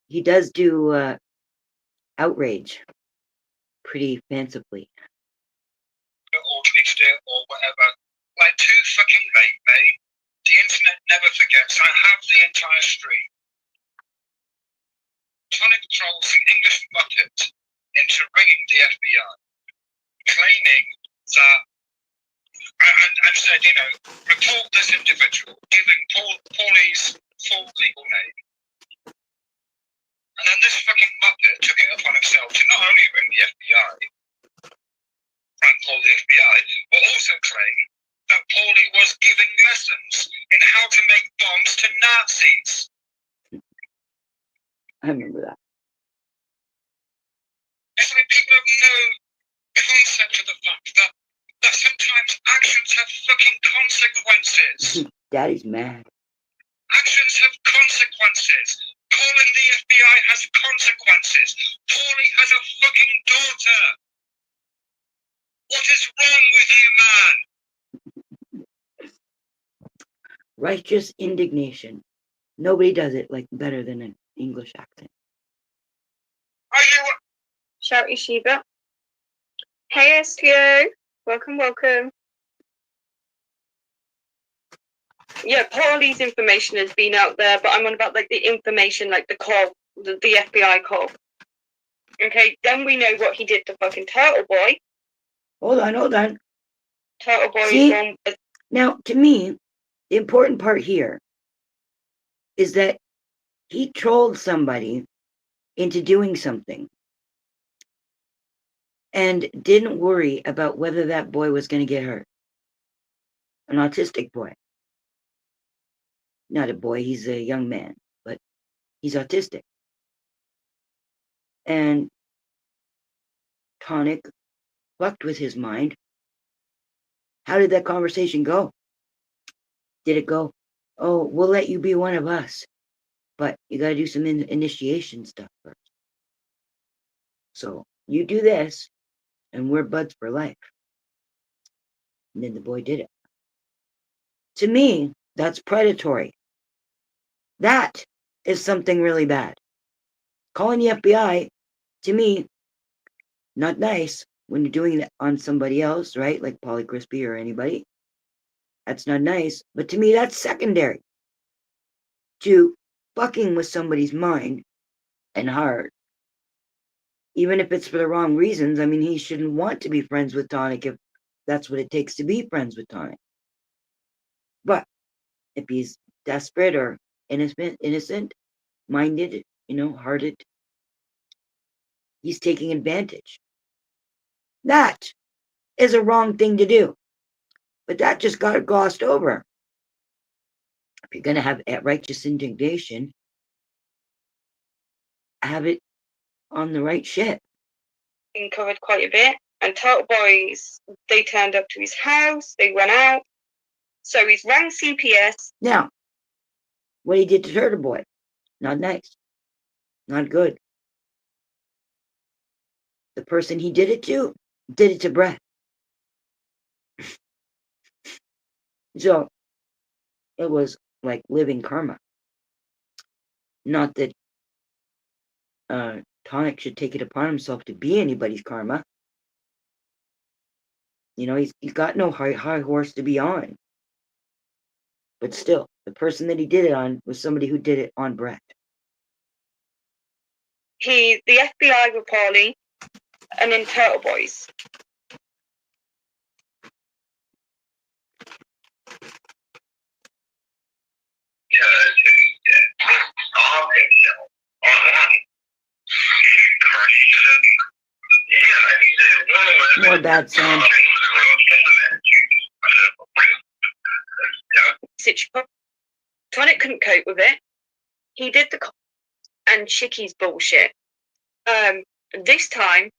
he does do outrage pretty fancifully. or missed it or whatever. Like too fucking late, mate. The internet never forgets. I have the entire stream. Tonic trolls an English muppet into ringing the FBI, claiming that and said, you know, report this individual, giving Paulie's full legal name. And then this fucking muppet took it upon himself to not only ring the FBI, prank call the FBI, but also claim that Paulie was giving lessons in how to make bombs to Nazis. I remember that. It's like people have no concept of the fact that sometimes actions have fucking consequences. Daddy's mad. Actions have consequences. Calling the FBI has consequences. Paulie has a fucking daughter. What is wrong with you, man? Righteous indignation. Nobody does it like better than an English accent. Are you? Shouty Shiva. Hey, STO. Welcome, welcome. Yeah, Paulie's information has been out there, but I'm on about like the information, like the call, the FBI call. Okay, then we know what he did to fucking Turtle Boy. Hold on. Turtle Boy See? is one. Now, to me, the important part here is that he trolled somebody into doing something and didn't worry about whether that boy was going to get hurt. An autistic boy. Not a boy, he's a young man, but he's autistic. And Tonic fucked with his mind. How did that conversation go? Did it go, oh, we'll let you be one of us, but you got to do some initiation stuff first. So you do this, and we're buds for life. And then the boy did it. To me, that's predatory. That is something really bad. Calling the FBI, to me, not nice when you're doing it on somebody else, right? Like Paulie Crispy or anybody. That's not nice. But to me, that's secondary to fucking with somebody's mind and heart. Even if it's for the wrong reasons. I mean, he shouldn't want to be friends with Tonic if that's what it takes to be friends with Tonic. But if he's desperate or innocent, minded, hearted, he's taking advantage. That is a wrong thing to do. But that just got glossed over. If you're going to have righteous indignation, have it on the right shit. Been covered quite a bit. And Turtle Boys, they turned up to his house, they went out. So he's rang CPS. Now, what he did to Turtle Boy, not nice. Not good. The person he did it to Brett. So, it was like living karma. Not that Tonic should take it upon himself to be anybody's karma. He's got no high horse to be on. But still, the person that he did it on was somebody who did it on Brett. The FBI were Paulie, and then Turtle Boys. More bad sound. Tonic couldn't cope with it. He did the and Chicky's bullshit. This time,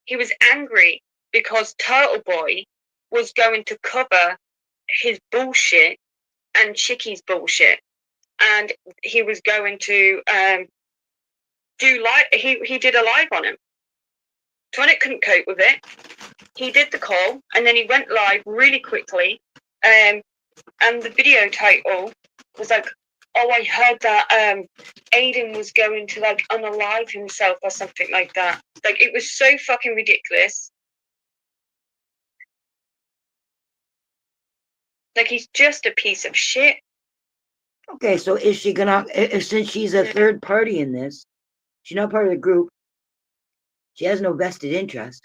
he was angry because Turtle Boy was going to cover his bullshit and Chicky's bullshit, and he was going to do live. He did a live on him. Tonic couldn't cope with it. He did the call, and then he went live really quickly. And the video title was like, "Oh, I heard that Aiden was going to like unalive himself or something like that." Like, it was so fucking ridiculous. Like, he's just a piece of shit. Okay, so is she gonna, since she's a third party in this, she's not part of the group, she has no vested interest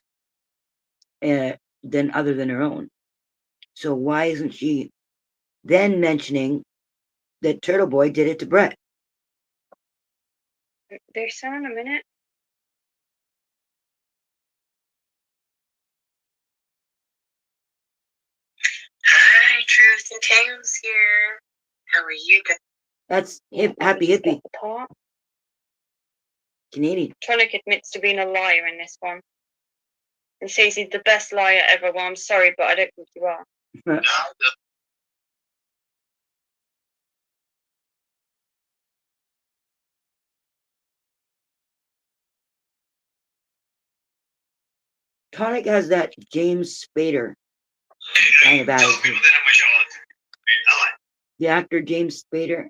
than other than her own. So why isn't she then mentioning that Turtle Boy did it to Brett? There's some in a minute. Hi, Truth and Tales here. How are you guys? That's Happy Hippie, Part. Canadian. Tonic admits to being a liar in this one. And says he's the best liar ever. Well, I'm sorry, but I don't think you are. Tonic has that James Spader kind of Tell attitude. people that I'm with y'all. The actor James Spader,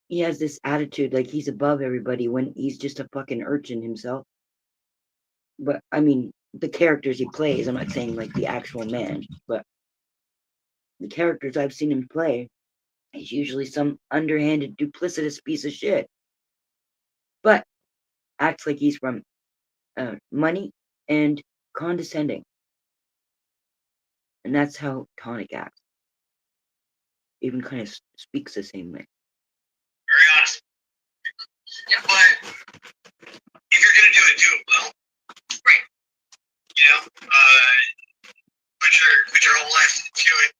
he has this attitude like he's above everybody when he's just a fucking urchin himself. But I mean, the characters he plays, I'm not saying like the actual man, but the characters I've seen him play, he's usually some underhanded, duplicitous piece of shit. But acts like he's from money and condescending. And that's how Tonic acts. Even kind of speaks the same way. Very honest. Yeah, but if you're gonna do it well. Right. You know, put your whole life into it.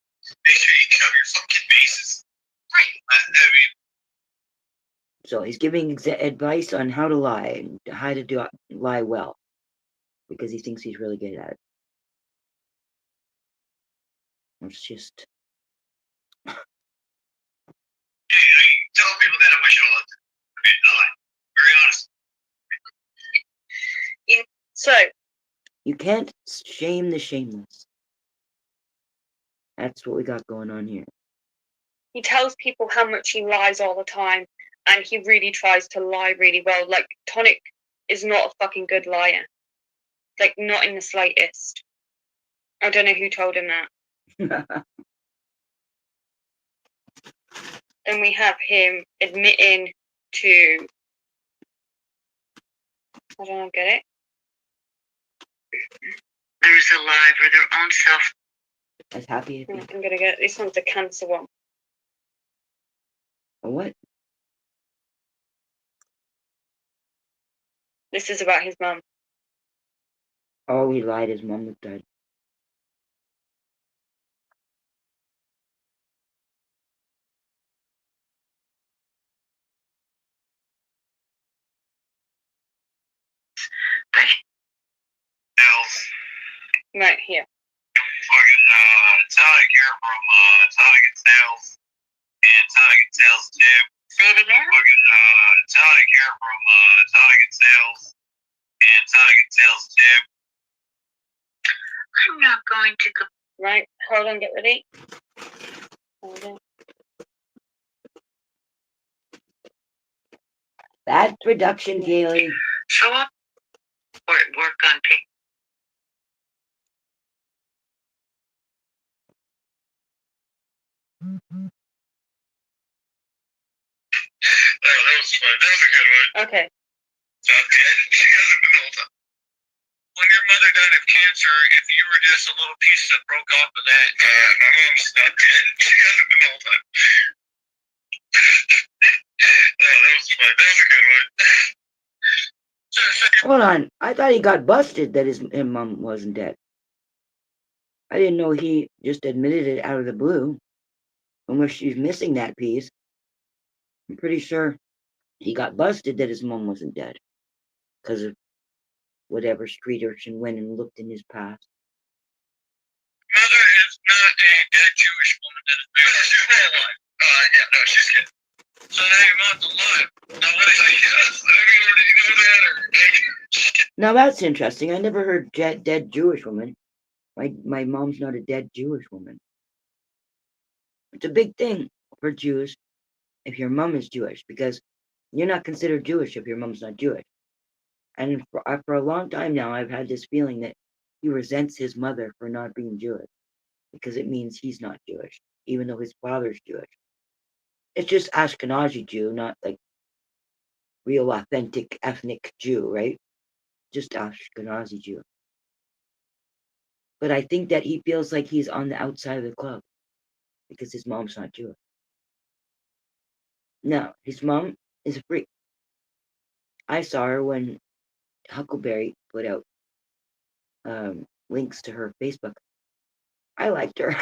Make sure you cover your fucking bases. Right. I mean, So he's giving advice on how to lie and how to lie well, because he thinks he's really good at it. It's just. hey, tell people that I'm with y'all. I mean, very honest. So, You can't shame the shameless. That's what we got going on here. he tells people how much he lies all the time, and he really tries to lie really well. Like, Tonic is not a fucking good liar. Like, not in the slightest. I don't know who told him that. Then we have him admitting to... I don't get it. There's a lie for their own self. That's Happy Hippie. I'm gonna get this one's a cancer one. A what? This is about his mum. Oh, he lied. His mom was dead. Right here. fucking Tonic here from Tonic and Tales and Tonic and Tales Tip. Say it again. Fucking Tonic here from Tonic and Tales and Tonic and Tales Tip. I'm not going to go. Right, hold on, get ready. Hold on. Bad production, Kaylee. Show up or work on pick. That was fun. That was a good one. Okay. Not dead. She hasn't been the whole time. When your mother died of cancer, if you were just a little piece that broke off of that, my mom's not dead. She hasn't been the whole time. That was fun. That was a good one. Hold on. I thought he got busted that his mom wasn't dead. I didn't know he just admitted it out of the blue. Unless she's missing that piece. I'm pretty sure he got busted that his mom wasn't dead. Because of whatever street urchin went and looked in his past. Mother is not a dead Jewish woman that is married. She's not alive. Yeah, no, she's kidding. So now your mom's alive. Now what is I guess? I mean, did you know that or Now that's interesting. I never heard dead Jewish woman. My mom's not a dead Jewish woman. It's a big thing for Jews if your mom is Jewish, because you're not considered Jewish if your mom's not Jewish. And for a long time now, I've had this feeling that he resents his mother for not being Jewish, because it means he's not Jewish, even though his father's Jewish. It's just Ashkenazi Jew, not like real authentic ethnic Jew, right? Just Ashkenazi Jew. But I think that he feels like he's on the outside of the club because his mom's not Jewish. No, his mom is a freak. I saw her when Huckleberry put out links to her Facebook. I liked her.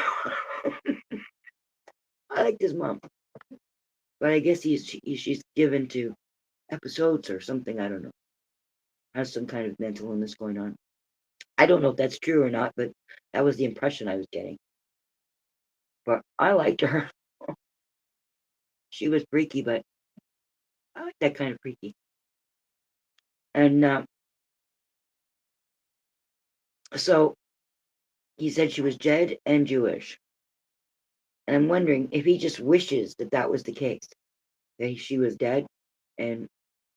I liked his mom. But I guess she's given to episodes or something. I don't know. Has some kind of mental illness going on. I don't know if that's true or not, but that was the impression I was getting. But I liked her. She was freaky, but I like that kind of freaky. And so he said she was dead and Jewish. And I'm wondering if he just wishes that that was the case, that she was dead and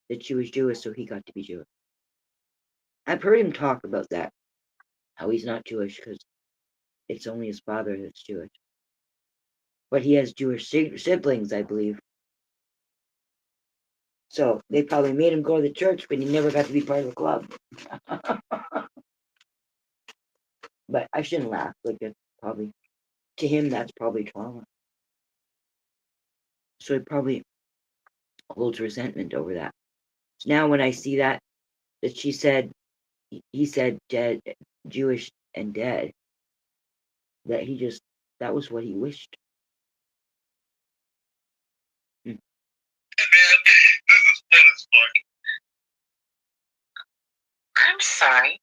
that she was Jewish, so he got to be Jewish. I've heard him talk about that, how he's not Jewish because it's only his father that's Jewish. But he has Jewish siblings, I believe. So they probably made him go to the church, but he never got to be part of the club. But I shouldn't laugh. Like, that's probably, to him, that's probably trauma. So he probably holds resentment over that. So now when I see that she said, he said dead, Jewish and dead, that that was what he wished. Man, this is fun as fuck. I'm sorry.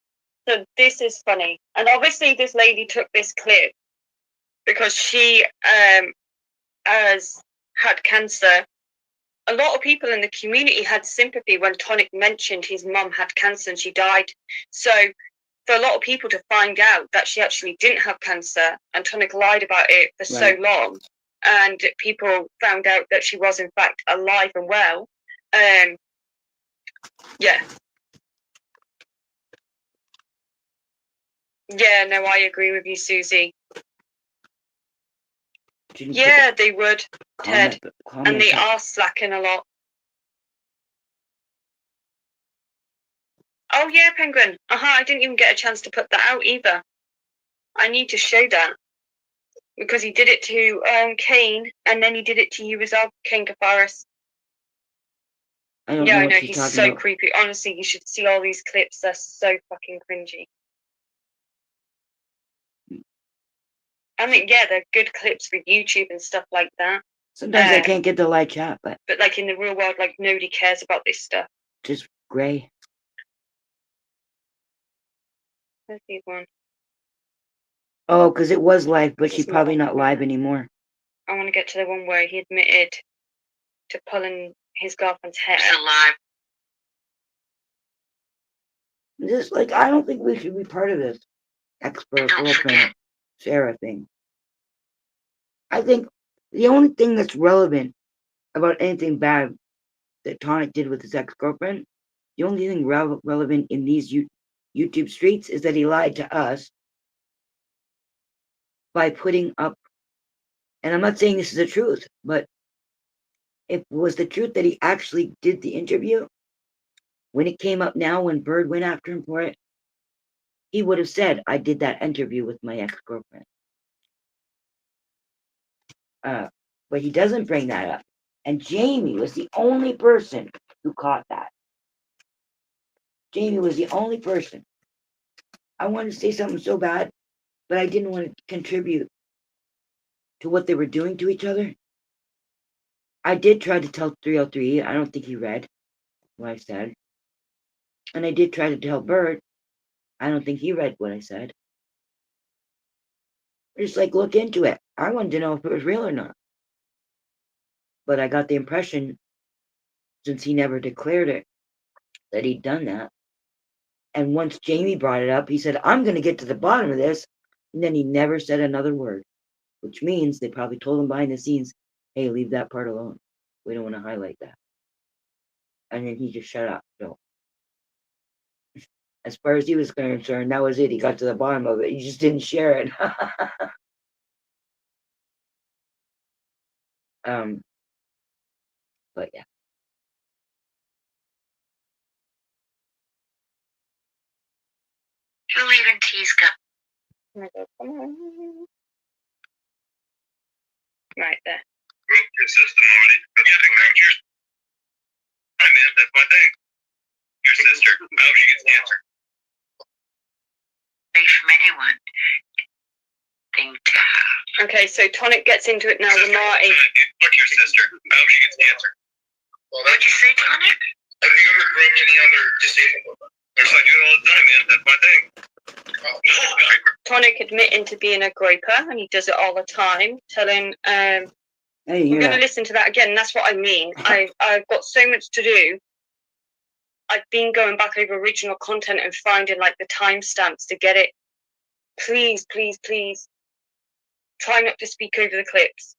So this is funny. And obviously this lady took this clip because she has had cancer. A lot of people in the community had sympathy when Tonic mentioned his mum had cancer and she died. So for a lot of people to find out that she actually didn't have cancer and Tonic lied about it for so long, and people found out that she was in fact alive and well. Yeah. Yeah, no, I agree with you, Susie. Yeah, they would, Ted. And they are slacking a lot. Oh, yeah, Penguin. I didn't even get a chance to put that out either. I need to show that. Because he did it to Kane, and then he did it to you as well, Kane Kafaris. I know, he's so creepy. Honestly, you should see all these clips. They're so fucking cringy. I mean, yeah, they're good clips for YouTube and stuff like that. Sometimes I can't get the live chat, but like in the real world, like nobody cares about this stuff. Just gray. Let's see one. Oh, because it was live, but she's probably not live anymore. I want to get to the one where he admitted to pulling his girlfriend's hair. It's alive. Just like, I don't think we should be part of this expert girlfriend Sarah thing. I think the only thing that's relevant about anything bad that Tonic did with his ex-girlfriend, the only thing relevant in these YouTube streets is that he lied to us by putting up, and I'm not saying this is the truth, but if it was the truth that he actually did the interview, when it came up now, when Bird went after him for it, he would have said, I did that interview with my ex-girlfriend. But he doesn't bring that up. And Jamie was the only person who caught that. Jamie was the only person. I wanted to say something so bad, but I didn't want to contribute to what they were doing to each other. I did try to tell 303, I don't think he read what I said. And I did try to tell Bird, I don't think he read what I said. Just like, look into it. I wanted to know if it was real or not. But I got the impression, since he never declared it, that he'd done that. And once Jamie brought it up, he said, I'm going to get to the bottom of this. And then he never said another word, which means they probably told him behind the scenes, hey, leave that part alone. We don't want to highlight that. And then he just shut up. So, as far as he was concerned, that was it. He got to the bottom of it. He just didn't share it. But yeah. Who even tease got? Oh my God, come on. Right there. Broke your system already. Yeah, correct your. Hi, man, that's my thing. Your sister. I hope she gets cancer. Away from anyone. Thing to have. Okay, so Tonic gets into it now with Marty. Fuck your sister. I hope she gets cancer. Well, What'd you say, Tonic? have you ever groped any other disabled woman? There's like, do it all the time, man. That's my thing. Oh, no, Tonic admitting to being a groper, and he does it all the time, telling I didn't we're hear going to that. listen to that again. That's what I mean. I've got so much to do. I've been going back over original content and finding like the timestamps to get it. Please, please, please, try not to speak over the clips.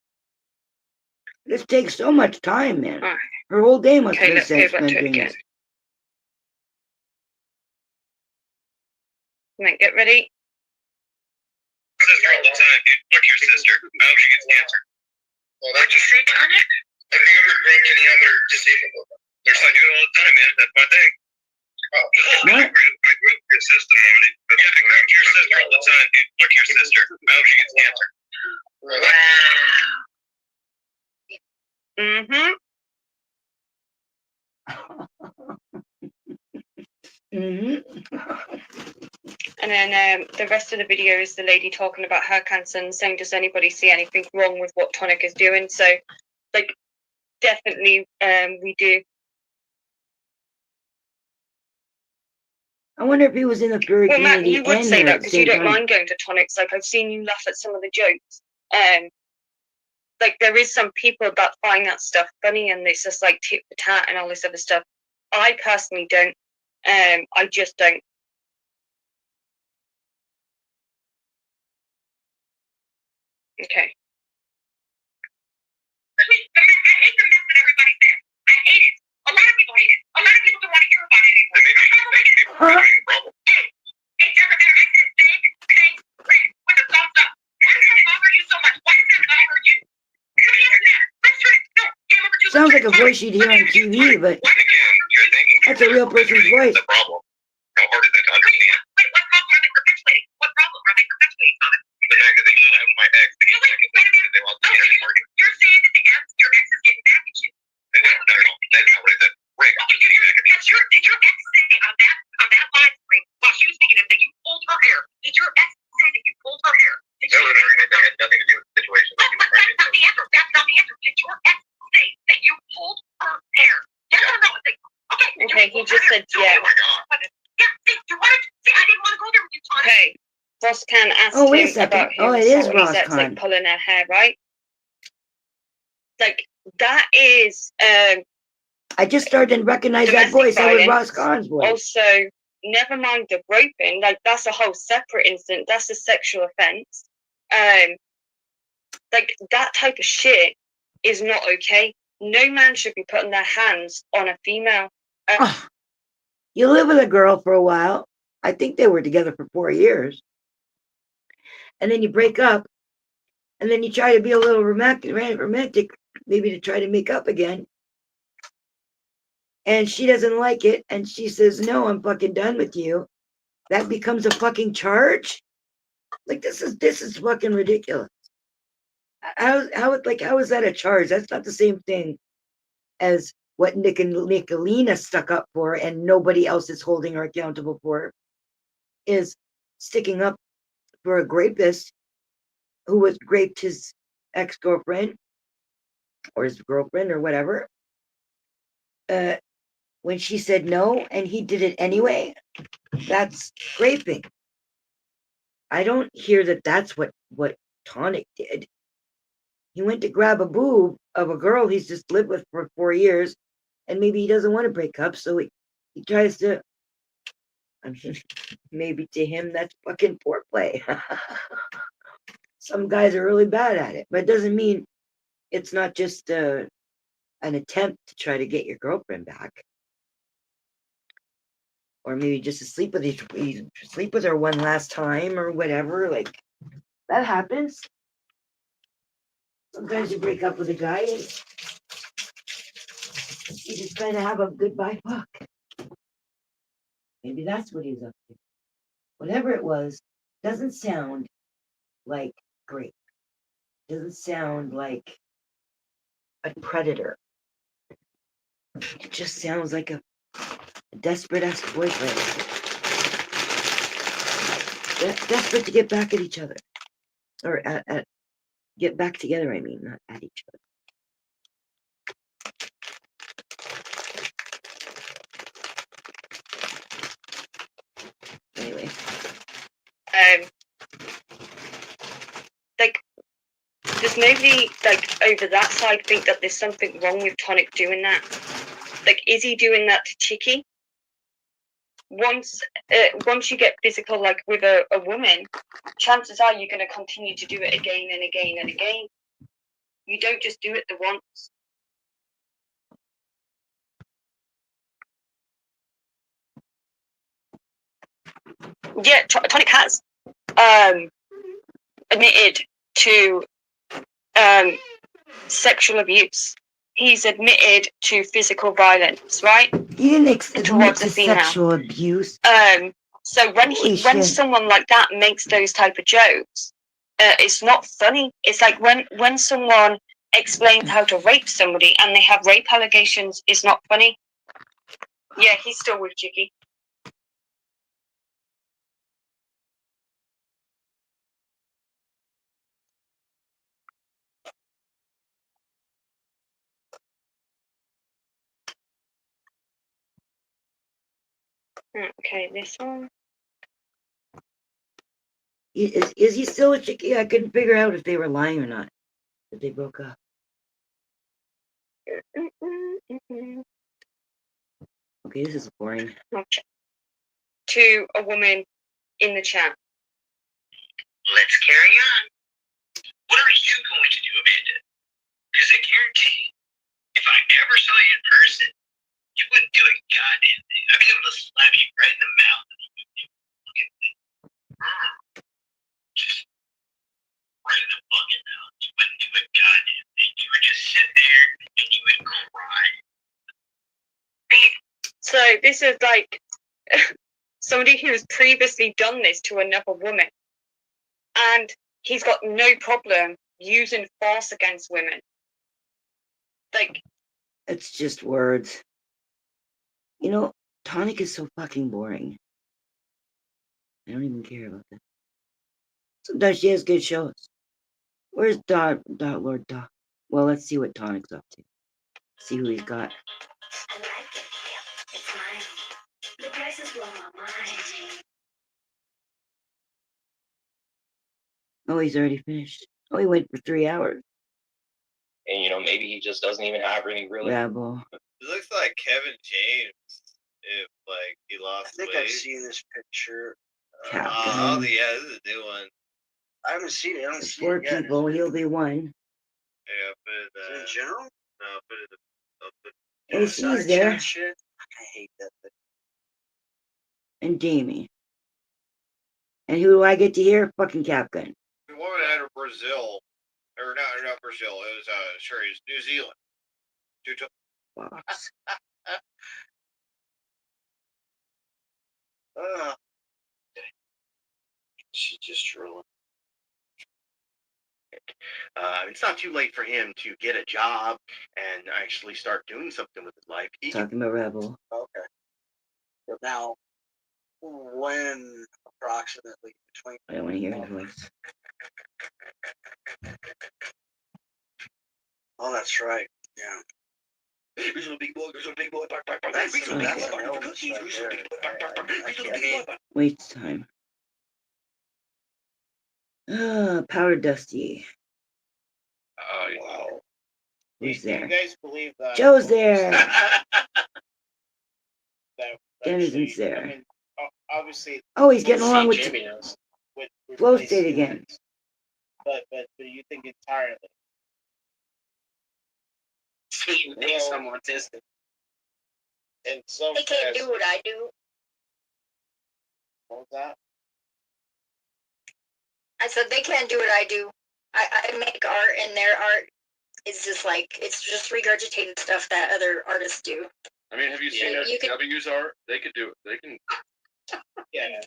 This takes so much time, man. Alright. Her whole day must Okay, be let's go spent back to it doing again. this. Right, get ready. sister all the time, dude. Fuck your sister. I hope she gets cancer. Well, What'd you say, Tonic? have you ever groped any other disabled woman? There's like, do it all the time, man. That's my thing. Oh, What? I grew up your sister already. But yeah, I groped your sister all the time, dude. Fuck your sister. I hope she gets cancer. Wow. Mm-hmm. And then the rest of the video is the lady talking about her cancer and saying, does anybody see anything wrong with what Tonic is doing? So, like, definitely we do. I wonder if he was in the furry Well, Matt, community you would and say here that at the because you same don't time. mind going to Tonics. Like, I've seen you laugh at some of the jokes. Like, there is some people that find that stuff funny and it's just like tit for tat and all this other stuff. I personally don't. I just don't. Okay. I hate the mess that everybody's in. I hate it. A lot of people hate it. A lot of people don't want to hear about it anymore. Then maybe people are having a problem. Hey, it doesn't matter. I said big, pink, red, with a thumbs up. Why does that bother you so much? Why does that bother you? Let's try it. No, game over two. Sounds like a voice you'd hear on TV, but Again, you're thinking that's a real person's voice. the problem. How hard is that to understand? Wait, what problem are they perpetuating? What problem are they perpetuating on it? The fact that they have my ex, they get back and they lost the energy market. You're saying that your ex is getting back at you. No, that's not what I said. Rick, I'm getting back at me. Did your ex say on that live stream while she was speaking that you pulled her hair? Did your ex say that you pulled her hair? That was an argument that had nothing to do with the situation that he was trying to That's not the answer. That's not the answer. Did your ex say that you pulled her hair? Yes or no? Okay. Okay, he just said yeah. Oh my god. Yeah, see, you wanted to see, I didn't want to go there with you, Tony. Okay. Ross Khan asked Oh, wait a him second. about him Oh, it is assaulting his Ross ex, Khan. like pulling her hair, right? Like, that is I just started to recognize that domestic voice. That was violence. Ross Khan's voice. Also, never mind the groping, like that's a whole separate incident. That's a sexual offense. Like that type of shit is not okay. No man should be putting their hands on a female. Ah, you live with a girl for a while. I think they were together for 4 years. And then you break up. And then you try to be a little romantic, maybe to try to make up again. And she doesn't like it. And she says, no, I'm fucking done with you. That becomes a fucking charge? Like, this is fucking ridiculous. How is that a charge? That's not the same thing as what Nick and Nicolina stuck up for and nobody else is holding her accountable for, is sticking up for a rapist who was raped his ex-girlfriend or his girlfriend or whatever. When she said no and he did it anyway, that's raping. I don't hear that that's what Tonic did. He went to grab a boob of a girl he's just lived with for 4 years, and maybe he doesn't want to break up, so he tries to, I mean, maybe to him that's fucking foreplay. Some guys are really bad at it, but it doesn't mean it's not just an attempt to try to get your girlfriend back. Or maybe just to sleep with her one last time or whatever. Like, that happens. Sometimes you break up with a guy and you just kind of have a goodbye fuck. Maybe that's what he's up to. Whatever it was, doesn't sound like great. Doesn't sound like a predator. It just sounds like a desperate ex-boyfriend. Desperate to get back at each other. Or get back together, I mean, not at each other. Anyway. Like, does nobody, like, over that side think that there's something wrong with Tonic doing that? Like, is he doing that to Chicky? Once you get physical, like, with a woman, chances are you're going to continue to do it again and again and again. You don't just do it the once. Yeah, Tonic has admitted to sexual abuse. He's admitted to physical violence, right? He didn't admit Towards to a female. sexual abuse. So when someone like that makes those type of jokes, it's not funny. It's like when someone explains how to rape somebody and they have rape allegations, it's not funny. Yeah, he's still with Chicky. Okay, this one. Is he still with Chicky? I couldn't figure out if they were lying or not. That they broke up. Okay, this is boring. Okay. To a woman in the chat. Let's carry on. What are you going to do, Amanda? Because I guarantee, if I ever saw you in person, you wouldn't do a goddamn thing. I'd be able to slap you right in the mouth and you wouldn't even look at me. Just right in the fucking mouth. You wouldn't do a goddamn thing. You would just sit there and you would cry. So this is like somebody who's previously done this to another woman, and he's got no problem using force against women. Like, it's just words. You know, Tonic is so fucking boring. I don't even care about that. Sometimes she has good shows. Where's Lord Dot? Well, let's see what Tonic's up to. See who he's got. I like it. It's mine. The prices blow my mind. Oh, he's already finished. Oh, he went for 3 hours. And maybe he just doesn't even have any really. Rabble. It looks like Kevin James. If he lost I think weight. I've seen this picture. Oh yeah, this is a new one. I haven't seen it. I don't see 4 it yet. people. He'll be one. Yeah, but Is it in general? no, put it. AC's there. Shit. I hate that thing. And Jamie. And who do I get to hear? Fucking Capgun. The woman out of Brazil, or not Brazil. It was it's New Zealand. Fox. She's just drooling. It's not too late for him to get a job and actually start doing something with his life. Talking about Rebel. Okay. But now, when approximately between? I don't want to hear his voice. Oh, that's right. Yeah. Here's a big boy. Here's a big boy. Waits time. Power Dusty. Oh wow. Who's Do you there? guys believe that? Joe's there. That Dennison's there. obviously Oh, he's getting See, along with Jimmy knows. with Flow replace State again. humans, but you think entirely. See, you think some autistic. And some They can't do what I do. What was that? I said they can't do what I do. I make art, and their art is just like it's just regurgitated stuff that other artists do. I mean, have you seen You could- W's art? They could do it. They can. Yeah.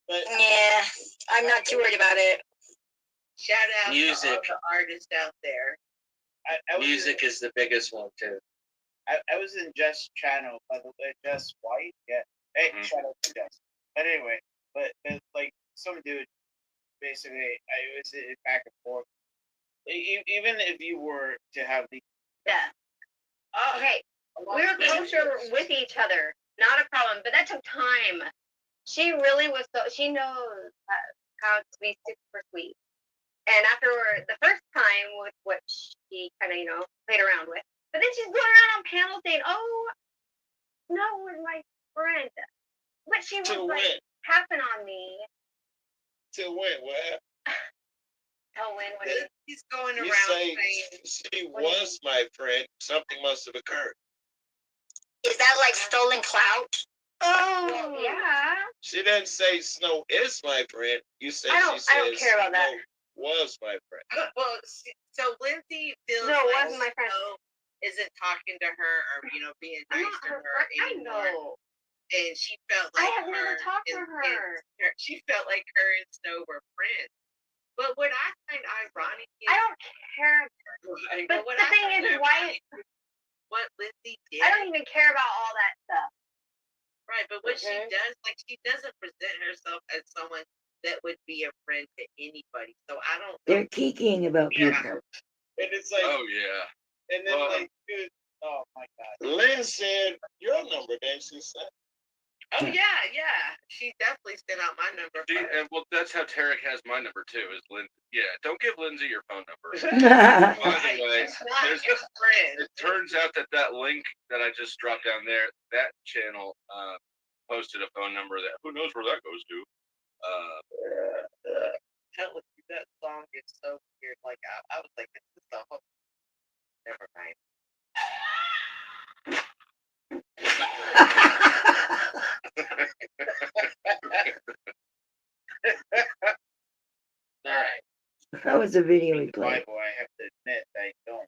But Yeah, I'm not too worried about it. Shout out Music. to all the artists out there. I was Music is the biggest one too. I was in Jess' channel, by the way, Jess White. Yeah. Hey, shout out to Jess. But anyway, but like some dude, basically, I was back and forth. Even if you were to have the Yeah. Oh, okay. We're closer with each other. Not a problem. But that took time. She really was so. She knows how to be super sweet. And after the first time with what she kind of played around with, but then she's going around on panels saying, "Oh, no one's my friend," but she was like tapping on me. To when? What happened? Tell when he's going You around say saying she was my friend. Something must have occurred. Is that like stolen clout? Oh, yeah. She didn't say Snow is my friend. You said I don't care about that. Snow was my friend. Well, so Lindsay feels No, it like wasn't my friend. Snow isn't talking to her or being I'm nice not to her her friend. I anymore. know. And she felt I like have never talked to her. She felt like her and Snow were friends. But what I find ironic is I don't care. But what the I thing find is, why? ironic is what Lindsay did. I don't even care about all that stuff. Right, but what she does, like she doesn't present herself as someone that would be a friend to anybody. So I don't. They're kikiing about people. And it's like, Oh yeah. and then like, dude, oh my god. Lynn said your number. Then she said. Oh yeah. She definitely sent out my number. See, and well, that's how Tarek has my number too. Is Lynn? Yeah, don't give Lindsay your phone number. By the way, there's it turns out that link that I just dropped down there, that channel posted a phone number that who knows where that goes to. Tell you that song is so weird. Like I was like, this is the whole. Never mind. That was a video we played. Bible, I have to admit I don't.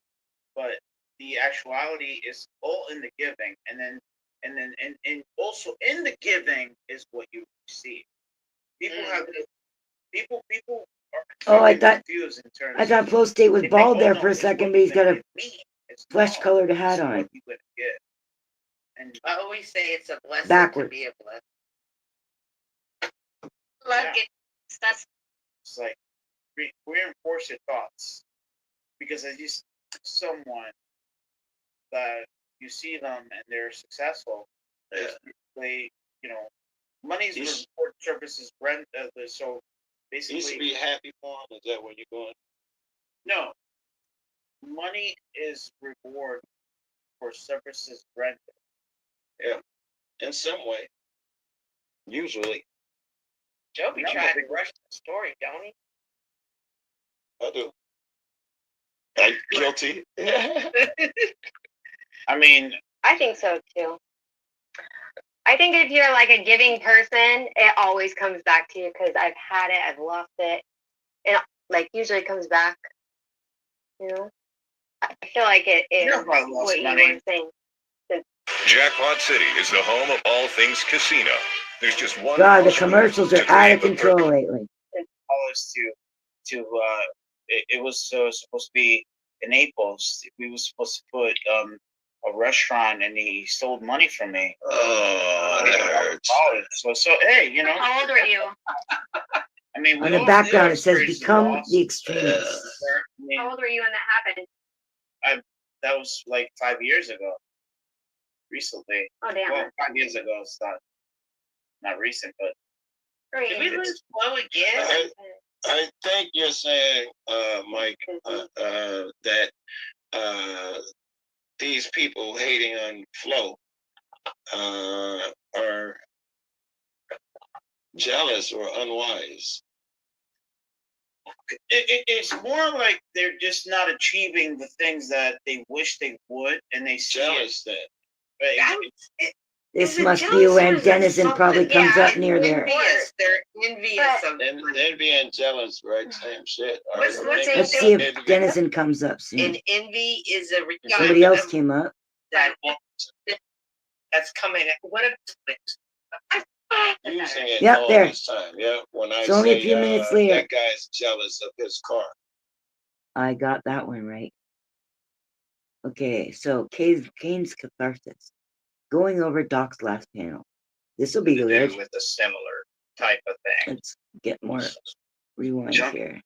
But the actuality is all in the giving, and also in the giving is what you receive. People have people are Oh, I thought confused in terms. I thought Flow State was they think, bald oh, there no, for a it's second, what but he's you're got gonna a give me. It's flesh-colored not. hat It's on. what you're gonna get. And I always say it's a blessing Backwards. to be a blessing. Love it. That's it's like reinforce your thoughts, because as you someone that you see them and they're successful, they money's reward services rent. So basically, You should be happy for him. Is that where you're going? no, money is reward for services rendered. Yeah, in some way. Usually, Joby tried to rush the story, don't he? I do. I'm guilty. I mean, I think so too. I think if you're like a giving person, it always comes back to you because I've had it, I've lost it. It like usually comes back. I feel like it is Everybody lost what you money. were saying. Jackpot City is the home of all things casino. There's just one. God, the must commercials to are out of create the control lately. Dollars it was supposed to be in Naples. We were supposed to put a restaurant, and he stole money from me. Oh, that hurts. So hey, How old are you? I mean, On the background, it says "Become the Extremist." How old were you when that happened? That was like 5 years ago. Recently. Oh damn. Well, 5 years ago. It's not recent, but. Did we lose Flo again? I think you're saying, Mike, that these people hating on Flo are jealous or unwise? It's more like they're just not achieving the things that they wish they would, and they see Jealous it. then. Right? This must be when Denizen probably comes up near there. Envious. They're envious of Envy and jealous, right? Same shit. All What's- right, what's maybe- Let's see if maybe- Denizen comes up soon. and envy is a Somebody else came up. that that's coming. What if using it Yep, all there. this time. Yeah, when I It's only a say few minutes later. that guy's jealous of his car. I got that one right. Okay, so Kane's catharsis. Going over Doc's last panel. This will be To good. do with a similar type of thing. Let's get more rewind Jump. here.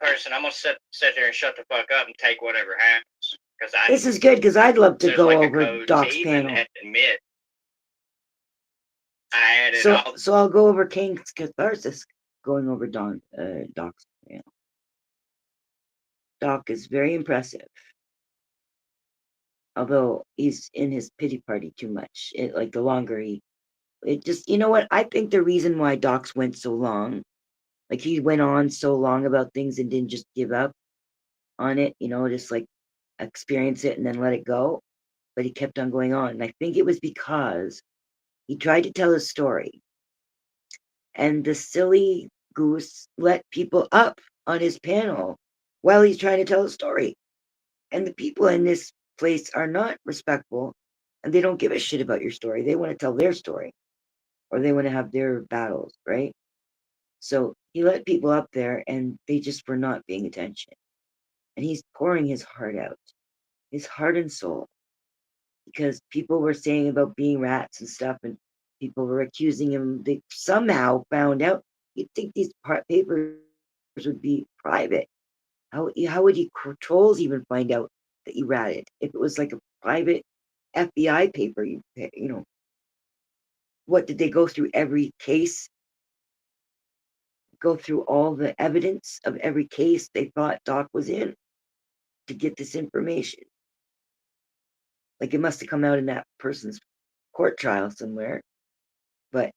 Person, I'm gonna sit there and shut the fuck up and take whatever happens. Because I This is good because I'd love to there's go like a over code Doc's to even panel. admit I added So, all so I'll go over Kane's catharsis, going over Doc's panel. Doc is very impressive, although he's in his pity party too much. Like the longer it just, you know what? I think the reason why Doc's went so long, like he went on so long about things and didn't just give up on it, just like experience it and then let it go, but he kept on going on. And I think it was because he tried to tell a story, and the silly goose let people up on his panel while he's trying to tell a story. And the people in this place are not respectful, and they don't give a shit about your story. They want to tell their story, or they want to have their battles, right? So he let people up there, and they just were not paying attention. And he's pouring his heart out, his heart and soul, because people were saying about being rats and stuff, and people were accusing him. They somehow found out. You'd think these papers would be private. How would trolls even find out that you ratted if it was like a private FBI paper? What did they go through every case? Go through all the evidence of every case they thought Doc was in to get this information? Like it must have come out in that person's court trial somewhere. But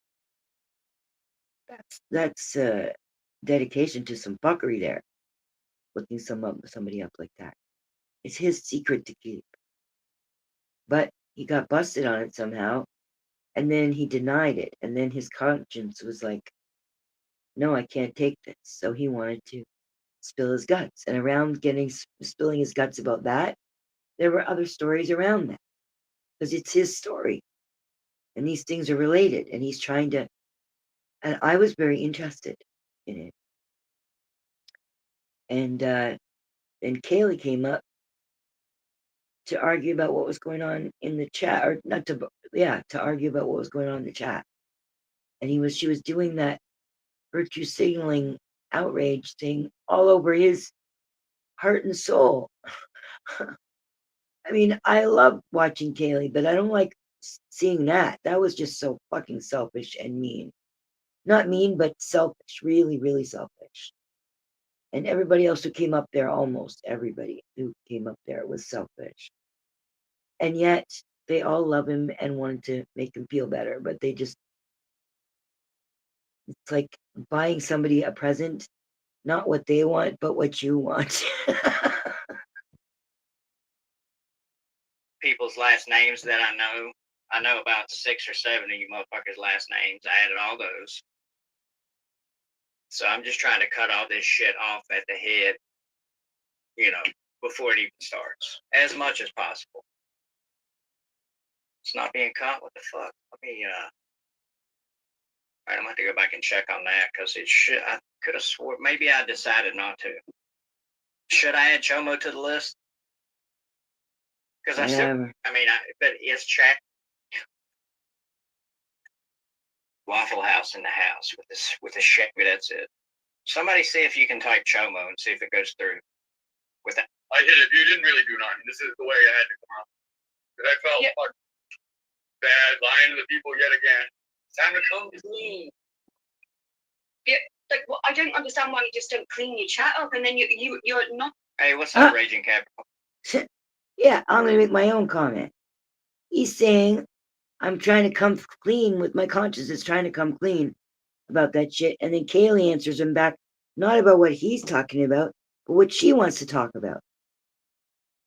that's dedication to some fuckery there. Looking somebody up like that. It's his secret to keep. But he got busted on it somehow, and then he denied it, and then his conscience was like, no, I can't take this. So he wanted to spill his guts. And around spilling his guts about that, there were other stories around that. Because it's his story. And these things are related. And he's trying to, and I was very interested in it. And then Kaylee came up to argue about what was going on in the chat, or not to argue about what was going on in the chat. And she was doing that virtue signaling outrage thing all over his heart and soul. I mean, I love watching Kaylee, but I don't like seeing that. That was just so fucking selfish and mean. Not mean, but selfish. Really, really selfish. And everybody else who came up there, almost everybody who came up there was selfish. And yet, they all love him and wanted to make him feel better, but it's like buying somebody a present, not what they want, but what you want. people's last names that I know. I know about 6 or 7 of you motherfuckers' last names. I added all those. So I'm just trying to cut all this shit off at the head, before it even starts, as much as possible. It's not being cut. What the fuck? Let me, all right, I'm gonna have to go back and check on that because I could have swore, maybe I decided not to. Should I add Chomo to the list? Because but it's chat. Waffle House in the house with the shit. That's it. Somebody see if you can type Chomo and see if it goes through. With that, I did it. You didn't really do nothing. This is the way I had to come out. Because I felt fucking bad, lying to the people yet again. Time to come clean. Yeah, well, I don't understand why you just don't clean your chat up, and then you're not. Hey, what's up, Raging Capital? Yeah, I'm going to make my own comment. He's saying, I'm trying to come clean with my conscience. It's trying to come clean. about that shit. And then Kaylee answers him back, not about what he's talking about, but what she wants to talk about.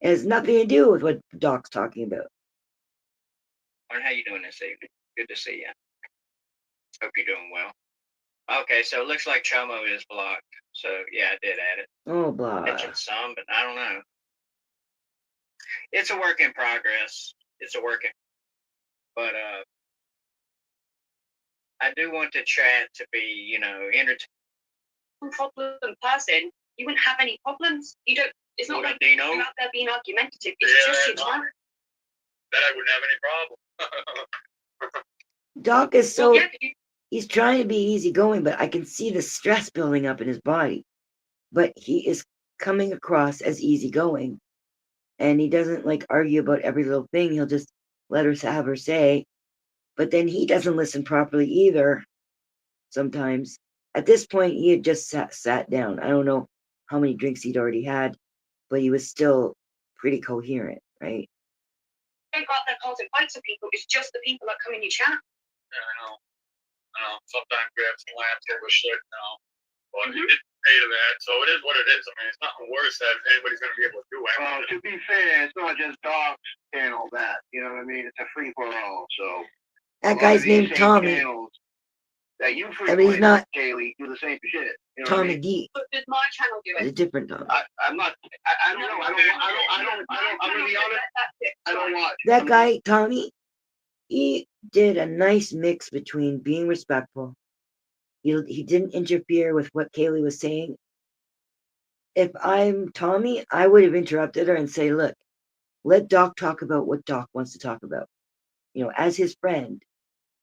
It has nothing to do with what Doc's talking about. Lauren, how you doing this evening? Good to see you. Hope you're doing well. Okay, so it looks like Chomo is blocked. So yeah, I did add it. Oh, blah. Mentioned some, but I don't know. It's a work in progress. It's a work in, but I do want the chat to be, you know, entertaining. Problem person, you wouldn't have any problems. You don't. It's not What, like Dino? you're out there being argumentative. It's just your time. Then I wouldn't have any problem. Doc is so, Well, yeah, you- he's trying to be easygoing, but I can see the stress building up in his body. But he is coming across as easygoing. And he doesn't like argue about every little thing. He'll just let her have her say. But then he doesn't listen properly either. Sometimes. At this point, he had just sat down. I don't know how many drinks he'd already had, but he was still pretty coherent, right? don't go out there causing fights with people. It's just the people that come in your chat. Yeah, I know. Sometimes we have some laughs over shit, you know. But he didn't pay to that, so it is what it is. I mean, it's nothing worse that anybody's going to be able to do it. Well, to be fair, it's not just dogs and all that. You know what I mean? It's a free for all. So That guy's named Tommy. That you I mean, he's not Kaylee, do the same shit. You know Tommy what I mean? D. But does my channel do It's a it? different Tommy. I'm not. I don't know. I'm gonna be honest. I don't watch. That guy, Tommy, he did a nice mix between being respectful. He didn't interfere with what Kaylee was saying. If I'm Tommy, I would have interrupted her and say, look, let Doc talk about what Doc wants to talk about, you know, as his friend.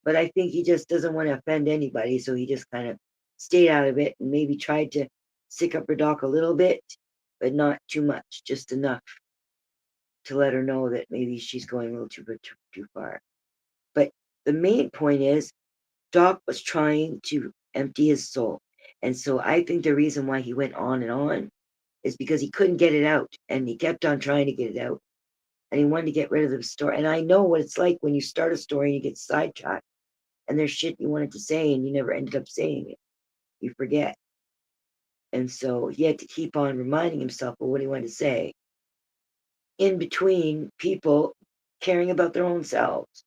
But I think he just doesn't want to offend anybody, so he just kind of stayed out of it and maybe tried to stick up for Doc a little bit, but not too much, just enough to let her know that maybe she's going a little too far. But the main point is, Doc was trying to empty his soul. And so I think the reason why he went on and on is because he couldn't get it out. And he kept on trying to get it out. And he wanted to get rid of the story. And I know what it's like when you start a story and you get sidetracked. And there's shit you wanted to say and you never ended up saying it. You forget. And so he had to keep on reminding himself of what he wanted to say in between people caring about their own selves.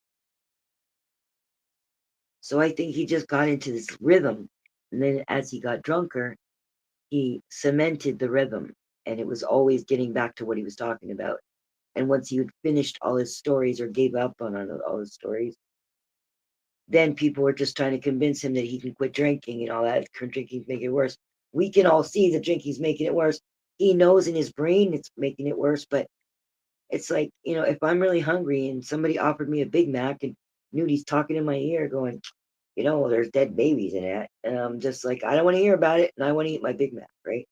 So I think he just got into this rhythm. And then as he got drunker, he cemented the rhythm. And it was always getting back to what he was talking about. And once he had finished all his stories or gave up on all his stories, then people were just trying to convince him that he can quit drinking and all that. Drinking's making it worse. We can all see that drinking's making it worse. He knows in his brain it's making it worse, but it's like, you know, if I'm really hungry and somebody offered me a Big Mac and Nudie's talking in my ear going, you know, there's dead babies in it. And I'm just like, I don't want to hear about it and I want to eat my Big Mac, right?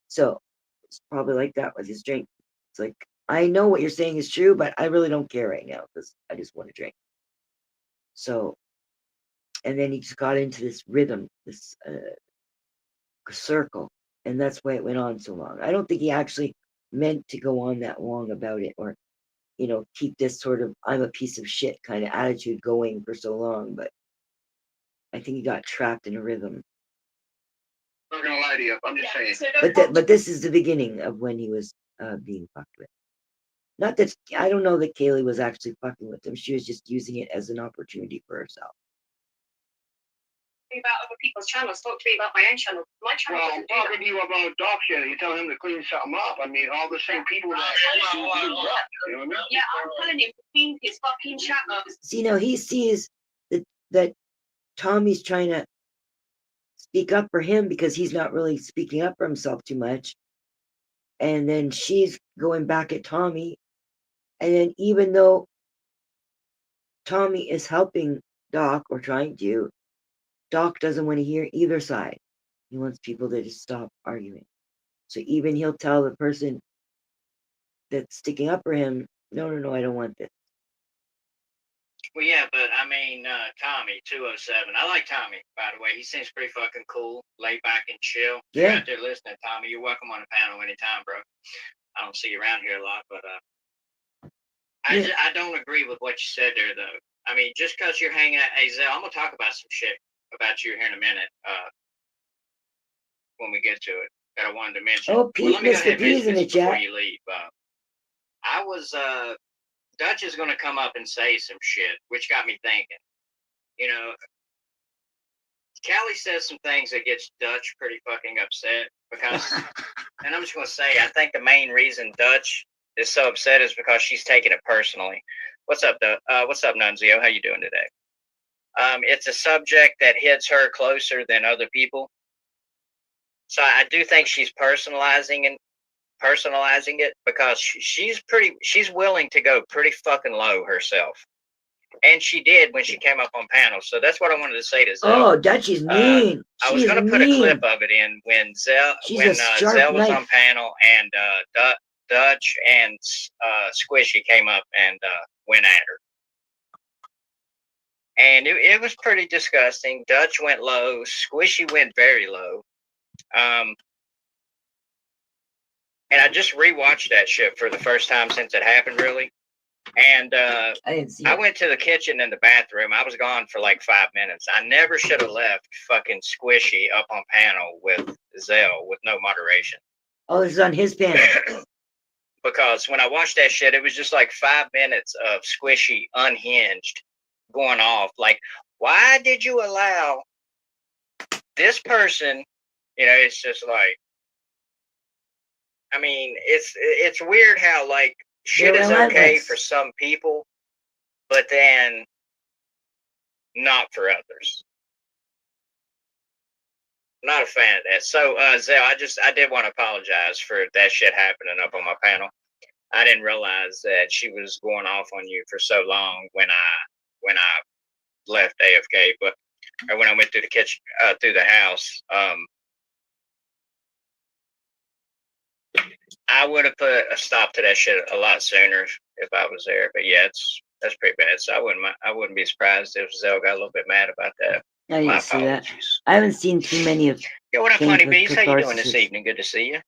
So it's probably like that with his drink. It's like, I know what you're saying is true, but I really don't care right now because I just want to drink. So, and then he just got into this rhythm, this circle, and that's why it went on so long. I don't think he actually meant to go on that long about it or, you know, keep this sort of I'm a piece of shit kind of attitude going for so long, but I think he got trapped in a rhythm. I'm not gonna lie to you. I'm just saying. But this is the beginning of when he was being fucked with. Not that I don't know that Kaylee was actually fucking with him. She was just using it as an opportunity for herself. About other people's channels. Talk to me about my own channel. My channel. Well, I'm talking to you about dog shit. You tell him to clean something up. I mean, all the same people that do drugs. You know what I mean? Yeah, I'm telling him to clean his fucking channels. See, now he sees that Tommy's trying to speak up for him because he's not really speaking up for himself too much. And then she's going back at Tommy. And then even though Tommy is helping Doc or trying to, Doc doesn't want to hear either side. He wants people to just stop arguing. So even he'll tell the person that's sticking up for him, no, I don't want this. Well, yeah, but I mean, Tommy 207. I like Tommy, by the way. He seems pretty fucking cool, laid back and chill. If you're Yeah. out there listening, Tommy, you're welcome on the panel anytime, bro. I don't see you around here a lot, but I don't agree with what you said there, though. I mean, just because you're hanging out, hey, Zell, I'm gonna talk about some shit about you here in a minute. When we get to it, that I wanted to mention. Oh, Pete, let me go ahead Mr. and mention P's in this the before chat. you leave. I was Dutch is going to come up and say some shit, which got me thinking. You know, Callie says some things that gets Dutch pretty fucking upset because, and I'm just going to say, I think the main reason Dutch is so upset is because she's taking it personally. What's up, what's up, Nunzio? How you doing today? It's a subject that hits her closer than other people. So I do think she's personalizing it because she's willing to go pretty fucking low herself. And she did when she came up on panel. So that's what I wanted to say to Zell. Oh, Dutchie's mean. I was going to put a clip of it in when Zell was on panel and Dutch and Squishy came up and went at her. And it was pretty disgusting. Dutch went low. Squishy went very low. And I just rewatched that shit for the first time since it happened, really. And I went to the kitchen and the bathroom. I was gone for like 5 minutes. I never should have left fucking Squishy up on panel with Zell with no moderation. Oh, this is on his panel. Because when I watched that shit, it was just like 5 minutes of Squishy unhinged going off. Like, why did you allow this person? You know, it's just like, I mean, it's weird how like shit is okay for some people, but then not for others. Not a fan of that. So, Zell, I did want to apologize for that shit happening up on my panel. I didn't realize that she was going off on you for so long when I left AFK, but or when I went through the kitchen, through the house. I would have put a stop to that shit a lot sooner if I was there. But yeah, that's pretty bad. So I wouldn't be surprised if Zell got a little bit mad about that. I didn't see that. I haven't seen too many of. Yeah, what up, Honey Bees? How you doing this evening? Good to see you.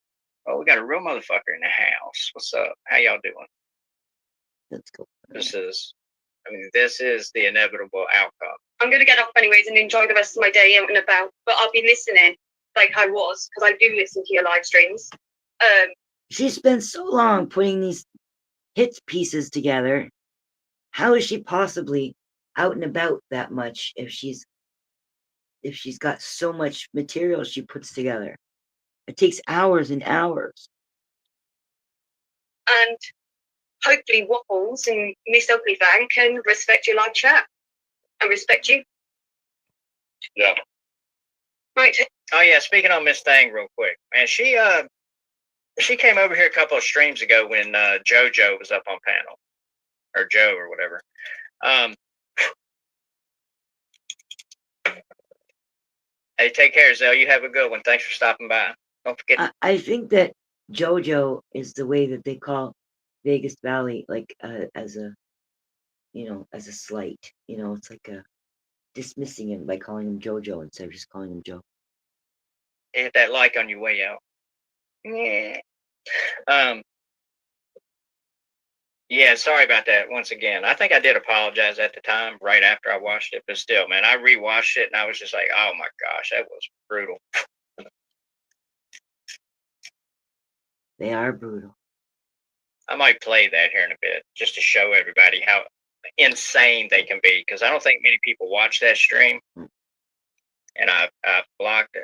Oh, we got a real motherfucker in the house. What's up? How y'all doing? Let's go. This is the inevitable outcome. I'm going to get off anyways and enjoy the rest of my day out and about. But I'll be listening like I was, because I do listen to your live streams. She spent so long putting these hit pieces together. How is she possibly out and about that much if she's got so much material she puts together? It takes hours and hours. And hopefully Waffles and Miss Uglyfang can respect your live chat and respect you. Yeah. Right. Oh yeah, speaking on Miss Thang real quick. Man, she came over here a couple of streams ago when JoJo was up on panel. Or Joe or whatever. Hey, take care, Zell. You have a good one. Thanks for stopping by. Don't forget. I think that JoJo is the way that they call Vegas Valley, like as a slight. You know, it's like dismissing him by calling him JoJo instead of just calling him Joe. Hit that like on your way out. Yeah. Yeah, sorry about that once again. I think I did apologize at the time, right after I watched it, but still, man, I rewatched it and I was just like, oh my gosh, that was brutal. They are brutal. I might play that here in a bit just to show everybody how insane they can be, because I don't think many people watch that stream. And I blocked,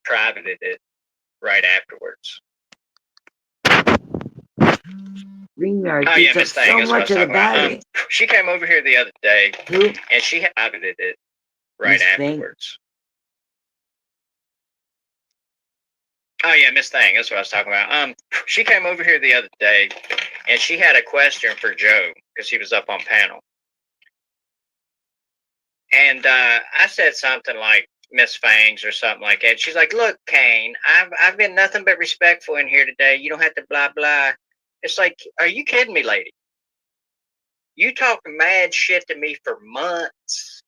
privated it right afterwards. StreamYard Oh yeah, takes up Miss Thang, so that's what I much was of the talking about. battery. She came over here the other day, Who? and she privated it right Miss Thang? afterwards. Oh yeah, Miss Thang, that's what I was talking about. She came over here the other day, and she had a question for Joe because he was up on panel, and I said something like Miss Fangs or something like that. She's like, "Look, Kane, I've been nothing but respectful in here today. You don't have to blah blah." It's like, are you kidding me, lady? You talked mad shit to me for months,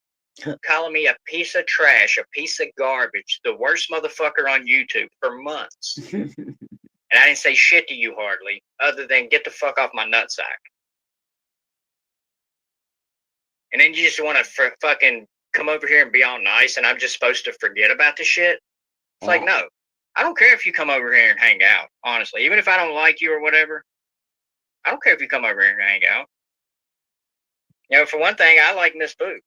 calling me a piece of trash, a piece of garbage, the worst motherfucker on YouTube for months. And I didn't say shit to you hardly, other than get the fuck off my nutsack. and then you just want to fucking come over here and be all nice, and I'm just supposed to forget about the shit. It's like, no, I don't care if you come over here and hang out. Honestly, even if I don't like you or whatever, I don't care if you come over here and hang out. You know, for one thing, I like Miss Boo.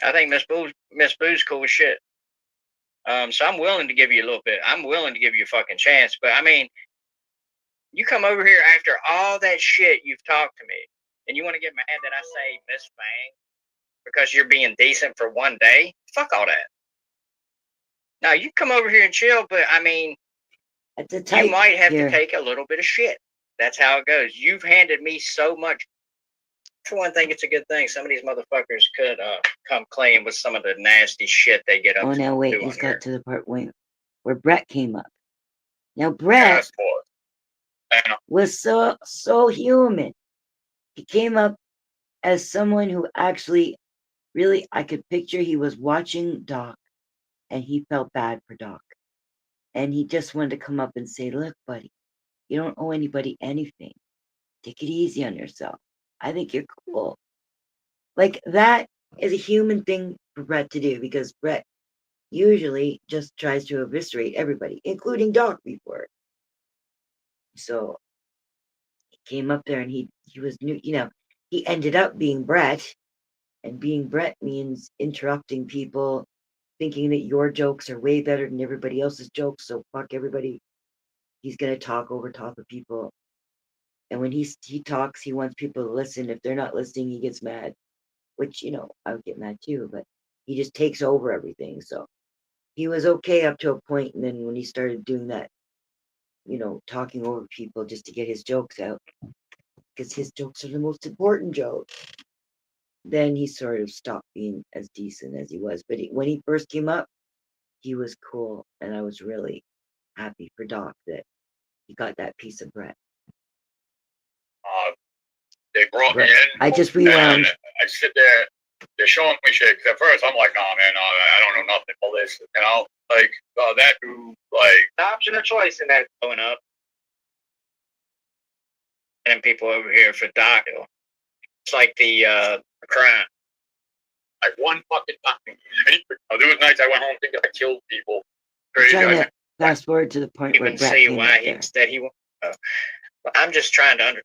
I think Miss Boo's cool as shit. So I'm willing to give you a little bit. I'm willing to give you a fucking chance. But I mean, you come over here after all that shit you've talked to me, and you want to get mad that I say Miss Fang because you're being decent for one day? Fuck all that. Now you come over here and chill, but I mean, you might have to take a little bit of shit. That's how it goes. You've handed me so much. For one thing, it's a good thing. Some of these motherfuckers could come clean with some of the nasty shit they get up Oh, to. now wait, he's got to the part where Brett came up. Now Brett was so human. He came up as someone who actually, really, I could picture he was watching Doc, and he felt bad for Doc, and he just wanted to come up and say, "Look, buddy, you don't owe anybody anything. Take it easy on yourself. I think you're cool." Like, that is a human thing for Brett to do, because Brett usually just tries to eviscerate everybody, including Doc before. So he came up there and he was new, he ended up being Brett, and being Brett means interrupting people, thinking that your jokes are way better than everybody else's jokes, so fuck everybody. He's gonna talk over top of people. And when he talks, he wants people to listen. If they're not listening, he gets mad. Which, I would get mad too, but he just takes over everything. So he was okay up to a point, and then when he started doing that, talking over people just to get his jokes out, because his jokes are the most important jokes, then he sort of stopped being as decent as he was. But when he first came up, he was cool, and I was really happy for Doc that he got that piece of Brett. They brought me Brett. in. I just rewound. And I sit there. They're showing me shit. 'Cause at first, I'm like, "Nah, man, I don't know nothing about this." Like that dude, like the option of choice in that going up, and people over here for Doc. It's like the crime. Like one fucking time. There was nights I went home thinking I killed people. I'm Crazy. trying to fast forward to the point where Even Brett see came why up there. instead he won't. But I'm just trying to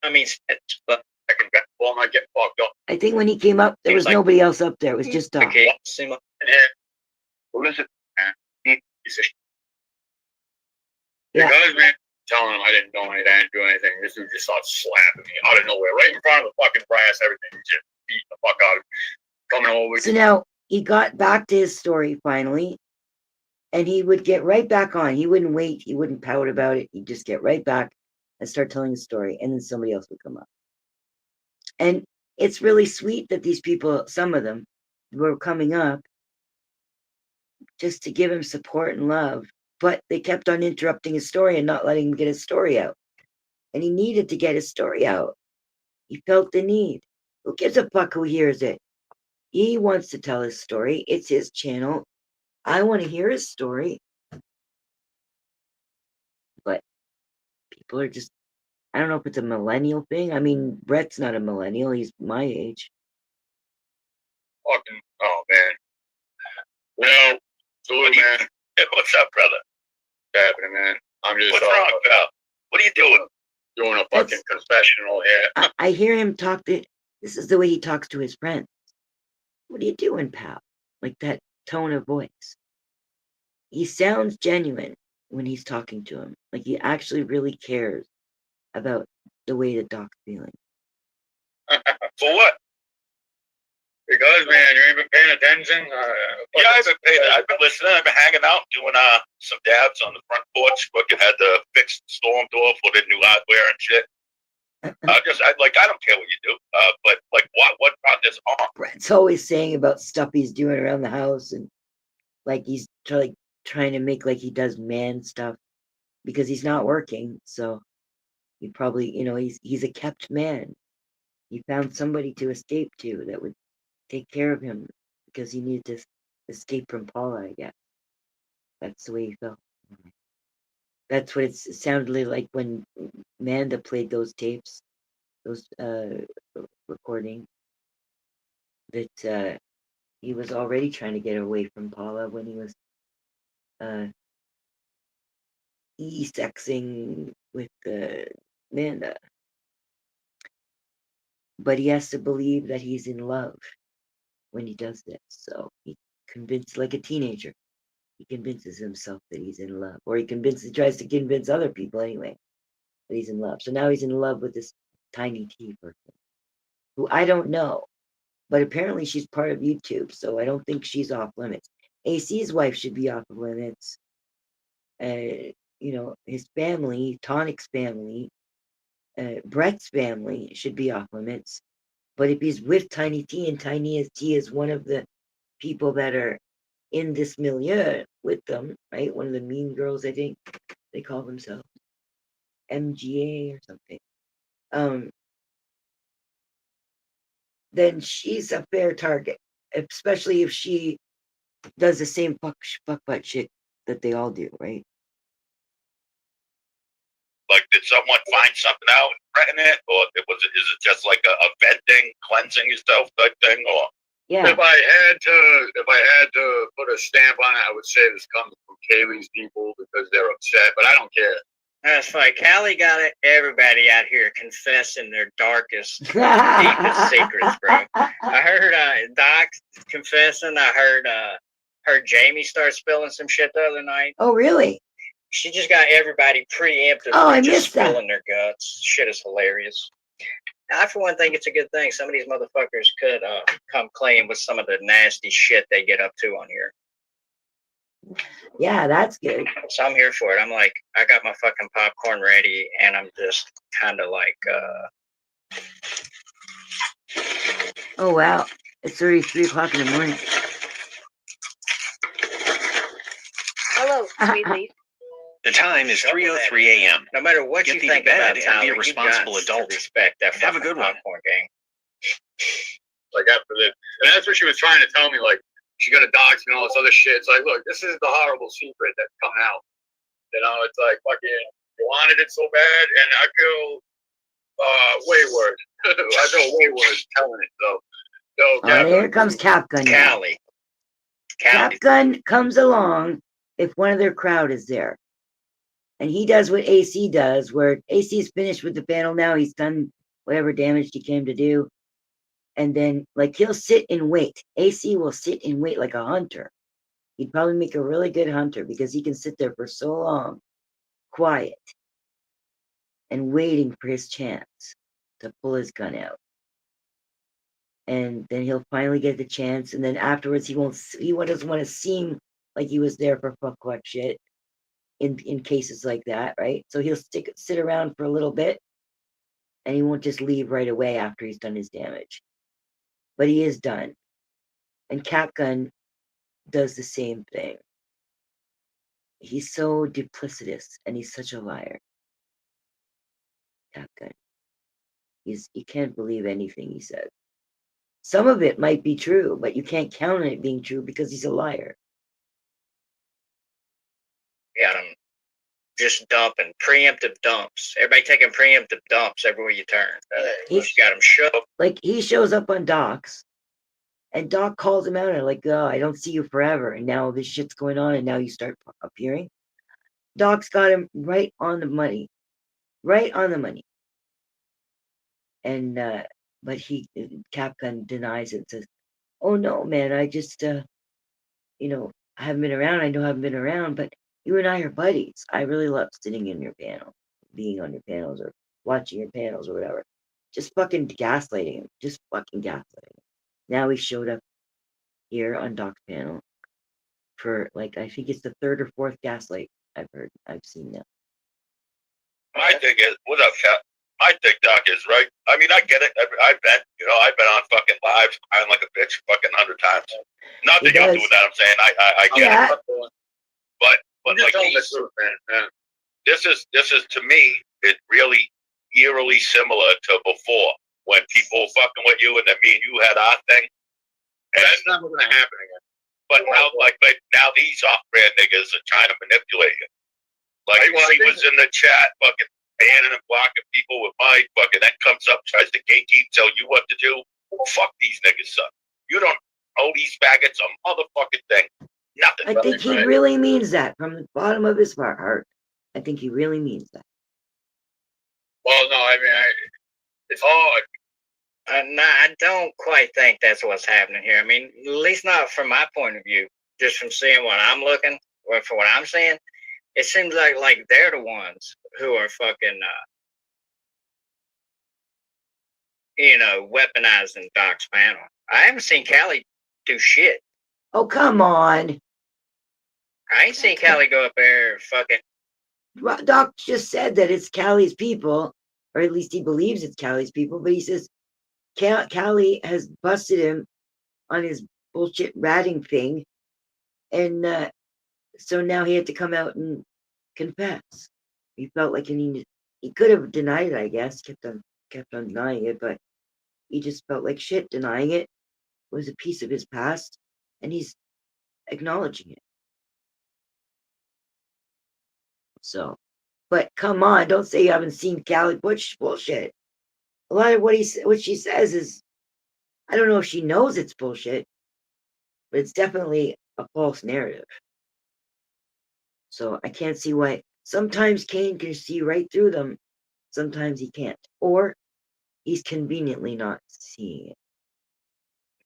I mean, but I can bet well, I might get fucked up. I think when he came up, there was nobody else up there. It was just Doc. Okay, Well, listen, man. Piece of shit. Yeah. Because, man, telling him I didn't know anything, I didn't do anything. This dude just started slapping me out of nowhere, right in front of the fucking brass. Everything, he just beat the fuck out of me. Coming over. So now he got back to his story finally, and he would get right back on. He wouldn't wait. He wouldn't pout about it. He'd just get right back and start telling the story, and then somebody else would come up. And it's really sweet that these people, some of them, were coming up just to give him support and love, but they kept on interrupting his story and not letting him get his story out. And he needed to get his story out. He felt the need. Who gives a fuck who hears it? He wants to tell his story. It's his channel. I want to hear his story. But people are just, I don't know if it's a millennial thing. I mean, Brett's not a millennial. He's my age. Fucking, oh, man. Well, salute, man. Hey, what's up, brother? What's happening, man? I'm just. What's wrong, pal? What are you doing? Doing a fucking confessional here. I hear him talk to, this is the way he talks to his friends. What are you doing, pal? Like that tone of voice. He sounds genuine when he's talking to him. Like he actually really cares about the way that Doc's feeling. For what? Because, man, you ain't been paying attention. Yeah, I've been paying. I've been listening. I've been hanging out, doing some dabs on the front porch. Fucking had to fix the storm door for the new hardware and shit. I don't care what you do. But like, what brought this on? Brett's always saying about stuff he's doing around the house, and like he's trying to make like he does man stuff because he's not working. So he probably, he's a kept man. He found somebody to escape to that would take care of him because he needed to escape from Paula, I guess. That's the way he felt. That's what it sounded like when Amanda played those tapes, those recordings. that he was already trying to get away from Paula when he was e-sexing with Amanda. But he has to believe that he's in love when he does this. So he convinced, like a teenager, he convinces himself that he's in love, or he tries to convince other people anyway that he's in love. So now he's in love with this Tiny T person, who I don't know, but apparently she's part of YouTube, so I don't think she's off limits. AC's wife should be off limits. His family, Tonic's family, Brett's family should be off limits. But if he's with Tiny T, and Tiny T is one of the people that are in this milieu with them, right? One of the mean girls, I think they call themselves MGA or something. Then she's a fair target, especially if she does the same fuck butt shit that they all do, right? Like, did someone find something out and threaten it, or is it just like a venting, cleansing yourself type thing, or? Yeah. If I had to put a stamp on it, I would say this comes from Kaylee's people because they're upset, but I don't care. That's funny. Callie got it. Everybody out here confessing their darkest, deepest secrets, bro. I heard Doc confessing. I heard Jamie start spilling some shit the other night. Oh, really? She just got everybody preemptively I just missed that. spilling their guts. Shit is hilarious. I, for one, think it's a good thing. Some of these motherfuckers could come clean with some of the nasty shit they get up to on here. Yeah, that's good. So I'm here for it. I'm like, I got my fucking popcorn ready, and I'm just kind of like, Oh, wow. It's already 3 o'clock in the morning. Hello, sweet leaf. The time is 3:03 a.m. No matter what Get you thee to think bed about and Tyler, be a you responsible got adult. to respect that And have a fucking good one. popcorn gang. Like after this, and that's what she was trying to tell me. Like she got a dox and all this other shit. It's like, look, this is the horrible secret that's coming out. You know, it's like fucking you wanted it so bad, and I feel wayward. I feel wayward telling it. So Here comes Capgun. Callie. Capgun comes along if one of their crowd is there. And he does what AC does, where AC's finished with the panel now. He's done whatever damage he came to do. And then, like, he'll sit and wait. AC will sit and wait like a hunter. He'd probably make a really good hunter because he can sit there for so long, quiet, and waiting for his chance to pull his gun out. And then he'll finally get the chance. And then afterwards, he doesn't want to seem like he was there for fuck shit in cases like that, right? So he'll sit around for a little bit, and he won't just leave right away after he's done his damage. But he is done. And Capgun does the same thing. He's so duplicitous, and he's such a liar. Capgun. You can't believe anything he says. Some of it might be true, but you can't count on it being true because he's a liar. Got him just dumping, preemptive dumps. Everybody taking preemptive dumps everywhere you turn. You got him shook. Like, he shows up on Doc's, and Doc calls him out and like, oh, I don't see you forever. And now this shit's going on, and now you start appearing. Doc's got him right on the money. Right on the money. And, but Capgun denies it, says, oh no, man, I just, I haven't been around. I know I haven't been around, but you and I are buddies. I really love sitting in your panel, being on your panels or watching your panels or whatever. Just fucking gaslighting him. Just fucking gaslighting him. Now he showed up here on Doc's panel for, like, I think it's the 3rd or 4th gaslight I've seen now. My thing is, what up, Cap? My thing, Doc, is right. I mean, I get it. I've been on fucking lives crying like a bitch fucking 100 times. Not that you're doing that. I'm saying I get it. But like this is to me, it really eerily similar to before when people fucking with you and then me and you had our thing. And that's not going to happen again. But now these off-brand niggas are trying to manipulate you. Like she was in the chat, fucking banning and blocking people with my fucking, that comes up, tries to gatekeep, tell you what to do. Fuck these niggas, son. You don't owe these faggots a motherfucking thing. Nothing. I think he really means that from the bottom of his heart. I think he really means that. Well, no, I mean, it's hard. No, I don't quite think that's what's happening here. I mean, at least not from my point of view. Just from seeing what I'm looking, or for what I'm seeing, it seems like they're the ones who are fucking, weaponizing Doc's panel. I haven't seen Callie do shit. Oh, come on. I ain't seen Callie go up there fucking. Doc just said that it's Callie's people, or at least he believes it's Callie's people, but he says Callie has busted him on his bullshit ratting thing, and so now he had to come out and confess. He felt like he could have denied it, I guess, kept on denying it, but he just felt like shit denying it. It was a piece of his past, and he's acknowledging it. So, but come on, don't say you haven't seen Callie bullshit. A lot of what she says is, I don't know if she knows it's bullshit, but it's definitely a false narrative. So I can't see why. Sometimes Kane can see right through them, sometimes he can't, or he's conveniently not seeing it.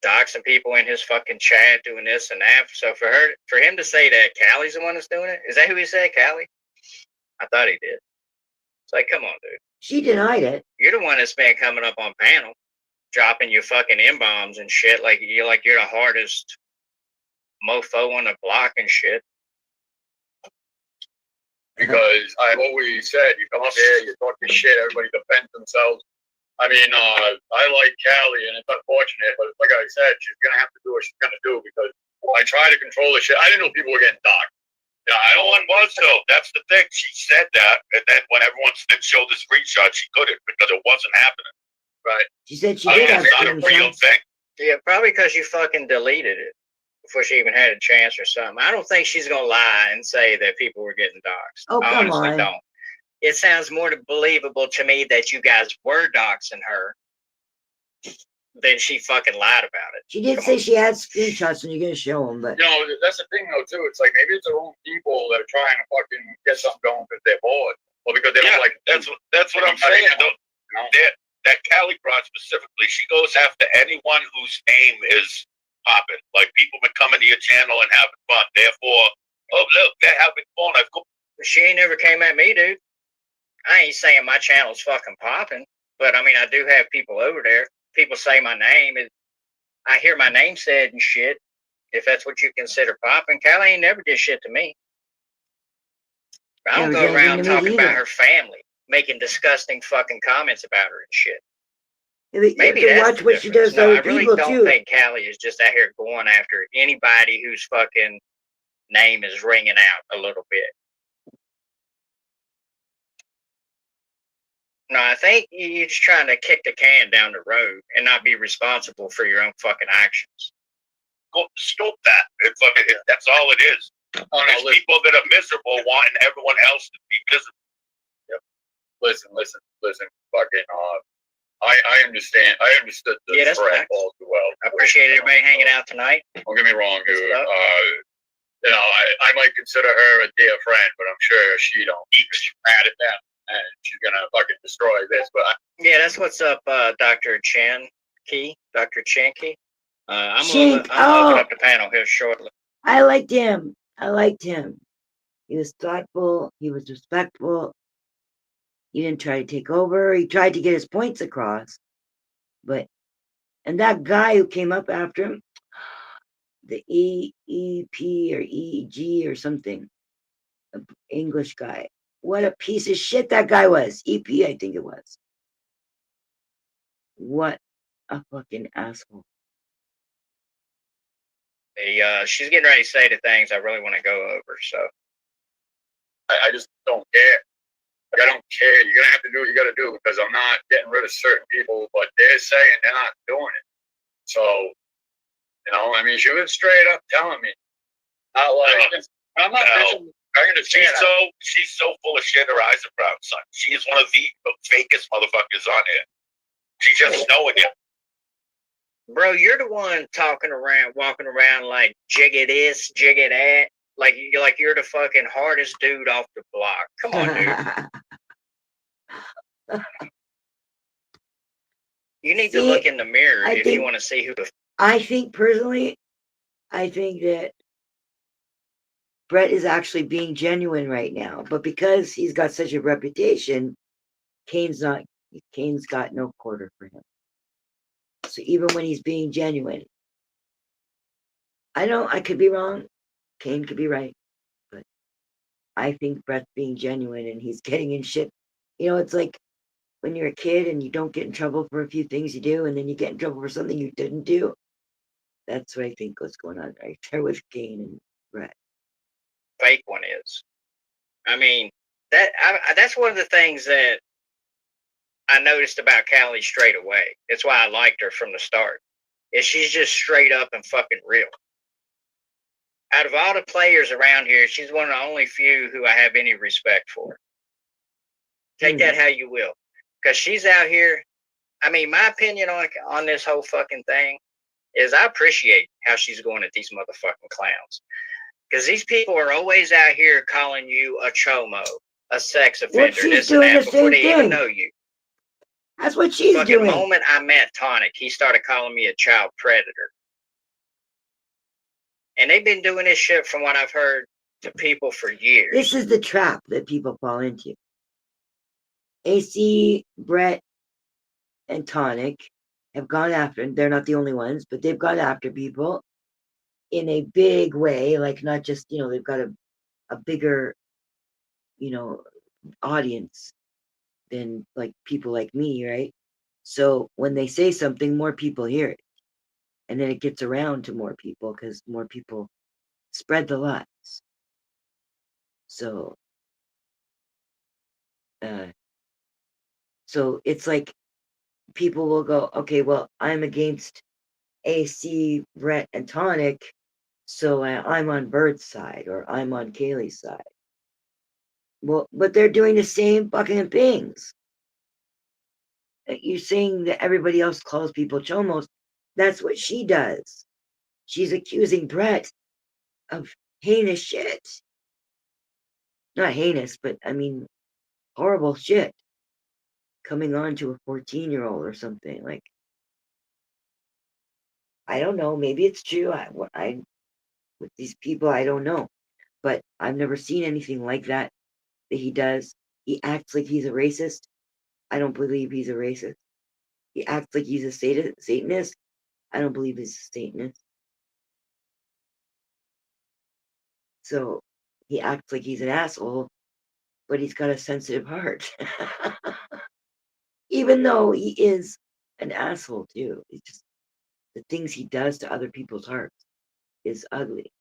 Doxing people in his fucking chat doing this and that. So for him to say that Callie's the one that's doing it, is that who he said, Callie? I thought he did. It's like, come on, dude. She denied it. You're the one that's been coming up on panel, dropping your fucking M-bombs and shit like you're the hardest mofo on the block and shit. Because I've always said, you come up here, you talk your shit, everybody defends themselves. I mean, I like Callie, and it's unfortunate, but like I said, she's gonna have to do what she's gonna do because I try to control the shit. I didn't know people were getting docked. Yeah, no one was though. That's the thing. She said that, and then when everyone showed the screenshot, she couldn't because it wasn't happening. Right. She said she did have it's not a real thing. Yeah, probably because you fucking deleted it before she even had a chance or something. I don't think she's gonna lie and say that people were getting doxxed. Oh, I come honestly on. don't. It sounds more believable to me that you guys were doxing her than she fucking lied about it. She did say she had screenshots and you're gonna show them, but That's the thing though too. It's like maybe it's their own people that are trying to fucking get something going because they're bored or because they don't like. That's what I'm saying. That Callie broad specifically, she goes after anyone whose name is popping. Like people been coming to your channel and having fun. Therefore, oh look, they're having fun. She ain't never came at me, dude. I ain't saying my channel's fucking popping, but I mean I do have people over there. People say my name, and I hear my name said and shit. If that's what you consider popping, Callie ain't never did shit to me. I don't go around talking about her family, making disgusting fucking comments about her and shit. Maybe that's watch what she does to no, I other really people don't too. think Callie is just out here going after anybody whose fucking name is ringing out a little bit. No, I think you're just trying to kick the can down the road and not be responsible for your own fucking actions. Stop that. That's all it is. There's people that are miserable wanting everyone else to be miserable. Listen. Fucking, I understand. I understood the threat all too well. I appreciate everybody hanging out tonight. Don't get me wrong, dude. I might consider her a dear friend, but I'm sure she don't. She's mad at them, and she's gonna fucking destroy this. But yeah, that's what's up, Dr. Chenke. Dr. Chenke. I'm Chink, gonna open up the panel here shortly. I liked him. He was thoughtful. He was respectful. He didn't try to take over. He tried to get his points across. And that guy who came up after him, the EEP or EG or something, an English guy. What a piece of shit that guy was. EP, I think it was. What a fucking asshole. She's getting ready to say the things I really want to go over, so. I just don't care. Like, I don't care. You're going to have to do what you got to do because I'm not getting rid of certain people, but they're saying they're not doing it. So, I mean, she was straight up telling me. I'm not bitching. I understand. She's so full of shit, her eyes are brown, son. She is one of the fakest motherfuckers on here. She's just knowing it. Bro, you're the one walking around like jiggy this, jiggy that. Like you're the fucking hardest dude off the block. Come on, dude. You need to look in the mirror if you want to see who the. I think personally, I think that Brett is actually being genuine right now, but because he's got such a reputation, Kane's got no quarter for him. So even when he's being genuine, I could be wrong. Kane could be right, but I think Brett's being genuine and he's getting in shit. It's like when you're a kid and you don't get in trouble for a few things you do, and then you get in trouble for something you didn't do. That's what I think was going on right there with Kane and Brett. Fake one is. I mean, that's one of the things that I noticed about Callie straight away. That's why I liked her from the start. Is she's just straight up and fucking real. Out of all the players around here, she's one of the only few who I have any respect for. Take that how you will. Because she's out here. I mean, my opinion on this whole fucking thing is I appreciate how she's going at these motherfucking clowns. Because these people are always out here calling you a chomo, a sex offender, this and that, before they even know you. That's what she's doing. The moment I met Tonic, he started calling me a child predator. And they've been doing this shit, from what I've heard, to people for years. This is the trap that people fall into. AC, Brett, and Tonic have gone after, and they're not the only ones, but they've gone after people in a big way, like not just, they've got a bigger, audience than like people like me, right? So when they say something, more people hear it. And then it gets around to more people because more people spread the lies. So it's like people will go, okay, well, I'm against AC, Brett, and Tonic, so I'm on Bird's side or I'm on Kaylee's side. Well, but they're doing the same fucking things. You're saying that everybody else calls people chomos. That's what she does. She's accusing Brett of heinous shit. Not heinous, but I mean, horrible shit. Coming on to a 14-year-old or something. Like, I don't know. Maybe it's true. With these people, I don't know. But I've never seen anything like that he does. He acts like he's a racist. I don't believe he's a racist. He acts like he's a Satanist. I don't believe he's a Satanist. So he acts like he's an asshole, but he's got a sensitive heart. Even though he is an asshole too. It's just the things he does to other people's hearts is ugly.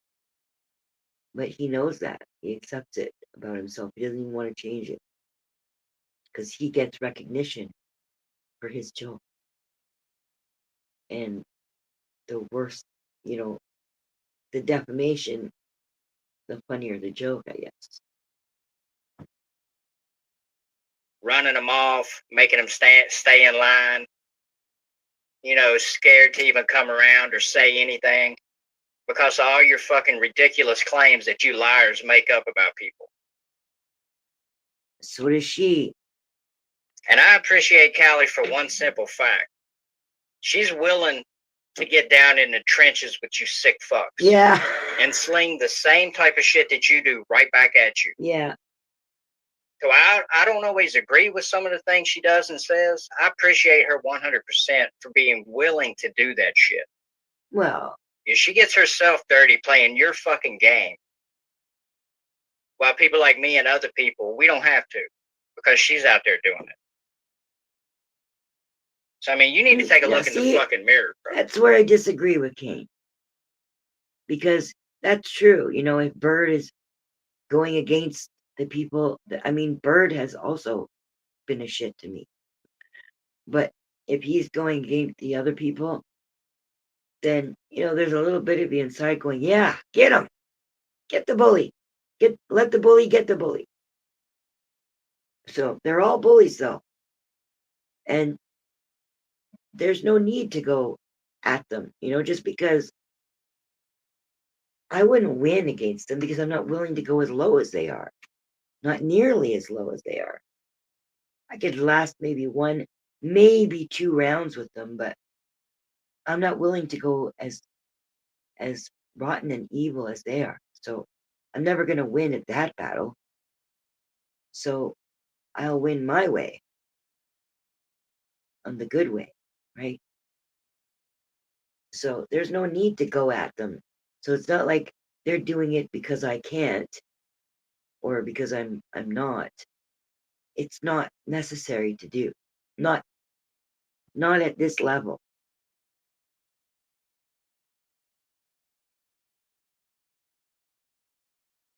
But he knows that. He accepts it about himself. He doesn't even want to change it. Because he gets recognition for his joke. And the worse, the defamation, the funnier the joke, I guess. Running them off, making them stay in line, scared to even come around or say anything because of all your fucking ridiculous claims that you liars make up about people. So does she. And I appreciate Callie for one simple fact. She's willing to get down in the trenches with you sick fucks. Yeah. And sling the same type of shit that you do right back at you. Yeah. So I don't always agree with some of the things she does and says. I appreciate her 100% for being willing to do that shit. Well. If she gets herself dirty playing your fucking game, while people like me and other people, we don't have to because she's out there doing it. So, I mean, you need to take a look in the fucking mirror, bro. That's where I disagree with Kane. Because that's true. If Bird is going against the people, Bird has also been a shit to me. But if he's going against the other people, then, there's a little bit of you inside going, yeah, get him. Get the bully. Let the bully get the bully. So they're all bullies, though. And there's no need to go at them, just because I wouldn't win against them because I'm not willing to go as low as they are. Not nearly as low as they are. I could last maybe 1, maybe 2 rounds with them, but I'm not willing to go as rotten and evil as they are. So I'm never going to win at that battle. So I'll win my way, on the good way, right? So there's no need to go at them. So it's not like they're doing it because I can't or because I'm not. It's not necessary to do. Not at this level.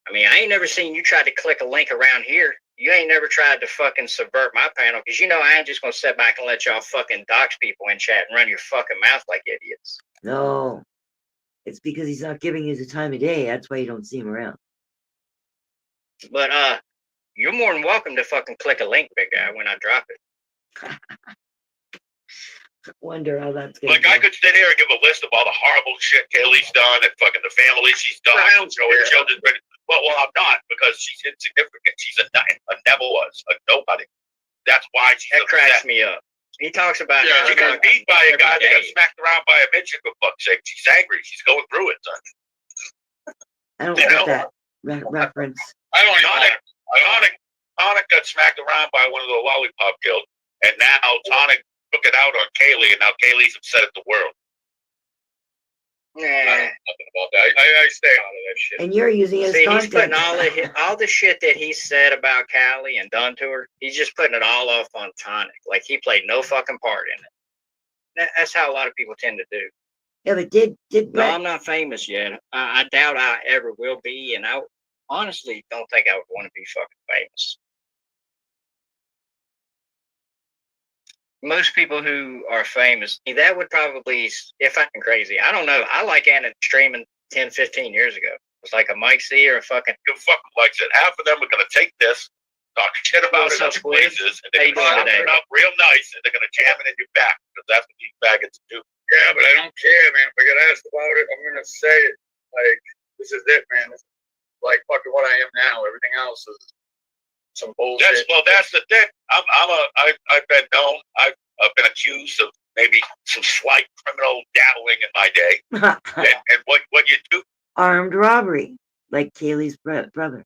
I mean, I ain't never seen you try to click a link around here. You ain't never tried to fucking subvert my panel because you know I ain't just gonna sit back and let y'all fucking dox people in chat and run your fucking mouth like idiots. No. It's because he's not giving you the time of day. That's why you don't see him around. But you're more than welcome to fucking click a link, big guy, when I drop it. Wonder how that's gonna Like, I could sit here and give a list of all the horrible shit Kaylee's done and fucking the family she's done and showing children. Well, I'm not because she's insignificant. She's never was a nobody. That's why she's that cracks me up. He talks about she got beat by a guy that got smacked around by a midget, for fuck's sake. She's angry. She's going through it, son. I don't get that reference. I don't even Tonic got smacked around by one of the lollipop guild, and now Tonic took it out on Kaylee, and now Kaylee's upset at the world. Yeah. Nothing about that. I stay out of that shit. And you're using his See, content. he's putting all the shit that he said about Callie and done to her, he's just putting it all off on Tonic. Like he played no fucking part in it. That's how a lot of people tend to do. Yeah, but did No, Brett? I'm not famous yet. I doubt I ever will be, and I honestly don't think I would want to be fucking famous. Most people who are famous, that would probably, if I'm crazy, I don't know. I like Anna streaming 10, 15 years ago. It was like a Mike C or a fucking... You fucking like said, half of them are going to take this, talk shit about it other places, and they're going to turn up real nice, and they're going to jam it in your back, because that's what these faggots do. Yeah, but I don't care, man. If I get asked about it, I'm going to say it. Like, this is it, man. This is like fucking what I am now. Everything else is some bullshit. That's the thing. I've been known. I've been accused of maybe some slight criminal dabbling in my day. and what you do Armed robbery, like Kaylee's brother.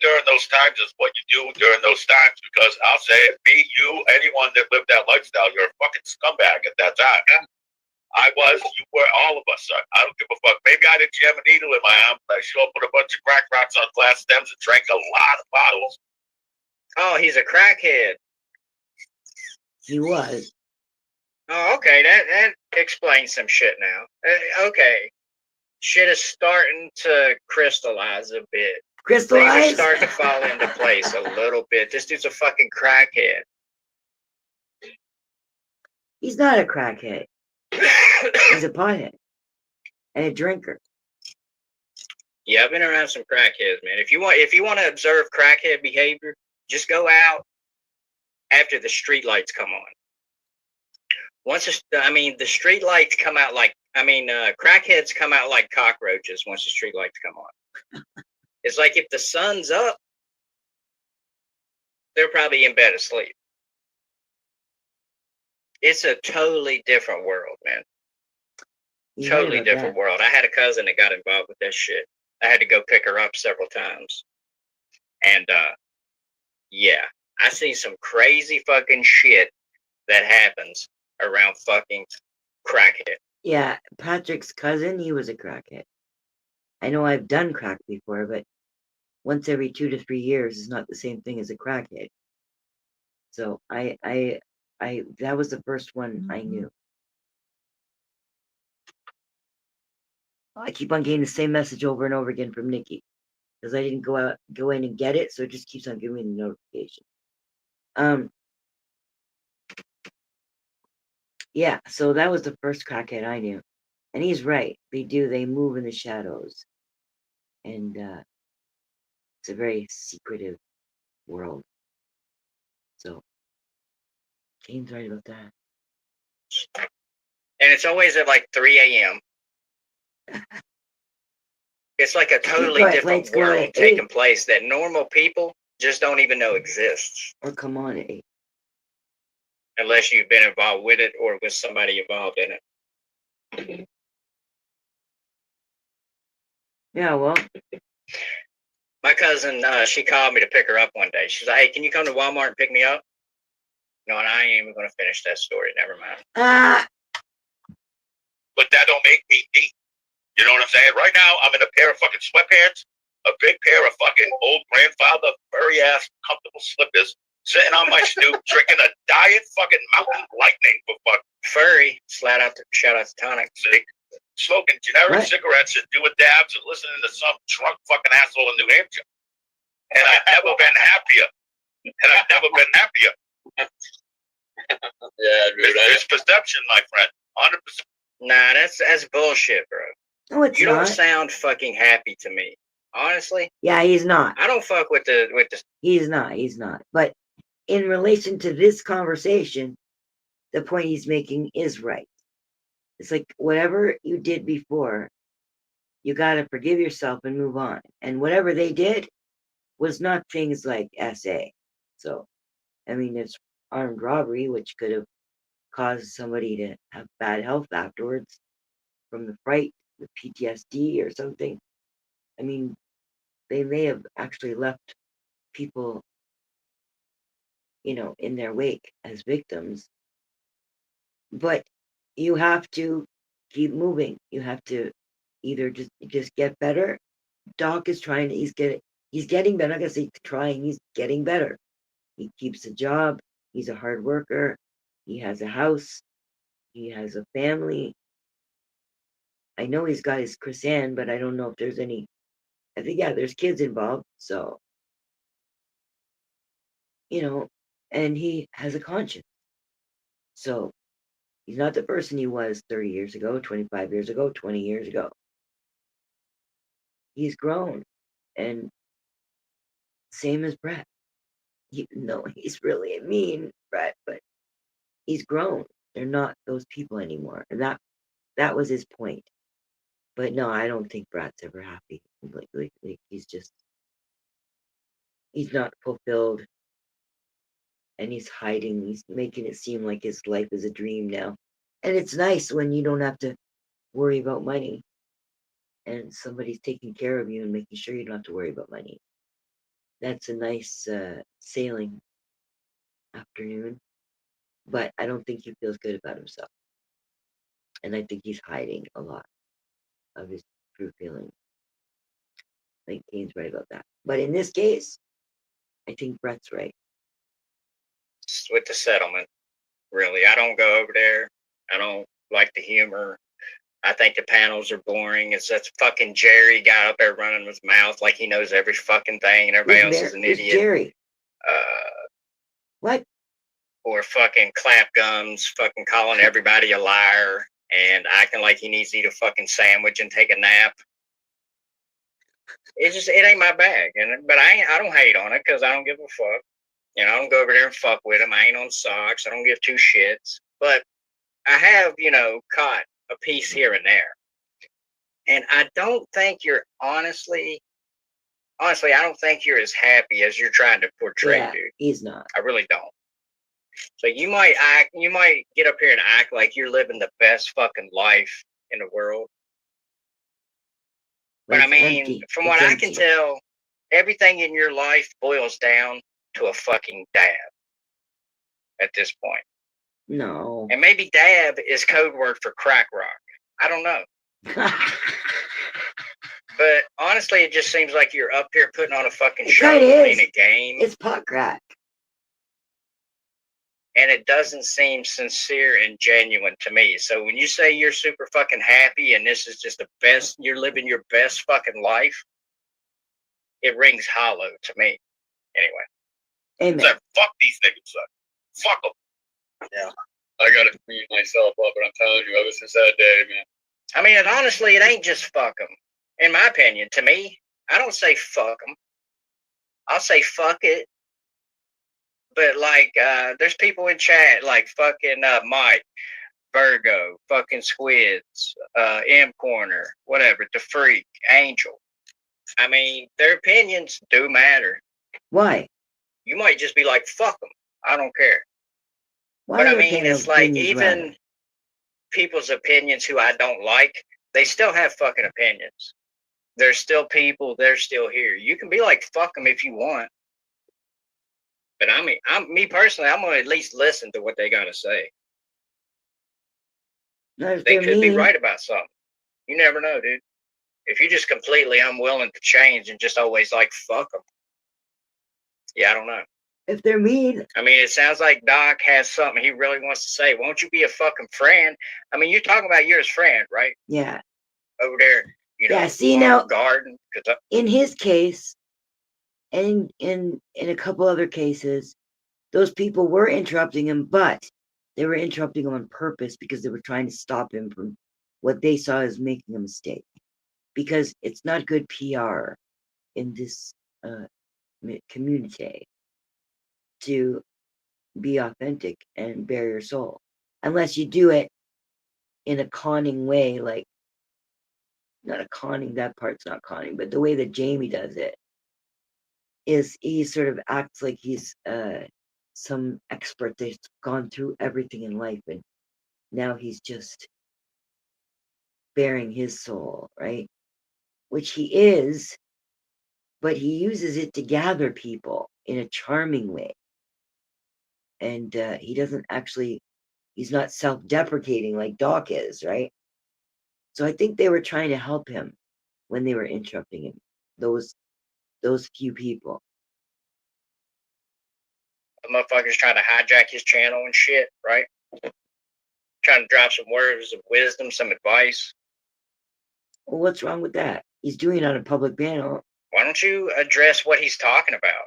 during those times is what you do during those times, because I'll say it, me, you, anyone that lived that lifestyle, you're a fucking scumbag at that time. I was, you were, all of us. I don't give a fuck. Maybe I didn't jam a needle in my arm, but I showed up with a bunch of crack rocks on glass stems and drank a lot of bottles. Oh, he's a crackhead. He was. Oh, okay. That explains some shit now. Okay. Shit is starting to crystallize a bit. Crystallize? Things are starting to fall into place a little bit. This dude's a fucking crackhead. He's not a crackhead. He's a pothead. And a drinker. Yeah, I've been around some crackheads, man. If you want to observe crackhead behavior, just go out after the street lights come on. The street lights come out like, crackheads come out like cockroaches once the street lights come on. It's like if the sun's up, they're probably in bed asleep. It's a totally different world, man. Totally different world. I had a cousin that got involved with that shit. I had to go pick her up several times. And, yeah, I see some crazy fucking shit that happens around fucking crackhead. Yeah, Patrick's cousin, he was a crackhead. I know I've done crack before, but once every 2 to 3 years is not the same thing as a crackhead. So that was the first one I knew. I keep on getting the same message over and over again from Nikki because I didn't go in and get it, so it just keeps on giving me the notification. Yeah, so that was the first crackhead I knew, and he's right. They move in the shadows, and it's a very secretive world. So, Kane's right about that. And it's always at like 3 a.m. It's like a totally But different lights go out world at taking 8. place that normal people just don't even know exists. Or come on at 8. Unless you've been involved with it or with somebody involved in it. Yeah, well. My cousin, she called me to pick her up one day. She's like, hey, can you come to Walmart and pick me up? No, and I ain't even going to finish that story. Never mind. But that don't make me deep. You know what I'm saying? Right now, I'm in a pair of fucking sweatpants, a big pair of fucking old grandfather, furry ass, comfortable slippers, sitting on my stoop, drinking a diet fucking Mountain Lightning for fuck. Furry, shout out to Tonic. See? Smoking generic What? cigarettes and doing dabs and listening to some drunk fucking asshole in New Hampshire. And I've never been happier. Yeah, dude. It's perception, my friend. 100%. Nah, that's bullshit, bro. No, it's You not. don't sound fucking happy to me. Honestly. Yeah, he's not. I don't fuck with the He's not. But in relation to this conversation, the point he's making is right. It's like whatever you did before, you got to forgive yourself and move on. And whatever they did was not things like SA. So, I mean, it's armed robbery, which could have caused somebody to have bad health afterwards from the fright, the PTSD or something. I mean, they may have actually left people, in their wake as victims. But you have to keep moving. You have to either just get better. Doc is trying. He's getting better. I'm not gonna say trying. He's getting better. He keeps a job. He's a hard worker. He has a house. He has a family. I know he's got his Chris Ann, but I don't know if there's any. I think there's kids involved. So and he has a conscience. So he's not the person he was 30 years ago, 25 years ago, 20 years ago. He's grown. And same as Brett. No, he's really mean, Brett, but he's grown. They're not those people anymore. And that was his point. But no, I don't think Brett's ever happy. Like he's not fulfilled. And he's hiding. He's making it seem like his life is a dream now. And it's nice when you don't have to worry about money. And somebody's taking care of you and making sure you don't have to worry about money. That's a nice sailing afternoon. But I don't think he feels good about himself. And I think he's hiding a lot of his true feelings. I think Kane's right about that. But in this case, I think Brett's right. with the settlement. Really, I don't go over there. I don't like the humor. I think the panels are boring. It's that fucking Jerry guy up there running his mouth like he knows every fucking thing and everybody else is an idiot. Jerry. What? Or fucking Clapgums fucking calling everybody a liar and acting like he needs to eat a fucking sandwich and take a nap. It ain't my bag. But I don't hate on it because I don't give a fuck. I don't go over there and fuck with him. I ain't on socks. I don't give two shits. But I have, caught a piece here and there. And I don't think you're honestly, I don't think you're as happy as you're trying to portray, dude. He's not. I really don't. So you might get up here and act like you're living the best fucking life in the world. But I mean, from what I can tell, everything in your life boils down to a fucking dab at this point. No. And maybe dab is code word for crack rock. I don't know. But honestly, it just seems like you're up here putting on a fucking show, playing a game. It's pot crack. And it doesn't seem sincere and genuine to me. So when you say you're super fucking happy and this is just the best, you're living your best fucking life, it rings hollow to me. Anyway. Amen. So, fuck these niggas, son. Fuck them. Yeah. I gotta clean myself up, but I'm telling you, ever since that day, man. I mean, and honestly, it ain't just fuck them. In my opinion, to me, I don't say fuck them. I'll say fuck it. But like, there's people in chat like fucking Mike. Virgo, fucking Squids, M Corner, whatever, The Freak, Angel. I mean, their opinions do matter. Why? You might just be like, fuck them. I don't care. Why But I do mean, their it's like opinions even matter? people's opinions who I don't like, they still have fucking opinions. They're still people. They're still here. You can be like, fuck them if you want. But I mean, me personally, I'm going to at least listen to what they got to say. Now, if They they're could be mean, right about something. You never know, dude. If you're just completely unwilling to change and just always like, fuck them. Yeah, I don't know. if they're mean, I mean, it sounds like Doc has something he really wants to say. Won't you be a fucking friend? I mean, you're talking about you're his friend, right? yeah. Over there, you know, Yeah, see, on now- the garden. 'Cause In his case, and in a couple other cases, those people were interrupting him, but they were interrupting him on purpose because they were trying to stop him from what they saw as making a mistake. Because it's not good PR in this community to be authentic and bare your soul, unless you do it in a conning way, like not a conning, that part's not conning, but the way that Jamie does it is he sort of acts like he's some expert that's gone through everything in life, and now he's just bearing his soul, right? Which he is, but he uses it to gather people in a charming way. And he doesn't actually, he's not self-deprecating like Doc is, right? So I think they were trying to help him when they were interrupting him, those few people. the motherfucker's trying to hijack his channel and shit, right? Trying to drop some words of wisdom, some advice. Well, what's wrong with that? He's doing it on a public panel. Why don't you address what he's talking about?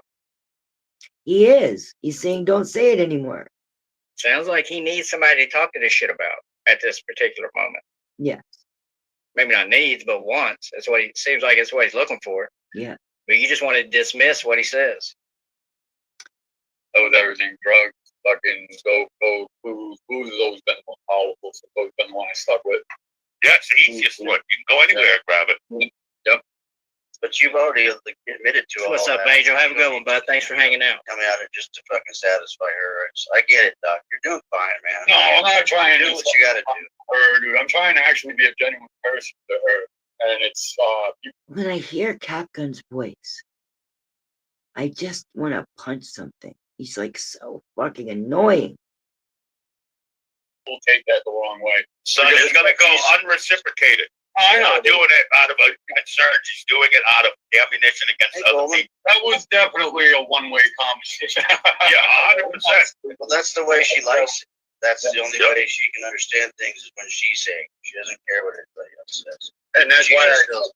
He is. He's saying don't say it anymore. Sounds like he needs somebody to talk to this shit about at this particular moment. Yes. Maybe not needs, but wants. That's what he seems like. That's what he's looking for. Yeah. But you just want to dismiss what he says. That was everything. Drugs, fucking go, food. Food has always been the most powerful. So it's always been the one I stuck with. Yeah, it's the easiest one. You can go anywhere and grab it. Yep. But you've already admitted to What's all up, that. Angel? Have a good one, bud. Thanks for hanging out. Coming out just to fucking satisfy her. I get it, Doc. You're doing fine, man. No, I'm not trying to do what you got to do. Her, dude. I'm trying to actually be a genuine person to her, and it's When I hear Capgun's voice, I just want to punch something. He's like so fucking annoying. people take that the wrong way. Son is going to go unreciprocated. I know. He's not doing it out of a concern. He's doing it out of ammunition against other people. That was definitely a one-way conversation. Yeah, 100%. Well, that's the way she likes it. That's the only way she can understand things is when she's saying it. She doesn't care what anybody else says. And that's She why just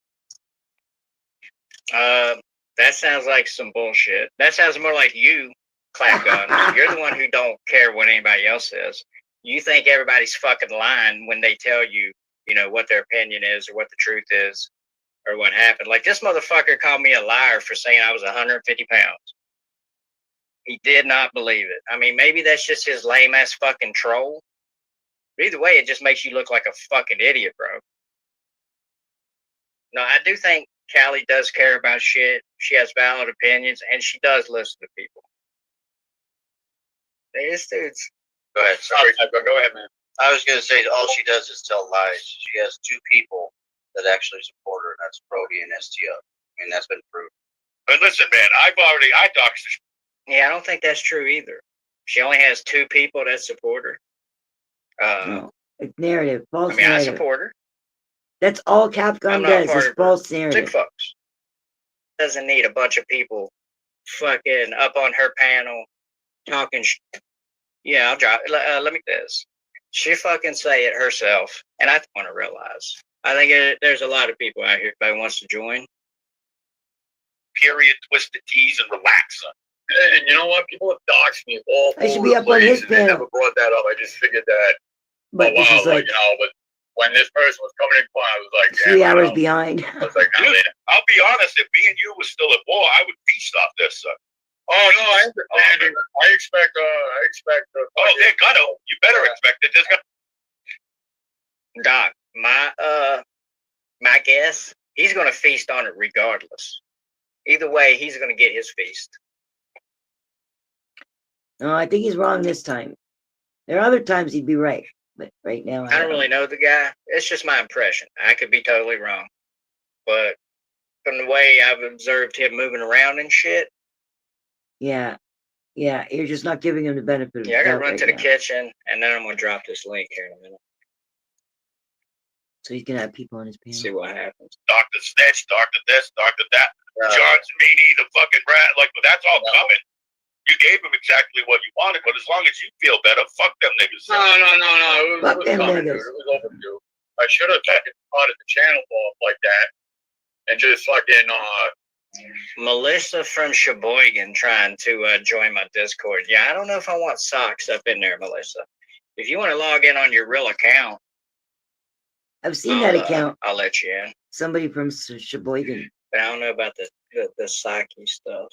I does. That sounds like some bullshit. That sounds more like you, Clapguns. You're the one who don't care what anybody else says. You think everybody's fucking lying when they tell you, you know, what their opinion is or what the truth is or what happened. Like this motherfucker called me a liar for saying I was 150 pounds. He did not believe it. I mean, maybe that's just his lame ass fucking troll. But either way, it just makes you look like a fucking idiot, bro. No, I do think Callie does care about shit. She has valid opinions, and she does listen to people. This dude's. Go ahead. Sorry, go ahead, man. I was going to say all she does is tell lies. She has two people that actually support her, and that's Brody and STO. I mean, that's been proven. But listen, man, I doxed Yeah, I don't think that's true either. She only has two people that support her. No, it's narrative, false I mean, I narrative. support her. That's all I'm Capgun not does part is of her. false Sick narrative. fucks. Doesn't need a bunch of people fucking up on her panel talking. Yeah, I'll drop. Let me do this. She fucking say it herself, and I want to realize. I think there's a lot of people out here that wants to join. period, twisted tees, and relax, son. And you know what? People have doxed me all I should over be the up on his place, and they panel. never brought that up. I just figured that, But this is like you know, but when this person was coming in, I was like, 3 damn, hours you know, behind. I was like, nah, Dude, man. I'll be honest, if me and you was still at war, I would feast off this, son. Oh no, I understand. I expect. Oh, they're gonna. You better expect it. There's gonna Doc, my guess, he's gonna feast on it regardless. Either way, he's gonna get his feast. No, I think he's wrong this time. There are other times he'd be right, but right now I don't really know the guy. It's just my impression. I could be totally wrong. But from the way I've observed him moving around and shit. Yeah. Yeah, you're just not giving him the benefit of Yeah, I the gotta doubt run right to the now. kitchen, and then I'm gonna drop this link here in a minute. So he's gonna have people on his panel. See what happens. Dr. Snitch, Dr. this, Dr. that. John Meany, the fucking rat. Like, but that's all coming. You gave him exactly what you wanted, but as long as you feel better, fuck them niggas. No. It Fuck was them coming, niggas. dude. It was overdue. I should have fucking started the channel off like that and just fucking Melissa from Sheboygan trying to join my Discord. Yeah, I don't know if I want socks up in there, Melissa. If you want to log in on your real account, I've seen that account. I'll let you in. Somebody from Sheboygan. But I don't know about the Saki stuff.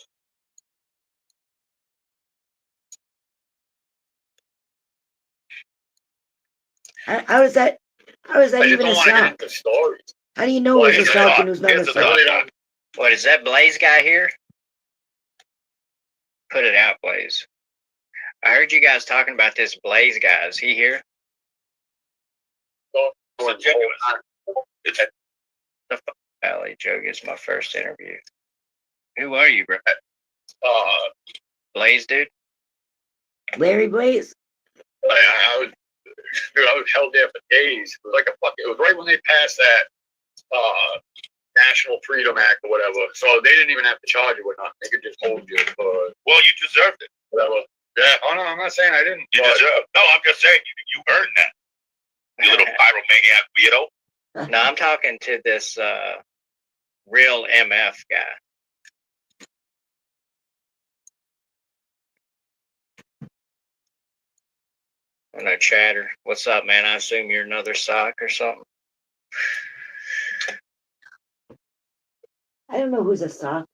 How is that? How is that I just even a don't want to get sock? into stories. How do you know who's a sock and who's not a sock? What is that Blaze guy here? Put it out, Blaze. I heard you guys talking about this Blaze guy. Is he here? Valley Joe gets my first interview. Who are you, bro? Blaze, dude. Larry Blaze. I was held there for days. It was like a fucking. It was right when they passed that National Freedom Act or whatever. So they didn't even have to charge you or nothing. They could just hold you for. Well, you deserved it. Whatever. Yeah. Oh no, I'm not saying I didn't. You deserve. No, I'm just saying you earned that. You little pyromaniac weirdo. No, I'm talking to this real MF guy. I know, Chatter. What's up, man? I assume you're another sock or something. I don't know who's a sock.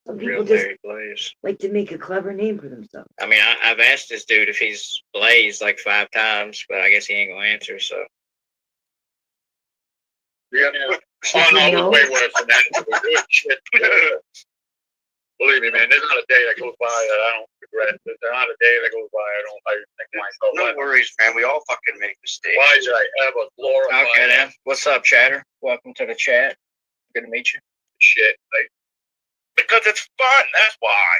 Some people Real just Larry Blaze. like to make a clever name for themselves. I mean, I've asked this dude if he's Blaze like 5 times, but I guess he ain't gonna answer. So. Yeah. Oh no, it was way worse than that. It was good shit. Believe me, man. There's not a day that goes by that I don't regret. There's not a day that goes by I think to myself. No worries, man. We all fucking make mistakes. Why did I ever glorify? Okay, then. What's up, Chatter? Welcome to the chat. Good to meet you. Shit, like. Because it's fun. That's why.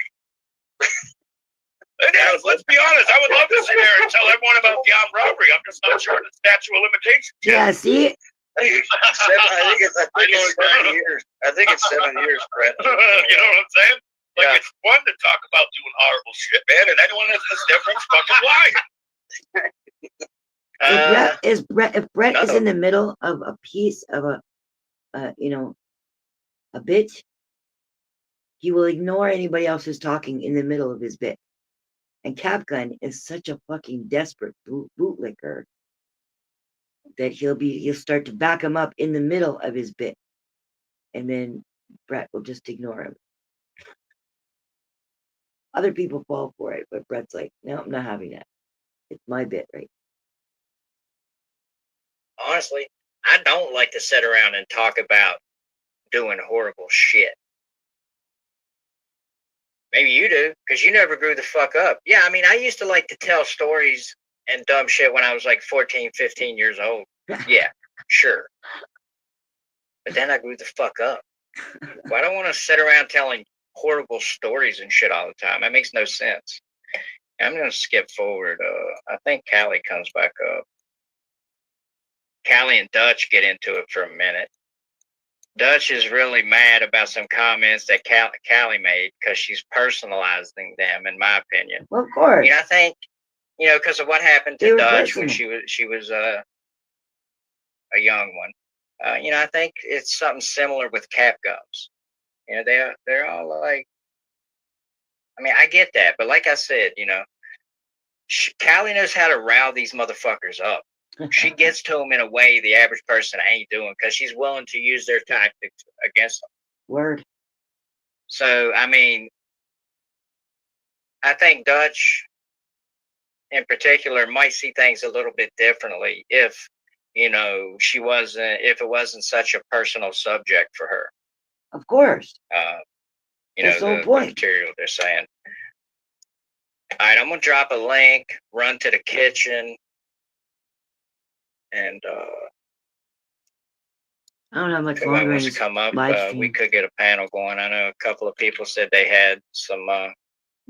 And let's be honest. I would love to sit there and tell everyone about the armed robbery. I'm just not sure the statute of limitations. Yeah, see? I think it's 7 years. I think it's 7 years, Brett. You know what I'm saying? Like, it's fun to talk about doing horrible shit, man. And anyone that's this difference, fucking lying. If Brett is in the middle of a piece of a bit, he will ignore anybody else who's talking in the middle of his bit. And Capgun is such a fucking desperate bootlicker that he'll start to back him up in the middle of his bit, and then Brett will just ignore him. Other people fall for it, but Brett's like, no, I'm not having that. It's my bit, right? Honestly, I don't like to sit around and talk about doing horrible shit. Maybe you do, because you never grew the fuck up. Yeah, I mean, I used to like to tell stories and dumb shit when I was like 14, 15 years old. Yeah, sure. But then I grew the fuck up. Well, I don't want to sit around telling horrible stories and shit all the time. That makes no sense. I'm going to skip forward. I think Callie comes back up. Callie and Dutch get into it for a minute. Dutch is really mad about some comments that Callie made because she's personalizing them, in my opinion. Well, of course. I think, because of what happened to Dutch when she was a young one. I think it's something similar with Capguns. They're all like, I mean, I get that, but like I said, Callie knows how to rile these motherfuckers up. She gets to them in a way the average person ain't doing because she's willing to use their tactics against them. Word. So, I mean, I think Dutch in particular might see things a little bit differently if, if it wasn't such a personal subject for her. Of course. That's the whole the point. material they're saying. All right, I'm going to drop a link, run to the kitchen, and I don't know how much if anybody longer wants in to this come up, live we stream. could get a panel going. I know a couple of people said they had some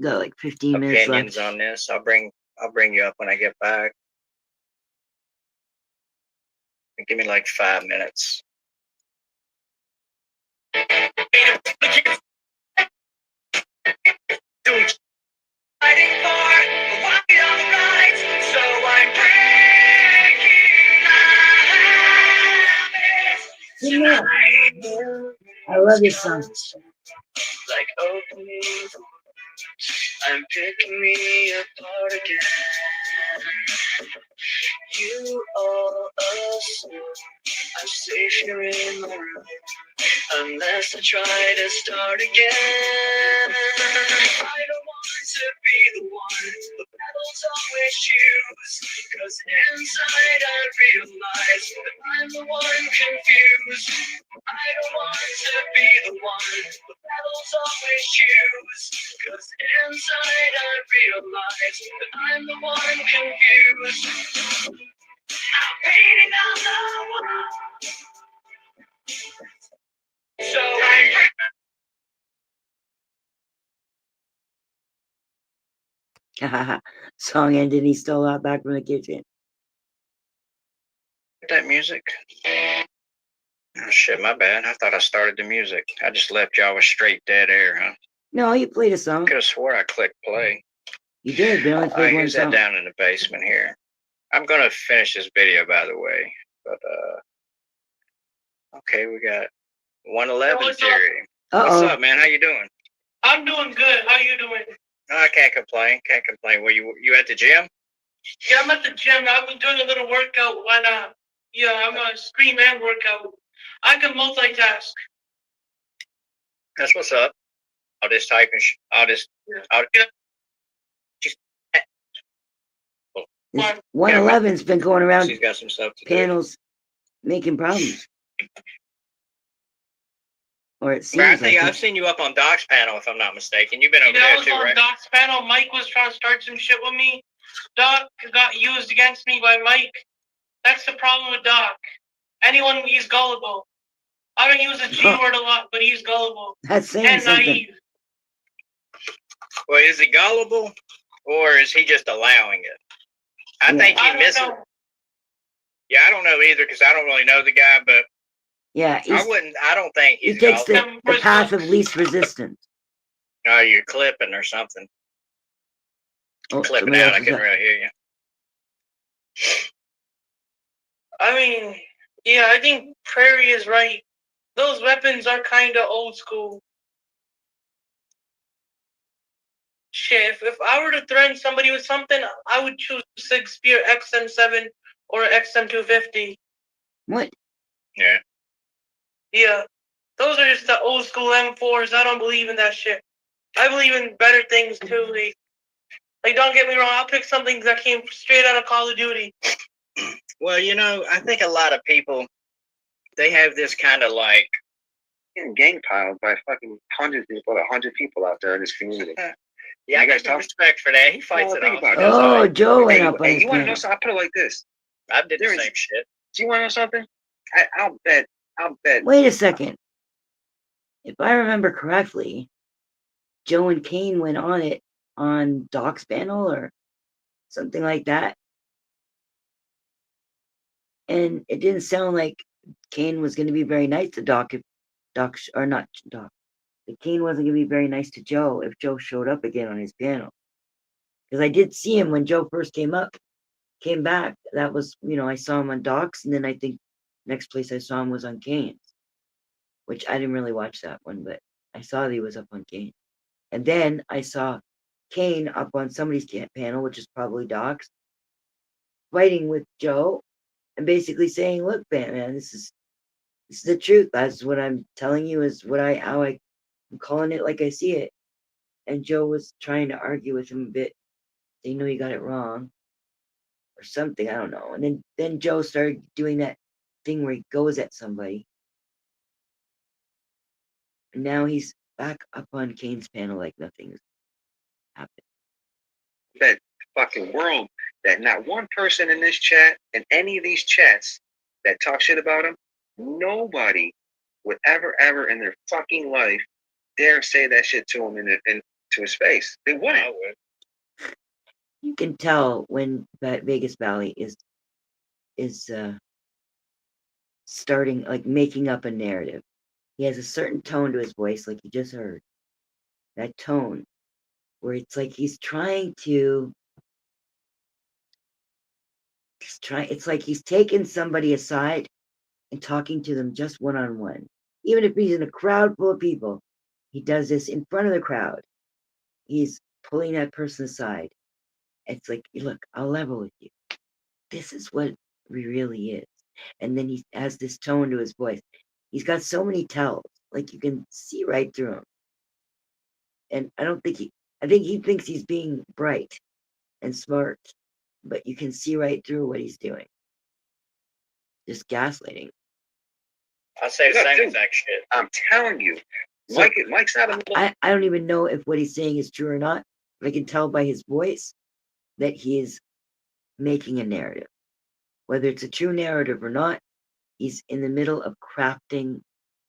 Got like 15 minutes opinions left. on this. I'll bring you up when I get back. Give me like 5 minutes. Fighting for what we all right, so I'm breaking my habits. I love this song. Like opening doors, I'm picking me apart again. You all assume I'm safe here in my room, unless I try to start again. I don't want to be the one the battles always choose, cause inside I realize that I'm the one confused. I don't want to be the one the battles always choose, cause inside I realize that I'm the one confused. I'm painting on the wall, so I Song ended and he stole out back from the kitchen. That music? Oh shit, my bad. I thought I started the music. I just left y'all with straight dead air, huh? No, you played a song. Could have swore I clicked play. You did, but I only All right, played one who's that song. down in the basement here? I'm gonna finish this video, by the way. But okay, we got 111 What's up? Theory. Uh-oh. What's up, man? How you doing? I'm doing good. How you doing? No, I can't complain. Can't complain. Were you at the gym? Yeah, I'm at the gym. I've been doing a little workout. Why not? Yeah, I'm gonna scream and workout. I can multitask. That's what's up. I'll just type and This 111's been going around She's got some stuff to do. panels making problems. Or it seems Man, I like think it. I've seen you up on Doc's panel, if I'm not mistaken. You've been over I there was too, on right? Doc's panel. Mike was trying to start some shit with me. Doc got used against me by Mike. That's the problem with Doc. Anyone, he's gullible. I don't use the G word a lot, but he's gullible. That's saying and something. naive. Well, is he gullible, or is he just allowing it? I think he misses. Yeah, I don't know either, because I don't really know the guy, but Yeah, I don't think he he's takes gullible. the path of least resistance. Oh, you're clipping or something. Oh, Clipping somebody out. else I is couldn't up. really hear you. I mean, yeah, I think Prairie is right. Those weapons are kind of old school. Shit, if I were to threaten somebody with something, I would choose Sig Spear XM7 or XM250. What? Yeah. Yeah. Those are just the old school M4s. I don't believe in that shit. I believe in better things too. Like, don't get me wrong, I'll pick something that came straight out of Call of Duty. Well, I think a lot of people, they have this kind of like getting gang piled by fucking 100 people out there in this community. Yeah, I You guys got some respect for that. He fights Well, it think off. about it. Oh, Joe went up on Hey, his you want to know panel. something? I'll put it like this. I did the There is- same shit. Do you want to know something? I'll bet. Wait a second. If I remember correctly, Joe and Kane went on it on Doc's panel or something like that. And it didn't sound like Kane was going to be very nice to Doc if Doc, or not Doc. That Kane wasn't going to be very nice to Joe if Joe showed up again on his panel. Because I did see him when Joe first came back. That was, I saw him on Doc's, and then I think next place I saw him was on Kane's, which I didn't really watch that one, but I saw that he was up on Kane. And then I saw Kane up on somebody's panel, which is probably Doc's, fighting with Joe and basically saying, "Look, man, this is the truth. That's what I'm telling you is how I'm calling it like I see it." And Joe was trying to argue with him a bit. They knew he got it wrong. or something. I don't know. And then Joe started doing that thing where he goes at somebody. And now he's back up on Kane's panel like nothing's happened. That fucking world that not one person in this chat, in any of these chats that talk shit about him, nobody would ever in their fucking life dare say that shit to him in to his face. They wouldn't. You can tell when Vegas Valley is starting, like, making up a narrative. He has a certain tone to his voice, like you just heard. That tone where it's like he's trying to it's like he's taking somebody aside and talking to them just one-on-one. Even if he's in a crowd full of people, he does this in front of the crowd. He's pulling that person aside. It's like, look, I'll level with you. This is what he really is. And then he has this tone to his voice. He's got so many tells, like you can see right through him. And I think he thinks he's being bright and smart, but you can see right through what he's doing. Just gaslighting. I say the same exact shit. I'm telling you. So, Mike's not a I don't even know if what he's saying is true or not, but I can tell by his voice that he is making a narrative. Whether it's a true narrative or not, he's in the middle of crafting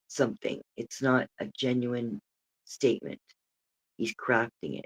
something. It's not a genuine statement. He's crafting it.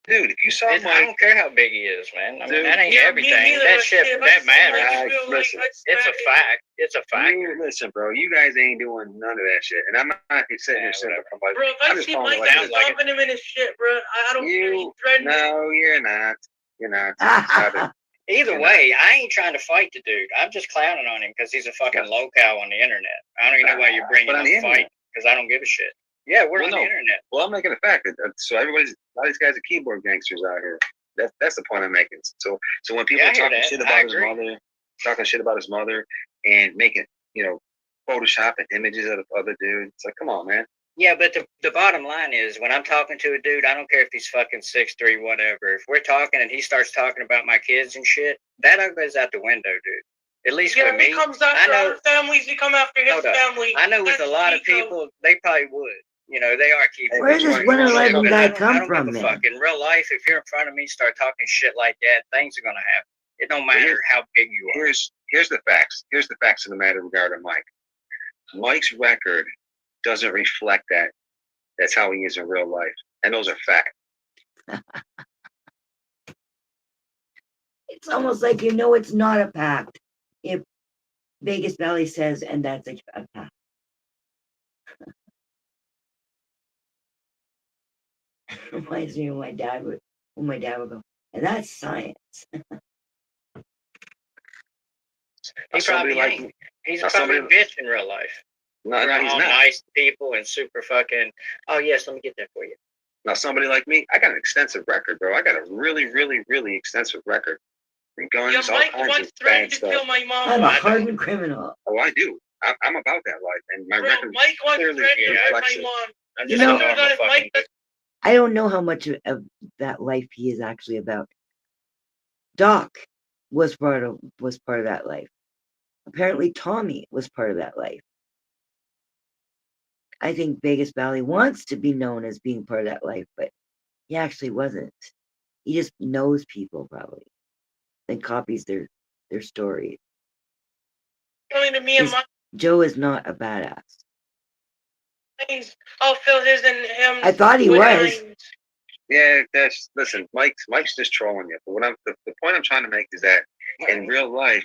Dude, if you saw Mike, I don't care how big he is, man. I mean, Dude. that ain't Yeah, everything. me neither, That but shit, shit, that matters. listen, It's a fact. It's a fact. listen, bro, you guys ain't doing none of that shit. And I'm not sitting here saying it. Bro, if I see Mike stomping him in his shit, bro, I don't care. He's threatening. No, you're not. You're not. Either way, I ain't trying to fight the dude. I'm just clowning on him because he's a fucking local on the internet. I don't even know why you're bringing But up on the a internet. fight because I don't give a shit. Yeah, we're Well, on no. the internet. Well, I'm making a fact. So a lot of these guys are keyboard gangsters out here. That's the point I'm making. So when people Yeah, I are hear talking that. shit I about his agree. mother, and making, photoshopping images of the other dude, it's like, come on, man. Yeah, but the bottom line is when I'm talking to a dude, I don't care if he's fucking 6'3", whatever. If we're talking and he starts talking about my kids and shit, that goes out the window, dude. At least Yeah, with if me, he comes after I know. other families, he come after his Hold up. family. I know with a lot of people, they probably would. You know, they are keeping. Where does this 111 guy come I from, don't give a man? fuck. In real life, if you're in front of me, start talking shit like that, things are gonna happen. It don't matter how big you are. Here's the facts. Here's the facts of the matter regarding Mike. Mike's record doesn't reflect that. That's how he is in real life, and those are facts. It's almost like it's not a pact if Vegas Valley says, and that's a pact. Reminds me of when my dad would go, and that's science. He probably ain't. He's probably a bitch in real life. No, We're he's all not. nice people and super fucking. Oh yes, let me get that for you. Now, somebody like me, I got an extensive record, bro. I got a really, really, really extensive record. Guns, all Mike kinds once of threatened bad to stuff. kill my mom. I'm a hardened criminal. Oh, I do. I'm about that life, and my Bro, record Mike once clearly threatened to kill reflects my it. mom. I'm You just know- a normal fucking dude. I don't know how much of that life he is actually about. Doc was part of that life. Apparently, Tommy was part of that life. I think Vegas Valley wants to be known as being part of that life, but he actually wasn't. He just knows people probably, and copies their stories. Coming to me and my Joe is not a badass. things. I'll fill his and him. I thought he with was. lines. Yeah, listen. Mike's just trolling you. But what the point I'm trying to make is that in real life,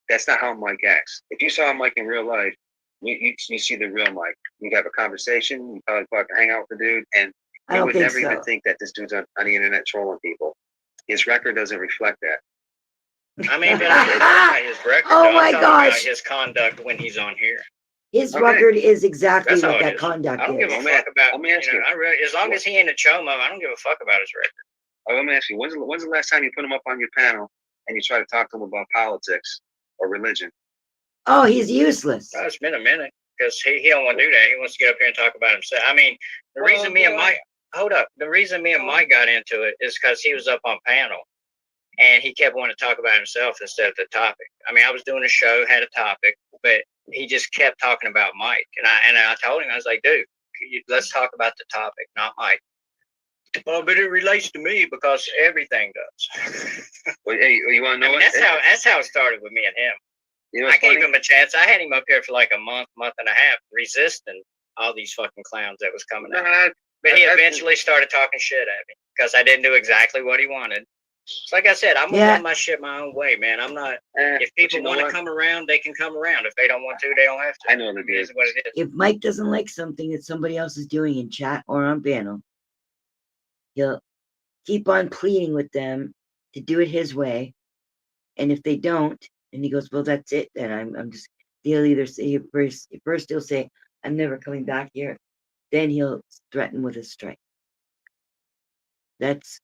that's not how Mike acts. If you saw Mike in real life, you see the real Mike. You have a conversation. You probably fucking hang out with the dude, and I you don't would think never so. even think that this dude's on the internet trolling people. His record doesn't reflect that. I mean, but I'm talking about his record. Oh I'm my talking about gosh. his conduct when he's on here. His Okay. record is exactly That's what all it that is. conduct I don't give a is. fuck about. let me ask you. As long as he ain't a chomo, I don't give a fuck about his record. Let me ask you. When's the last time you put him up on your panel and you try to talk to him about politics or religion? Oh, he's useless. Oh, it's been a minute because he don't want to do that. He wants to get up here and talk about himself. I mean, the reason me and Mike got into it is because he was up on panel, and he kept wanting to talk about himself instead of the topic. I mean, I was doing a show, had a topic, but he just kept talking about Mike, and I told him, I was like, dude, let's talk about the topic, not Mike. Well, but it relates to me because everything does. Well, hey, you want to know what? That's how it started with me and him. You know I what's gave funny? him a chance. I had him up here for like a month and a half, resisting all these fucking clowns that was coming out. But he eventually started talking shit at me because I didn't do exactly what he wanted. So like I said, I'm gonna run my shit my own way, man. I'm not. If people you know want to what? come around, they can come around. If they don't want to, they don't have to. I know the It is what it is. If Mike doesn't like something that somebody else is doing in chat or on panel, he'll keep on pleading with them to do it his way. And if they don't, and he goes, well, that's it, then I'm just, he'll either say, first he'll say, I'm never coming back here. Then he'll threaten with a strike. That's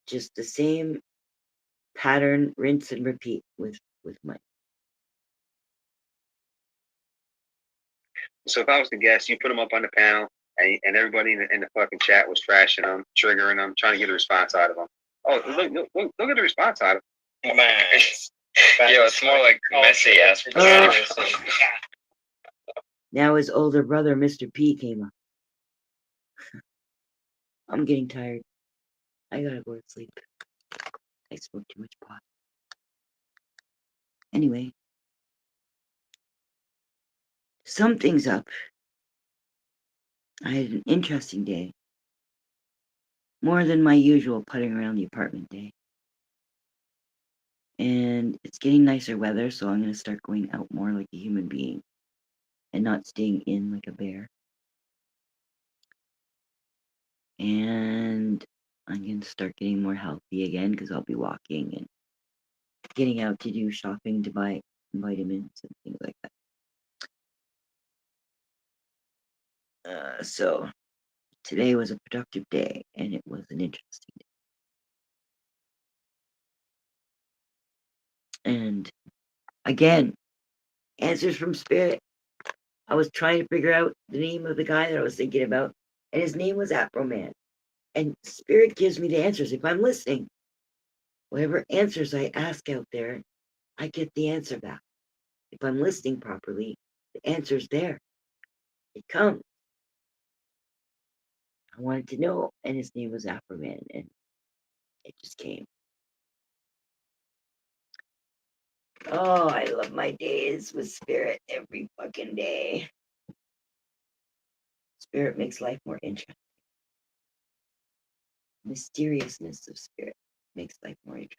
just the same pattern, rinse and repeat with Mike. So if I was to guess, you put him up on the panel, and everybody in the fucking chat was trashing him, triggering him, trying to get a response out of him. Oh, look at the response out of him. Man. Yeah, it's more like messy ass. Now his older brother, Mr. P, came up. I'm getting tired. I gotta go to sleep. I smoked too much pot. Anyway, something's up. I had an interesting day. More than my usual putting around the apartment day. And it's getting nicer weather, so I'm going to start going out more like a human being and not staying in like a bear. And I'm going to start getting more healthy again because I'll be walking and getting out to do shopping to buy vitamins and things like that. So today was a productive day, and it was an interesting day. And again, answers from Spirit. I was trying to figure out the name of the guy that I was thinking about, and his name was Afro Man. And Spirit gives me the answers if I'm listening. Whatever answers I ask out there, I get the answer back. If I'm listening properly, the answer's there. It comes. I wanted to know, and his name was Afro Man, and it just came. Oh, I love my days with Spirit every fucking day. Spirit makes life more interesting. Mysteriousness of Spirit makes life more interesting.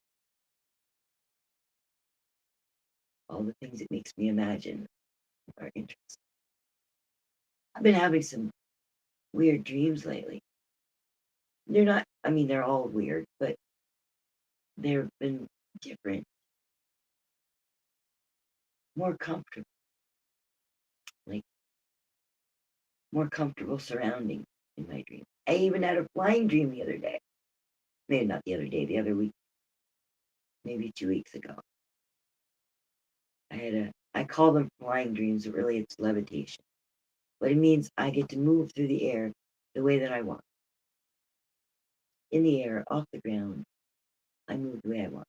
All the things it makes me imagine are interesting. I've been having some weird dreams lately. They're not, I mean, they're all weird, but they've been different. More comfortable. Like, more comfortable surroundings in my dreams. I even had a flying dream the other day. Maybe not the other day, the other week. Maybe 2 weeks ago. I call them flying dreams, but really it's levitation. But it means I get to move through the air the way that I want. In the air, off the ground, I move the way I want.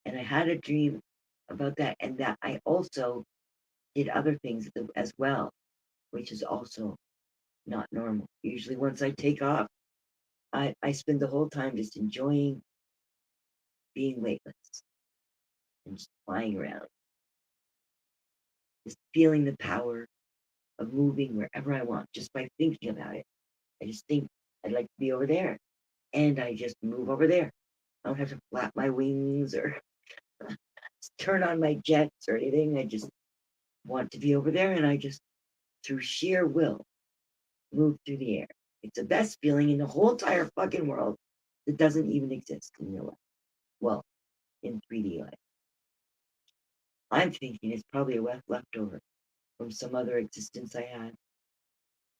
And I had a dream about that, and that I also did other things as well, which is also not normal. Usually once I take off, I spend the whole time just enjoying being weightless and just flying around. Just feeling the power of moving wherever I want just by thinking about it. I just think I'd like to be over there, and I just move over there. I don't have to flap my wings or turn on my jets or anything. I just want to be over there, and I just, through sheer will, move through the air. It's the best feeling in the whole entire fucking world that doesn't even exist in real life. Well, in 3D life. I'm thinking it's probably a leftover from some other existence I had,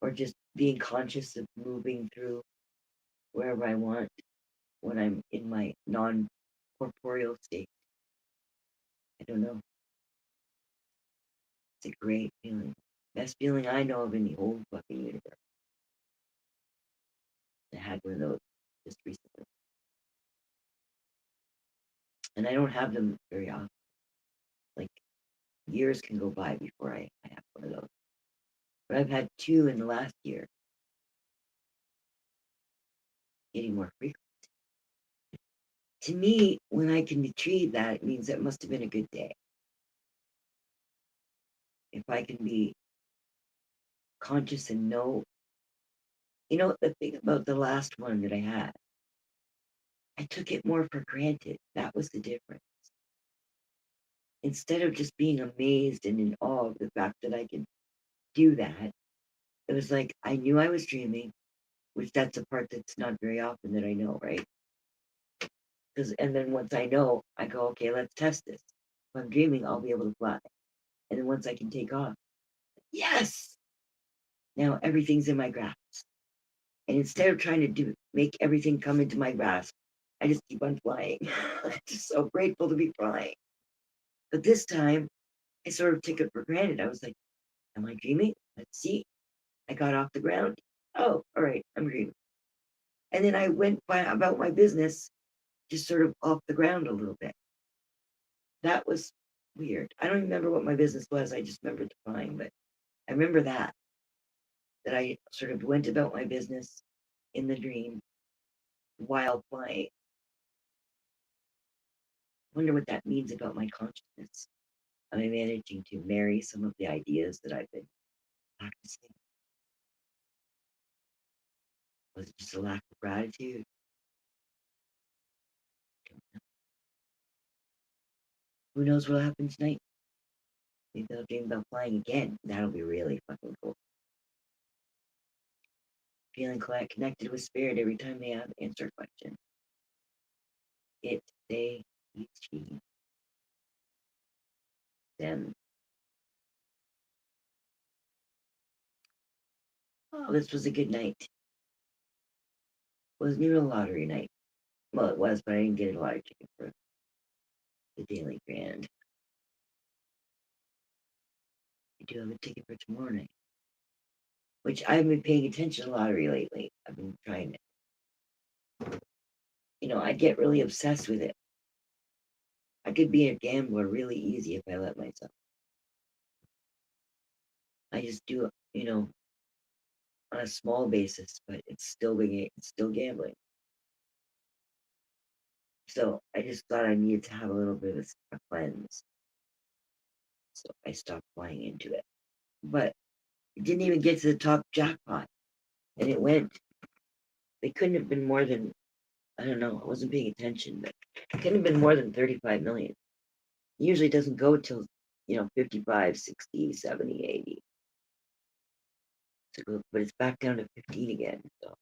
or just being conscious of moving through wherever I want when I'm in my non-corporeal state. I don't know. It's a great feeling. Best feeling I know of in the whole fucking universe. I had one of those just recently. and I don't have them very often. Like years can go by before I have one of those. But I've had 2 in the last year, getting more frequent. To me, when I can retrieve that, it means that must have been a good day. If I can be conscious and know, the thing about the last one that I had, I took it more for granted. That was the difference. Instead of just being amazed and in awe of the fact that I could do that, it was like I knew I was dreaming, which that's a part that's not very often that I know, right? And then once I know, I go, okay, let's test this. If I'm dreaming, I'll be able to fly. And then once I can take off, yes, now everything's in my grasp. And instead of trying to make everything come into my grasp, I just keep on flying. I'm just so grateful to be flying. But this time, I sort of took it for granted. I was like, am I dreaming? Let's see. I got off the ground. Oh, all right, I'm dreaming. And then I went about my business, just sort of off the ground a little bit. That was weird. I don't remember what my business was. I just remember flying, but I remember that I sort of went about my business in the dream while flying. Wonder what that means about my consciousness. Am I managing to marry some of the ideas that I've been practicing? Was it just a lack of gratitude? Who knows what'll happen tonight? Maybe I'll dream about flying again. That'll be really fucking cool. Feeling connected with spirit every time they answer a question. It, they, he, she, them. Oh, this was a good night. Wasn't even a lottery night. Well, it was, but I didn't get a lottery ticket for the Daily Grand. I do have a ticket for tomorrow night, which I haven't been paying attention to lottery lately. I've been trying to, I get really obsessed with it. I could be a gambler really easy if I let myself. I just do, on a small basis, but it's still gambling. So I just thought I needed to have a little bit of a cleanse. So I stopped flying into it. But it didn't even get to the top jackpot. And it went. They couldn't have been more than, I don't know, I wasn't paying attention, but it couldn't have been more than 35 million. It usually doesn't go till, 55, 60, 70, 80. So, but it's back down to 15 again. So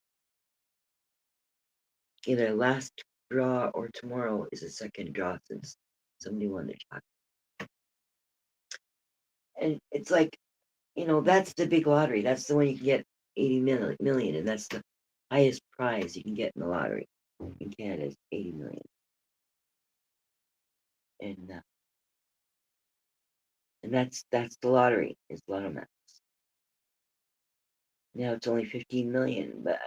either last draw or tomorrow is the second draw since somebody won the jackpot. And it's like, that's the big lottery. That's the one you can get 80 million, and that's the highest prize you can get in the lottery in Canada is 80 million. And that's the lottery, is Lotto Max. Now it's only 15 million, but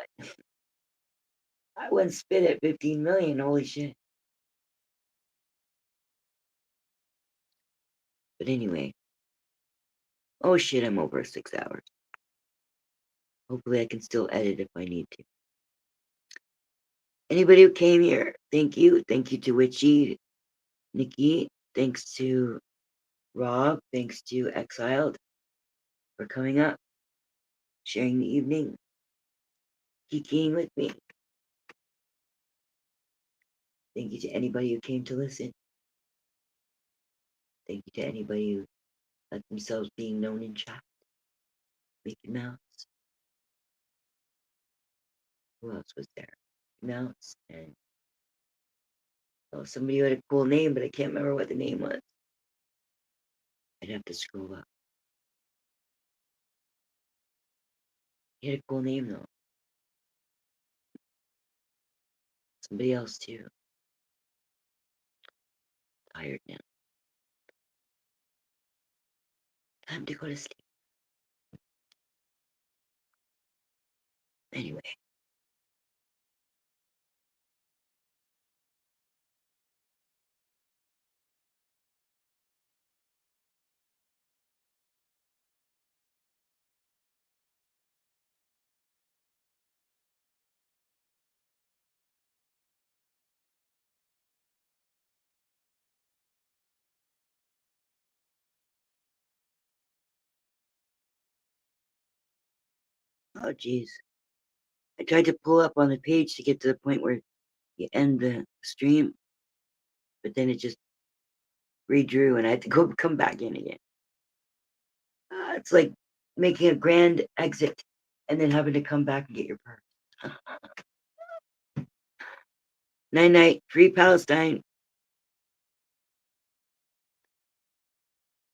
I wouldn't spit at 15 million. Holy shit. But anyway. Oh shit, I'm over 6 hours. Hopefully I can still edit if I need to. Anybody who came here, thank you. Thank you to Witchy, Nikki. Thanks to Rob. Thanks to Exiled for coming up, sharing the evening, geeking with me. Thank you to anybody who came to listen. Thank you to anybody who let themselves being known in chat. Mickey Mouse. Who else was there? Mickey Mouse and somebody who had a cool name, but I can't remember what the name was. I'd have to scroll up. He had a cool name though. Somebody else too. Tired now. Time to go to sleep. Anyway. Oh, geez. I tried to pull up on the page to get to the point where you end the stream, but then it just redrew and I had to come back in again. It's like making a grand exit and then having to come back and get your purse. Night night, free Palestine.